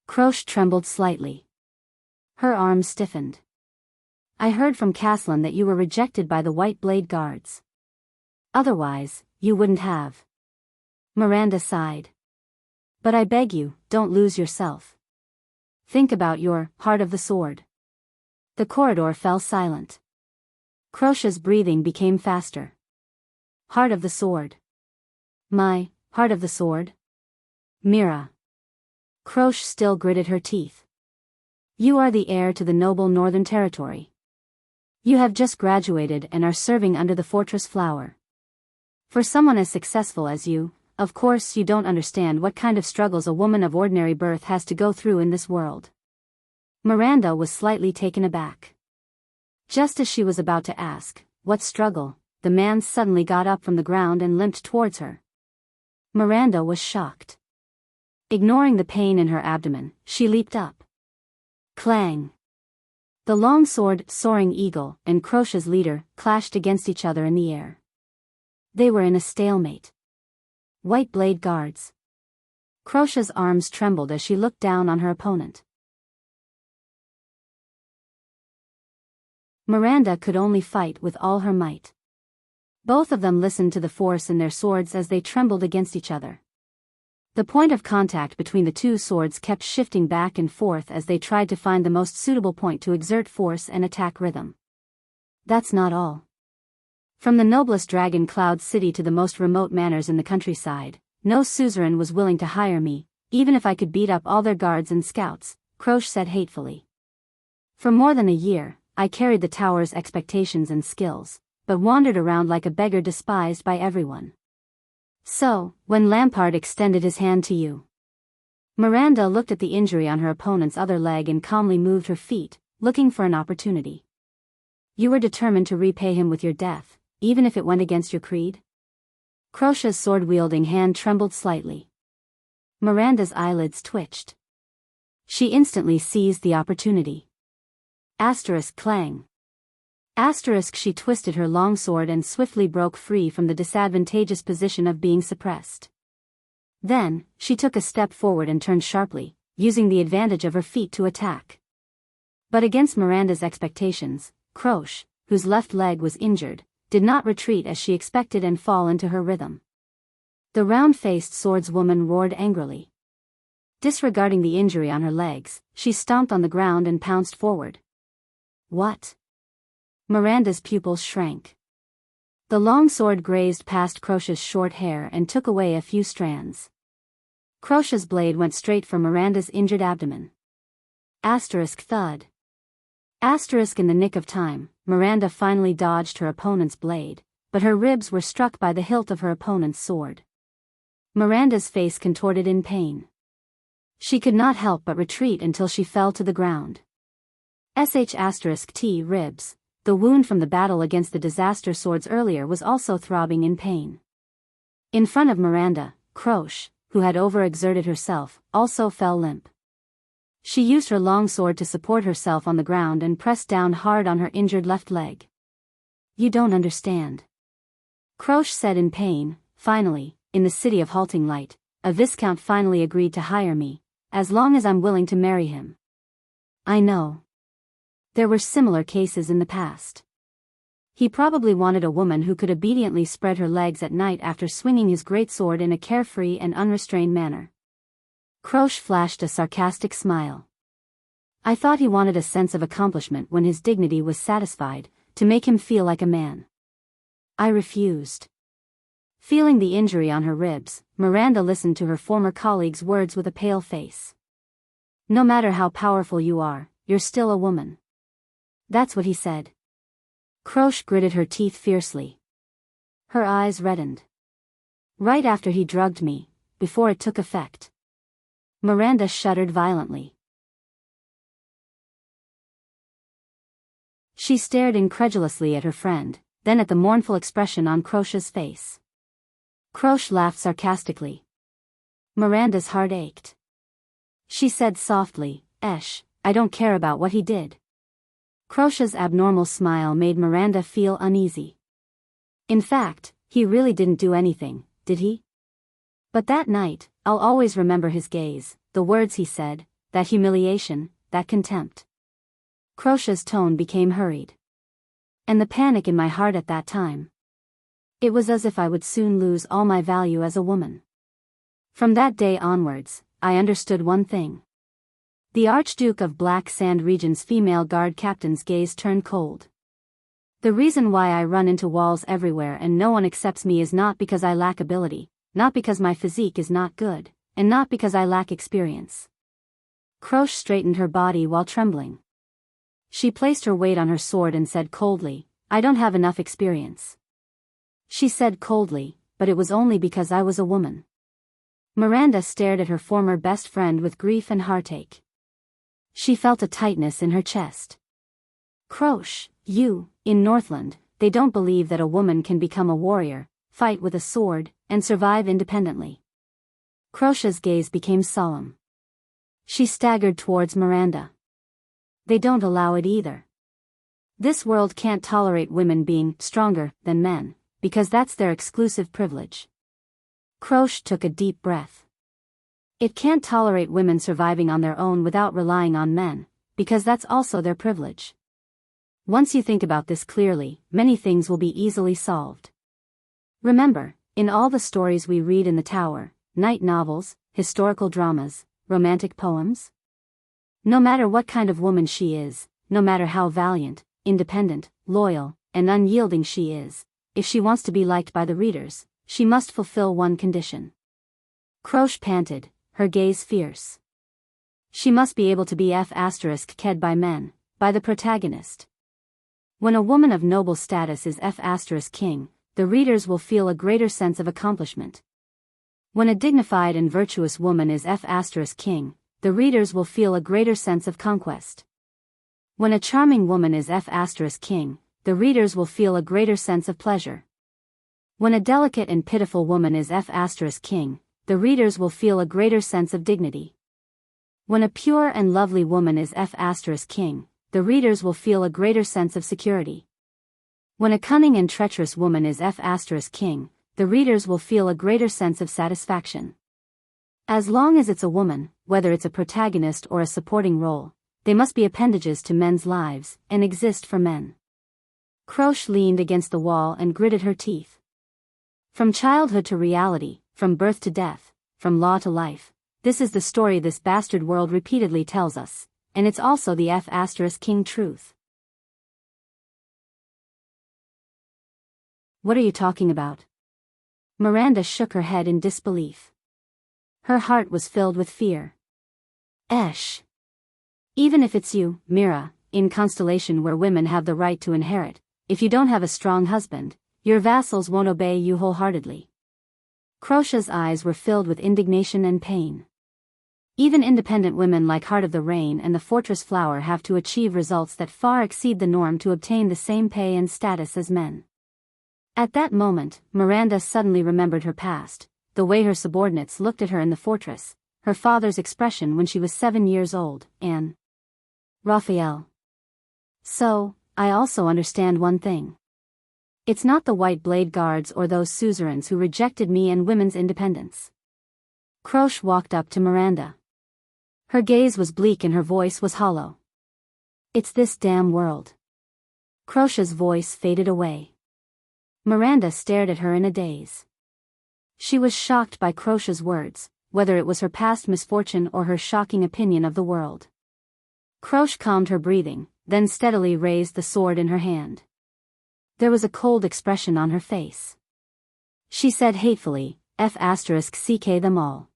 Croce trembled slightly. Her arms stiffened. I heard from Caslin that you were rejected by the White Blade Guards. Otherwise, you wouldn't have. Miranda sighed. But I beg you, don't lose yourself. Think about your heart of the sword. The corridor fell silent. Croce's breathing became faster. Heart of the sword. My heart of the sword? Mira. Croce still gritted her teeth. You are the heir to the noble Northern Territory. You have just graduated and are serving under the Fortress Flower. For someone as successful as you, of course you don't understand what kind of struggles a woman of ordinary birth has to go through in this world. Miranda was slightly taken aback. Just as she was about to ask, what struggle, the man suddenly got up from the ground and limped towards her. Miranda was shocked. Ignoring the pain in her abdomen, she leaped up. Clang! The long sword, Soaring Eagle, and Croce's leader clashed against each other in the air. They were in a stalemate. White Blade Guards. Croce's arms trembled as she looked down on her opponent. Miranda could only fight with all her might. Both of them listened to the force in their swords as they trembled against each other. The point of contact between the two swords kept shifting back and forth as they tried to find the most suitable point to exert force and attack rhythm. That's not all. From the noblest dragon cloud city to the most remote manors in the countryside, no suzerain was willing to hire me, even if I could beat up all their guards and scouts, Croce said hatefully. For more than a year, I carried the tower's expectations and skills, but wandered around like a beggar despised by everyone. So, when Lampard extended his hand to you. Miranda looked at the injury on her opponent's other leg and calmly moved her feet, looking for an opportunity. You were determined to repay him with your death, even if it went against your creed? Croce's sword-wielding hand trembled slightly. Miranda's eyelids twitched. She instantly seized the opportunity. Asterisk clang. Asterisk she twisted her long sword and swiftly broke free from the disadvantageous position of being suppressed. Then, she took a step forward and turned sharply, using the advantage of her feet to attack. But against Miranda's expectations, Croce, whose left leg was injured, did not retreat as she expected and fall into her rhythm. The round-faced swordswoman roared angrily. Disregarding the injury on her legs, she stomped on the ground and pounced forward. What? Miranda's pupils shrank. The long sword grazed past Croce's short hair and took away a few strands. Croce's blade went straight for Miranda's injured abdomen. Asterisk thud. Asterisk in the nick of time, Miranda finally dodged her opponent's blade, but her ribs were struck by the hilt of her opponent's sword. Miranda's face contorted in pain. She could not help but retreat until she fell to the ground. *T ribs. The wound from the battle against the disaster swords earlier was also throbbing in pain. In front of Miranda, Croce, who had overexerted herself, also fell limp. She used her long sword to support herself on the ground and pressed down hard on her injured left leg. You don't understand. Croce said in pain. Finally, in the city of Halting Light, a viscount finally agreed to hire me, as long as I'm willing to marry him. I know. There were similar cases in the past. He probably wanted a woman who could obediently spread her legs at night after swinging his great sword in a carefree and unrestrained manner. Croce flashed a sarcastic smile. I thought he wanted a sense of accomplishment when his dignity was satisfied, to make him feel like a man. I refused. Feeling the injury on her ribs, Miranda listened to her former colleague's words with a pale face. No matter how powerful you are, you're still a woman. That's what he said. Croche gritted her teeth fiercely. Her eyes reddened. Right after he drugged me, before it took effect. Miranda shuddered violently. She stared incredulously at her friend, then at the mournful expression on Croche's face. Croche laughed sarcastically. Miranda's heart ached. She said softly, "Esh, I don't care about what he did." Croche's abnormal smile made Miranda feel uneasy. In fact, he really didn't do anything, did he? But that night, I'll always remember his gaze, the words he said, that humiliation, that contempt. Croche's tone became hurried. And the panic in my heart at that time. It was as if I would soon lose all my value as a woman. From that day onwards, I understood one thing. The Archduke of Black Sand Region's female guard captain's gaze turned cold. The reason why I run into walls everywhere and no one accepts me is not because I lack ability, not because my physique is not good, and not because I lack experience. Croche straightened her body while trembling. She placed her weight on her sword and said coldly, "I don't have enough experience." She said coldly, but it was only because I was a woman. Miranda stared at her former best friend with grief and heartache. She felt a tightness in her chest. Croche, in Northland, they don't believe that a woman can become a warrior, fight with a sword, and survive independently. Croche's gaze became solemn. She staggered towards Miranda. They don't allow it either. This world can't tolerate women being stronger than men, because that's their exclusive privilege. Croche took a deep breath. It can't tolerate women surviving on their own without relying on men, because that's also their privilege. Once you think about this clearly, many things will be easily solved. Remember, in all the stories we read in the Tower, night novels, historical dramas, romantic poems? No matter what kind of woman she is, no matter how valiant, independent, loyal, and unyielding she is, if she wants to be liked by the readers, she must fulfill one condition. Croche panted, her gaze fierce. She must be able to be ked by men, by the protagonist. When a woman of noble status is king, the readers will feel a greater sense of accomplishment. When a dignified and virtuous woman is king, the readers will feel a greater sense of conquest. When a charming woman is king, the readers will feel a greater sense of pleasure. When a delicate and pitiful woman is king, the readers will feel a greater sense of dignity. When a pure and lovely woman is king, the readers will feel a greater sense of security. When a cunning and treacherous woman is king, the readers will feel a greater sense of satisfaction. As long as it's a woman, whether it's a protagonist or a supporting role, they must be appendages to men's lives, and exist for men. Croche leaned against the wall and gritted her teeth. From childhood to reality, from birth to death, from law to life, this is the story this bastard world repeatedly tells us, and it's also the king truth. What are you talking about? Miranda shook her head in disbelief. Her heart was filled with fear. Esh. Even if it's you, Mira, in constellation where women have the right to inherit, if you don't have a strong husband, your vassals won't obey you wholeheartedly. Croche's eyes were filled with indignation and pain. Even independent women like Heart of the Rain and the Fortress Flower have to achieve results that far exceed the norm to obtain the same pay and status as men. At that moment, Miranda suddenly remembered her past, the way her subordinates looked at her in the fortress, her father's expression when she was 7 years old, and Raphael. So, I also understand one thing. It's not the White Blade Guards or those suzerains who rejected me and women's independence. Croche walked up to Miranda. Her gaze was bleak and her voice was hollow. It's this damn world. Croche's voice faded away. Miranda stared at her in a daze. She was shocked by Croche's words, whether it was her past misfortune or her shocking opinion of the world. Croche calmed her breathing, then steadily raised the sword in her hand. There was a cold expression on her face. She said hatefully, F***ck them all.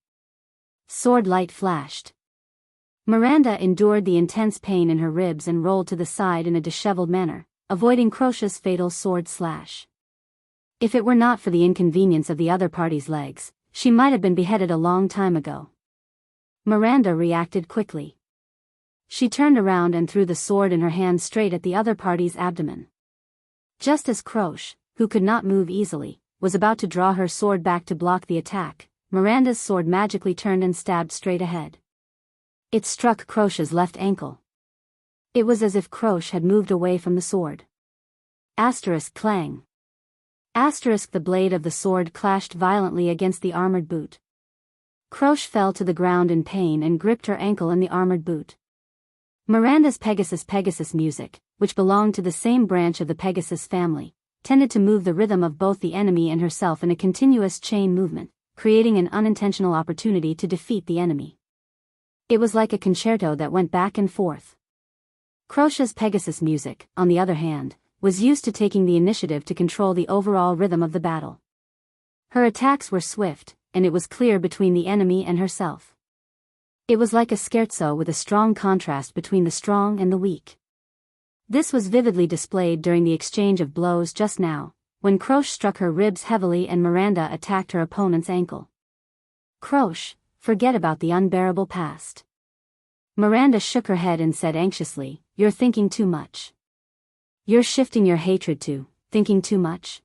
Sword light flashed. Miranda endured the intense pain in her ribs and rolled to the side in a disheveled manner, avoiding Croce's fatal sword slash. If it were not for the inconvenience of the other party's legs, she might have been beheaded a long time ago. Miranda reacted quickly. She turned around and threw the sword in her hand straight at the other party's abdomen. Just as Croce, who could not move easily, was about to draw her sword back to block the attack, Miranda's sword magically turned and stabbed straight ahead. It struck Croce's left ankle. It was as if Croce had moved away from the sword. Clang. The blade of the sword clashed violently against the armored boot. Croce fell to the ground in pain and gripped her ankle in the armored boot. Miranda's Pegasus music, which belonged to the same branch of the Pegasus family, tended to move the rhythm of both the enemy and herself in a continuous chain movement, creating an unintentional opportunity to defeat the enemy. It was like a concerto that went back and forth. Croce's Pegasus music, on the other hand, was used to taking the initiative to control the overall rhythm of the battle. Her attacks were swift, and it was clear between the enemy and herself. It was like a scherzo with a strong contrast between the strong and the weak. This was vividly displayed during the exchange of blows just now, when Croce struck her ribs heavily and Miranda attacked her opponent's ankle. Croce, forget about the unbearable past. Miranda shook her head and said anxiously, you're thinking too much. You're shifting your hatred to, thinking too much?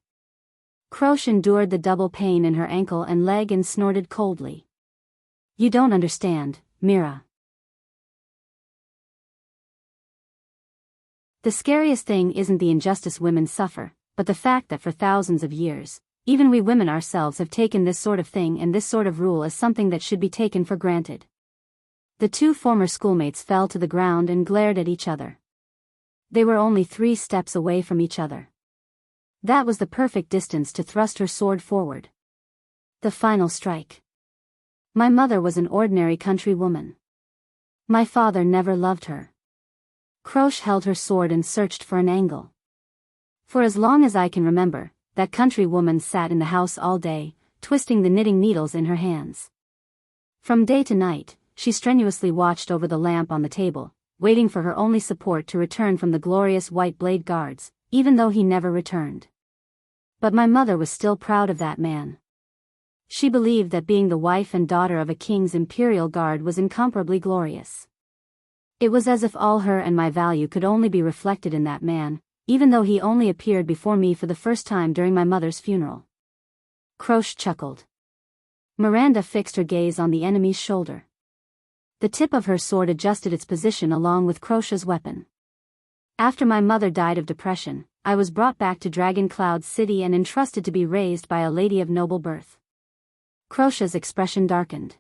Croce endured the double pain in her ankle and leg and snorted coldly. You don't understand, Mira. The scariest thing isn't the injustice women suffer, but the fact that for thousands of years, even we women ourselves have taken this sort of thing and this sort of rule as something that should be taken for granted. The two former schoolmates fell to the ground and glared at each other. They were only 3 steps away from each other. That was the perfect distance to thrust her sword forward. The final strike. My mother was an ordinary country woman. My father never loved her. Croce held her sword and searched for an angle. For as long as I can remember, that country woman sat in the house all day, twisting the knitting needles in her hands. From day to night, she strenuously watched over the lamp on the table, waiting for her only support to return from the glorious white blade guards, even though he never returned. But my mother was still proud of that man. She believed that being the wife and daughter of a king's imperial guard was incomparably glorious. It was as if all her and my value could only be reflected in that man, even though he only appeared before me for the first time during my mother's funeral. Croce chuckled. Miranda fixed her gaze on the enemy's shoulder. The tip of her sword adjusted its position along with Croce's weapon. After my mother died of depression, I was brought back to Dragon Cloud City and entrusted to be raised by a lady of noble birth. Croce's expression darkened.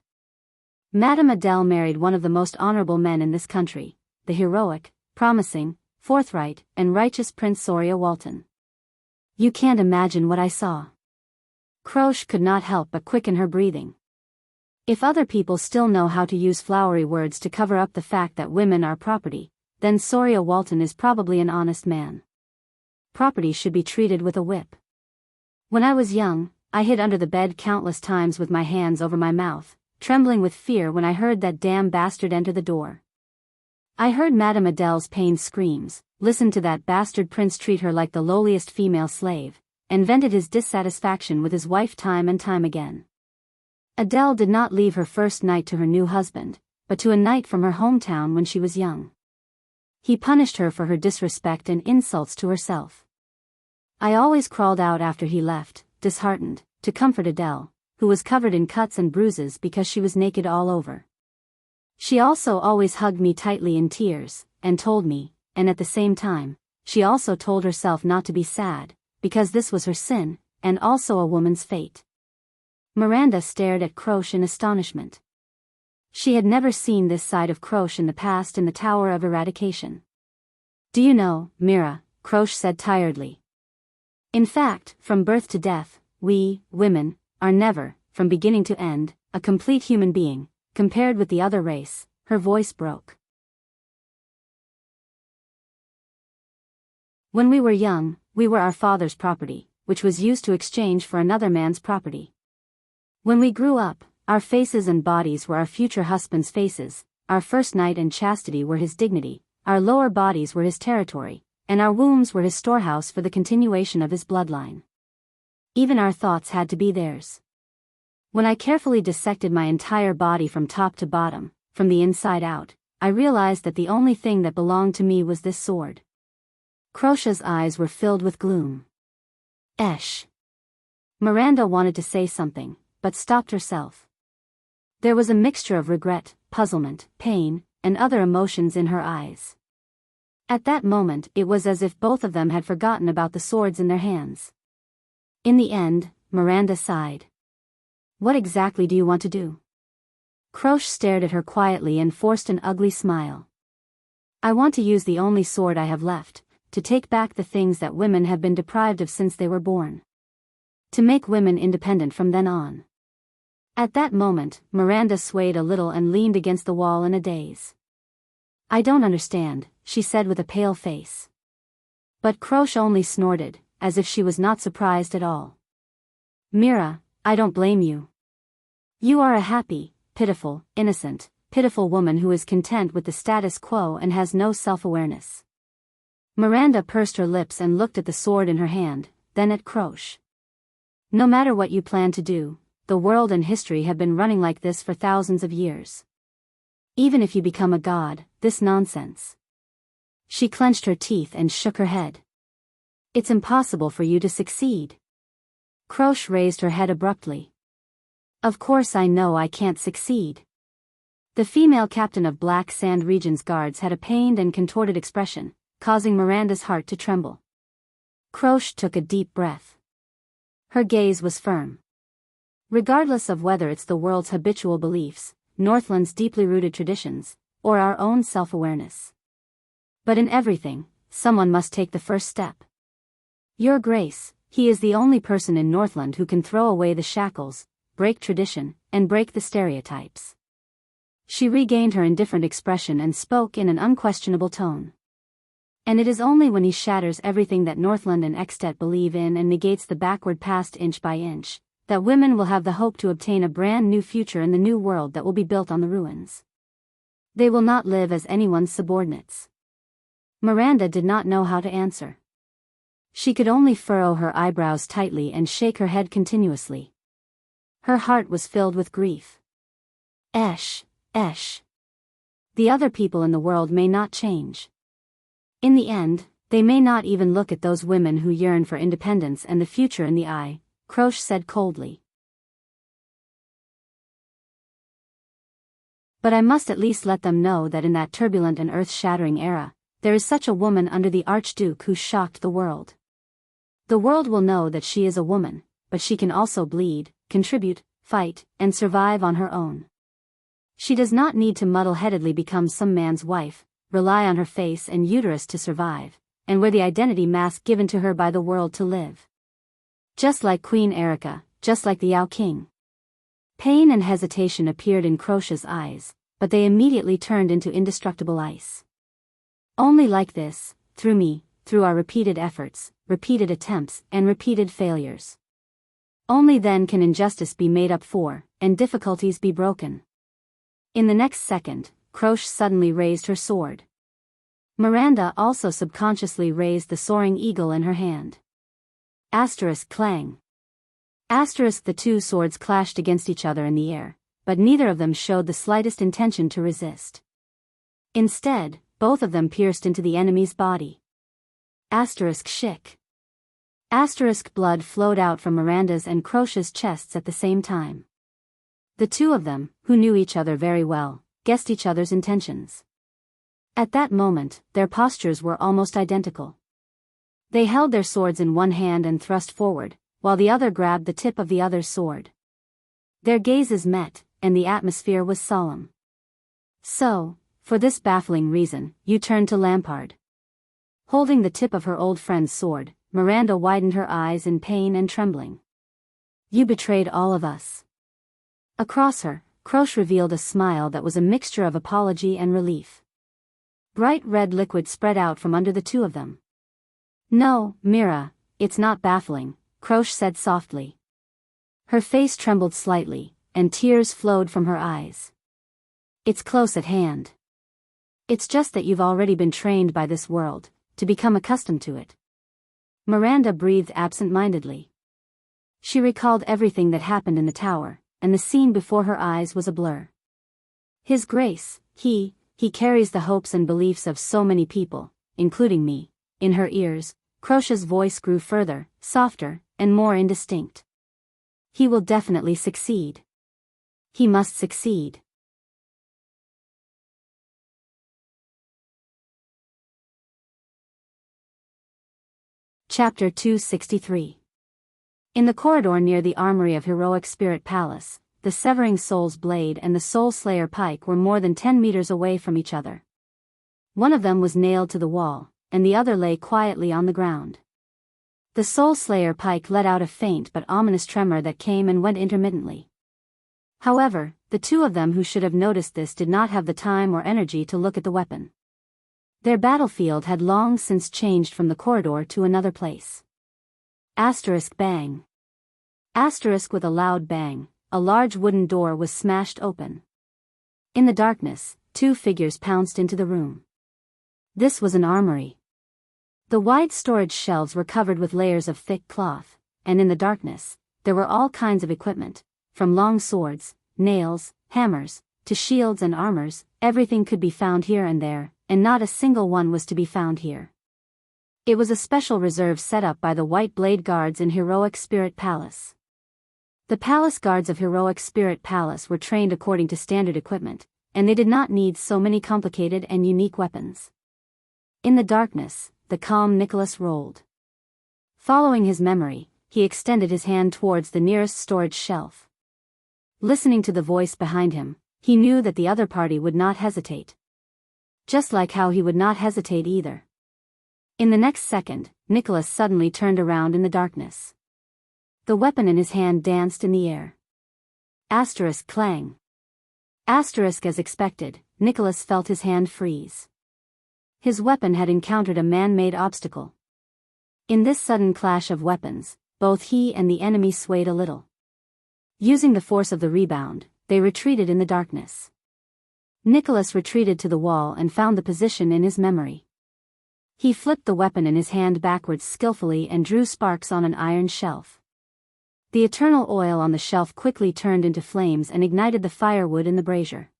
Madame Adele married one of the most honorable men in this country, the heroic, promising, forthright, and righteous Prince Soria Walton. You can't imagine what I saw. Croce could not help but quicken her breathing. If other people still know how to use flowery words to cover up the fact that women are property, then Soria Walton is probably an honest man. Property should be treated with a whip. When I was young, I hid under the bed countless times with my hands over my mouth, trembling with fear when I heard that damn bastard enter the door. I heard Madame Adele's pained screams, listened to that bastard prince treat her like the lowliest female slave, and vented his dissatisfaction with his wife time and time again. Adele did not leave her first night to her new husband, but to a knight from her hometown when she was young. He punished her for her disrespect and insults to herself. I always crawled out after he left, disheartened, to comfort Adele, who was covered in cuts and bruises because she was naked all over. She also always hugged me tightly in tears, and told me, and at the same time, she also told herself not to be sad, because this was her sin, and also a woman's fate. Miranda stared at Croce in astonishment. She had never seen this side of Croce in the past in the Tower of Eradication. Do you know, Mira, Croce said tiredly. In fact, from birth to death, we, women, are never, from beginning to end, a complete human being, compared with the other race. Her voice broke. When we were young, we were our father's property, which was used to exchange for another man's property. When we grew up, our faces and bodies were our future husband's faces, our first night and chastity were his dignity, our lower bodies were his territory, and our wombs were his storehouse for the continuation of his bloodline. Even our thoughts had to be theirs. When I carefully dissected my entire body from top to bottom, from the inside out, I realized that the only thing that belonged to me was this sword. Croce's eyes were filled with gloom. Esh. Miranda wanted to say something, but stopped herself. There was a mixture of regret, puzzlement, pain, and other emotions in her eyes. At that moment it was as if both of them had forgotten about the swords in their hands. In the end, Miranda sighed. What exactly do you want to do? Croce stared at her quietly and forced an ugly smile. I want to use the only sword I have left, to take back the things that women have been deprived of since they were born. To make women independent from then on. At that moment, Miranda swayed a little and leaned against the wall in a daze. I don't understand, she said with a pale face. But Croce only snorted, as if she was not surprised at all. Mira, I don't blame you. You are a happy, pitiful, innocent, pitiful woman who is content with the status quo and has no self-awareness. Miranda pursed her lips and looked at the sword in her hand, then at Croce. No matter what you plan to do, the world and history have been running like this for thousands of years. Even if you become a god, this nonsense. She clenched her teeth and shook her head. It's impossible for you to succeed. Croce raised her head abruptly. Of course I know I can't succeed. The female captain of Black Sand Region's guards had a pained and contorted expression, causing Miranda's heart to tremble. Croce took a deep breath. Her gaze was firm. Regardless of whether it's the world's habitual beliefs, Northland's deeply rooted traditions, or our own self-awareness. But in everything, someone must take the first step. Your Grace, he is the only person in Northland who can throw away the shackles, break tradition, and break the stereotypes. She regained her indifferent expression and spoke in an unquestionable tone. And it is only when he shatters everything that Northland and Extet believe in and negates the backward past inch by inch, that women will have the hope to obtain a brand new future in the new world that will be built on the ruins. They will not live as anyone's subordinates. Miranda did not know how to answer. She could only furrow her eyebrows tightly and shake her head continuously. Her heart was filled with grief. Esh. The other people in the world may not change. In the end, they may not even look at those women who yearn for independence and the future in the eye, Croce said coldly. But I must at least let them know that in that turbulent and earth-shattering era, there is such a woman under the Archduke who shocked the world. The world will know that she is a woman, but she can also bleed, contribute, fight, and survive on her own. She does not need to muddle-headedly become some man's wife, rely on her face and uterus to survive, and wear the identity mask given to her by the world to live. Just like Queen Erica, just like the Yao King. Pain and hesitation appeared in Croce's eyes, but they immediately turned into indestructible ice. Only like this, through me, through our repeated efforts, repeated attempts, and repeated failures. Only then can injustice be made up for, and difficulties be broken. In the next second, Croce suddenly raised her sword. Miranda also subconsciously raised the soaring eagle in her hand. Asterisk clang. Asterisk the two swords clashed against each other in the air, but neither of them showed the slightest intention to resist. Instead, both of them pierced into the enemy's body. Asterisk shick. Asterisk blood flowed out from Miranda's and Croce's chests at the same time. The two of them, who knew each other very well, guessed each other's intentions. At that moment, their postures were almost identical. They held their swords in one hand and thrust forward, while the other grabbed the tip of the other's sword. Their gazes met, and the atmosphere was solemn. So, for this baffling reason, you turned to Lampard. Holding the tip of her old friend's sword, Miranda widened her eyes in pain and trembling. You betrayed all of us. Across her, Croce revealed a smile that was a mixture of apology and relief. Bright red liquid spread out from under the two of them. No, Mira, it's not baffling, Krosh said softly. Her face trembled slightly, and tears flowed from her eyes. It's close at hand. It's just that you've already been trained by this world, to become accustomed to it. Miranda breathed absent-mindedly. She recalled everything that happened in the tower, and the scene before her eyes was a blur. His Grace, he carries the hopes and beliefs of so many people, including me. In her ears, Krosh's voice grew further, softer, and more indistinct. He will definitely succeed. He must succeed. Chapter 263. In the corridor near the armory of Heroic Spirit Palace, the Severing Soul's blade and the Soul Slayer pike were more than 10 meters away from each other. One of them was nailed to the wall, and the other lay quietly on the ground. The Soul Slayer pike let out a faint but ominous tremor that came and went intermittently. However, the two of them who should have noticed this did not have the time or energy to look at the weapon. Their battlefield had long since changed from the corridor to another place. Asterisk bang. Asterisk with a loud bang, a large wooden door was smashed open. In the darkness, two figures pounced into the room. This was an armory. The wide storage shelves were covered with layers of thick cloth, and in the darkness, there were all kinds of equipment, from long swords, nails, hammers, to shields and armors. Everything could be found here and there, and not a single one was to be found here. It was a special reserve set up by the White Blade Guards in Heroic Spirit Palace. The palace guards of Heroic Spirit Palace were trained according to standard equipment, and they did not need so many complicated and unique weapons. In the darkness, the calm Nicholas rolled. Following his memory, he extended his hand towards the nearest storage shelf. Listening to the voice behind him, he knew that the other party would not hesitate. Just like how he would not hesitate either. In the next second, Nicholas suddenly turned around in the darkness. The weapon in his hand danced in the air. Asterisk clang. Asterisk as expected, Nicholas felt his hand freeze. His weapon had encountered a man-made obstacle. In this sudden clash of weapons, both he and the enemy swayed a little. Using the force of the rebound, they retreated in the darkness. Nicholas retreated to the wall and found the position in his memory. He flipped the weapon in his hand backwards skillfully and drew sparks on an iron shelf. The eternal oil on the shelf quickly turned into flames and ignited the firewood in the brazier.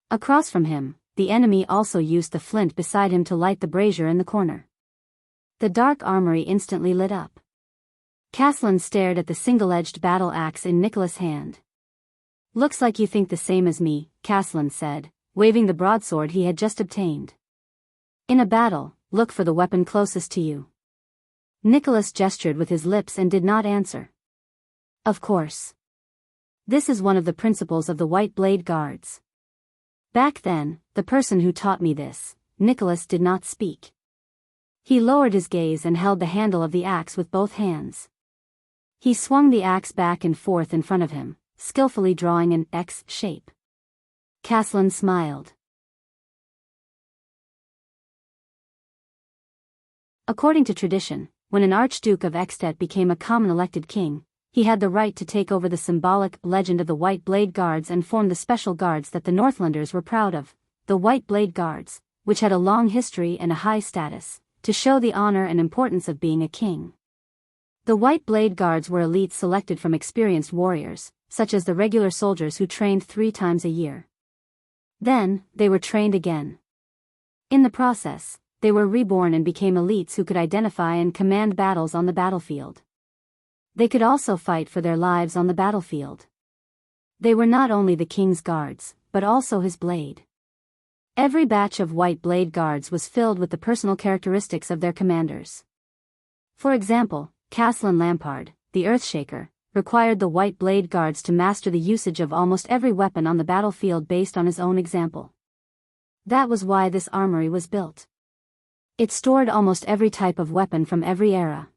Across from him, the enemy also used the flint beside him to light the brazier in the corner. The dark armory instantly lit up. Caslin stared at the single-edged battle axe in Nicholas' hand. "Looks like you think the same as me," Caslin said, waving the broadsword he had just obtained. "In a battle, look for the weapon closest to you." Nicholas gestured with his lips and did not answer. Of course. This is one of the principles of the White Blade Guards. Back then, the person who taught me this, Nicholas did not speak. He lowered his gaze and held the handle of the axe with both hands. He swung the axe back and forth in front of him, skillfully drawing an X shape. Caslin smiled. According to tradition, when an Archduke of Extet became a common elected king, he had the right to take over the symbolic legend of the White Blade Guards and form the special guards that the Northlanders were proud of, the White Blade Guards, which had a long history and a high status, to show the honor and importance of being a king. The White Blade Guards were elites selected from experienced warriors, such as the regular soldiers who trained 3 times a year. Then, they were trained again. In the process, they were reborn and became elites who could identify and command battles on the battlefield. They could also fight for their lives on the battlefield. They were not only the king's guards, but also his blade. Every batch of White Blade Guards was filled with the personal characteristics of their commanders. For example, Caslin Lampard, the Earthshaker, required the White Blade Guards to master the usage of almost every weapon on the battlefield based on his own example. That was why this armory was built. It stored almost every type of weapon from every era.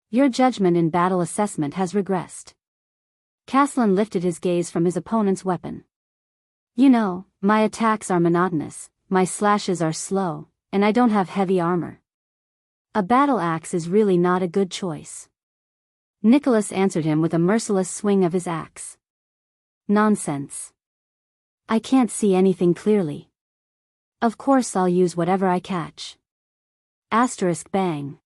Your judgment in battle assessment has regressed. Caslin lifted his gaze from his opponent's weapon. You know, my attacks are monotonous, my slashes are slow, and I don't have heavy armor. A battle axe is really not a good choice. Nicholas answered him with a merciless swing of his axe. Nonsense. I can't see anything clearly. Of course I'll use whatever I catch. Asterisk bang.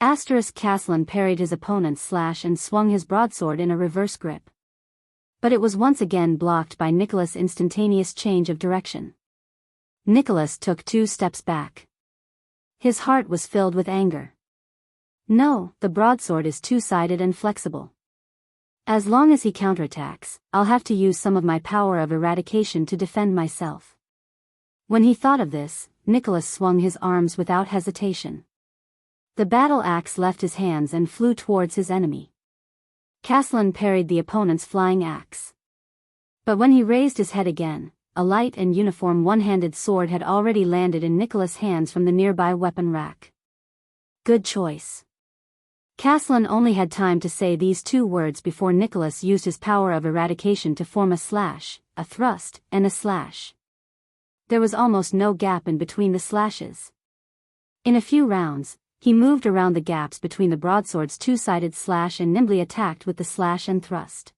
Asterisk Caslin parried his opponent's slash and swung his broadsword in a reverse grip. But it was once again blocked by Nicholas' instantaneous change of direction. Nicholas took 2 steps back. His heart was filled with anger. No, the broadsword is two-sided and flexible. As long as he counterattacks, I'll have to use some of my power of eradication to defend myself. When he thought of this, Nicholas swung his arms without hesitation. The battle axe left his hands and flew towards his enemy. Caslin parried the opponent's flying axe. But when he raised his head again, a light and uniform one-handed sword had already landed in Nicholas' hands from the nearby weapon rack. Good choice. Caslin only had time to say these 2 words before Nicholas used his power of eradication to form a slash, a thrust, and a slash. There was almost no gap in between the slashes. In a few rounds, he moved around the gaps between the broadsword's two-sided slash and nimbly attacked with the slash and thrust.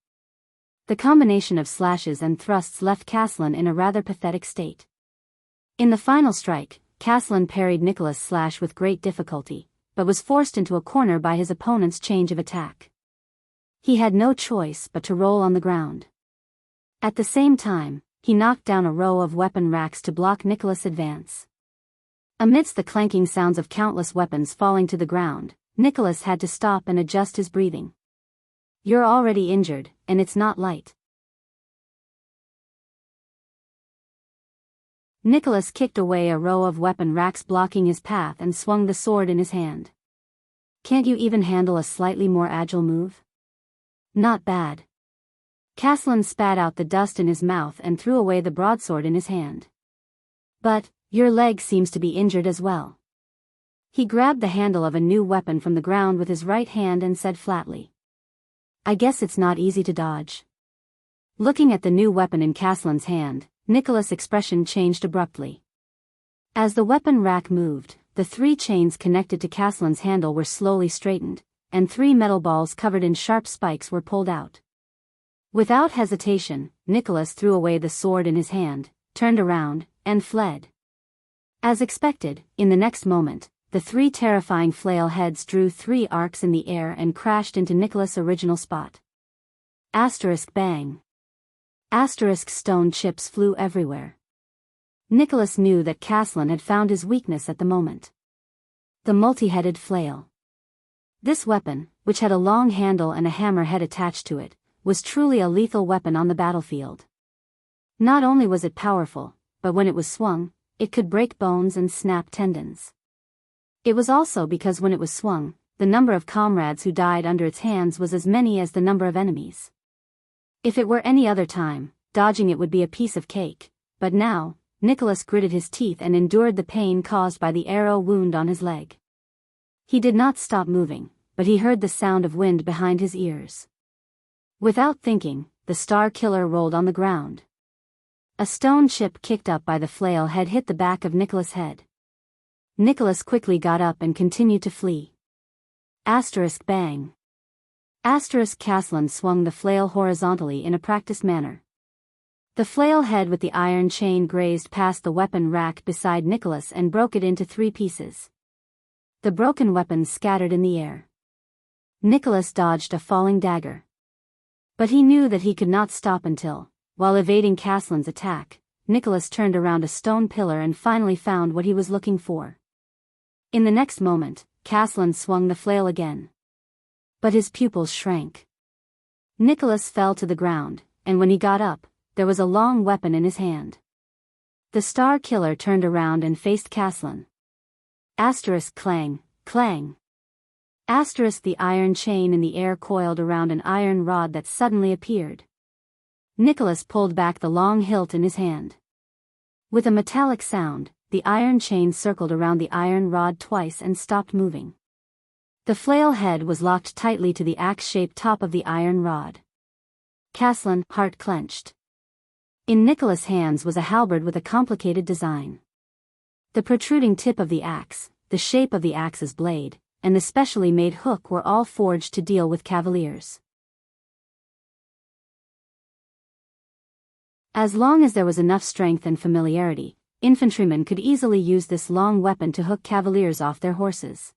The combination of slashes and thrusts left Caslin in a rather pathetic state. In the final strike, Caslin parried Nicholas' slash with great difficulty, but was forced into a corner by his opponent's change of attack. He had no choice but to roll on the ground. At the same time, he knocked down a row of weapon racks to block Nicholas' advance. Amidst the clanking sounds of countless weapons falling to the ground, Nicholas had to stop and adjust his breathing. You're already injured, and it's not light. Nicholas kicked away a row of weapon racks blocking his path and swung the sword in his hand. Can't you even handle a slightly more agile move? Not bad. Caslin spat out the dust in his mouth and threw away the broadsword in his hand. But, your leg seems to be injured as well. He grabbed the handle of a new weapon from the ground with his right hand and said flatly. I guess it's not easy to dodge. Looking at the new weapon in Caslin's hand, Nicholas' expression changed abruptly. As the weapon rack moved, the 3 chains connected to Caslin's handle were slowly straightened, and 3 metal balls covered in sharp spikes were pulled out. Without hesitation, Nicholas threw away the sword in his hand, turned around, and fled. As expected, in the next moment, the 3 terrifying flail heads drew 3 arcs in the air and crashed into Nicholas' original spot. Asterisk bang. Asterisk stone chips flew everywhere. Nicholas knew that Caslin had found his weakness at the moment. The multi-headed flail. This weapon, which had a long handle and a hammer head attached to it, was truly a lethal weapon on the battlefield. Not only was it powerful, but when it was swung, it could break bones and snap tendons. It was also because when it was swung, the number of comrades who died under its hands was as many as the number of enemies. If it were any other time, dodging it would be a piece of cake, but now, Nicholas gritted his teeth and endured the pain caused by the arrow wound on his leg. He did not stop moving, but he heard the sound of wind behind his ears. Without thinking, the star killer rolled on the ground. A stone chip kicked up by the flail head hit the back of Nicholas' head. Nicholas quickly got up and continued to flee. Asterisk bang. Asterisk Caslin swung the flail horizontally in a practiced manner. The flail head with the iron chain grazed past the weapon rack beside Nicholas and broke it into 3 pieces. The broken weapons scattered in the air. Nicholas dodged a falling dagger. But he knew that he could not stop until, while evading Caslin's attack, Nicholas turned around a stone pillar and finally found what he was looking for. In the next moment, Caslin swung the flail again. But his pupils shrank. Nicholas fell to the ground, and when he got up, there was a long weapon in his hand. The star killer turned around and faced Caslin. Asterisk clang, clang. Asterisk the iron chain in the air coiled around an iron rod that suddenly appeared. Nicholas pulled back the long hilt in his hand. With a metallic sound, the iron chain circled around the iron rod twice and stopped moving. The flail head was locked tightly to the axe-shaped top of the iron rod. Caslin, heart clenched. In Nicholas' hands was a halberd with a complicated design. The protruding tip of the axe, the shape of the axe's blade, and the specially made hook were all forged to deal with cavaliers. As long as there was enough strength and familiarity, infantrymen could easily use this long weapon to hook cavaliers off their horses.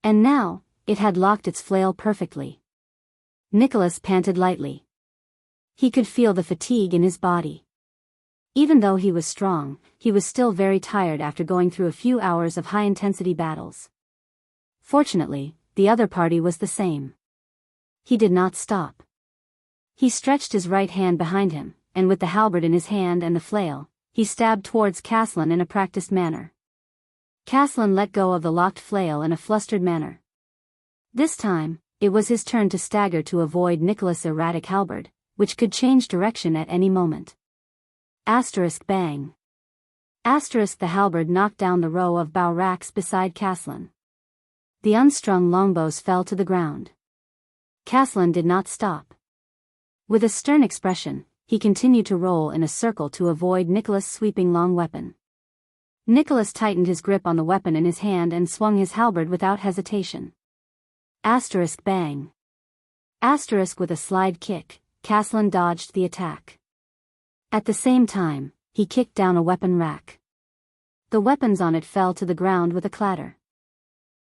And now, it had locked its flail perfectly. Nicholas panted lightly. He could feel the fatigue in his body. Even though he was strong, he was still very tired after going through a few hours of high-intensity battles. Fortunately, the other party was the same. He did not stop. He stretched his right hand behind him, and with the halberd in his hand and the flail, he stabbed towards Caslin in a practiced manner. Caslin let go of the locked flail in a flustered manner. This time, it was his turn to stagger to avoid Nicholas' erratic halberd, which could change direction at any moment. Asterisk bang. Asterisk the halberd knocked down the row of bow racks beside Caslin. The unstrung longbows fell to the ground. Caslin did not stop. With a stern expression, he continued to roll in a circle to avoid Nicholas' sweeping long weapon. Nicholas tightened his grip on the weapon in his hand and swung his halberd without hesitation. Asterisk bang. Asterisk with a slide kick, Caslin dodged the attack. At the same time, he kicked down a weapon rack. The weapons on it fell to the ground with a clatter.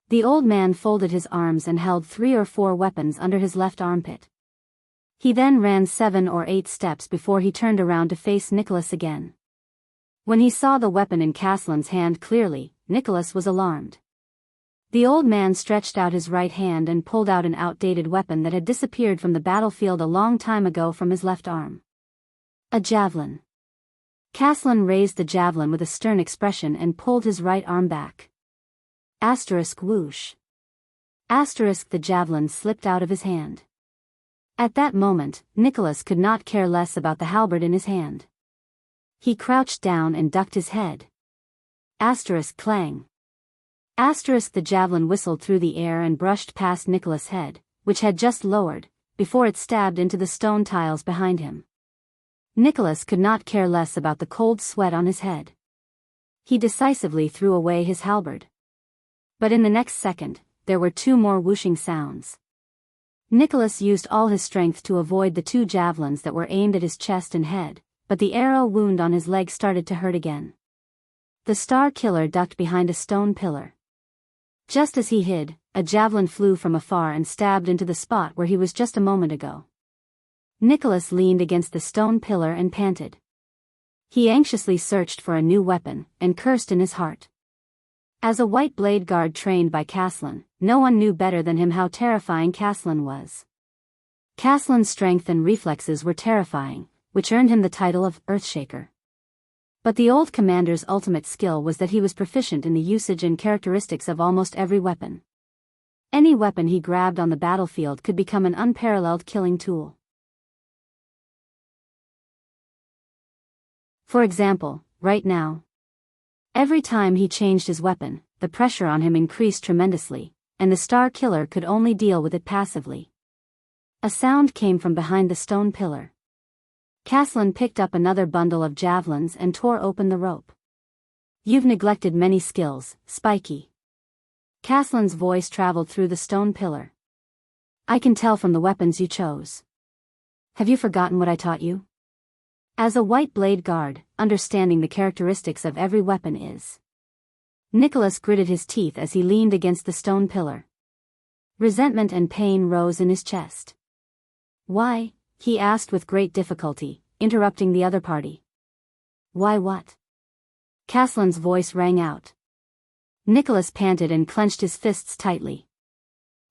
The old man folded his arms and held 3 or 4 weapons under his left armpit. He then ran 7 or 8 steps before he turned around to face Nicholas again. When he saw the weapon in Caslin's hand clearly, Nicholas was alarmed. The old man stretched out his right hand and pulled out an outdated weapon that had disappeared from the battlefield a long time ago from his left arm. A javelin. Caslin raised the javelin with a stern expression and pulled his right arm back. Asterisk whoosh. Asterisk the javelin slipped out of his hand. At that moment, Nicholas could not care less about the halberd in his hand. He crouched down and ducked his head. Asterisk clang. Asterisk the javelin whistled through the air and brushed past Nicholas' head, which had just lowered, before it stabbed into the stone tiles behind him. Nicholas could not care less about the cold sweat on his head. He decisively threw away his halberd. But in the next second, there were 2 more whooshing sounds. Nicholas used all his strength to avoid the 2 javelins that were aimed at his chest and head, but the arrow wound on his leg started to hurt again. The star killer ducked behind a stone pillar. Just as he hid, a javelin flew from afar and stabbed into the spot where he was just a moment ago. Nicholas leaned against the stone pillar and panted. He anxiously searched for a new weapon, and cursed in his heart. As a white blade guard trained by Caslin, no one knew better than him how terrifying Caslin was. Caslin's strength and reflexes were terrifying, which earned him the title of Earthshaker. But the old commander's ultimate skill was that he was proficient in the usage and characteristics of almost every weapon. Any weapon he grabbed on the battlefield could become an unparalleled killing tool. For example, right now. Every time he changed his weapon, the pressure on him increased tremendously, and the star killer could only deal with it passively. A sound came from behind the stone pillar. Caslin picked up another bundle of javelins and tore open the rope. "You've neglected many skills, Spiky." Caslin's voice traveled through the stone pillar. "I can tell from the weapons you chose. Have you forgotten what I taught you?" As a white blade guard, understanding the characteristics of every weapon is. Nicholas gritted his teeth as he leaned against the stone pillar. Resentment and pain rose in his chest. "Why?" he asked with great difficulty, interrupting the other party. "Why what?" Caslin's voice rang out. Nicholas panted and clenched his fists tightly.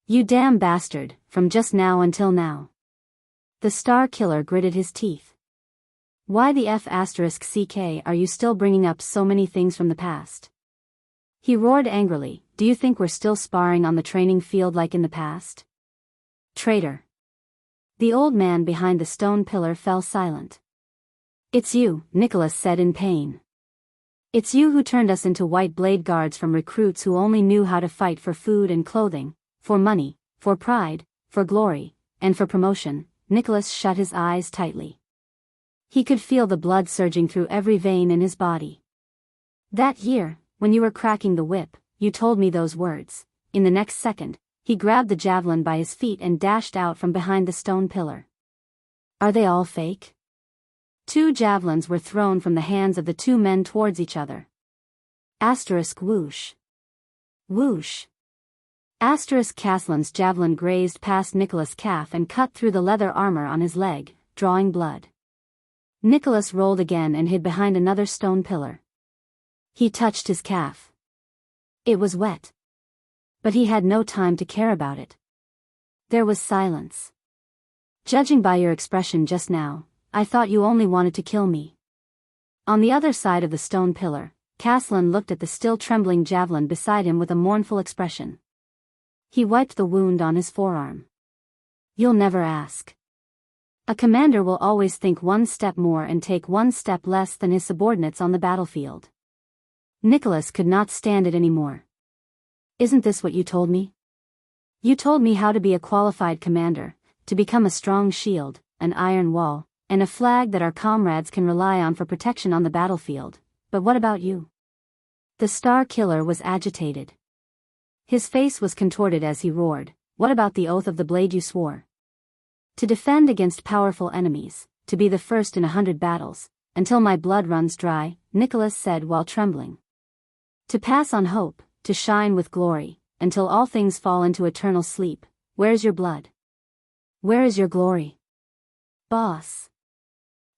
"You damn bastard, from just now until now." The star killer gritted his teeth. "Why the F***ck are you still bringing up so many things from the past?" He roared angrily. "Do you think we're still sparring on the training field like in the past? Traitor." The old man behind the stone pillar fell silent. "It's you," Nicholas said in pain. "It's you who turned us into white blade guards from recruits who only knew how to fight for food and clothing, for money, for pride, for glory, and for promotion." Nicholas shut his eyes tightly. He could feel the blood surging through every vein in his body. "That year, when you were cracking the whip, you told me those words." In the next second, he grabbed the javelin by his feet and dashed out from behind the stone pillar. "Are they all fake?" 2 javelins were thrown from the hands of the 2 men towards each other. Asterisk whoosh. Whoosh. Asterisk Caslin's javelin grazed past Nicholas' calf and cut through the leather armor on his leg, drawing blood. Nicholas rolled again and hid behind another stone pillar. He touched his calf. It was wet. But he had no time to care about it. There was silence. "Judging by your expression just now, I thought you only wanted to kill me." On the other side of the stone pillar, Caslin looked at the still trembling javelin beside him with a mournful expression. He wiped the wound on his forearm. "You'll never ask. A commander will always think 1 step more and take 1 step less than his subordinates on the battlefield." Nicholas could not stand it anymore. "Isn't this what you told me? You told me how to be a qualified commander, to become a strong shield, an iron wall, and a flag that our comrades can rely on for protection on the battlefield. But what about you?" The Star Killer was agitated. His face was contorted as he roared, "What about the oath of the blade you swore? To defend against powerful enemies, to be the first in 100 battles, until my blood runs dry," Nicholas said while trembling. "To pass on hope, to shine with glory, until all things fall into eternal sleep. Where's your blood? Where is your glory? Boss."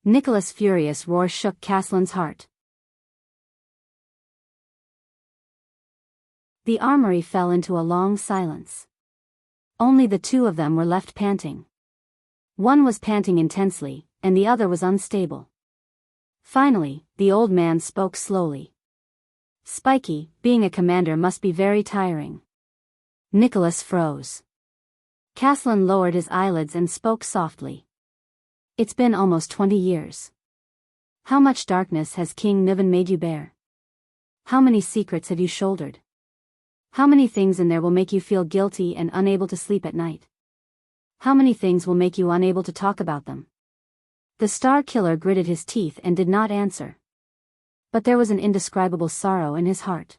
Nicholas' furious roar shook Caslin's heart. The armory fell into a long silence. Only the 2 of them were left panting. One was panting intensely, and the other was unstable. Finally, the old man spoke slowly. "Spiky, being a commander must be very tiring." Nicholas froze. Caslin lowered his eyelids and spoke softly. "It's been almost 20 years. How much darkness has King Niven made you bear? How many secrets have you shouldered? How many things in there will make you feel guilty and unable to sleep at night? How many things will make you unable to talk about them?" The Star Killer gritted his teeth and did not answer. But there was an indescribable sorrow in his heart.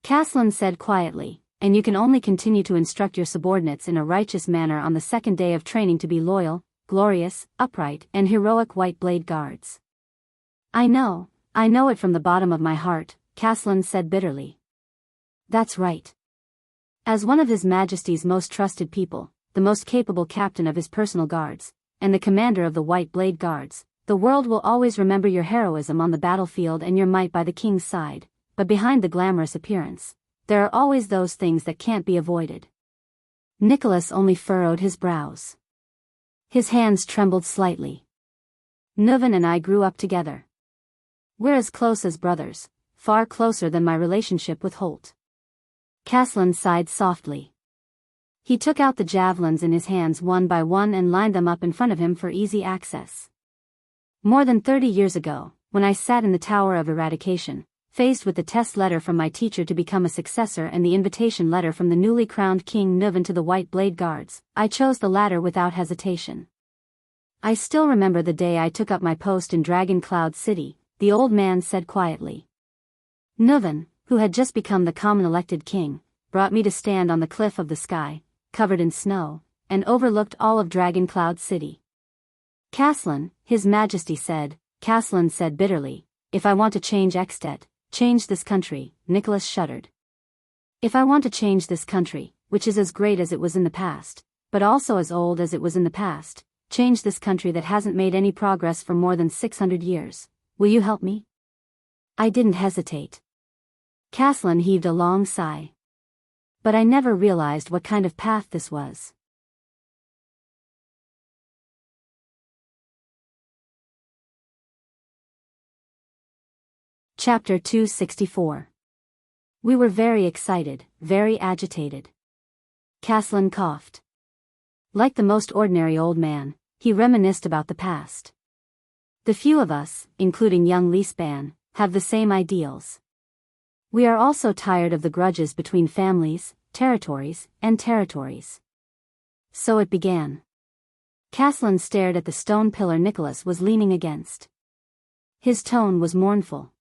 Caslin said quietly, "And you can only continue to instruct your subordinates in a righteous manner on the 2nd day of training to be loyal, glorious, upright, and heroic White Blade Guards." I know it from the bottom of my heart," Caslin said bitterly. "That's right. As one of His Majesty's most trusted people, the most capable captain of his personal guards, and the commander of the White Blade Guards, the world will always remember your heroism on the battlefield and your might by the king's side, but behind the glamorous appearance, there are always those things that can't be avoided." Nicholas only furrowed his brows. His hands trembled slightly. "Niven and I grew up together. We're as close as brothers, far closer than my relationship with Holt." Caslin sighed softly. He took out the javelins in his hands one by one and lined them up in front of him for easy access. "More than 30 years ago, when I sat in the Tower of Eradication, faced with the test letter from my teacher to become a successor and the invitation letter from the newly crowned King Niven to the White Blade Guards, I chose the latter without hesitation. I still remember the day I took up my post in Dragon Cloud City," the old man said quietly. "Niven, who had just become the common elected king, brought me to stand on the cliff of the sky, covered in snow, and overlooked all of Dragon Cloud City. Caslin, His Majesty said," Caslin said bitterly, "if I want to change Extet, change this country." Nicholas shuddered. "If I want to change this country, which is as great as it was in the past, but also as old as it was in the past, change this country that hasn't made any progress for more than 600 years, will you help me?" I didn't hesitate. Caslin heaved a long sigh. "But I never realized what kind of path this was." Chapter 264. We were very excited, very agitated. Caslin coughed. Like the most ordinary old man, he reminisced about the past. The few of us, including young Lisban, have the same ideals. We are also tired of the grudges between families, territories, and territories. So it began. Caslin stared at the stone pillar Nicholas was leaning against. His tone was mournful.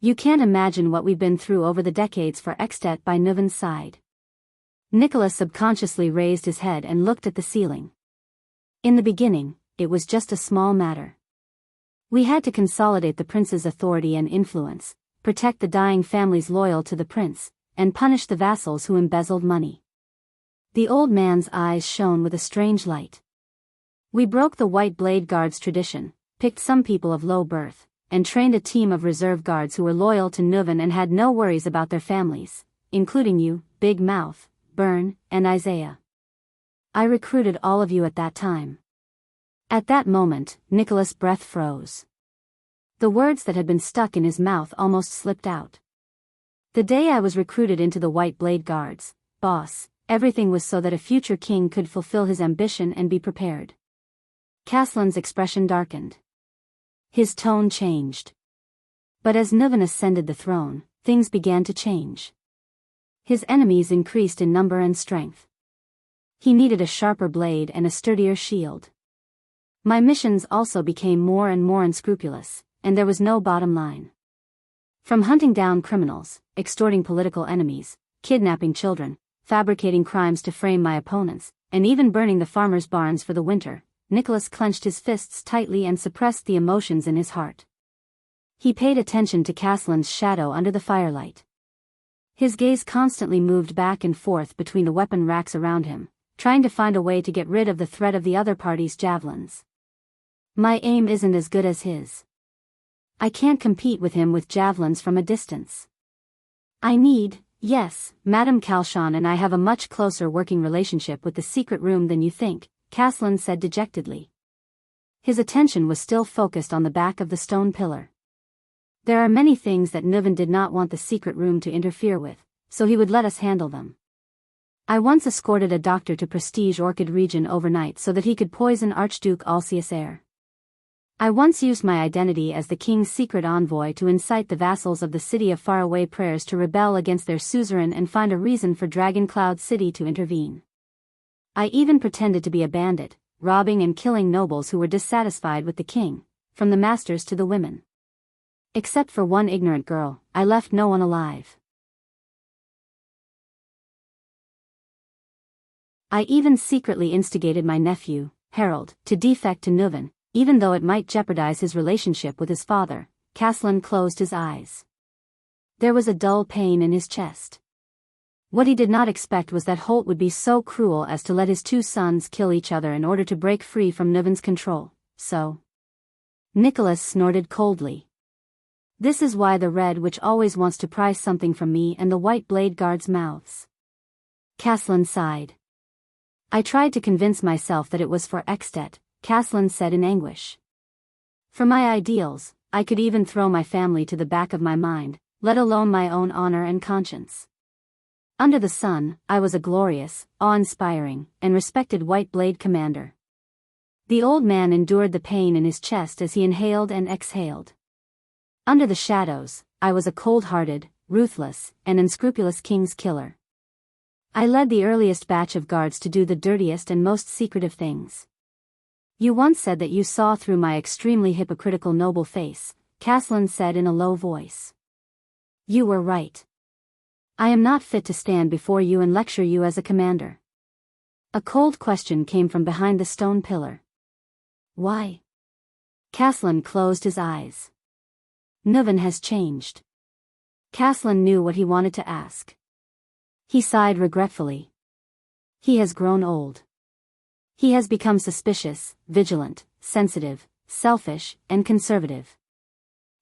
You can't imagine what we've been through over the decades for Extet by Nuven's side. Nicholas subconsciously raised his head and looked at the ceiling. In the beginning, it was just a small matter. We had to consolidate the prince's authority and influence, protect the dying families loyal to the prince, and punish the vassals who embezzled money. The old man's eyes shone with a strange light. We broke the White Blade Guards tradition, picked some people of low birth, and trained a team of reserve guards who were loyal to Nuven and had no worries about their families, including you, Big Mouth, Byrne, and Isaiah. I recruited all of you at that time. At that moment, Nicholas' breath froze. The words that had been stuck in his mouth almost slipped out. The day I was recruited into the White Blade Guards, boss, everything was so that a future king could fulfill his ambition and be prepared. Caslan's expression darkened. His tone changed. But as Nuven ascended the throne, things began to change. His enemies increased in number and strength. He needed a sharper blade and a sturdier shield. My missions also became more and more unscrupulous, and there was no bottom line. From hunting down criminals, extorting political enemies, kidnapping children, fabricating crimes to frame my opponents, and even burning the farmers' barns for the winter, Nicholas clenched his fists tightly and suppressed the emotions in his heart. He paid attention to Caslan's shadow under the firelight. His gaze constantly moved back and forth between the weapon racks around him, trying to find a way to get rid of the threat of the other party's javelins. My aim isn't as good as his. I can't compete with him with javelins from a distance. Yes, Madame Kalshan and I have a much closer working relationship with the secret room than you think, Caslan said dejectedly. His attention was still focused on the back of the stone pillar. There are many things that Nuven did not want the secret room to interfere with, so he would let us handle them. I once escorted a doctor to Prestige Orchid region overnight so that he could poison Archduke Alcius Heir. I once used my identity as the king's secret envoy to incite the vassals of the city of faraway prayers to rebel against their suzerain and find a reason for Dragon Cloud City to intervene. I even pretended to be a bandit, robbing and killing nobles who were dissatisfied with the king, from the masters to the women. Except for one ignorant girl, I left no one alive. I even secretly instigated my nephew, Harold, to defect to Nuven, even though it might jeopardize his relationship with his father. Caslan closed his eyes. There was a dull pain in his chest. What he did not expect was that Holt would be so cruel as to let his two sons kill each other in order to break free from Nuven's control, so. Nicholas snorted coldly. This is why the Red Witch always wants to pry something from me and the White Blade Guards' mouths. Caslan sighed. I tried to convince myself that it was for Extet, Caslan said in anguish. For my ideals, I could even throw my family to the back of my mind, let alone my own honor and conscience. Under the sun, I was a glorious, awe-inspiring, and respected White Blade commander. The old man endured the pain in his chest as he inhaled and exhaled. Under the shadows, I was a cold-hearted, ruthless, and unscrupulous king's killer. I led the earliest batch of guards to do the dirtiest and most secretive things. You once said that you saw through my extremely hypocritical noble face, Caslan said in a low voice. You were right. I am not fit to stand before you and lecture you as a commander. A cold question came from behind the stone pillar. Why? Caslan closed his eyes. Nuven has changed. Caslan knew what he wanted to ask. He sighed regretfully. He has grown old. He has become suspicious, vigilant, sensitive, selfish, and conservative.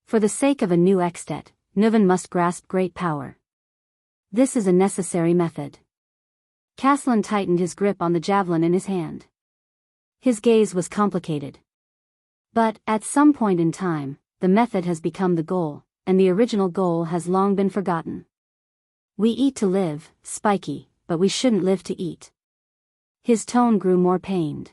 For the sake of a new Extet, Nuven must grasp great power. This is a necessary method. Caslan tightened his grip on the javelin in his hand. His gaze was complicated. But, at some point in time, the method has become the goal, and the original goal has long been forgotten. We eat to live, Spiky, but we shouldn't live to eat. His tone grew more pained.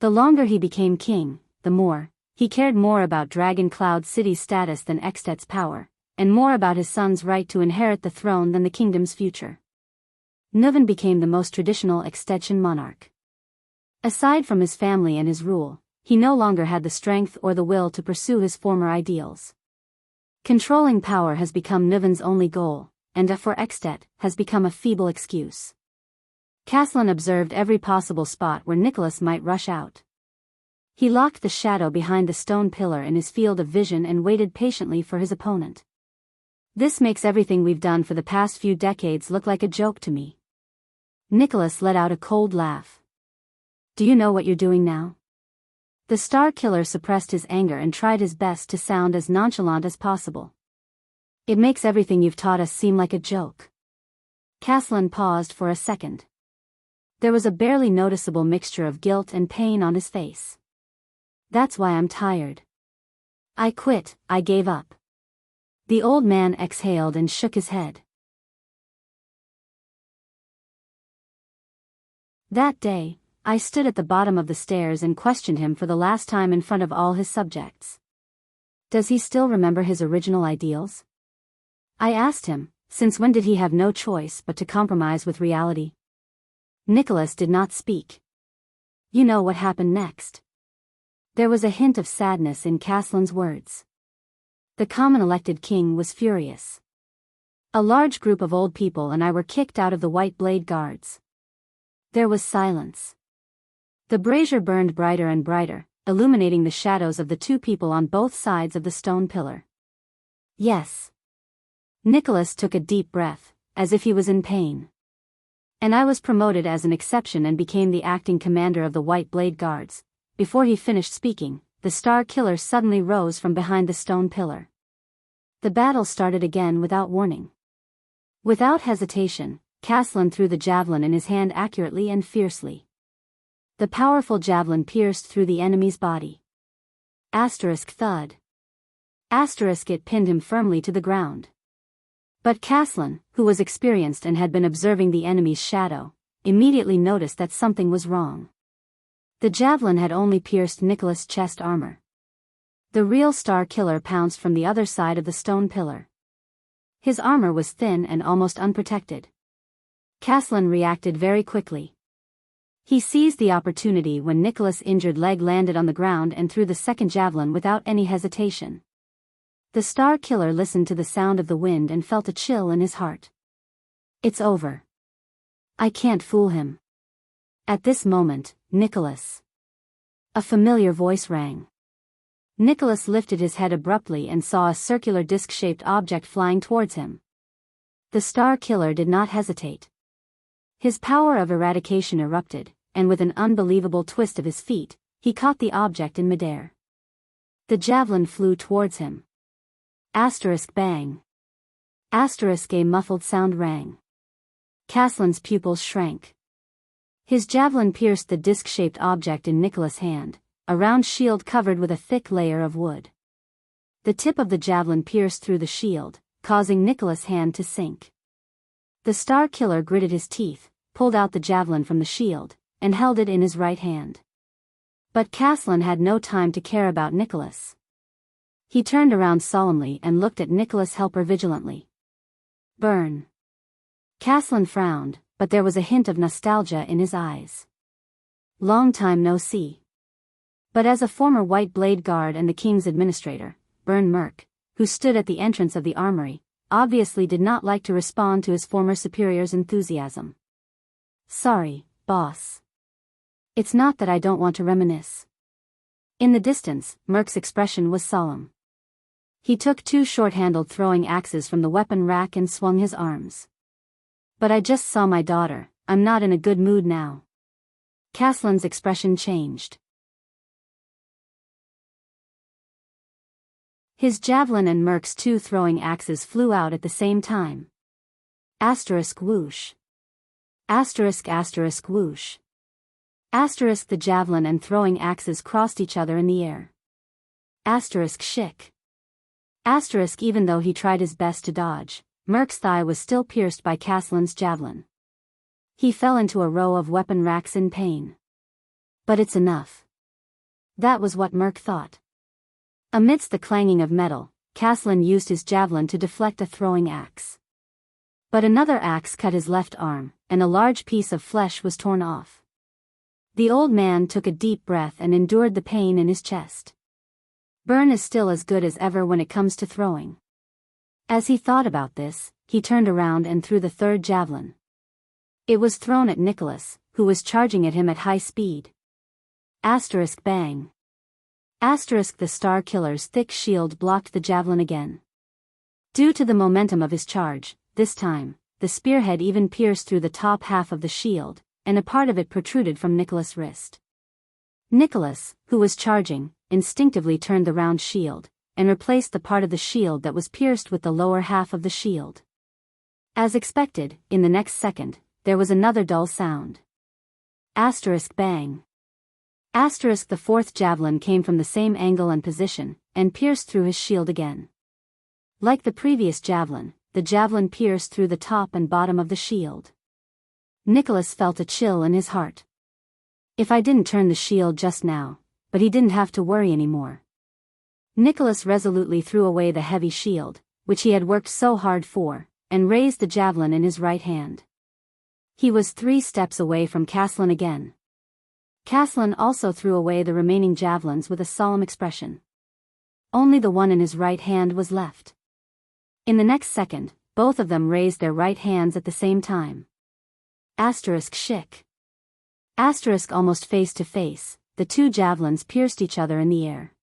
The longer he became king, the more, he cared more about Dragon Cloud City's status than Extet's power, and more about his son's right to inherit the throne than the kingdom's future. Nuven became the most traditional Extetian monarch. Aside from his family and his rule, he no longer had the strength or the will to pursue his former ideals. Controlling power has become Niven's only goal, and a for extet has become a feeble excuse. Caslin observed every possible spot where Nicholas might rush out. He locked the shadow behind the stone pillar in his field of vision and waited patiently for his opponent. This makes everything we've done for the past few decades look like a joke to me. Nicholas let out a cold laugh. Do you know what you're doing now? The Star Killer suppressed his anger and tried his best to sound as nonchalant as possible. It makes everything you've taught us seem like a joke. Caslin paused for a second. There was a barely noticeable mixture of guilt and pain on his face. That's why I'm tired. I quit, I gave up. The old man exhaled and shook his head. That day, I stood at the bottom of the stairs and questioned him for the last time in front of all his subjects. Does he still remember his original ideals? I asked him, since when did he have no choice but to compromise with reality? Nicholas did not speak. You know what happened next. There was a hint of sadness in Caslin's words. The common elected king was furious. A large group of old people and I were kicked out of the White Blade Guards. There was silence. The brazier burned brighter and brighter, illuminating the shadows of the two people on both sides of the stone pillar. Yes. Nicholas took a deep breath, as if he was in pain. And I was promoted as an exception and became the acting commander of the White Blade Guards. Before he finished speaking, the Star Killer suddenly rose from behind the stone pillar. The battle started again without warning. Without hesitation, Caslin threw the javelin in his hand accurately and fiercely. The powerful javelin pierced through the enemy's body. Asterisk thud. Asterisk it pinned him firmly to the ground. But Caslin, who was experienced and had been observing the enemy's shadow, immediately noticed that something was wrong. The javelin had only pierced Nicholas' chest armor. The real Star Killer pounced from the other side of the stone pillar. His armor was thin and almost unprotected. Caslin reacted very quickly. He seized the opportunity when Nicholas' injured leg landed on the ground and threw the second javelin without any hesitation. The Star Killer listened to the sound of the wind and felt a chill in his heart. It's over. I can't fool him. At this moment, Nicholas. A familiar voice rang. Nicholas lifted his head abruptly and saw a circular disc-shaped object flying towards him. The Star Killer did not hesitate. His power of eradication erupted, and with an unbelievable twist of his feet, he caught the object in midair. The javelin flew towards him. Asterisk bang. Asterisk a muffled sound rang. Caslin's pupils shrank. His javelin pierced the disc-shaped object in Nicholas' hand, a round shield covered with a thick layer of wood. The tip of the javelin pierced through the shield, causing Nicholas' hand to sink. The Star Killer gritted his teeth, pulled out the javelin from the shield, and held it in his right hand. But Caslin had no time to care about Nicholas. He turned around solemnly and looked at Nicholas' helper vigilantly. Burn. Caslin frowned, but there was a hint of nostalgia in his eyes. Long time no see. But as a former White Blade Guard and the king's administrator, Burn Merk, who stood at the entrance of the armory, obviously did not like to respond to his former superior's enthusiasm. Sorry, boss. It's not that I don't want to reminisce. In the distance, Merk's expression was solemn. He took two short-handled throwing axes from the weapon rack and swung his arms. But I just saw my daughter, I'm not in a good mood now. Caslin's expression changed. His javelin and Merk's two throwing axes flew out at the same time. Asterisk whoosh. Asterisk asterisk whoosh. Asterisk the javelin and throwing axes crossed each other in the air. Asterisk shick. Asterisk even though he tried his best to dodge, Merk's thigh was still pierced by Caslin's javelin. He fell into a row of weapon racks in pain. But it's enough. That was what Merk thought. Amidst the clanging of metal, Caslin used his javelin to deflect a throwing axe. But another axe cut his left arm, and a large piece of flesh was torn off. The old man took a deep breath and endured the pain in his chest. Burn is still as good as ever when it comes to throwing. As he thought about this, he turned around and threw the third javelin. It was thrown at Nicholas, who was charging at him at high speed. Asterisk bang. Asterisk the Star Killer's thick shield blocked the javelin again. Due to the momentum of his charge, this time, the spearhead even pierced through the top half of the shield, and a part of it protruded from Nicholas' wrist. Nicholas, who was charging, instinctively turned the round shield, and replaced the part of the shield that was pierced with the lower half of the shield. As expected, in the next second, there was another dull sound. Asterisk bang. Asterisk the fourth javelin came from the same angle and position, and pierced through his shield again. Like the previous javelin, the javelin pierced through the top and bottom of the shield. Nicholas felt a chill in his heart. If I didn't turn the shield just now, but he didn't have to worry anymore. Nicholas resolutely threw away the heavy shield, which he had worked so hard for, and raised the javelin in his right hand. He was 3 steps away from Caslin again. Caslin also threw away the remaining javelins with a solemn expression. Only the one in his right hand was left. In the next second, both of them raised their right hands at the same time. Asterisk shik. Asterisk almost face to face, the 2 javelins pierced each other in the air.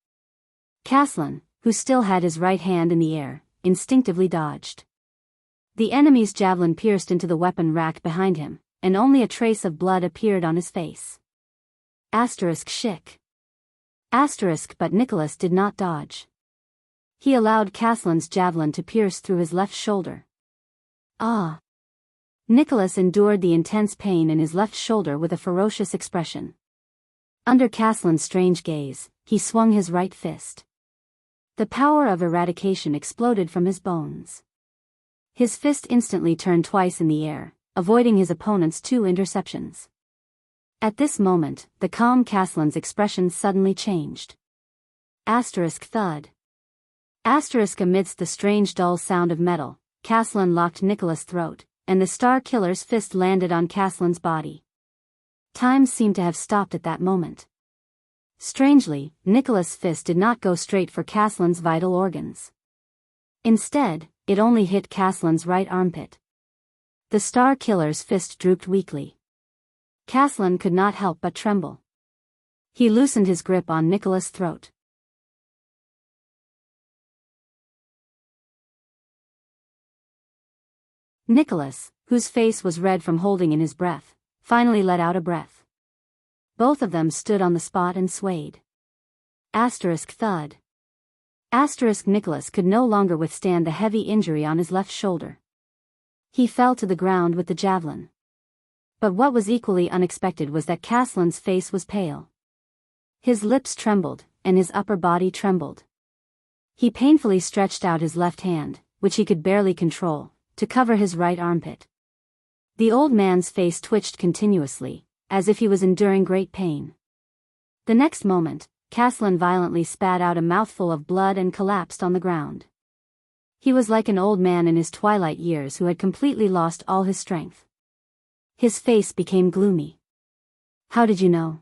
Caslin, who still had his right hand in the air, instinctively dodged. The enemy's javelin pierced into the weapon rack behind him, and only a trace of blood appeared on his face. Asterisk shik. Asterisk but Nicholas did not dodge. He allowed Caslin's javelin to pierce through his left shoulder. Ah! Nicholas endured the intense pain in his left shoulder with a ferocious expression. Under Caslin's strange gaze, he swung his right fist. The power of eradication exploded from his bones. His fist instantly turned twice in the air, avoiding his opponent's 2 interceptions. At this moment, the calm Caslin's expression suddenly changed. Asterisk thud. Asterisk amidst the strange dull sound of metal, Caslin locked Nicholas' throat, and the Star Killer's fist landed on Caslin's body. Time seemed to have stopped at that moment. Strangely, Nicholas' fist did not go straight for Caslin's vital organs. Instead, it only hit Caslin's right armpit. The Star Killer's fist drooped weakly. Caslin could not help but tremble. He loosened his grip on Nicholas' throat. Nicholas, whose face was red from holding in his breath, finally let out a breath. Both of them stood on the spot and swayed. Asterisk thud. Asterisk Nicholas could no longer withstand the heavy injury on his left shoulder. He fell to the ground with the javelin. But what was equally unexpected was that Caslin's face was pale. His lips trembled, and his upper body trembled. He painfully stretched out his left hand, which he could barely control, to cover his right armpit. The old man's face twitched continuously, as if he was enduring great pain. The next moment, Caslin violently spat out a mouthful of blood and collapsed on the ground. He was like an old man in his twilight years who had completely lost all his strength. His face became gloomy. How did you know?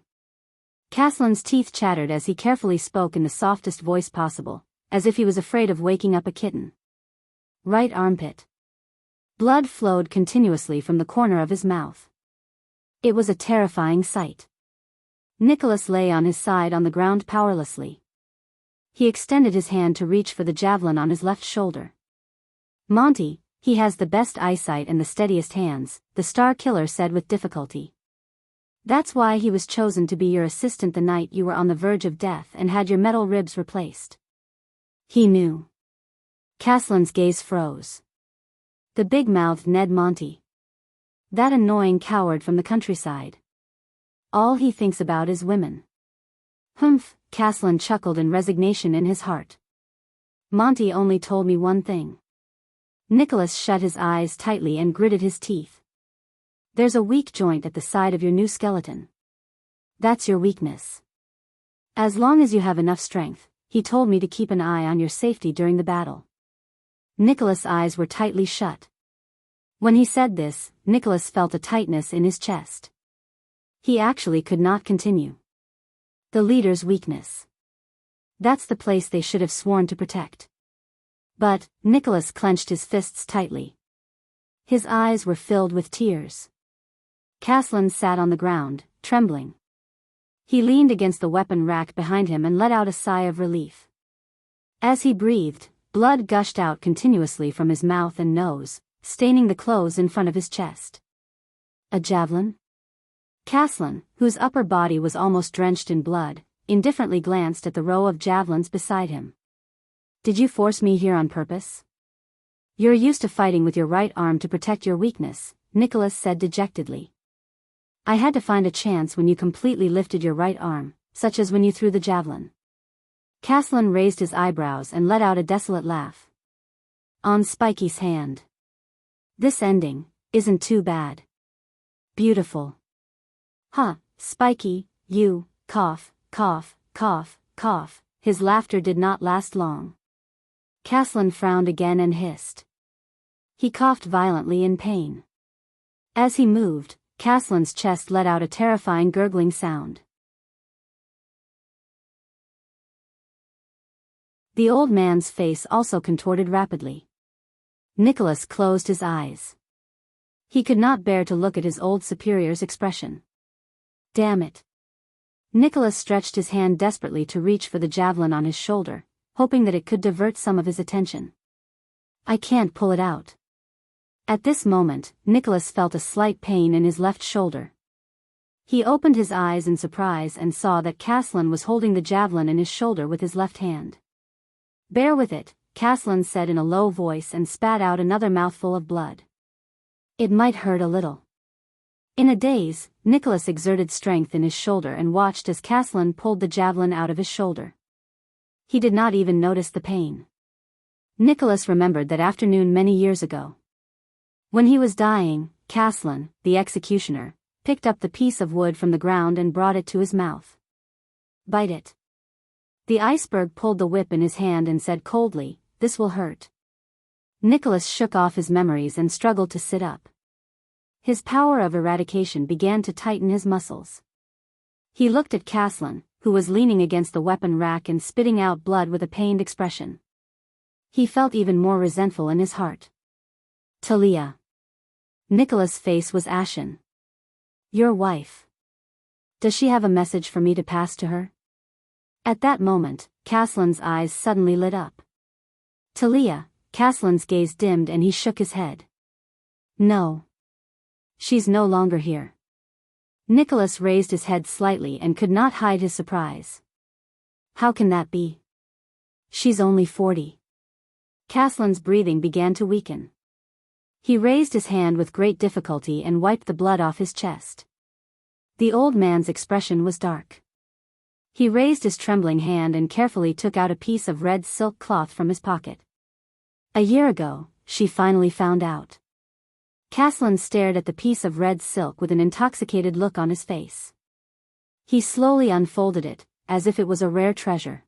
Caslin's teeth chattered as he carefully spoke in the softest voice possible, as if he was afraid of waking up a kitten. Right armpit. Blood flowed continuously from the corner of his mouth. It was a terrifying sight. Nicholas lay on his side on the ground powerlessly. He extended his hand to reach for the javelin on his left shoulder. Monty, he has the best eyesight and the steadiest hands, the Star Killer said with difficulty. That's why he was chosen to be your assistant the night you were on the verge of death and had your metal ribs replaced. He knew. Caslin's gaze froze. The big-mouthed Ned Monty. That annoying coward from the countryside. All he thinks about is women. Humph, Caslin chuckled in resignation in his heart. Monty only told me one thing. Nicholas shut his eyes tightly and gritted his teeth. There's a weak joint at the side of your new skeleton. That's your weakness. As long as you have enough strength, he told me to keep an eye on your safety during the battle. Nicholas' eyes were tightly shut. When he said this, Nicholas felt a tightness in his chest. He actually could not continue. The leader's weakness. That's the place they should have sworn to protect. But Nicholas clenched his fists tightly. His eyes were filled with tears. Caslin sat on the ground, trembling. He leaned against the weapon rack behind him and let out a sigh of relief. As he breathed, blood gushed out continuously from his mouth and nose, staining the clothes in front of his chest. A javelin? Caslin, whose upper body was almost drenched in blood, indifferently glanced at the row of javelins beside him. Did you force me here on purpose? You're used to fighting with your right arm to protect your weakness, Nicholas said dejectedly. I had to find a chance when you completely lifted your right arm, such as when you threw the javelin. Caslin raised his eyebrows and let out a desolate laugh. On Spiky's hand. This ending isn't too bad. Beautiful. Huh, Spiky, you, cough, cough, cough, cough. His laughter did not last long. Caslin frowned again and hissed. He coughed violently in pain. As he moved, Caslin's chest let out a terrifying gurgling sound. The old man's face also contorted rapidly. Nicholas closed his eyes. He could not bear to look at his old superior's expression. Damn it. Nicholas stretched his hand desperately to reach for the javelin on his shoulder, hoping that it could divert some of his attention. I can't pull it out. At this moment, Nicholas felt a slight pain in his left shoulder. He opened his eyes in surprise and saw that Caslin was holding the javelin in his shoulder with his left hand. Bear with it, Caslin said in a low voice and spat out another mouthful of blood. It might hurt a little. In a daze, Nicholas exerted strength in his shoulder and watched as Caslin pulled the javelin out of his shoulder. He did not even notice the pain. Nicholas remembered that afternoon many years ago. When he was dying, Caslin, the executioner, picked up the piece of wood from the ground and brought it to his mouth. Bite it. The iceberg pulled the whip in his hand and said coldly, "This will hurt." Nicholas shook off his memories and struggled to sit up. His power of eradication began to tighten his muscles. He looked at Caslin, who was leaning against the weapon rack and spitting out blood with a pained expression. He felt even more resentful in his heart. Talia. Nicholas' face was ashen. Your wife. Does she have a message for me to pass to her? At that moment, Caslin's eyes suddenly lit up. Talia. Caslin's gaze dimmed and he shook his head. No. She's no longer here. Nicholas raised his head slightly and could not hide his surprise. How can that be? She's only 40. Caslin's breathing began to weaken. He raised his hand with great difficulty and wiped the blood off his chest. The old man's expression was dark. He raised his trembling hand and carefully took out a piece of red silk cloth from his pocket. A year ago, she finally found out. Caslin stared at the piece of red silk with an intoxicated look on his face. He slowly unfolded it, as if it was a rare treasure.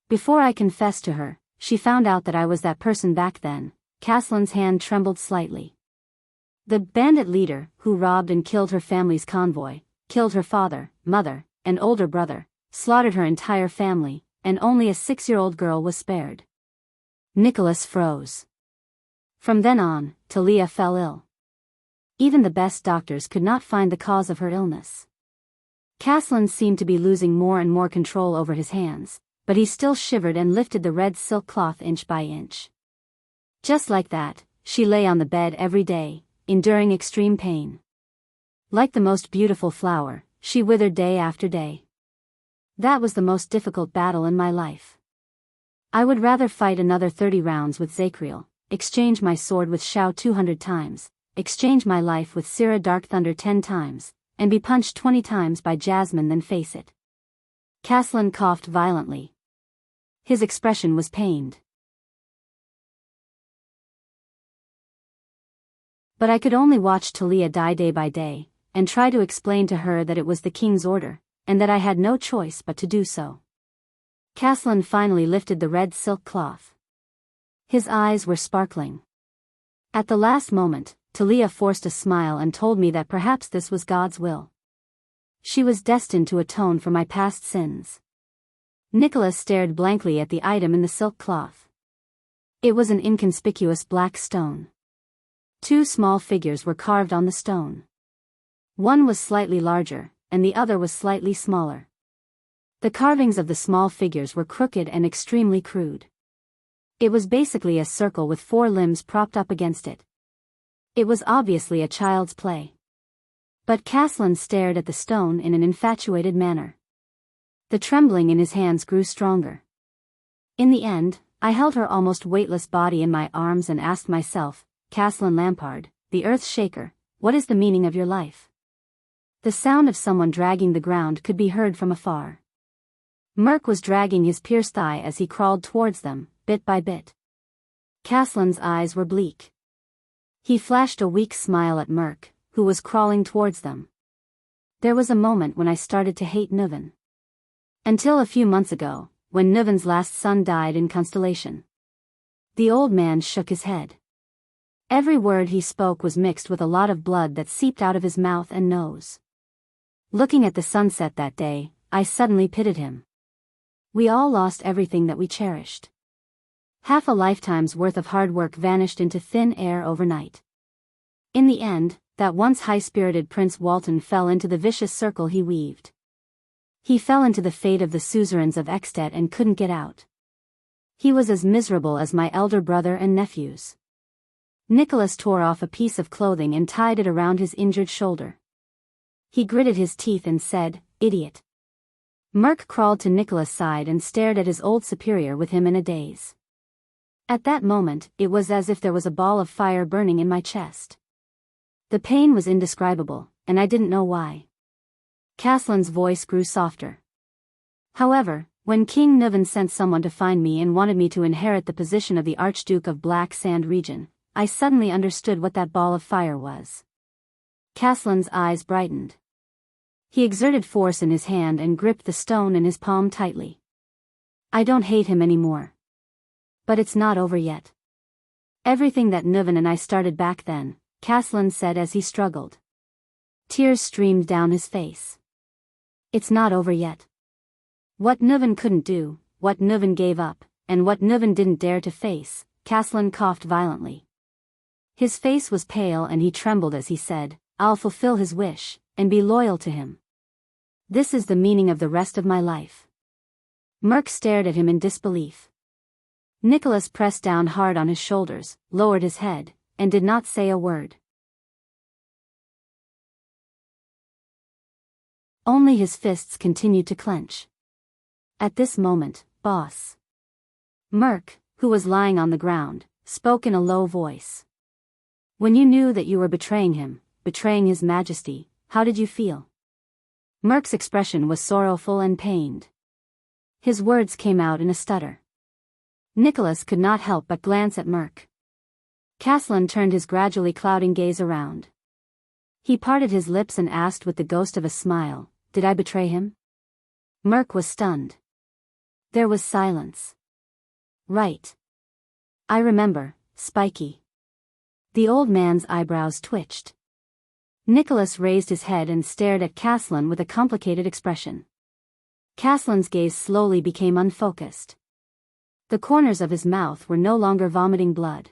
Before I confessed to her, she found out that I was that person back then. Caslin's hand trembled slightly. The bandit leader, who robbed and killed her family's convoy, killed her father, mother, and older brother, slaughtered her entire family, and only a 6-year-old girl was spared. Nicholas froze. From then on, Talia fell ill. Even the best doctors could not find the cause of her illness. Caslin seemed to be losing more and more control over his hands, but he still shivered and lifted the red silk cloth inch by inch. Just like that, she lay on the bed every day, enduring extreme pain. Like the most beautiful flower, she withered day after day. That was the most difficult battle in my life. I would rather fight another 30 rounds with Zakriel, exchange my sword with Shao 200 times, exchange my life with Sira Dark Thunder 10 times, and be punched 20 times by Jasmine than face it. Caslin coughed violently. His expression was pained. But I could only watch Talia die day by day, and try to explain to her that it was the king's order, and that I had no choice but to do so. Caslin finally lifted the red silk cloth. His eyes were sparkling. At the last moment, Talia forced a smile and told me that perhaps this was God's will. She was destined to atone for my past sins. Nicholas stared blankly at the item in the silk cloth. It was an inconspicuous black stone. Two small figures were carved on the stone. One was slightly larger, and the other was slightly smaller. The carvings of the small figures were crooked and extremely crude. It was basically a circle with four limbs propped up against it. It was obviously a child's play. But Caslin stared at the stone in an infatuated manner. The trembling in his hands grew stronger. In the end, I held her almost weightless body in my arms and asked myself, Caslin Lampard, the Earth Shaker, what is the meaning of your life? The sound of someone dragging the ground could be heard from afar. Merc was dragging his pierced thigh as he crawled towards them, bit by bit. Caslin's eyes were bleak. He flashed a weak smile at Merc, who was crawling towards them. There was a moment when I started to hate Nuven. Until a few months ago, when Nuven's last son died in Constellation. The old man shook his head. Every word he spoke was mixed with a lot of blood that seeped out of his mouth and nose. Looking at the sunset that day, I suddenly pitied him. We all lost everything that we cherished. Half a lifetime's worth of hard work vanished into thin air overnight. In the end, that once high-spirited Prince Walton fell into the vicious circle he weaved. He fell into the fate of the suzerains of Extet and couldn't get out. He was as miserable as my elder brother and nephews. Nicholas tore off a piece of clothing and tied it around his injured shoulder. He gritted his teeth and said, "Idiot." Merc crawled to Nicholas' side and stared at his old superior with him in a daze. At that moment, it was as if there was a ball of fire burning in my chest. The pain was indescribable, and I didn't know why. Caslin's voice grew softer. However, when King Nuven sent someone to find me and wanted me to inherit the position of the Archduke of Black Sand region, I suddenly understood what that ball of fire was. Caslin's eyes brightened. He exerted force in his hand and gripped the stone in his palm tightly. I don't hate him anymore. But it's not over yet. Everything that Nuven and I started back then, Caslin said as he struggled. Tears streamed down his face. It's not over yet. What Nuven couldn't do, what Nuven gave up, and what Nuven didn't dare to face, Caslin coughed violently. His face was pale and he trembled as he said, I'll fulfill his wish, and be loyal to him. This is the meaning of the rest of my life. Merc stared at him in disbelief. Nicholas pressed down hard on his shoulders, lowered his head, and did not say a word. Only his fists continued to clench. At this moment, boss. Merc, who was lying on the ground, spoke in a low voice. When you knew that you were betraying him, betraying his majesty, how did you feel? Merc's expression was sorrowful and pained. His words came out in a stutter. Nicholas could not help but glance at Merc. Caslin turned his gradually clouding gaze around. He parted his lips and asked with the ghost of a smile, did I betray him? Merc was stunned. There was silence. Right. I remember, Spiky. The old man's eyebrows twitched. Nicholas raised his head and stared at Caslin with a complicated expression. Caslin's gaze slowly became unfocused. The corners of his mouth were no longer vomiting blood.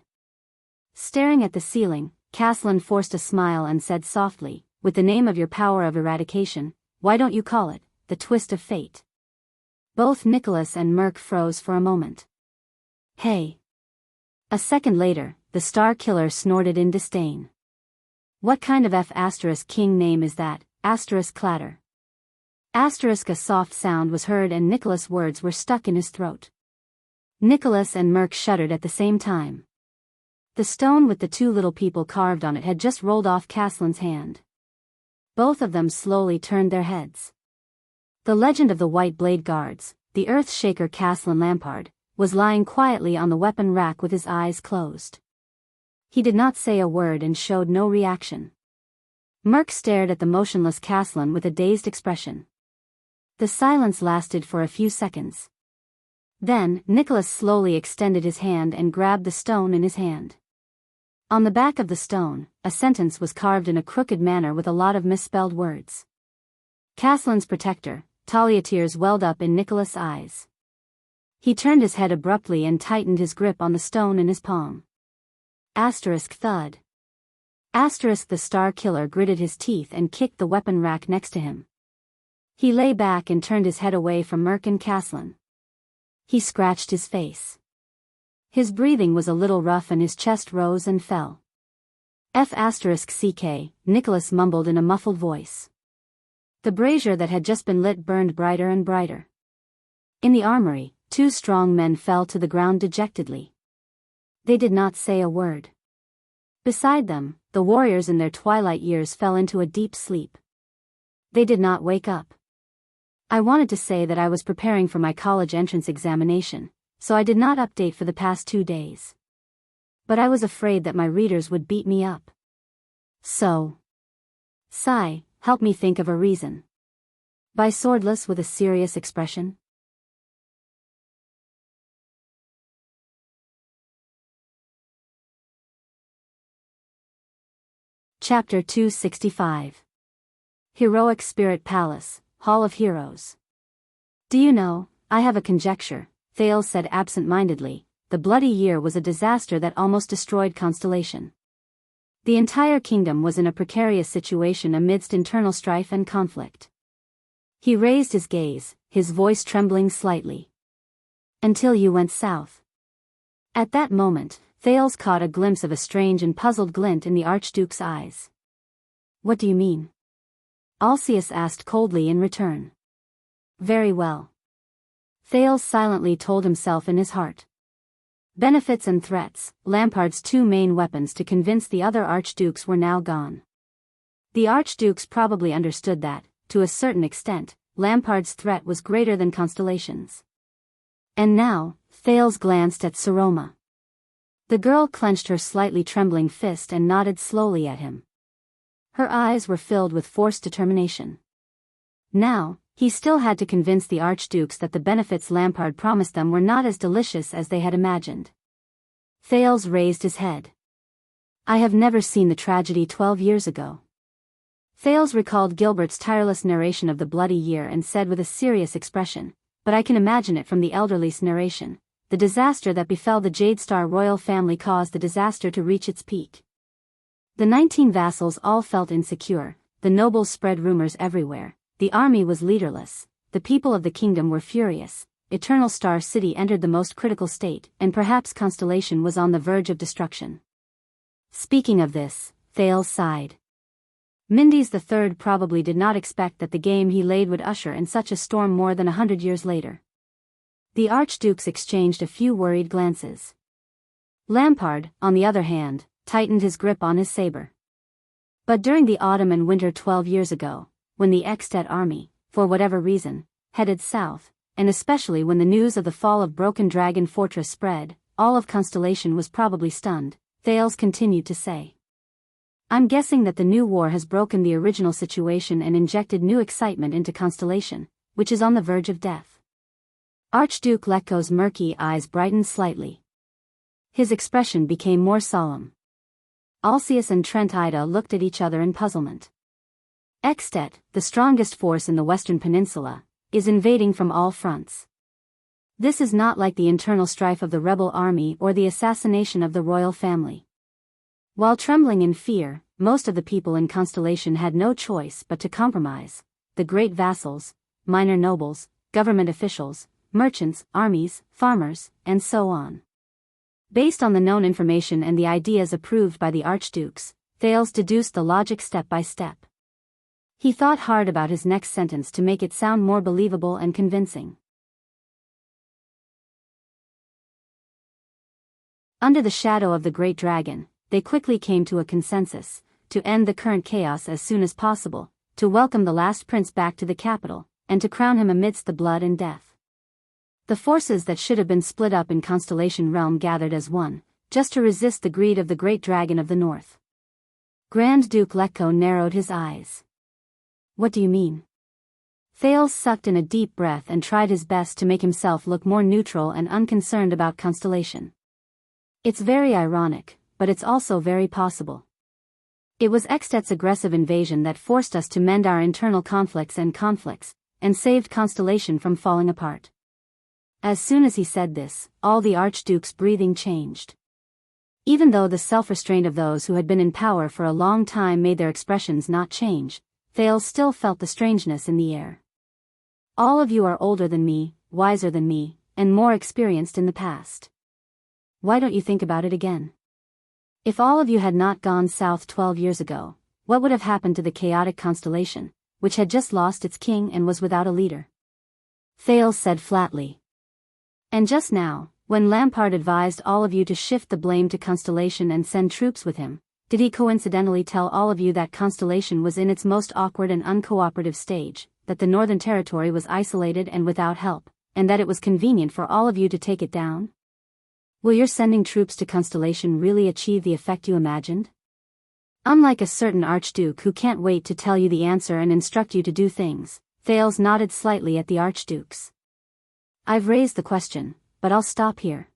Staring at the ceiling, Caslin forced a smile and said softly, with the name of your power of eradication, why don't you call it, the twist of fate? Both Nicholas and Merc froze for a moment. Hey. A second later, the Star Killer snorted in disdain. What kind of F***king name is that, *clatter? A soft sound was heard and Nicholas' words were stuck in his throat. Nicholas and Merc shuddered at the same time. The stone with the two little people carved on it had just rolled off Caslin's hand. Both of them slowly turned their heads. The legend of the White Blade Guards, the Earth Shaker Caslin Lampard, was lying quietly on the weapon rack with his eyes closed. He did not say a word and showed no reaction. Merc stared at the motionless Caslin with a dazed expression. The silence lasted for a few seconds. Then, Nicholas slowly extended his hand and grabbed the stone in his hand. On the back of the stone, a sentence was carved in a crooked manner with a lot of misspelled words. Caslin's protector, Talia. Tears welled up in Nicholas' eyes. He turned his head abruptly and tightened his grip on the stone in his palm. Asterisk thud. Asterisk the Star Killer gritted his teeth and kicked the weapon rack next to him. He lay back and turned his head away from Merc and Caslin. He scratched his face. His breathing was a little rough and his chest rose and fell. *CK, Nicholas mumbled in a muffled voice. The brazier that had just been lit burned brighter and brighter. In the armory, 2 strong men fell to the ground dejectedly. They did not say a word. Beside them, the warriors in their twilight years fell into a deep sleep. They did not wake up. I wanted to say that I was preparing for my college entrance examination, so I did not update for the past 2 days. But I was afraid that my readers would beat me up. So. Sigh, help me think of a reason. By Swordless with a serious expression. Chapter 265. Heroic Spirit Palace, Hall of Heroes. Do you know, I have a conjecture, Thales said absent-mindedly. The bloody year was a disaster that almost destroyed Constellation. The entire kingdom was in a precarious situation amidst internal strife and conflict. He raised his gaze, his voice trembling slightly. Until you went south. At that moment, Thales caught a glimpse of a strange and puzzled glint in the Archduke's eyes. What do you mean? Alcius asked coldly in return. Very well. Thales silently told himself in his heart. Benefits and threats, Lampard's 2 main weapons to convince the other archdukes were now gone. The archdukes probably understood that, to a certain extent, Lampard's threat was greater than Constellation's. And now, Thales glanced at Saroma. The girl clenched her slightly trembling fist and nodded slowly at him. Her eyes were filled with forced determination. Now, he still had to convince the archdukes that the benefits Lampard promised them were not as delicious as they had imagined. Thales raised his head. I have never seen the tragedy 12 years ago. Thales recalled Gilbert's tireless narration of the bloody year and said with a serious expression, but I can imagine it from the elderly's narration. The disaster that befell the Jade Star royal family caused the disaster to reach its peak. The 19 vassals all felt insecure, the nobles spread rumors everywhere, the army was leaderless, the people of the kingdom were furious, Eternal Star City entered the most critical state, and perhaps Constellation was on the verge of destruction. Speaking of this, Thales sighed. Mindes III probably did not expect that the game he laid would usher in such a storm more than 100 years later. The archdukes exchanged a few worried glances. Lampard, on the other hand, tightened his grip on his saber. But during the autumn and winter 12 years ago, when the Ekstedt army, for whatever reason, headed south, and especially when the news of the fall of Broken Dragon Fortress spread, all of Constellation was probably stunned, Thales continued to say. I'm guessing that the new war has broken the original situation and injected new excitement into Constellation, which is on the verge of death. Archduke Letko's murky eyes brightened slightly. His expression became more solemn. Alcius and Trent Ida looked at each other in puzzlement. Ekstedt, the strongest force in the Western Peninsula, is invading from all fronts. This is not like the internal strife of the rebel army or the assassination of the royal family. While trembling in fear, most of the people in Constellation had no choice but to compromise. The great vassals, minor nobles, government officials, merchants, armies, farmers, and so on. Based on the known information and the ideas approved by the archdukes, Thales deduced the logic step by step. He thought hard about his next sentence to make it sound more believable and convincing. Under the shadow of the Great Dragon, they quickly came to a consensus, to end the current chaos as soon as possible, to welcome the last prince back to the capital, and to crown him amidst the blood and death. The forces that should have been split up in Constellation Realm gathered as one, just to resist the greed of the Great Dragon of the North. Grand Duke Letko narrowed his eyes. What do you mean? Thales sucked in a deep breath and tried his best to make himself look more neutral and unconcerned about Constellation. It's very ironic, but it's also very possible. It was Ekstedt's aggressive invasion that forced us to mend our internal conflicts, and saved Constellation from falling apart. As soon as he said this, all the Archduke's breathing changed. Even though the self-restraint of those who had been in power for a long time made their expressions not change, Thales still felt the strangeness in the air. All of you are older than me, wiser than me, and more experienced in the past. Why don't you think about it again? If all of you had not gone south 12 years ago, what would have happened to the chaotic constellation, which had just lost its king and was without a leader? Thales said flatly. And just now, when Lampard advised all of you to shift the blame to Constellation and send troops with him, did he coincidentally tell all of you that Constellation was in its most awkward and uncooperative stage, that the Northern Territory was isolated and without help, and that it was convenient for all of you to take it down? Will your sending troops to Constellation really achieve the effect you imagined? Unlike a certain Archduke who can't wait to tell you the answer and instruct you to do things, Thales nodded slightly at the Archdukes. I've raised the question, but I'll stop here.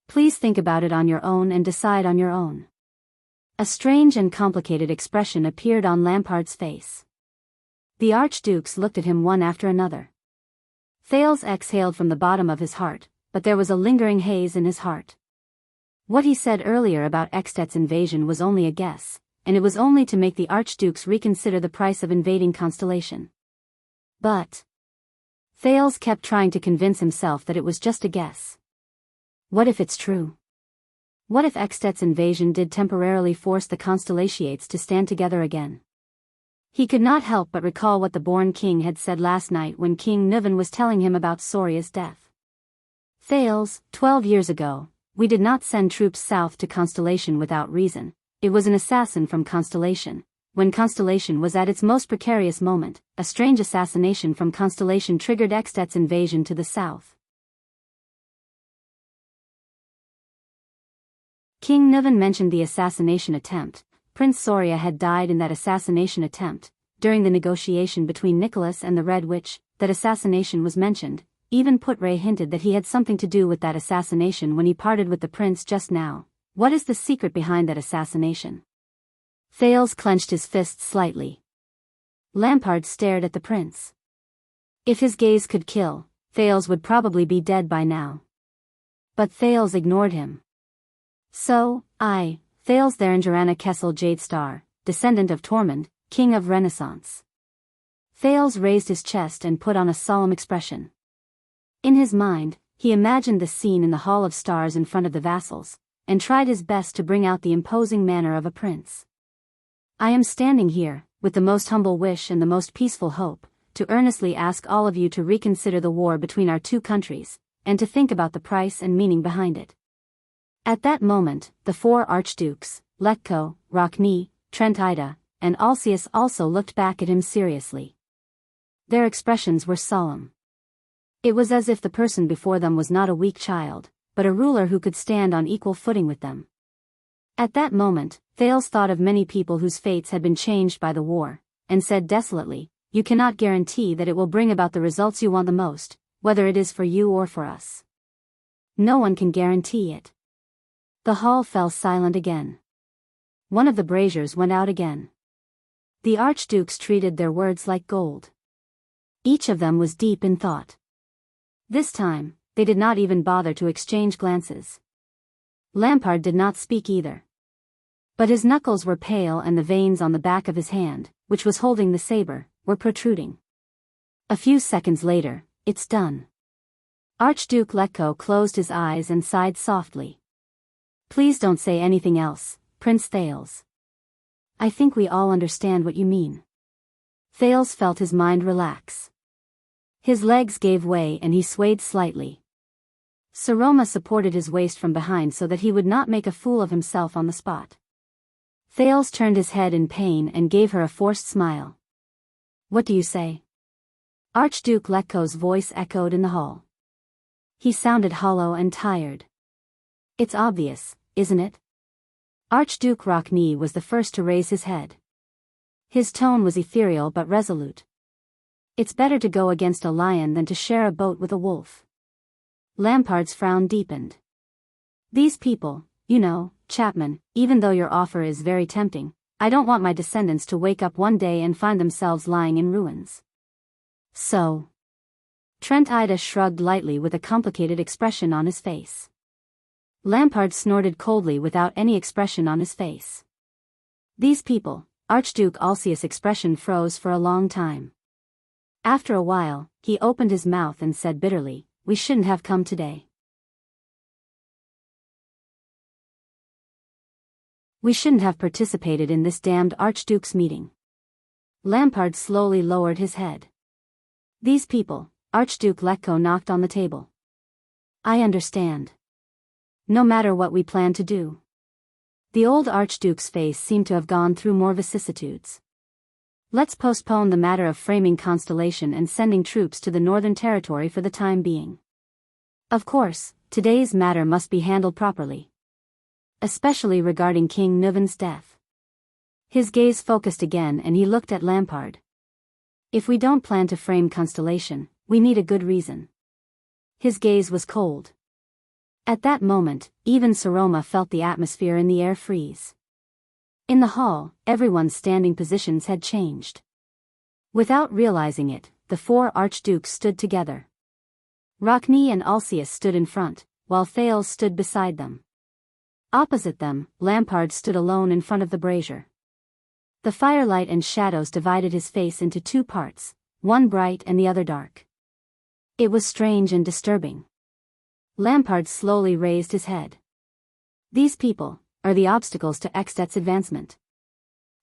Please think about it on your own and decide on your own. A strange and complicated expression appeared on Lampard's face. The Archdukes looked at him one after another. Thales exhaled from the bottom of his heart, but there was a lingering haze in his heart. What he said earlier about Ekstedt's invasion was only a guess, and it was only to make the Archdukes reconsider the price of invading Constellation. But Thales kept trying to convince himself that it was just a guess. What if it's true? What if Ekstedt's invasion did temporarily force the Constellationates to stand together again? He could not help but recall what the born king had said last night when King Nuvan was telling him about Soria's death. Thales, 12 years ago, we did not send troops south to Constellation without reason. It was an assassin from Constellation. When Constellation was at its most precarious moment, a strange assassination from Constellation triggered Ekstedt's invasion to the south. King Nuvan mentioned the assassination attempt. Prince Soria had died in that assassination attempt. During the negotiation between Nicholas and the Red Witch, that assassination was mentioned. Even Putre hinted that he had something to do with that assassination when he parted with the prince just now. What is the secret behind that assassination? Thales clenched his fists slightly. Lampard stared at the prince. If his gaze could kill, Thales would probably be dead by now. But Thales ignored him. So, Thales Therangerana Kessel Jadestar, descendant of Tormund, king of Renaissance. Thales raised his chest and put on a solemn expression. In his mind, he imagined the scene in the Hall of Stars in front of the vassals, and tried his best to bring out the imposing manner of a prince. I am standing here, with the most humble wish and the most peaceful hope, to earnestly ask all of you to reconsider the war between our two countries, and to think about the price and meaning behind it. At that moment, the four archdukes, Letko, Rockne, Trentida, and Alcius also looked back at him seriously. Their expressions were solemn. It was as if the person before them was not a weak child, but a ruler who could stand on equal footing with them. At that moment, Thales thought of many people whose fates had been changed by the war, and said desolately, "You cannot guarantee that it will bring about the results you want the most, whether it is for you or for us. No one can guarantee it." The hall fell silent again. One of the braziers went out again. The archdukes treated their words like gold. Each of them was deep in thought. This time, they did not even bother to exchange glances. Lampard did not speak either. But his knuckles were pale and the veins on the back of his hand, which was holding the saber, were protruding. A few seconds later, "It's done." Archduke Letko closed his eyes and sighed softly. "Please don't say anything else, Prince Thales. I think we all understand what you mean." Thales felt his mind relax. His legs gave way and he swayed slightly. Saroma supported his waist from behind so that he would not make a fool of himself on the spot. Thales turned his head in pain and gave her a forced smile. "What do you say?" Archduke Letko's voice echoed in the hall. He sounded hollow and tired. "It's obvious, isn't it?" Archduke Rockne was the first to raise his head. His tone was ethereal but resolute. "It's better to go against a lion than to share a boat with a wolf." Lampard's frown deepened. "These people, you know, Chapman, even though your offer is very tempting, I don't want my descendants to wake up one day and find themselves lying in ruins." "So Trent Ida shrugged lightly with a complicated expression on his face. Lampard snorted coldly without any expression on his face. These people, Archduke Alcius' expression froze for a long time. After a while, he opened his mouth and said bitterly, "We shouldn't have come today. We shouldn't have participated in this damned Archduke's meeting." Lampard slowly lowered his head. "These people," Archduke Letko knocked on the table. "I understand. No matter what we plan to do." The old Archduke's face seemed to have gone through more vicissitudes. "Let's postpone the matter of framing Constellation and sending troops to the Northern Territory for the time being. Of course, today's matter must be handled properly. Especially regarding King Nuven's death." His gaze focused again and he looked at Lampard. "If we don't plan to frame Constellation, we need a good reason." His gaze was cold. At that moment, even Saroma felt the atmosphere in the air freeze. In the hall, everyone's standing positions had changed. Without realizing it, the four archdukes stood together. Rockne and Alcius stood in front, while Thales stood beside them. Opposite them, Lampard stood alone in front of the brazier. The firelight and shadows divided his face into two parts, one bright and the other dark. It was strange and disturbing. Lampard slowly raised his head. "These people are the obstacles to Ekstedt's advancement."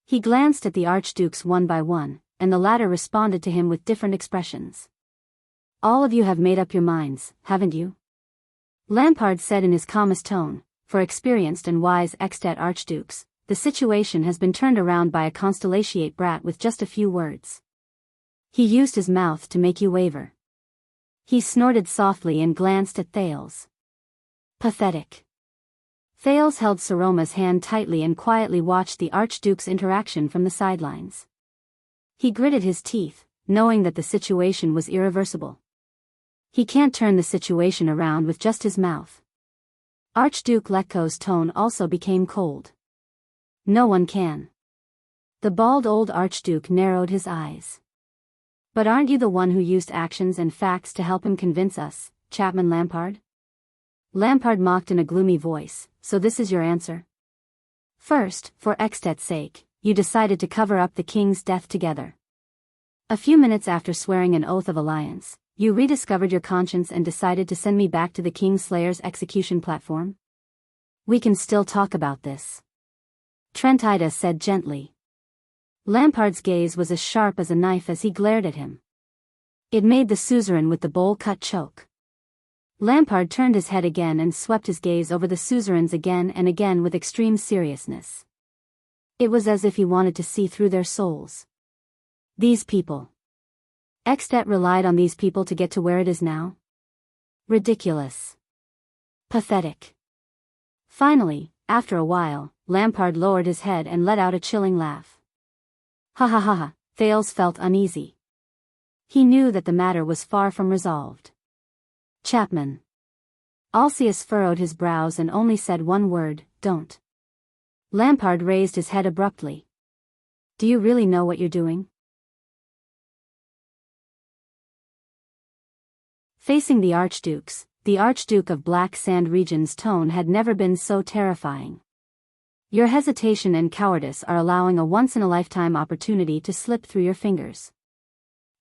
He glanced at the archdukes one by one, and the latter responded to him with different expressions. "All of you have made up your minds, haven't you?" Lampard said in his calmest tone, "For experienced and wise Ekstedt archdukes, the situation has been turned around by a constellatiate brat with just a few words. He used his mouth to make you waver." He snorted softly and glanced at Thales. "Pathetic." Thales held Saroma's hand tightly and quietly watched the Archduke's interaction from the sidelines. He gritted his teeth, knowing that the situation was irreversible. He can't turn the situation around with just his mouth. Archduke Letko's tone also became cold. "No one can." The bald old Archduke narrowed his eyes. "But aren't you the one who used actions and facts to help him convince us, Chapman Lampard?" Lampard mocked in a gloomy voice, "So this is your answer? First, for Ekstedt's sake, you decided to cover up the king's death together. A few minutes after swearing an oath of alliance, you rediscovered your conscience and decided to send me back to the Kingslayer's execution platform? We can still talk about this," Trent Ida said gently. Lampard's gaze was as sharp as a knife as he glared at him. It made the suzerain with the bowl-cut choke. Lampard turned his head again and swept his gaze over the suzerains again and again with extreme seriousness. It was as if he wanted to see through their souls. These people. Ekstedt relied on these people to get to where it is now? Ridiculous. Pathetic. Finally, after a while, Lampard lowered his head and let out a chilling laugh. "Ha ha ha ha," Thales felt uneasy. He knew that the matter was far from resolved. "Chapman." Alcius furrowed his brows and only said one word, "Don't." Lampard raised his head abruptly. "Do you really know what you're doing?" Facing the archdukes, the Archduke of Black Sand Region's tone had never been so terrifying. "Your hesitation and cowardice are allowing a once-in-a-lifetime opportunity to slip through your fingers."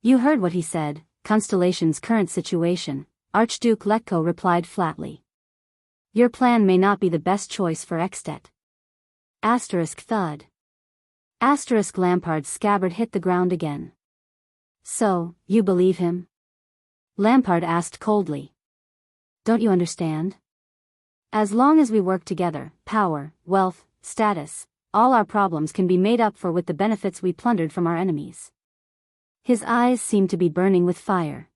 "You heard what he said, Constellation's current situation," Archduke Letko replied flatly. "Your plan may not be the best choice for Ekstedt." Thud. Lampard's scabbard hit the ground again. "So, you believe him?" Lampard asked coldly. "Don't you understand? As long as we work together, power, wealth, status, all our problems can be made up for with the benefits we plundered from our enemies." His eyes seemed to be burning with fire.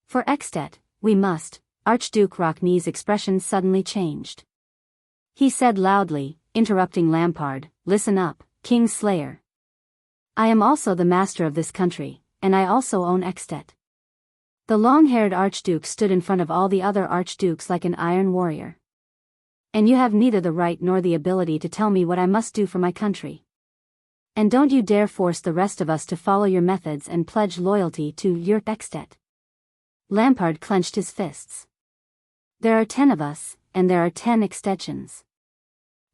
"For Ekstedt, we must." Archduke Rockne's expression suddenly changed. He said loudly, interrupting Lampard, "Listen up, King Slayer. I am also the master of this country, and I also own Ekstedt." The long-haired Archduke stood in front of all the other Archdukes like an iron warrior. "And you have neither the right nor the ability to tell me what I must do for my country. And don't you dare force the rest of us to follow your methods and pledge loyalty to your Ekstedt." Lampard clenched his fists. There are 10 of us, and there are 10 extensions.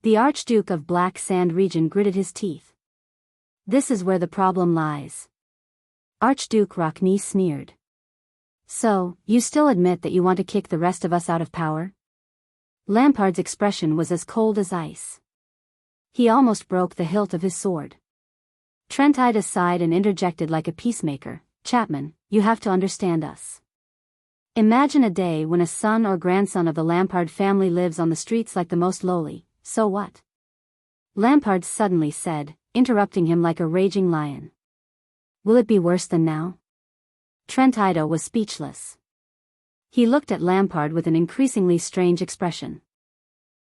The Archduke of Black Sand region gritted his teeth. This is where the problem lies. Archduke Rockney sneered. So, you still admit that you want to kick the rest of us out of power? Lampard's expression was as cold as ice. He almost broke the hilt of his sword. Trent eyed aside and interjected like a peacemaker. Chapman, you have to understand us. Imagine a day when a son or grandson of the Lampard family lives on the streets like the most lowly, so what? Lampard suddenly said, interrupting him like a raging lion. Will it be worse than now? Trent Ida was speechless. He looked at Lampard with an increasingly strange expression.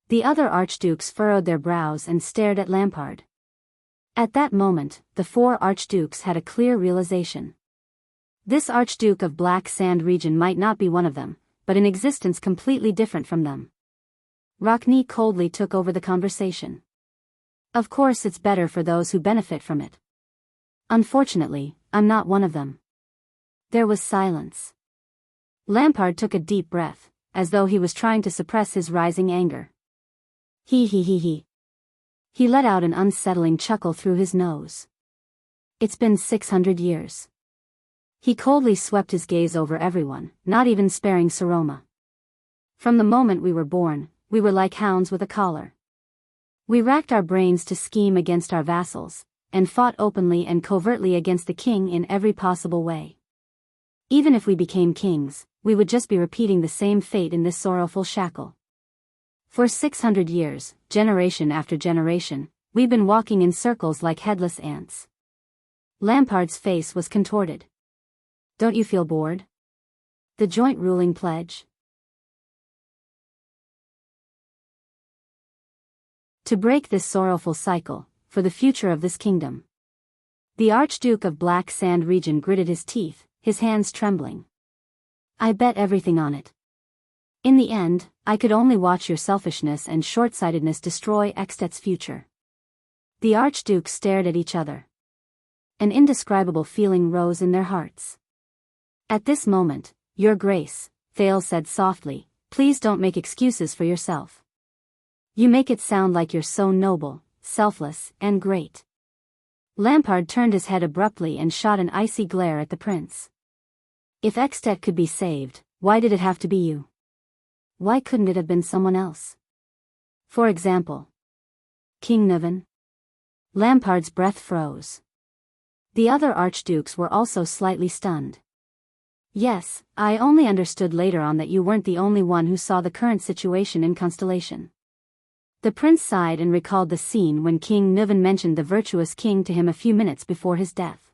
The other archdukes furrowed their brows and stared at Lampard. At that moment, the 4 archdukes had a clear realization. This Archduke of Black Sand region might not be one of them, but in existence completely different from them. Rockney coldly took over the conversation. Of course it's better for those who benefit from it. Unfortunately, I'm not one of them. There was silence. Lampard took a deep breath, as though he was trying to suppress his rising anger. He. He let out an unsettling chuckle through his nose. It's been 600 years. He coldly swept his gaze over everyone, not even sparing Saroma. From the moment we were born, we were like hounds with a collar. We racked our brains to scheme against our vassals, and fought openly and covertly against the king in every possible way. Even if we became kings, we would just be repeating the same fate in this sorrowful shackle. For 600 years, generation after generation, we've been walking in circles like headless ants. Lampard's face was contorted. Don't you feel bored? The joint ruling pledge? To break this sorrowful cycle, for the future of this kingdom. The Archduke of Black Sand region gritted his teeth, his hands trembling. I bet everything on it. In the end, I could only watch your selfishness and short-sightedness destroy Ekstet's future. The archdukes stared at each other. An indescribable feeling rose in their hearts. At this moment, Your Grace, Thales said softly, please don't make excuses for yourself. You make it sound like you're so noble, selfless, and great. Lampard turned his head abruptly and shot an icy glare at the prince. If Ekstet could be saved, why did it have to be you? Why couldn't it have been someone else? For example, King Nuvan? Lampard's breath froze. The other archdukes were also slightly stunned. Yes, I only understood later on that you weren't the only one who saw the current situation in Constellation. The prince sighed and recalled the scene when King Nuvan mentioned the virtuous king to him a few minutes before his death.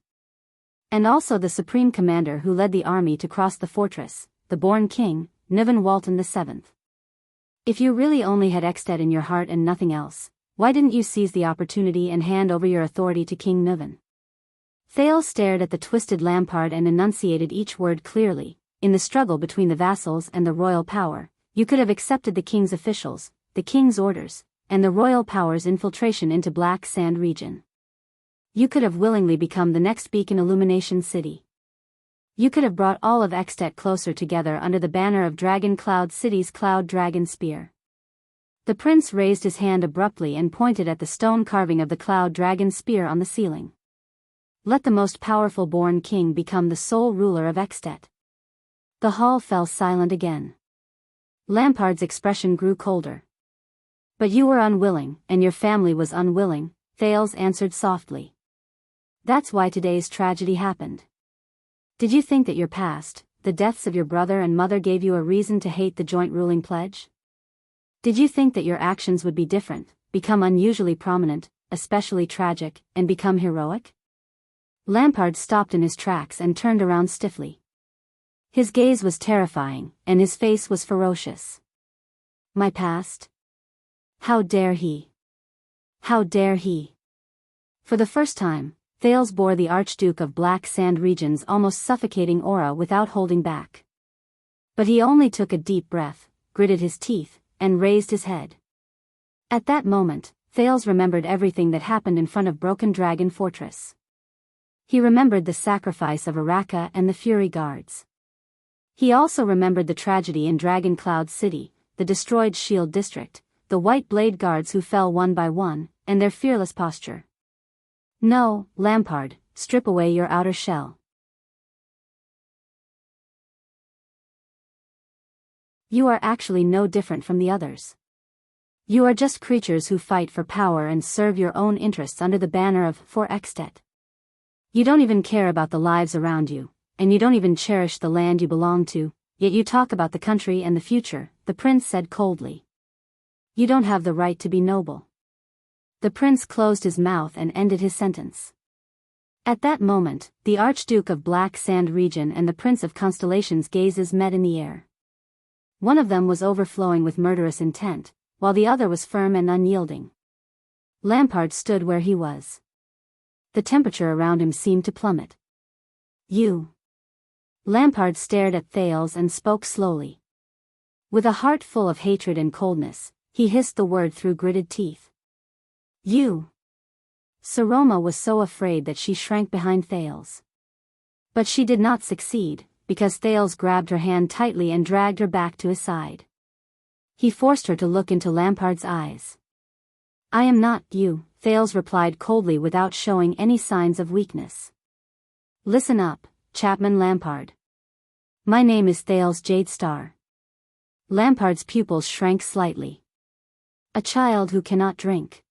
And also the supreme commander who led the army to cross the fortress, the born king, Nuvan Walton VII. If you really only had Ekstet in your heart and nothing else, why didn't you seize the opportunity and hand over your authority to King Nuvan? Thales stared at the twisted Lampard and enunciated each word clearly. In the struggle between the vassals and the royal power, you could have accepted the king's officials, the king's orders, and the royal power's infiltration into Black Sand region. You could have willingly become the next beacon illumination city. You could have brought all of Ekstet closer together under the banner of Dragon Cloud City's Cloud Dragon Spear. The prince raised his hand abruptly and pointed at the stone carving of the Cloud Dragon Spear on the ceiling. Let the most powerful born king become the sole ruler of Ekstet. The hall fell silent again. Lampard's expression grew colder. But you were unwilling, and your family was unwilling, Thales answered softly. That's why today's tragedy happened. Did you think that your past, the deaths of your brother and mother gave you a reason to hate the joint ruling pledge? Did you think that your actions would be different, become unusually prominent, especially tragic, and become heroic? Lampard stopped in his tracks and turned around stiffly. His gaze was terrifying, and his face was ferocious. My past? How dare he? How dare he? For the first time, Thales bore the Archduke of Black Sand region's almost suffocating aura without holding back. But he only took a deep breath, gritted his teeth, and raised his head. At that moment, Thales remembered everything that happened in front of Broken Dragon Fortress. He remembered the sacrifice of Araka and the Fury Guards. He also remembered the tragedy in Dragon Cloud City, the destroyed Shield District, the White Blade Guards who fell one by one, and their fearless posture. No, Lampard, strip away your outer shell. You are actually no different from the others. You are just creatures who fight for power and serve your own interests under the banner of For Extet. You don't even care about the lives around you, and you don't even cherish the land you belong to, yet you talk about the country and the future, the prince said coldly. You don't have the right to be noble. The prince closed his mouth and ended his sentence. At that moment, the Archduke of Black Sand Region and the Prince of Constellation's gazes met in the air. One of them was overflowing with murderous intent, while the other was firm and unyielding. Lampard stood where he was. The temperature around him seemed to plummet. You. Lampard stared at Thales and spoke slowly. With a heart full of hatred and coldness, he hissed the word through gritted teeth. You. Saroma was so afraid that she shrank behind Thales. But she did not succeed, because Thales grabbed her hand tightly and dragged her back to his side. He forced her to look into Lampard's eyes. I am not you, Thales replied coldly without showing any signs of weakness. Listen up, Chapman Lampard. My name is Thales Jadestar. Lampard's pupils shrank slightly. A child who cannot drink.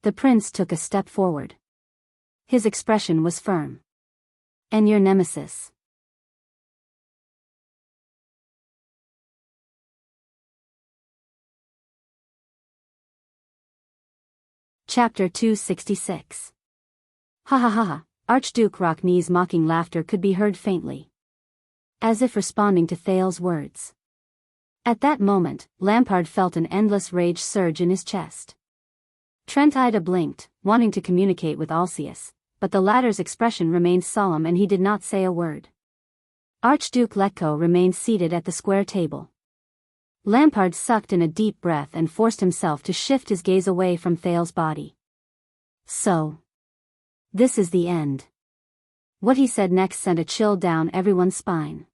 The prince took a step forward. His expression was firm. And your nemesis. Chapter 266. Ha ha ha ha, Archduke Rockney's mocking laughter could be heard faintly. As if responding to Thales' words. At that moment, Lampard felt an endless rage surge in his chest. Trent Ida blinked, wanting to communicate with Alcius, but the latter's expression remained solemn and he did not say a word. Archduke Letko remained seated at the square table. Lampard sucked in a deep breath and forced himself to shift his gaze away from Thales' body. So. This is the end. What he said next sent a chill down everyone's spine.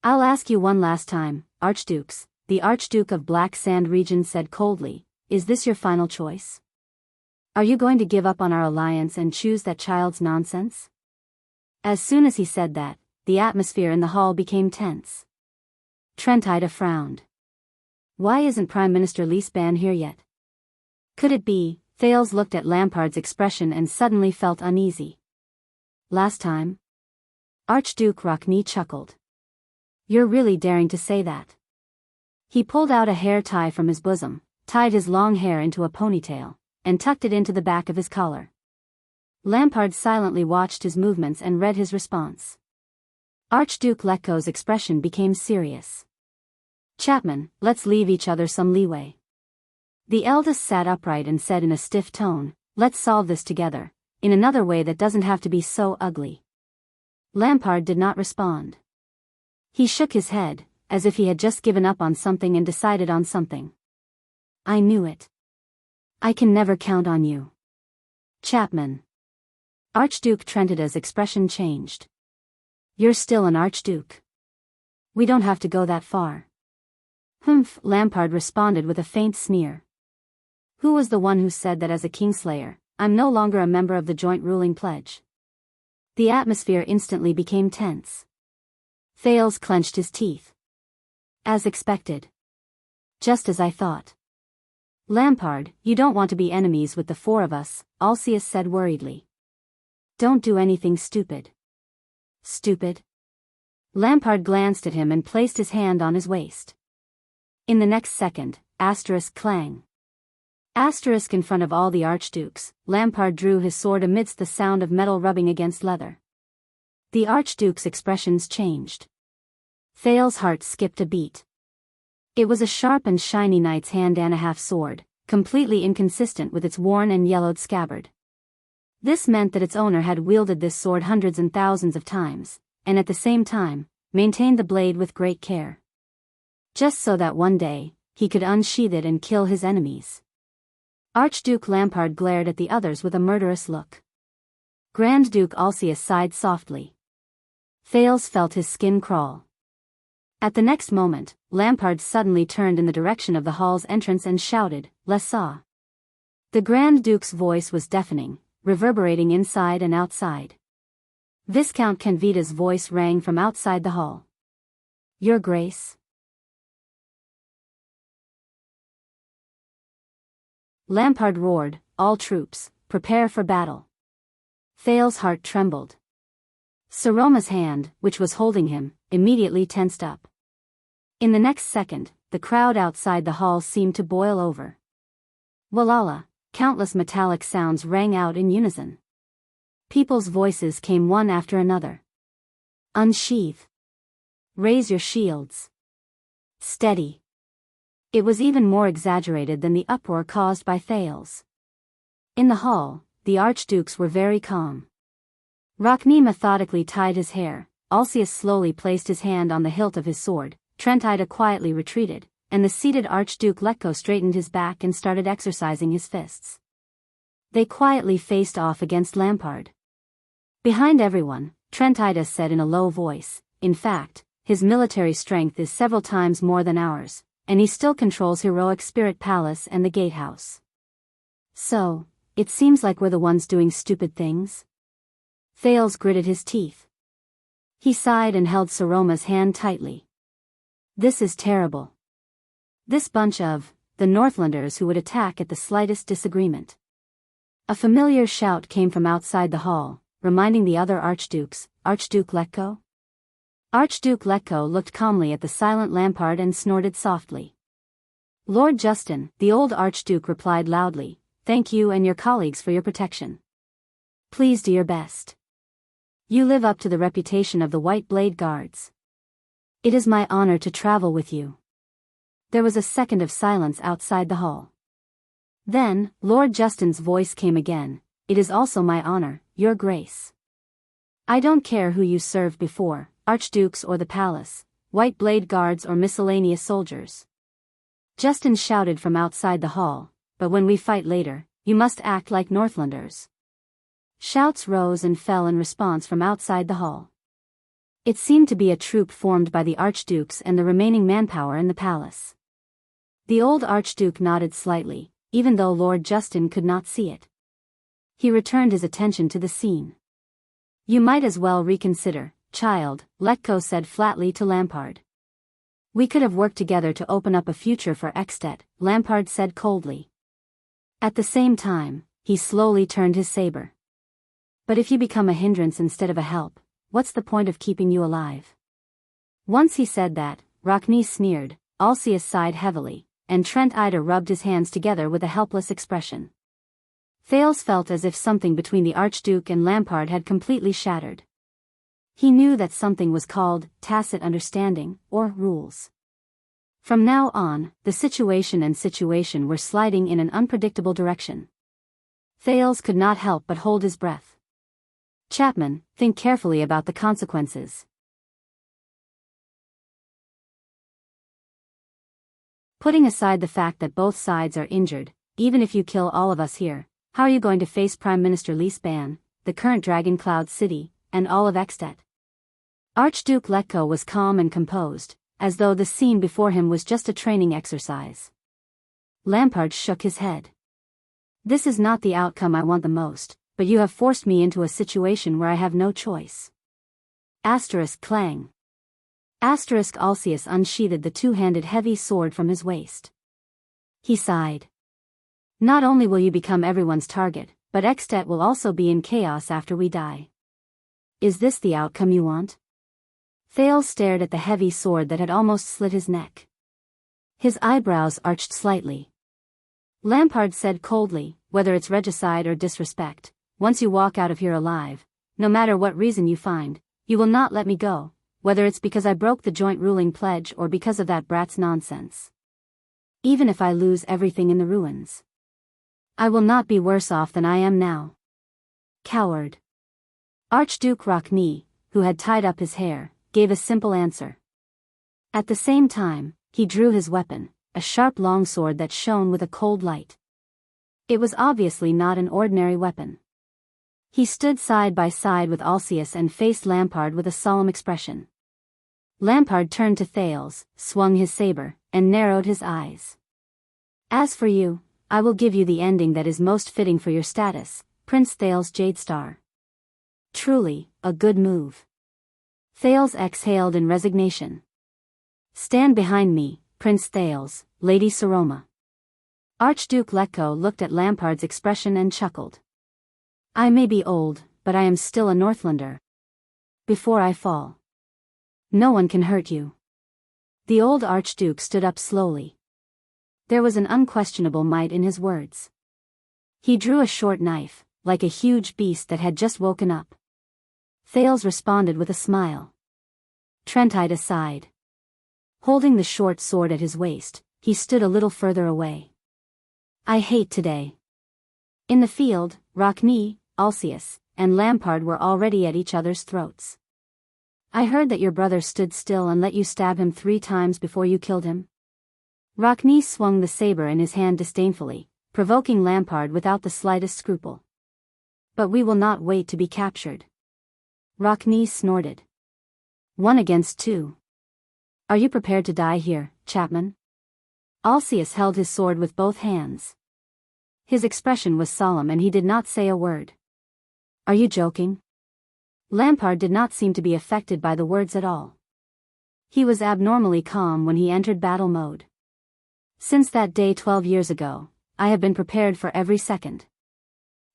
I'll ask you one last time, Archdukes, the Archduke of Black Sand Region said coldly, is this your final choice? Are you going to give up on our alliance and choose that child's nonsense? As soon as he said that, the atmosphere in the hall became tense. Trent Ida frowned. Why isn't Prime Minister Leesban here yet? Could it be? Thales looked at Lampard's expression and suddenly felt uneasy. Last time? Archduke Rockney chuckled. You're really daring to say that. He pulled out a hair tie from his bosom, tied his long hair into a ponytail, and tucked it into the back of his collar. Lampard silently watched his movements and read his response. Archduke Letko's expression became serious. Chapman, let's leave each other some leeway. The eldest sat upright and said in a stiff tone, let's solve this together, in another way that doesn't have to be so ugly. Lampard did not respond. He shook his head, as if he had just given up on something and decided on something. I knew it. I can never count on you. Chapman. Archduke Trentida's expression changed. You're still an archduke. We don't have to go that far. Humph, Lampard responded with a faint sneer. Who was the one who said that as a Kingslayer, I'm no longer a member of the joint ruling pledge? The atmosphere instantly became tense. Thales clenched his teeth. As expected. Just as I thought. Lampard, you don't want to be enemies with the four of us, Alcius said worriedly. Don't do anything stupid. Stupid? Lampard glanced at him and placed his hand on his waist. In the next second, asterisk clang. Asterisk in front of all the archdukes, Lampard drew his sword amidst the sound of metal rubbing against leather. The archduke's expressions changed. Thales' heart skipped a beat. It was a sharp and shiny knight's hand-and-a-half sword, completely inconsistent with its worn and yellowed scabbard. This meant that its owner had wielded this sword hundreds and thousands of times, and at the same time, maintained the blade with great care. Just so that one day, he could unsheath it and kill his enemies. Archduke Lampard glared at the others with a murderous look. Grand Duke Alcius sighed softly. Thales felt his skin crawl. At the next moment, Lampard suddenly turned in the direction of the hall's entrance and shouted, "Les saw." The Grand Duke's voice was deafening, reverberating inside and outside. Viscount Canvita's voice rang from outside the hall. "Your Grace." Lampard roared, "All troops, prepare for battle." Thales's heart trembled. Saroma's hand, which was holding him, immediately tensed up. In the next second, the crowd outside the hall seemed to boil over. Walala, countless metallic sounds rang out in unison. People's voices came one after another. "Unsheathe. Raise your shields. Steady." It was even more exaggerated than the uproar caused by Thales. In the hall, the archdukes were very calm. Rockne methodically tied his hair, Alcius slowly placed his hand on the hilt of his sword, Trent Ida quietly retreated, and the seated Archduke Letko straightened his back and started exercising his fists. They quietly faced off against Lampard. Behind everyone, Trent Ida said in a low voice, "In fact, his military strength is several times more than ours, and he still controls Heroic Spirit Palace and the Gatehouse. So, it seems like we're the ones doing stupid things?" Thales gritted his teeth. He sighed and held Saroma's hand tightly. "This is terrible. This bunch of, the Northlanders who would attack at the slightest disagreement." A familiar shout came from outside the hall, reminding the other archdukes, "Archduke Letko?" Archduke Letko looked calmly at the silent Lampard and snorted softly. "Lord Justin," the old archduke replied loudly, "thank you and your colleagues for your protection. Please do your best. You live up to the reputation of the White Blade Guards. It is my honor to travel with you." There was a second of silence outside the hall. Then, Lord Justin's voice came again, "It is also my honor, Your Grace. I don't care who you served before, archdukes or the palace, White Blade Guards or miscellaneous soldiers." Justin shouted from outside the hall, "But when we fight later, you must act like Northlanders." Shouts rose and fell in response from outside the hall. It seemed to be a troop formed by the archdukes and the remaining manpower in the palace. The old archduke nodded slightly, even though Lord Justin could not see it. He returned his attention to the scene. "You might as well reconsider, child," Letko said flatly to Lampard. "We could have worked together to open up a future for Ekstedt," Lampard said coldly. At the same time, he slowly turned his saber. "But if you become a hindrance instead of a help, what's the point of keeping you alive?" Once he said that, Rockne sneered, Alcius sighed heavily, and Trent Ida rubbed his hands together with a helpless expression. Thales felt as if something between the Archduke and Lampard had completely shattered. He knew that something was called tacit understanding, or rules. From now on, the situation were sliding in an unpredictable direction. Thales could not help but hold his breath. "Chapman, think carefully about the consequences." Putting aside the fact that both sides are injured, even if you kill all of us here, how are you going to face Prime Minister Lis Ban, the current Dragon Cloud City, and all of Ekstedt? Archduke Letko was calm and composed, as though the scene before him was just a training exercise. Lampard shook his head. "This is not the outcome I want the most, but you have forced me into a situation where I have no choice." Asterisk clang. Asterisk Alcius unsheathed the two-handed heavy sword from his waist. He sighed. "Not only will you become everyone's target, but Ekstedt will also be in chaos after we die. Is this the outcome you want?" Thales stared at the heavy sword that had almost slit his neck. His eyebrows arched slightly. Lampard said coldly, "Whether it's regicide or disrespect, once you walk out of here alive, no matter what reason you find, you will not let me go, whether it's because I broke the joint ruling pledge or because of that brat's nonsense. Even if I lose everything in the ruins, I will not be worse off than I am now." "Coward." Archduke Rockne, who had tied up his hair, gave a simple answer. At the same time, he drew his weapon, a sharp longsword that shone with a cold light. It was obviously not an ordinary weapon. He stood side by side with Alcius and faced Lampard with a solemn expression. Lampard turned to Thales, swung his saber, and narrowed his eyes. As for you, I will give you the ending that is most fitting for your status, Prince Thales Jadestar. Truly, a good move. Thales exhaled in resignation. Stand behind me, Prince Thales, Lady Saroma. Archduke Letko looked at Lampard's expression and chuckled. I may be old, but I am still a Northlander. Before I fall, no one can hurt you. The old Archduke stood up slowly. There was an unquestionable might in his words. He drew a short knife, like a huge beast that had just woken up. Thales responded with a smile. Trent eyed aside. Holding the short sword at his waist, he stood a little further away. I hate today. In the field, Rockne, Alcius, and Lampard were already at each other's throats. I heard that your brother stood still and let you stab him 3 times before you killed him. Rockne swung the saber in his hand disdainfully, provoking Lampard without the slightest scruple. But we will not wait to be captured. Rockne snorted. 1 against 2. Are you prepared to die here, Chapman? Alcius held his sword with both hands. His expression was solemn and he did not say a word. Are you joking? Lampard did not seem to be affected by the words at all. He was abnormally calm when he entered battle mode. Since that day 12 years ago, I have been prepared for every second.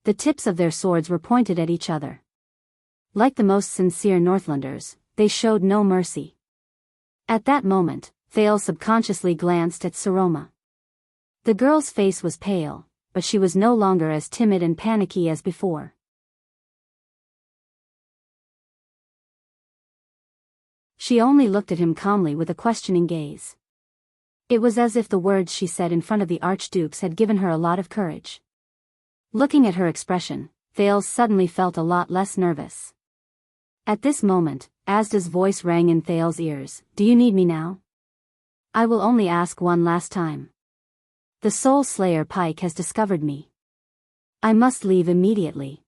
The tips of their swords were pointed at each other. Like the most sincere Northlanders, they showed no mercy. At that moment, Thales subconsciously glanced at Saroma. The girl's face was pale, but she was no longer as timid and panicky as before. She only looked at him calmly with a questioning gaze. It was as if the words she said in front of the archdukes had given her a lot of courage. Looking at her expression, Thales suddenly felt a lot less nervous. At this moment, Asda's voice rang in Thales' ears. Do you need me now? I will only ask one last time. The Soul Slayer Pike has discovered me. I must leave immediately.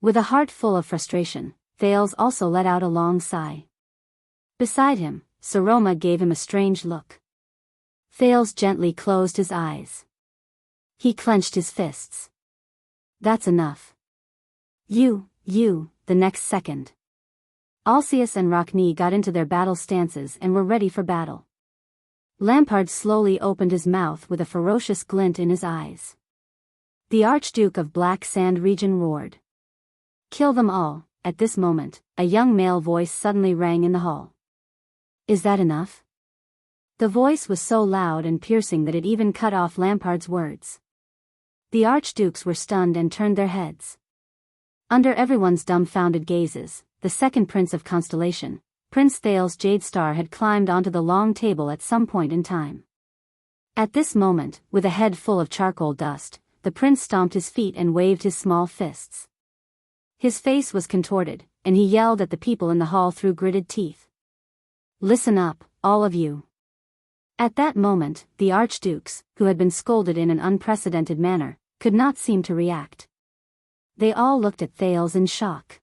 With a heart full of frustration, Thales also let out a long sigh. Beside him, Saroma gave him a strange look. Thales gently closed his eyes. He clenched his fists. That's enough. You, the next second. Alcius and Rockne got into their battle stances and were ready for battle. Lampard slowly opened his mouth with a ferocious glint in his eyes. The Archduke of Black Sand region roared. Kill them all. At this moment, a young male voice suddenly rang in the hall. Is that enough? The voice was so loud and piercing that it even cut off Lampard's words. The archdukes were stunned and turned their heads. Under everyone's dumbfounded gazes, the second prince of Constellation, Prince Thales Jadestar, had climbed onto the long table at some point in time. At this moment, with a head full of charcoal dust, the prince stomped his feet and waved his small fists. His face was contorted, and he yelled at the people in the hall through gritted teeth. Listen up, all of you. At that moment, the archdukes, who had been scolded in an unprecedented manner, could not seem to react. They all looked at Thales in shock.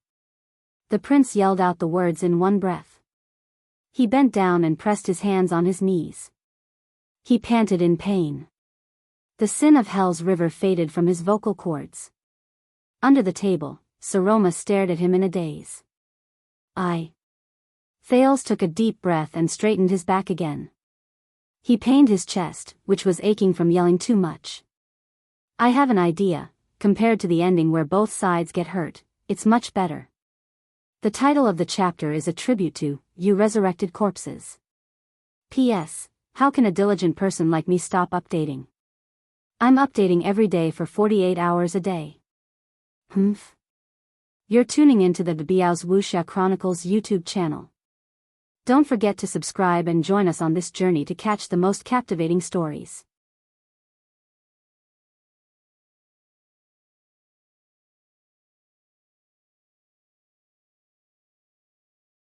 The prince yelled out the words in one breath. He bent down and pressed his hands on his knees. He panted in pain. The sin of Hell's river faded from his vocal cords. Under the table, Saroma stared at him in a daze. Thales took a deep breath and straightened his back again. He pained his chest, which was aching from yelling too much. I have an idea. Compared to the ending where both sides get hurt, it's much better. The title of the chapter is a tribute to you resurrected corpses. P.S. How can a diligent person like me stop updating? I'm updating every day for 48 hours a day. Humph. You're tuning into the Biyao's Wuxia Chronicles YouTube channel. Don't forget to subscribe and join us on this journey to catch the most captivating stories.